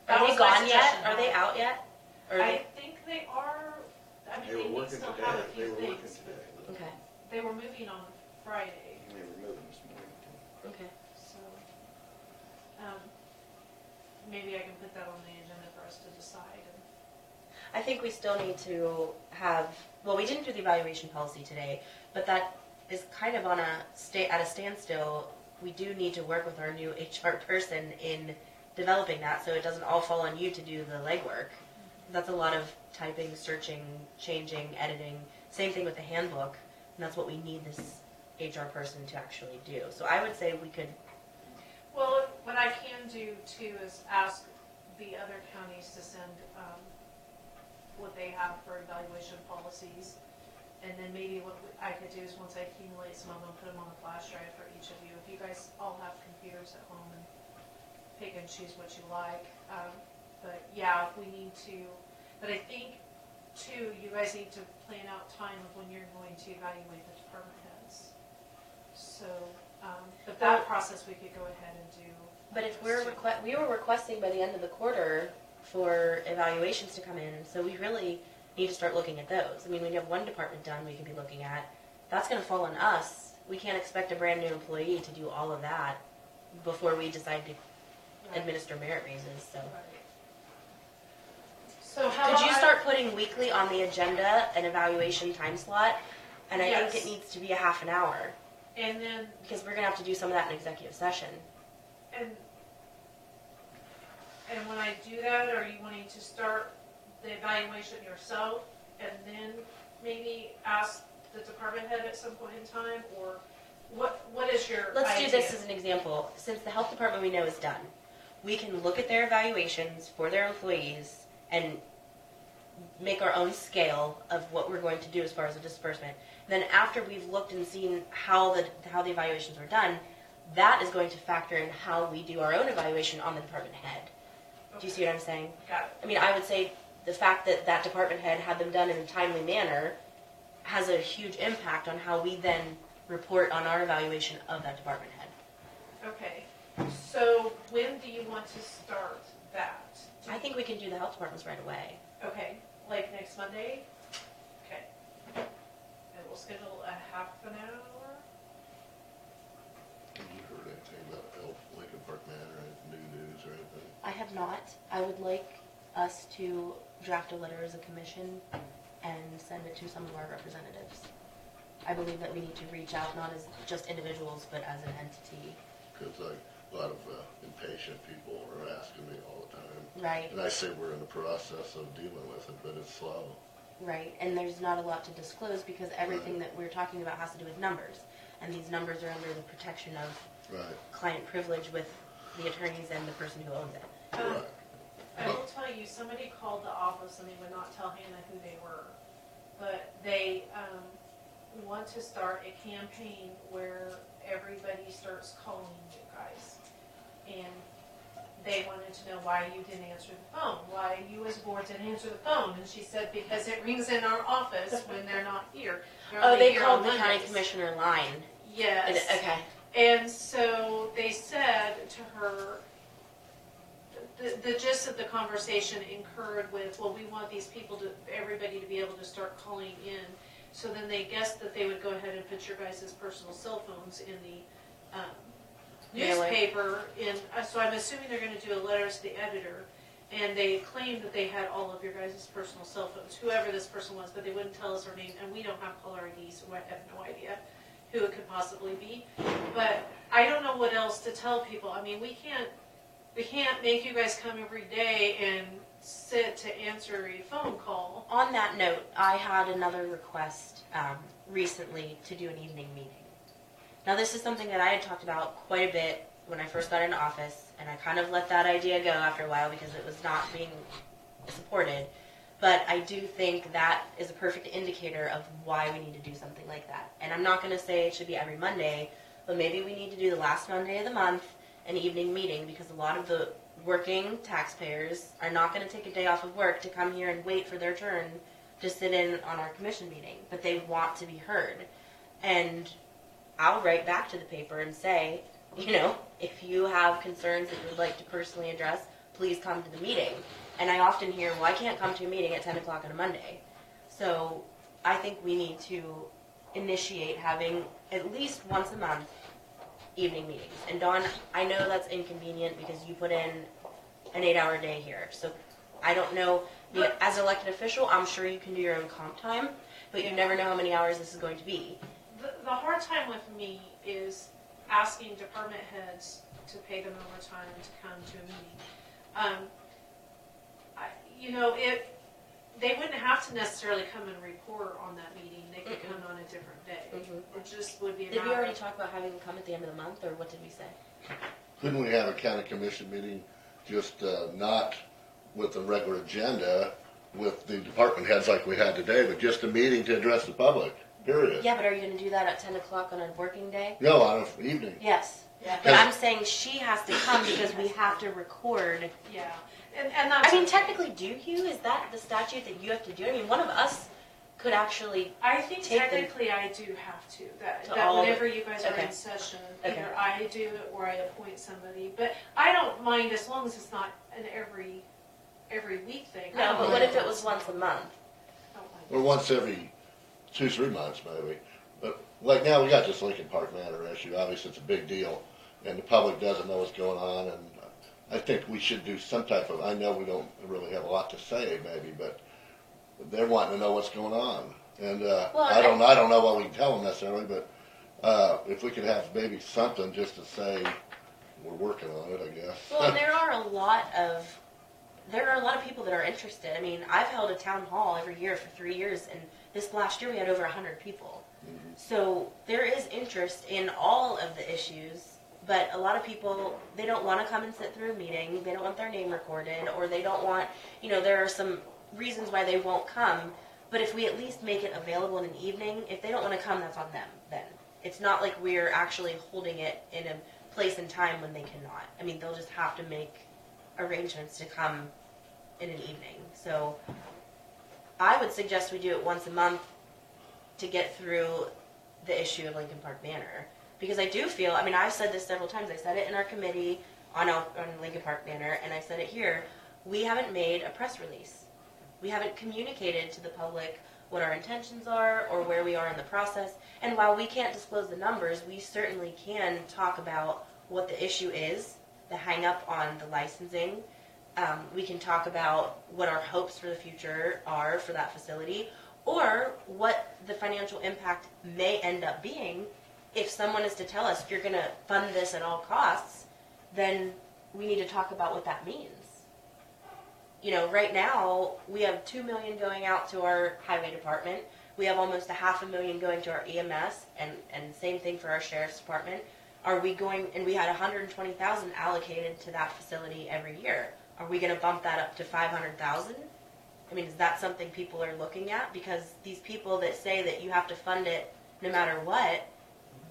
Speaker 2: That
Speaker 1: Are they
Speaker 2: was my
Speaker 1: gone yet?
Speaker 2: suggestion.
Speaker 1: Are they out yet? Or
Speaker 2: I think they are. I mean,
Speaker 11: They were
Speaker 2: they
Speaker 11: working
Speaker 2: still
Speaker 11: today.
Speaker 2: have a few
Speaker 11: They were working
Speaker 2: things.
Speaker 11: today.
Speaker 1: Okay.
Speaker 2: They were moving on Friday.
Speaker 11: They were moving this morning.
Speaker 1: Okay.
Speaker 2: So, maybe I can put that on the agenda for us to decide.
Speaker 1: I think we still need to have. Well, we didn't do the evaluation policy today, but that is kind of at a standstill. We do need to work with our new HR person in developing that, so it doesn't all fall on you to do the legwork. That's a lot of typing, searching, changing, editing. Same thing with the handbook, and that's what we need this HR person to actually do. So I would say we could.
Speaker 2: Well, what I can do too is ask the other counties to send what they have for evaluation policies. And then maybe what I could do is once I accumulate some of them, put them on a flash drive for each of you. If you guys all have computers at home and pick and choose what you like. But yeah, if we need to. But I think too, you guys need to plan out time of when you're going to evaluate the department heads. So, but that process we could go ahead and do.
Speaker 1: But if we were requesting by the end of the quarter for evaluations to come in, so we really need to start looking at those. I mean, when you have one department done, we can be looking at. That's going to fall on us. We can't expect a brand new employee to do all of that before we decide to administer merit raises. So.
Speaker 2: So how
Speaker 1: Could you
Speaker 2: about
Speaker 1: start putting weekly on the agenda an evaluation time slot? And I
Speaker 2: Yes.
Speaker 1: think it needs to be a half an hour
Speaker 2: and then
Speaker 1: because we're going to have to do some of that in executive session.
Speaker 2: And when I do that, are you wanting to start the evaluation yourself and then maybe ask the department head at some point in time, or what is your
Speaker 1: Let's
Speaker 2: idea?
Speaker 1: do this as an example. Since the health department we know is done, we can look at their evaluations for their employees and make our own scale of what we're going to do as far as a disbursement. Then after we've looked and seen how the evaluations were done, that is going to factor in how we do our own evaluation on the department head. Do you see what I'm saying?
Speaker 2: Got it.
Speaker 1: I mean, I would say the fact that that department head had them done in a timely manner has a huge impact on how we then report on our evaluation of that department head.
Speaker 2: Okay, so when do you want to start that?
Speaker 1: I think we can do the health departments right away.
Speaker 2: Okay, like next Monday? Okay. And we'll schedule a half an hour?
Speaker 4: Have you heard anything about Lincoln Park Manor and new news?
Speaker 1: have not. I would like us to draft a letter as a commission and send it to some of our representatives. I believe that we need to reach out, not as just individuals, but as an entity.
Speaker 4: Because a lot of impatient people are asking me all the time.
Speaker 1: Right.
Speaker 4: And I say we're in the process of dealing with it, but it's slow.
Speaker 1: Right, and there's not a lot to disclose because everything that we're talking about has to do with numbers. And these numbers are under the protection of client privilege with the attorneys and the person who owns it.
Speaker 4: Right.
Speaker 2: I will tell you, somebody called the office and they would not tell Hannah who they were. But they want to start a campaign where everybody starts calling you guys. And they wanted to know why you didn't answer the phone, why you as board didn't answer the phone. And she said, because it rings in our office when they're not here.
Speaker 1: Oh, they called the county commissioner line.
Speaker 2: Yes.
Speaker 1: Okay.
Speaker 2: And so they said to her, the gist of the conversation incurred with, well, we want these people to, everybody to be able to start calling in. So then they guessed that they would go ahead and put your guys' personal cell phones in the newspaper. So I'm assuming they're going to do a letter to the editor. And they claimed that they had all of your guys' personal cell phones, whoever this person was, but they wouldn't tell us her name. And we don't have caller ID, so I have no idea who it could possibly be. But I don't know what else to tell people. I mean, we can't make you guys come every day and sit to answer a phone call.
Speaker 1: On that note, I had another request recently to do an evening meeting. Now, this is something that I had talked about quite a bit when I first got into office, and I kind of let that idea go after a while because it was not being supported. But I do think that is a perfect indicator of why we need to do something like that. And I'm not going to say it should be every Monday, but maybe we need to do the last Monday of the month an evening meeting, because a lot of the working taxpayers are not going to take a day off of work to come here and wait for their turn to sit in on our commission meeting, but they want to be heard. And I'll write back to the paper and say, you know, if you have concerns that you would like to personally address, please come to the meeting. And I often hear, well, I can't come to a meeting at 10 o'clock on a Monday. So I think we need to initiate having at least once a month evening meetings. And Dawn, I know that's inconvenient because you put in an 8-hour day here. So I don't know, as an elected official, I'm sure you can do your own comp time, but you never know how many hours this is going to be.
Speaker 2: The hard time with me is asking department heads to pay them overtime to come to a meeting. They wouldn't have to necessarily come and report on that meeting. They could come on a different day. It just would be a
Speaker 1: Did we already talk about having them come at the end of the month, or what did we say?
Speaker 4: Couldn't we have a county commission meeting, just not with a regular agenda with the department heads like we had today, but just a meeting to address the public, period?
Speaker 1: Yeah, but are you going to do that at 10 o'clock on a working day?
Speaker 4: No, on an evening.
Speaker 1: Yes. Yeah. But I'm saying she has to come because we have to record.
Speaker 2: Yeah. And that's,
Speaker 1: I mean, technically, do you? Is that the statute that you have to do? I mean, one of us could actually.
Speaker 2: I think technically I do have to. That whenever you guys are in session, either I do it or I appoint somebody. But I don't mind as long as it's not an every week thing.
Speaker 1: No, but what if it was once a month?
Speaker 4: Or once every 2-3 months, maybe. But like now, we got this Lincoln Park Manor issue. Obviously, it's a big deal, and the public doesn't know what's going on. And I think we should do some type of. I know we don't really have a lot to say, maybe, but they're wanting to know what's going on. And I don't know what we can tell them necessarily, but if we could have maybe something just to say we're working on it, I guess.
Speaker 1: Well, there are a lot of people that are interested. I mean, I've held a town hall every year for 3 years, and this last year we had over 100 people. Mm-hmm. So there is interest in all of the issues, but a lot of people, they don't want to come and sit through a meeting. They don't want their name recorded, or they don't want, there are some reasons why they won't come. But if we at least make it available in an evening, if they don't want to come, that's on them then. It's not like we're actually holding it in a place and time when they cannot. I mean, they'll just have to make arrangements to come in an evening. So I would suggest we do it once a month to get through the issue of Lincoln Park Manor. Because I do feel, I mean, I've said this several times. I said it in our committee on Lincoln Park Manor, and I said it here. We haven't made a press release. We haven't communicated to the public what our intentions are or where we are in the process. And while we can't disclose the numbers, we certainly can talk about what the issue is, the hang up on the licensing, We can talk about what our hopes for the future are for that facility, or what the financial impact may end up being. If someone is to tell us you're going to fund this at all costs, then we need to talk about what that means. You know, right now we have $2 million going out to our highway department. We have almost $500,000 going to our EMS, and same thing for our sheriff's department. Are we going? And we had $120,000 allocated to that facility every year. Are we going to bump that up to $500,000? I mean, is that something people are looking at? Because these people that say that you have to fund it no matter what,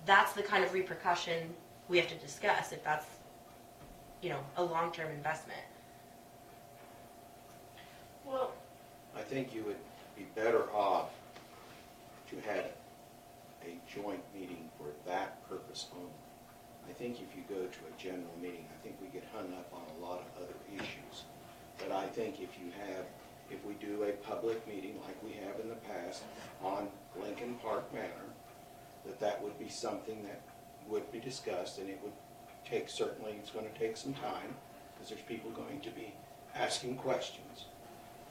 Speaker 1: that's the kind of repercussion we have to discuss if that's, you know, a long-term investment.
Speaker 2: Well,
Speaker 5: I think you would be better off to have a joint meeting for that purpose only. I think if you go to a general meeting, I think we get hung up on a lot of other issues. But I think if we do a public meeting like we have in the past on Lincoln Park Manor, that would be something that would be discussed, and it would take, certainly it's going to take some time because there's people going to be asking questions.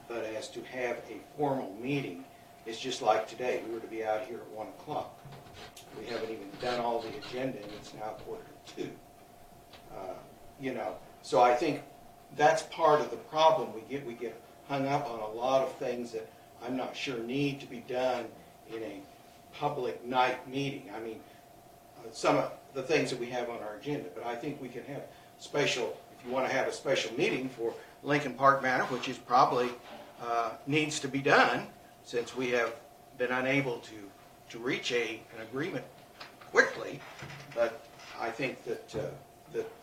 Speaker 5: But as to have a formal meeting, it's just like today. We were to be out here at 1 o'clock. We haven't even done all the agenda, and it's now 1:45. You know, so I think that's part of the problem. We get hung up on a lot of things that I'm not sure need to be done in a public night meeting. I mean, some of the things that we have on our agenda, but I think we can have special, if you want to have a special meeting for Lincoln Park Manor, which is probably needs to be done since we have been unable to reach an agreement quickly. But I think that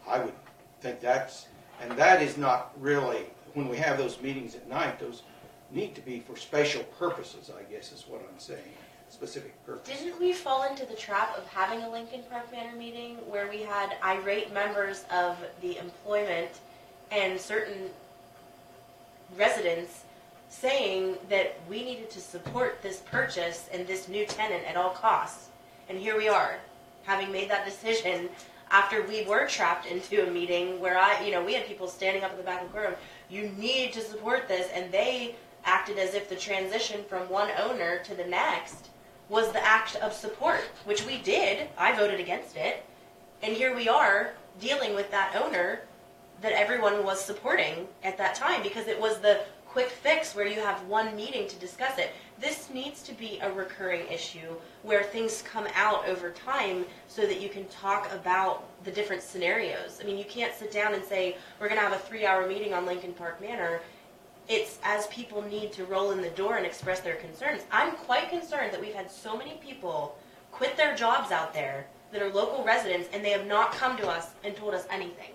Speaker 5: I would think that is not really, when we have those meetings at night, those need to be for special purposes, I guess is what I'm saying, specific purposes.
Speaker 1: Didn't we fall into the trap of having a Lincoln Park Manor meeting where we had irate members of the employment and certain residents saying that we needed to support this purchase and this new tenant at all costs? And here we are, having made that decision after we were trapped into a meeting where we had people standing up in the back of the courtroom, you need to support this, and they acted as if the transition from one owner to the next was the act of support, which we did. I voted against it. And here we are dealing with that owner that everyone was supporting at that time because it was the quick fix where you have one meeting to discuss it. This needs to be a recurring issue where things come out over time so that you can talk about the different scenarios. I mean, you can't sit down and say, we're going to have a 3-hour meeting on Lincoln Park Manor. It's as people need to roll in the door and express their concerns. I'm quite concerned that we've had so many people quit their jobs out there that are local residents, and they have not come to us and told us anything.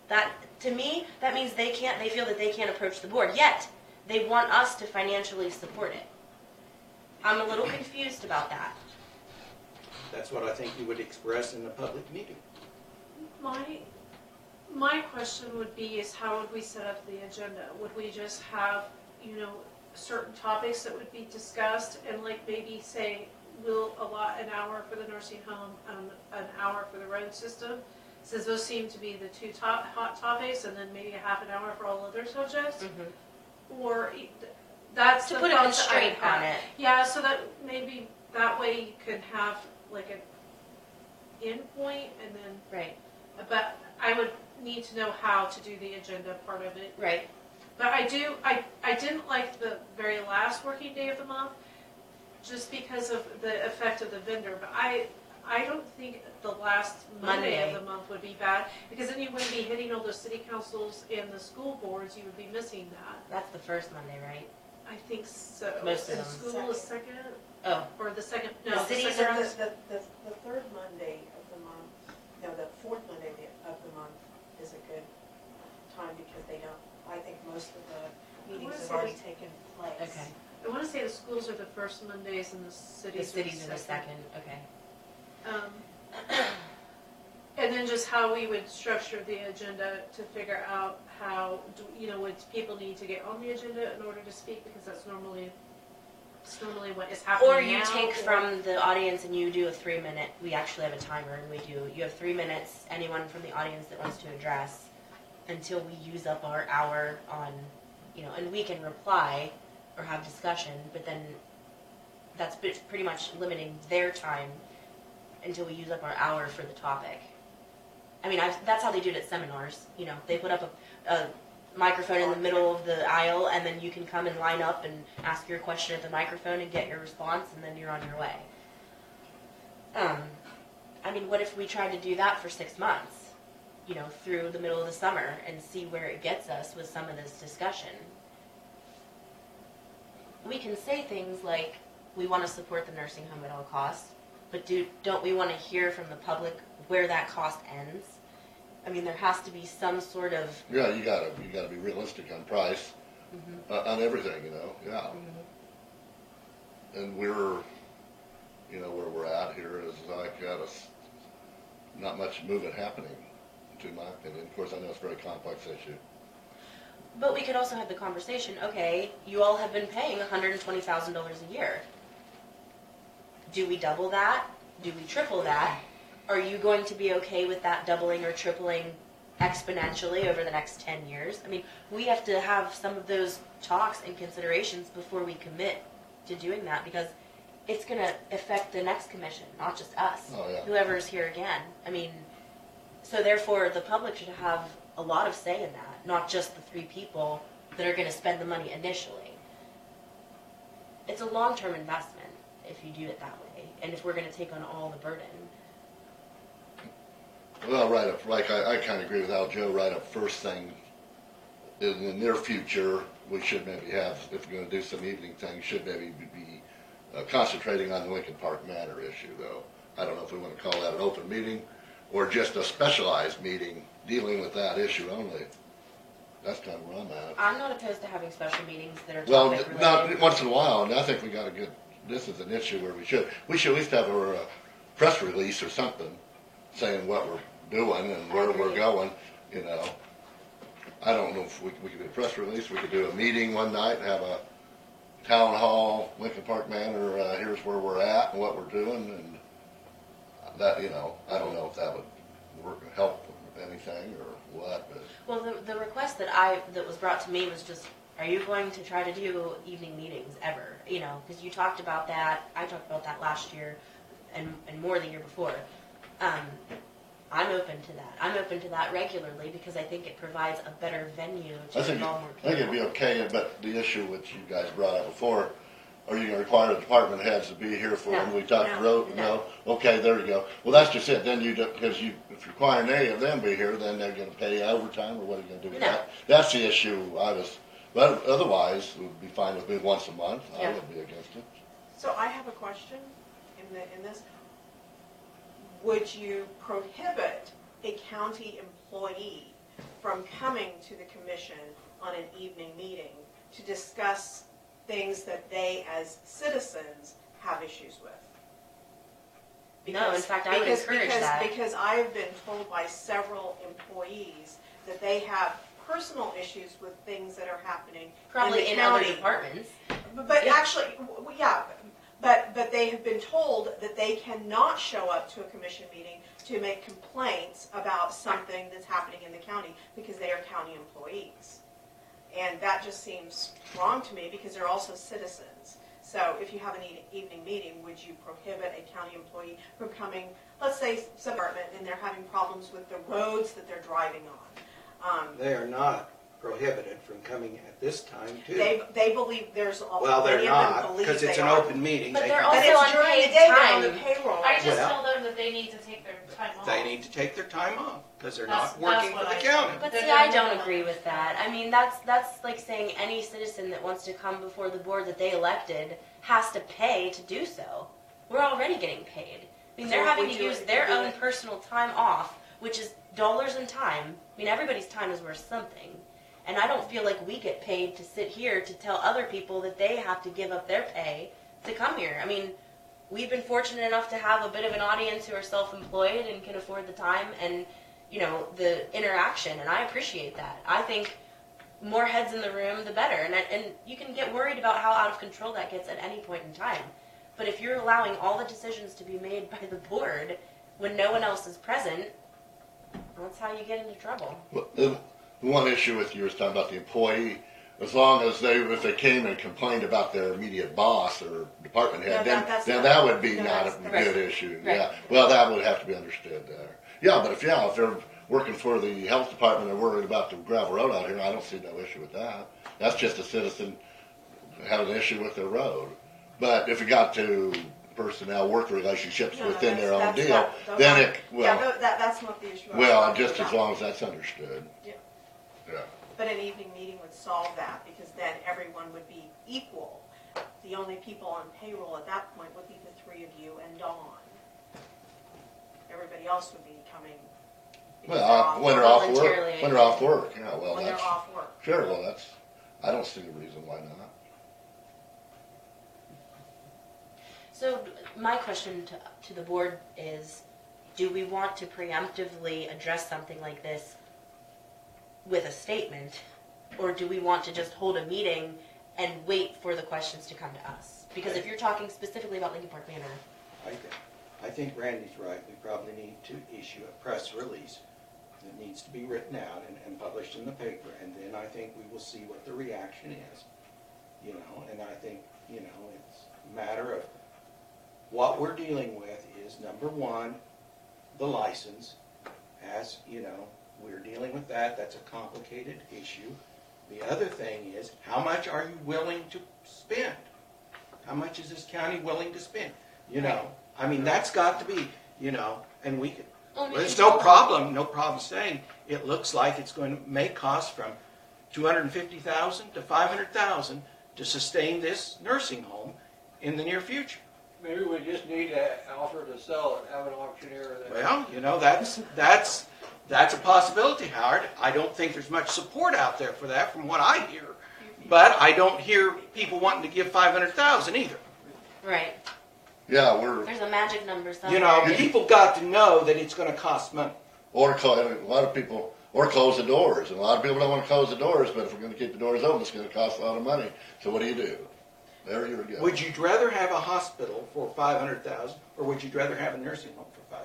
Speaker 1: That, to me, that means they feel that they can't approach the board, yet they want us to financially support it. I'm a little confused about that.
Speaker 5: That's what I think you would express in a public meeting.
Speaker 2: My question would be is how would we set up the agenda? Would we just have, certain topics that would be discussed and like maybe say we'll allot an hour for the nursing home and an hour for the road system, since those seem to be the two hot topics, and then maybe a half an hour for all other subjects? Mm-hmm. Or that's
Speaker 1: to put a constraint on it.
Speaker 2: Yeah, so that maybe that way you could have like an end point and then.
Speaker 1: Right.
Speaker 2: But I would need to know how to do the agenda part of it.
Speaker 1: Right.
Speaker 2: But I didn't like the very last working day of the month just because of the effect of the vendor. But I don't think the last Monday of the month would be bad, because then you wouldn't be hitting all the city councils and the school boards. You would be missing that.
Speaker 1: That's the first Monday, right?
Speaker 2: I think so.
Speaker 1: Most of them.
Speaker 2: School is second.
Speaker 1: Oh.
Speaker 2: Or the second. No,
Speaker 1: the cities
Speaker 2: are
Speaker 7: the third Monday of the month. No, the fourth Monday of the month is a good time because they don't. I think most of the meetings have already taken place.
Speaker 1: Okay.
Speaker 2: I want to say the schools are the first Mondays and the cities
Speaker 1: are the second. Okay.
Speaker 2: And then just how we would structure the agenda to figure out how, would people need to get on the agenda in order to speak, because that's normally what is happening now.
Speaker 1: Or you take from the audience and you do a 3-minute, we actually have a timer and you have 3 minutes, anyone from the audience that wants to address, until we use up our hour on, and we can reply or have discussion, but then that's pretty much limiting their time until we use up our hour for the topic. I mean, that's how they do it at seminars. They put up a microphone in the middle of the aisle, and then you can come and line up and ask your question at the microphone and get your response, and then you're on your way. I mean, what if we tried to do that for 6 months, through the middle of the summer, and see where it gets us with some of this discussion? We can say things like, we want to support the nursing home at all costs, but don't we want to hear from the public where that cost ends? I mean, there has to be some sort of...
Speaker 4: Yeah, you gotta be realistic on price, on everything, yeah. And we're, where we're at here is like, not much movement happening, to my opinion. Of course, I know it's a very complex issue.
Speaker 1: But we could also have the conversation, okay, you all have been paying $120,000 a year. Do we double that? Do we triple that? Are you going to be okay with that doubling or tripling exponentially over the next 10 years? I mean, we have to have some of those talks and considerations before we commit to doing that, because it's going to affect the next commission, not just us.
Speaker 4: Oh, yeah.
Speaker 1: Whoever's here again. I mean, so therefore the public should have a lot of say in that, not just the 3 people that are going to spend the money initially. It's a long-term investment if you do it that way, and if we're going to take on all the burden.
Speaker 4: Well, right up, like I kind of agree with Al Joe, right up first thing, in the near future, we should maybe have, if we're going to do some evening things, should maybe be concentrating on the Lincoln Park Manor issue, though. I don't know if we want to call that an open meeting, or just a specialized meeting dealing with that issue only. That's kind of where I'm at.
Speaker 1: I'm not opposed to having special meetings that are
Speaker 4: Well,
Speaker 1: topic related.
Speaker 4: not once in a while, and I think we got a good, this is an issue where we should at least have a press release or something saying what we're doing and where we're going, I don't know if we could do a press release, we could do a meeting one night, have a town hall, Lincoln Park Manor, here's where we're at and what we're doing, and that, I don't know if that would help anything or what, but.
Speaker 1: Well, the request that was brought to me was just, are you going to try to do evening meetings ever? Because you talked about that, I talked about that last year, and more the year before. I'm open to that. I'm open to that regularly because I think it provides a better venue to involve more people.
Speaker 4: I think it'd be okay, but the issue which you guys brought up before, are you going to require the department heads to be here for when we talk to road? No. Okay, there you go. Well, that's just it. Then because if you require any of them to be here, then they're going to pay overtime, or what are you going to do with that? That's the issue but otherwise, it would be fine with me once a month. I wouldn't be against it.
Speaker 7: So I have a question in this. Would you prohibit a county employee from coming to the commission on an evening meeting to discuss things that they as citizens have issues with?
Speaker 1: No, in fact, I would encourage that.
Speaker 7: Because I have been told by several employees that they have personal issues with things that are happening
Speaker 1: probably
Speaker 7: in the
Speaker 1: other
Speaker 7: county.
Speaker 1: Departments.
Speaker 7: But actually, yeah. But they have been told that they cannot show up to a commission meeting to make complaints about something that's happening in the county because they are county employees. And that just seems wrong to me because they're also citizens. So if you have an evening meeting, would you prohibit a county employee from coming, let's say, some department, and they're having problems with the roads that they're driving on?
Speaker 5: They are not prohibited from coming at this time, too.
Speaker 7: They believe there's
Speaker 5: well, they're not, because it's an open meeting.
Speaker 1: But
Speaker 5: they
Speaker 1: they're
Speaker 5: can,
Speaker 1: also
Speaker 7: it's
Speaker 1: on
Speaker 7: during
Speaker 1: paid
Speaker 7: the day,
Speaker 1: time.
Speaker 7: they're on the payroll.
Speaker 2: I just tell them that they need to take their time off.
Speaker 5: They need to take their time off because they're
Speaker 2: That's
Speaker 5: not working for the county.
Speaker 1: But see, I don't agree with that. I mean, that's like saying any citizen that wants to come before the board that they elected has to pay to do so. We're already getting paid. I mean, they're having to use their own personal time off, which is dollars and time. I mean, everybody's time is worth something. And I don't feel like we get paid to sit here to tell other people that they have to give up their pay to come here. I mean, we've been fortunate enough to have a bit of an audience who are self-employed and can afford the time and, the interaction, and I appreciate that. I think more heads in the room, the better. And you can get worried about how out of control that gets at any point in time. But if you're allowing all the decisions to be made by the board when no one else is present, that's how you get into trouble.
Speaker 4: Well, The one issue with you was talking about the employee. As long as if they came and complained about their immediate boss or department head, then that would be not a good issue.
Speaker 1: Right.
Speaker 4: Yeah. Well, that would have to be understood there. Yeah, but if they're working for the health department and worried about the gravel road out here, I don't see no issue with that. That's just a citizen having an issue with their road. But if it got to personnel work relationships within their own deal, then
Speaker 7: that's not the issue.
Speaker 4: Well, just as long as that's understood.
Speaker 7: Yeah.
Speaker 4: Yeah.
Speaker 7: But an evening meeting would solve that, because then everyone would be equal. The only people on payroll at that point would be the three of you and Dawn. Everybody else would be coming.
Speaker 4: Well, when they're off work. When they're off work, yeah. Well,
Speaker 7: when
Speaker 4: that's
Speaker 7: they're off work.
Speaker 4: sure. Well, I don't see a reason why not.
Speaker 1: So my question to the board is, do we want to preemptively address something like this with a statement, or do we want to just hold a meeting and wait for the questions to come to us? Because if you're talking specifically about Lincoln Park Manor,
Speaker 5: I think Randy's right. We probably need to issue a press release that needs to be written out and published in the paper, and then I think we will see what the reaction is. And I think, it's a matter of what we're dealing with is, number one, the license. As, we're dealing with that. That's a complicated issue. The other thing is, how much are you willing to spend? How much is this county willing to spend? That's got to be, and we could, there's no problem saying it looks like it's going to may cost from $250,000 to $500,000 to sustain this nursing home in the near future.
Speaker 16: Maybe we just need to offer to sell it, have an auctioneer.
Speaker 5: Well, that's a possibility, Howard. I don't think there's much support out there for that from what I hear. But I don't hear people wanting to give $500,000 either.
Speaker 1: right?
Speaker 4: Yeah,
Speaker 1: There's a magic number somewhere.
Speaker 5: People got to know that it's going to cost money.
Speaker 4: a lot of people, or close the doors. And a lot of people don't want to close the doors, but if we're going to keep the doors open, it's going to cost a lot of money. So what do? There you go.
Speaker 5: Would you rather have a hospital for $500,000, or would you rather have a nursing home for $500,000?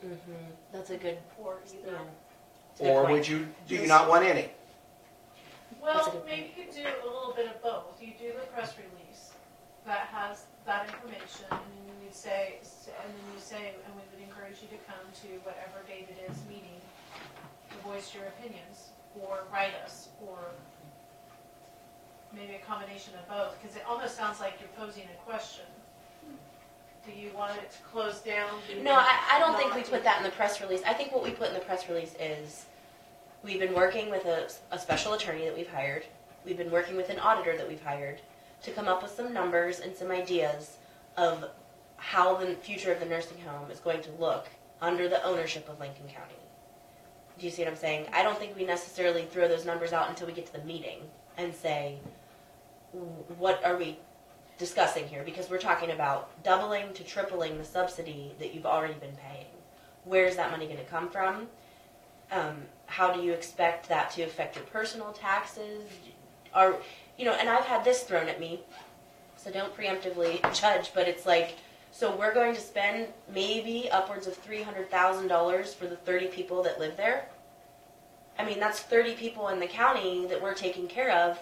Speaker 1: Mm-hmm. That's a good.
Speaker 7: Or either.
Speaker 5: Or do you not want any?
Speaker 2: Well, maybe you could do a little bit of both. You do the press release that has that information, and then you say, and we would encourage you to come to whatever date it is meeting to voice your opinions, or write us, or maybe a combination of both, because it almost sounds like you're posing a question. Do you want it to close down?
Speaker 1: No, I don't think we put that in the press release. I think what we put in the press release is we've been working with a special attorney that we've hired. We've been working with an auditor that we've hired to come up with some numbers and some ideas of how the future of the nursing home is going to look under the ownership of Lincoln County. Do you see what I'm saying? I don't think we necessarily throw those numbers out until we get to the meeting and say, what are we discussing here? Because we're talking about doubling to tripling the subsidy that you've already been paying. Where's that money going to come from? How do you expect that to affect your personal taxes? And I've had this thrown at me, so don't preemptively judge, but it's like, so we're going to spend maybe upwards of $300,000 for the 30 people that live there? I mean, that's 30 people in the county that we're taking care of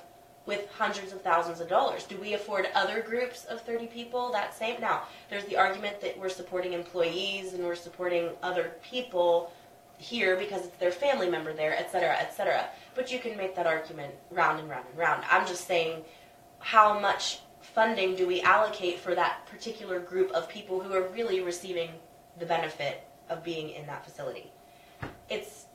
Speaker 1: with hundreds of thousands of dollars. Do we afford other groups of 30 people that same? Now, there's the argument that we're supporting employees and we're supporting other people here because it's their family member there, et cetera, et cetera. But you can make that argument round and round and round. I'm just saying, how much funding do we allocate for that particular group of people who are really receiving the benefit of being in that facility? It's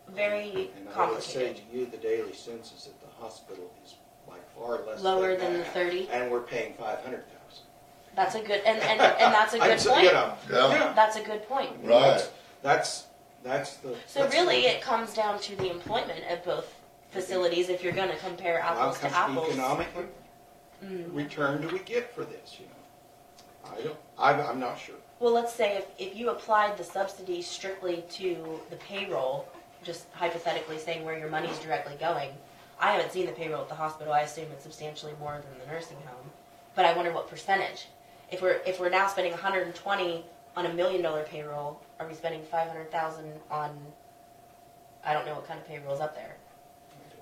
Speaker 1: very complicated.
Speaker 5: And I would say to you, the daily census at the hospital is by far less
Speaker 1: lower than the 30,
Speaker 5: and we're paying $500,000.
Speaker 1: That's a good and that's a good point.
Speaker 4: Yeah.
Speaker 1: That's a good point.
Speaker 4: Right.
Speaker 5: That's
Speaker 1: really it comes down to the employment of both facilities if you're going to compare apples to apples.
Speaker 5: Economic return do we get for this? I'm not sure.
Speaker 1: Well, let's say if you applied the subsidy strictly to the payroll, just hypothetically saying where your money's directly going. I haven't seen the payroll at the hospital. I assume it's substantially more than the nursing home, but I wonder what percentage. If we're now spending $120 on $1 million payroll, are we spending $500,000 on? I don't know what kind of payroll is up there.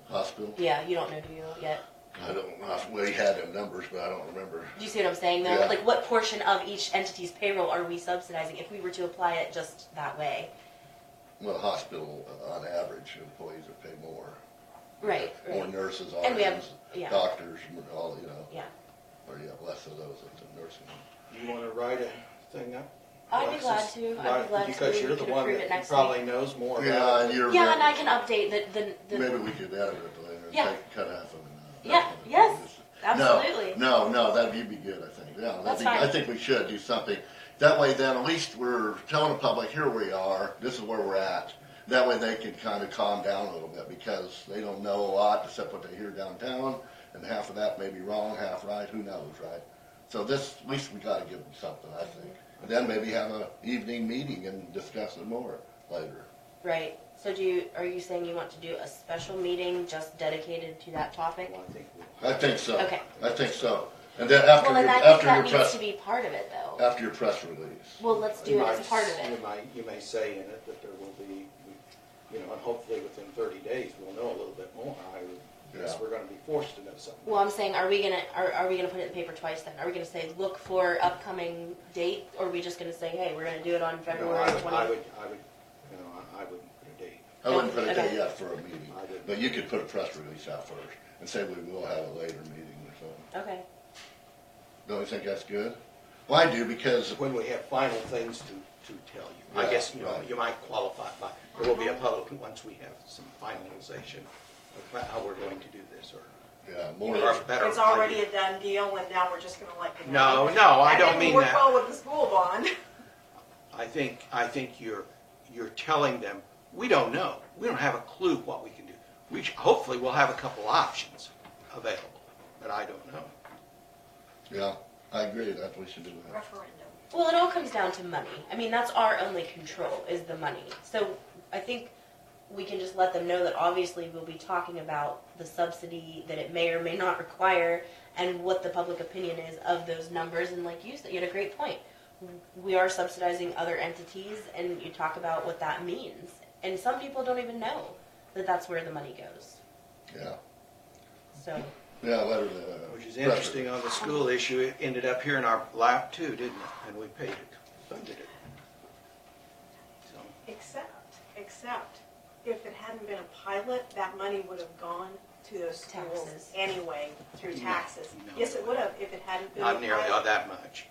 Speaker 4: Hospital?
Speaker 1: Yeah, you don't know, do you, yet?
Speaker 4: I don't know, we had them numbers, but I don't remember.
Speaker 1: Do you see what I'm saying, though?
Speaker 4: Yeah.
Speaker 1: Like, what portion of each entity's payroll are we subsidizing if we were to apply it just that way?
Speaker 4: Well, hospital, on average, employees that pay more.
Speaker 1: Right.
Speaker 4: More nurses,
Speaker 1: And we have,
Speaker 4: RNs,
Speaker 1: yeah.
Speaker 4: doctors, all,
Speaker 1: Yeah.
Speaker 4: or you have less of those at the nursing home.
Speaker 5: You wanna write a thing up?
Speaker 1: I'd be glad to. I'd be glad to.
Speaker 5: Because you're
Speaker 1: We
Speaker 5: the
Speaker 1: could
Speaker 5: one
Speaker 1: approve
Speaker 5: that
Speaker 1: it next
Speaker 5: probably
Speaker 1: week.
Speaker 5: knows more
Speaker 4: Yeah,
Speaker 5: about
Speaker 4: and
Speaker 5: it.
Speaker 4: you're.
Speaker 1: Yeah, and I can update the
Speaker 4: Maybe we could edit it later and
Speaker 1: Yeah.
Speaker 4: cut half of it out.
Speaker 1: Yeah, yes, absolutely.
Speaker 4: No, that'd be good, I think. Yeah,
Speaker 1: That's
Speaker 4: I
Speaker 1: fine.
Speaker 4: think we should do something. That way then at least we're telling the public, here we are, this is where we're at. That way they can kind of calm down a little bit because they don't know a lot except what they hear downtown, and half of that may be wrong, half right, who knows, right? So this, at least we gotta give them something, I think. And then maybe have an evening meeting and discuss it more later.
Speaker 1: Right. So are you saying you want to do a special meeting just dedicated to that topic?
Speaker 4: I think so.
Speaker 1: Okay.
Speaker 4: I think so. And then after
Speaker 1: Well, then
Speaker 4: your,
Speaker 1: I think
Speaker 4: after
Speaker 1: that
Speaker 4: your
Speaker 1: needs
Speaker 4: press,
Speaker 1: to be part of it, though.
Speaker 4: after your press release.
Speaker 1: Well, let's do it as part of it.
Speaker 5: You may say in it that there will be, you know, and hopefully within 30 days, we'll know a little bit more. I would guess we're gonna be forced to know something.
Speaker 1: Well, I'm saying, are we gonna put it in the paper twice then? Are we gonna say, look for upcoming date, or are we just gonna say, hey, we're gonna do it on
Speaker 5: No,
Speaker 1: February
Speaker 5: I
Speaker 1: 20th?
Speaker 5: would, I wouldn't put a date.
Speaker 4: I wouldn't put a
Speaker 1: Okay.
Speaker 4: date yet for a meeting, but you could put a press release out first and say we will have a later meeting or something.
Speaker 1: Okay.
Speaker 4: Don't you think that's good? Well, I do because,
Speaker 5: When we have final things to tell you. I
Speaker 4: Yeah,
Speaker 5: guess, you know,
Speaker 4: right.
Speaker 5: you might qualify by, there will be a public, once we have some finalization of how we're going to do this, or.
Speaker 4: yeah, more.
Speaker 5: Or a better
Speaker 7: It's already
Speaker 5: idea.
Speaker 7: a done deal, and now we're just gonna let you
Speaker 5: No,
Speaker 7: know.
Speaker 5: no, I
Speaker 7: That
Speaker 5: don't
Speaker 7: didn't
Speaker 5: mean
Speaker 7: work
Speaker 5: that.
Speaker 7: well with the school bond.
Speaker 5: I think you're telling them, we don't know. We don't have a clue what we can do. Hopefully we'll have a couple options available, but I don't know.
Speaker 4: Yeah, I agree, that we should do that.
Speaker 7: Referendum.
Speaker 1: Well, it all comes down to money. I mean, that's our only control, is the money. So I think we can just let them know that obviously we'll be talking about the subsidy that it may or may not require and what the public opinion is of those numbers. And like you said, you had a great point. We are subsidizing other entities, and you talk about what that means. And some people don't even know that that's where the money goes.
Speaker 4: Yeah,
Speaker 1: So,
Speaker 4: yeah, let her,
Speaker 5: Which is
Speaker 4: press
Speaker 5: interesting
Speaker 4: release.
Speaker 5: on the school issue. It ended up here in our lap too, didn't it? And we paid it, funded it. So,
Speaker 7: Except, if it hadn't been a pilot, that money would have gone to the schools
Speaker 1: Taxes.
Speaker 7: anyway through
Speaker 5: No,
Speaker 7: taxes.
Speaker 5: no.
Speaker 7: Yes, it would have, if it hadn't been a
Speaker 5: not nearly
Speaker 7: pilot.
Speaker 5: that much.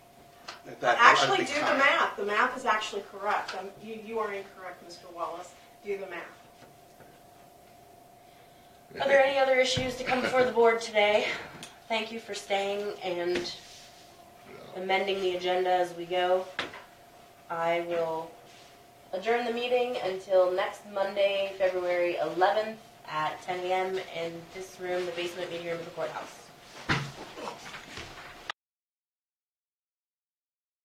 Speaker 7: Actually, do the math. The math is actually correct. You are incorrect, Mr. Wallace. Do the math.
Speaker 1: are there any other issues to come before the board today? Thank you for staying and amending the agenda as we go. I will adjourn the meeting until next Monday, February 11th at 10 a.m. in this room, the basement meeting room of the courthouse.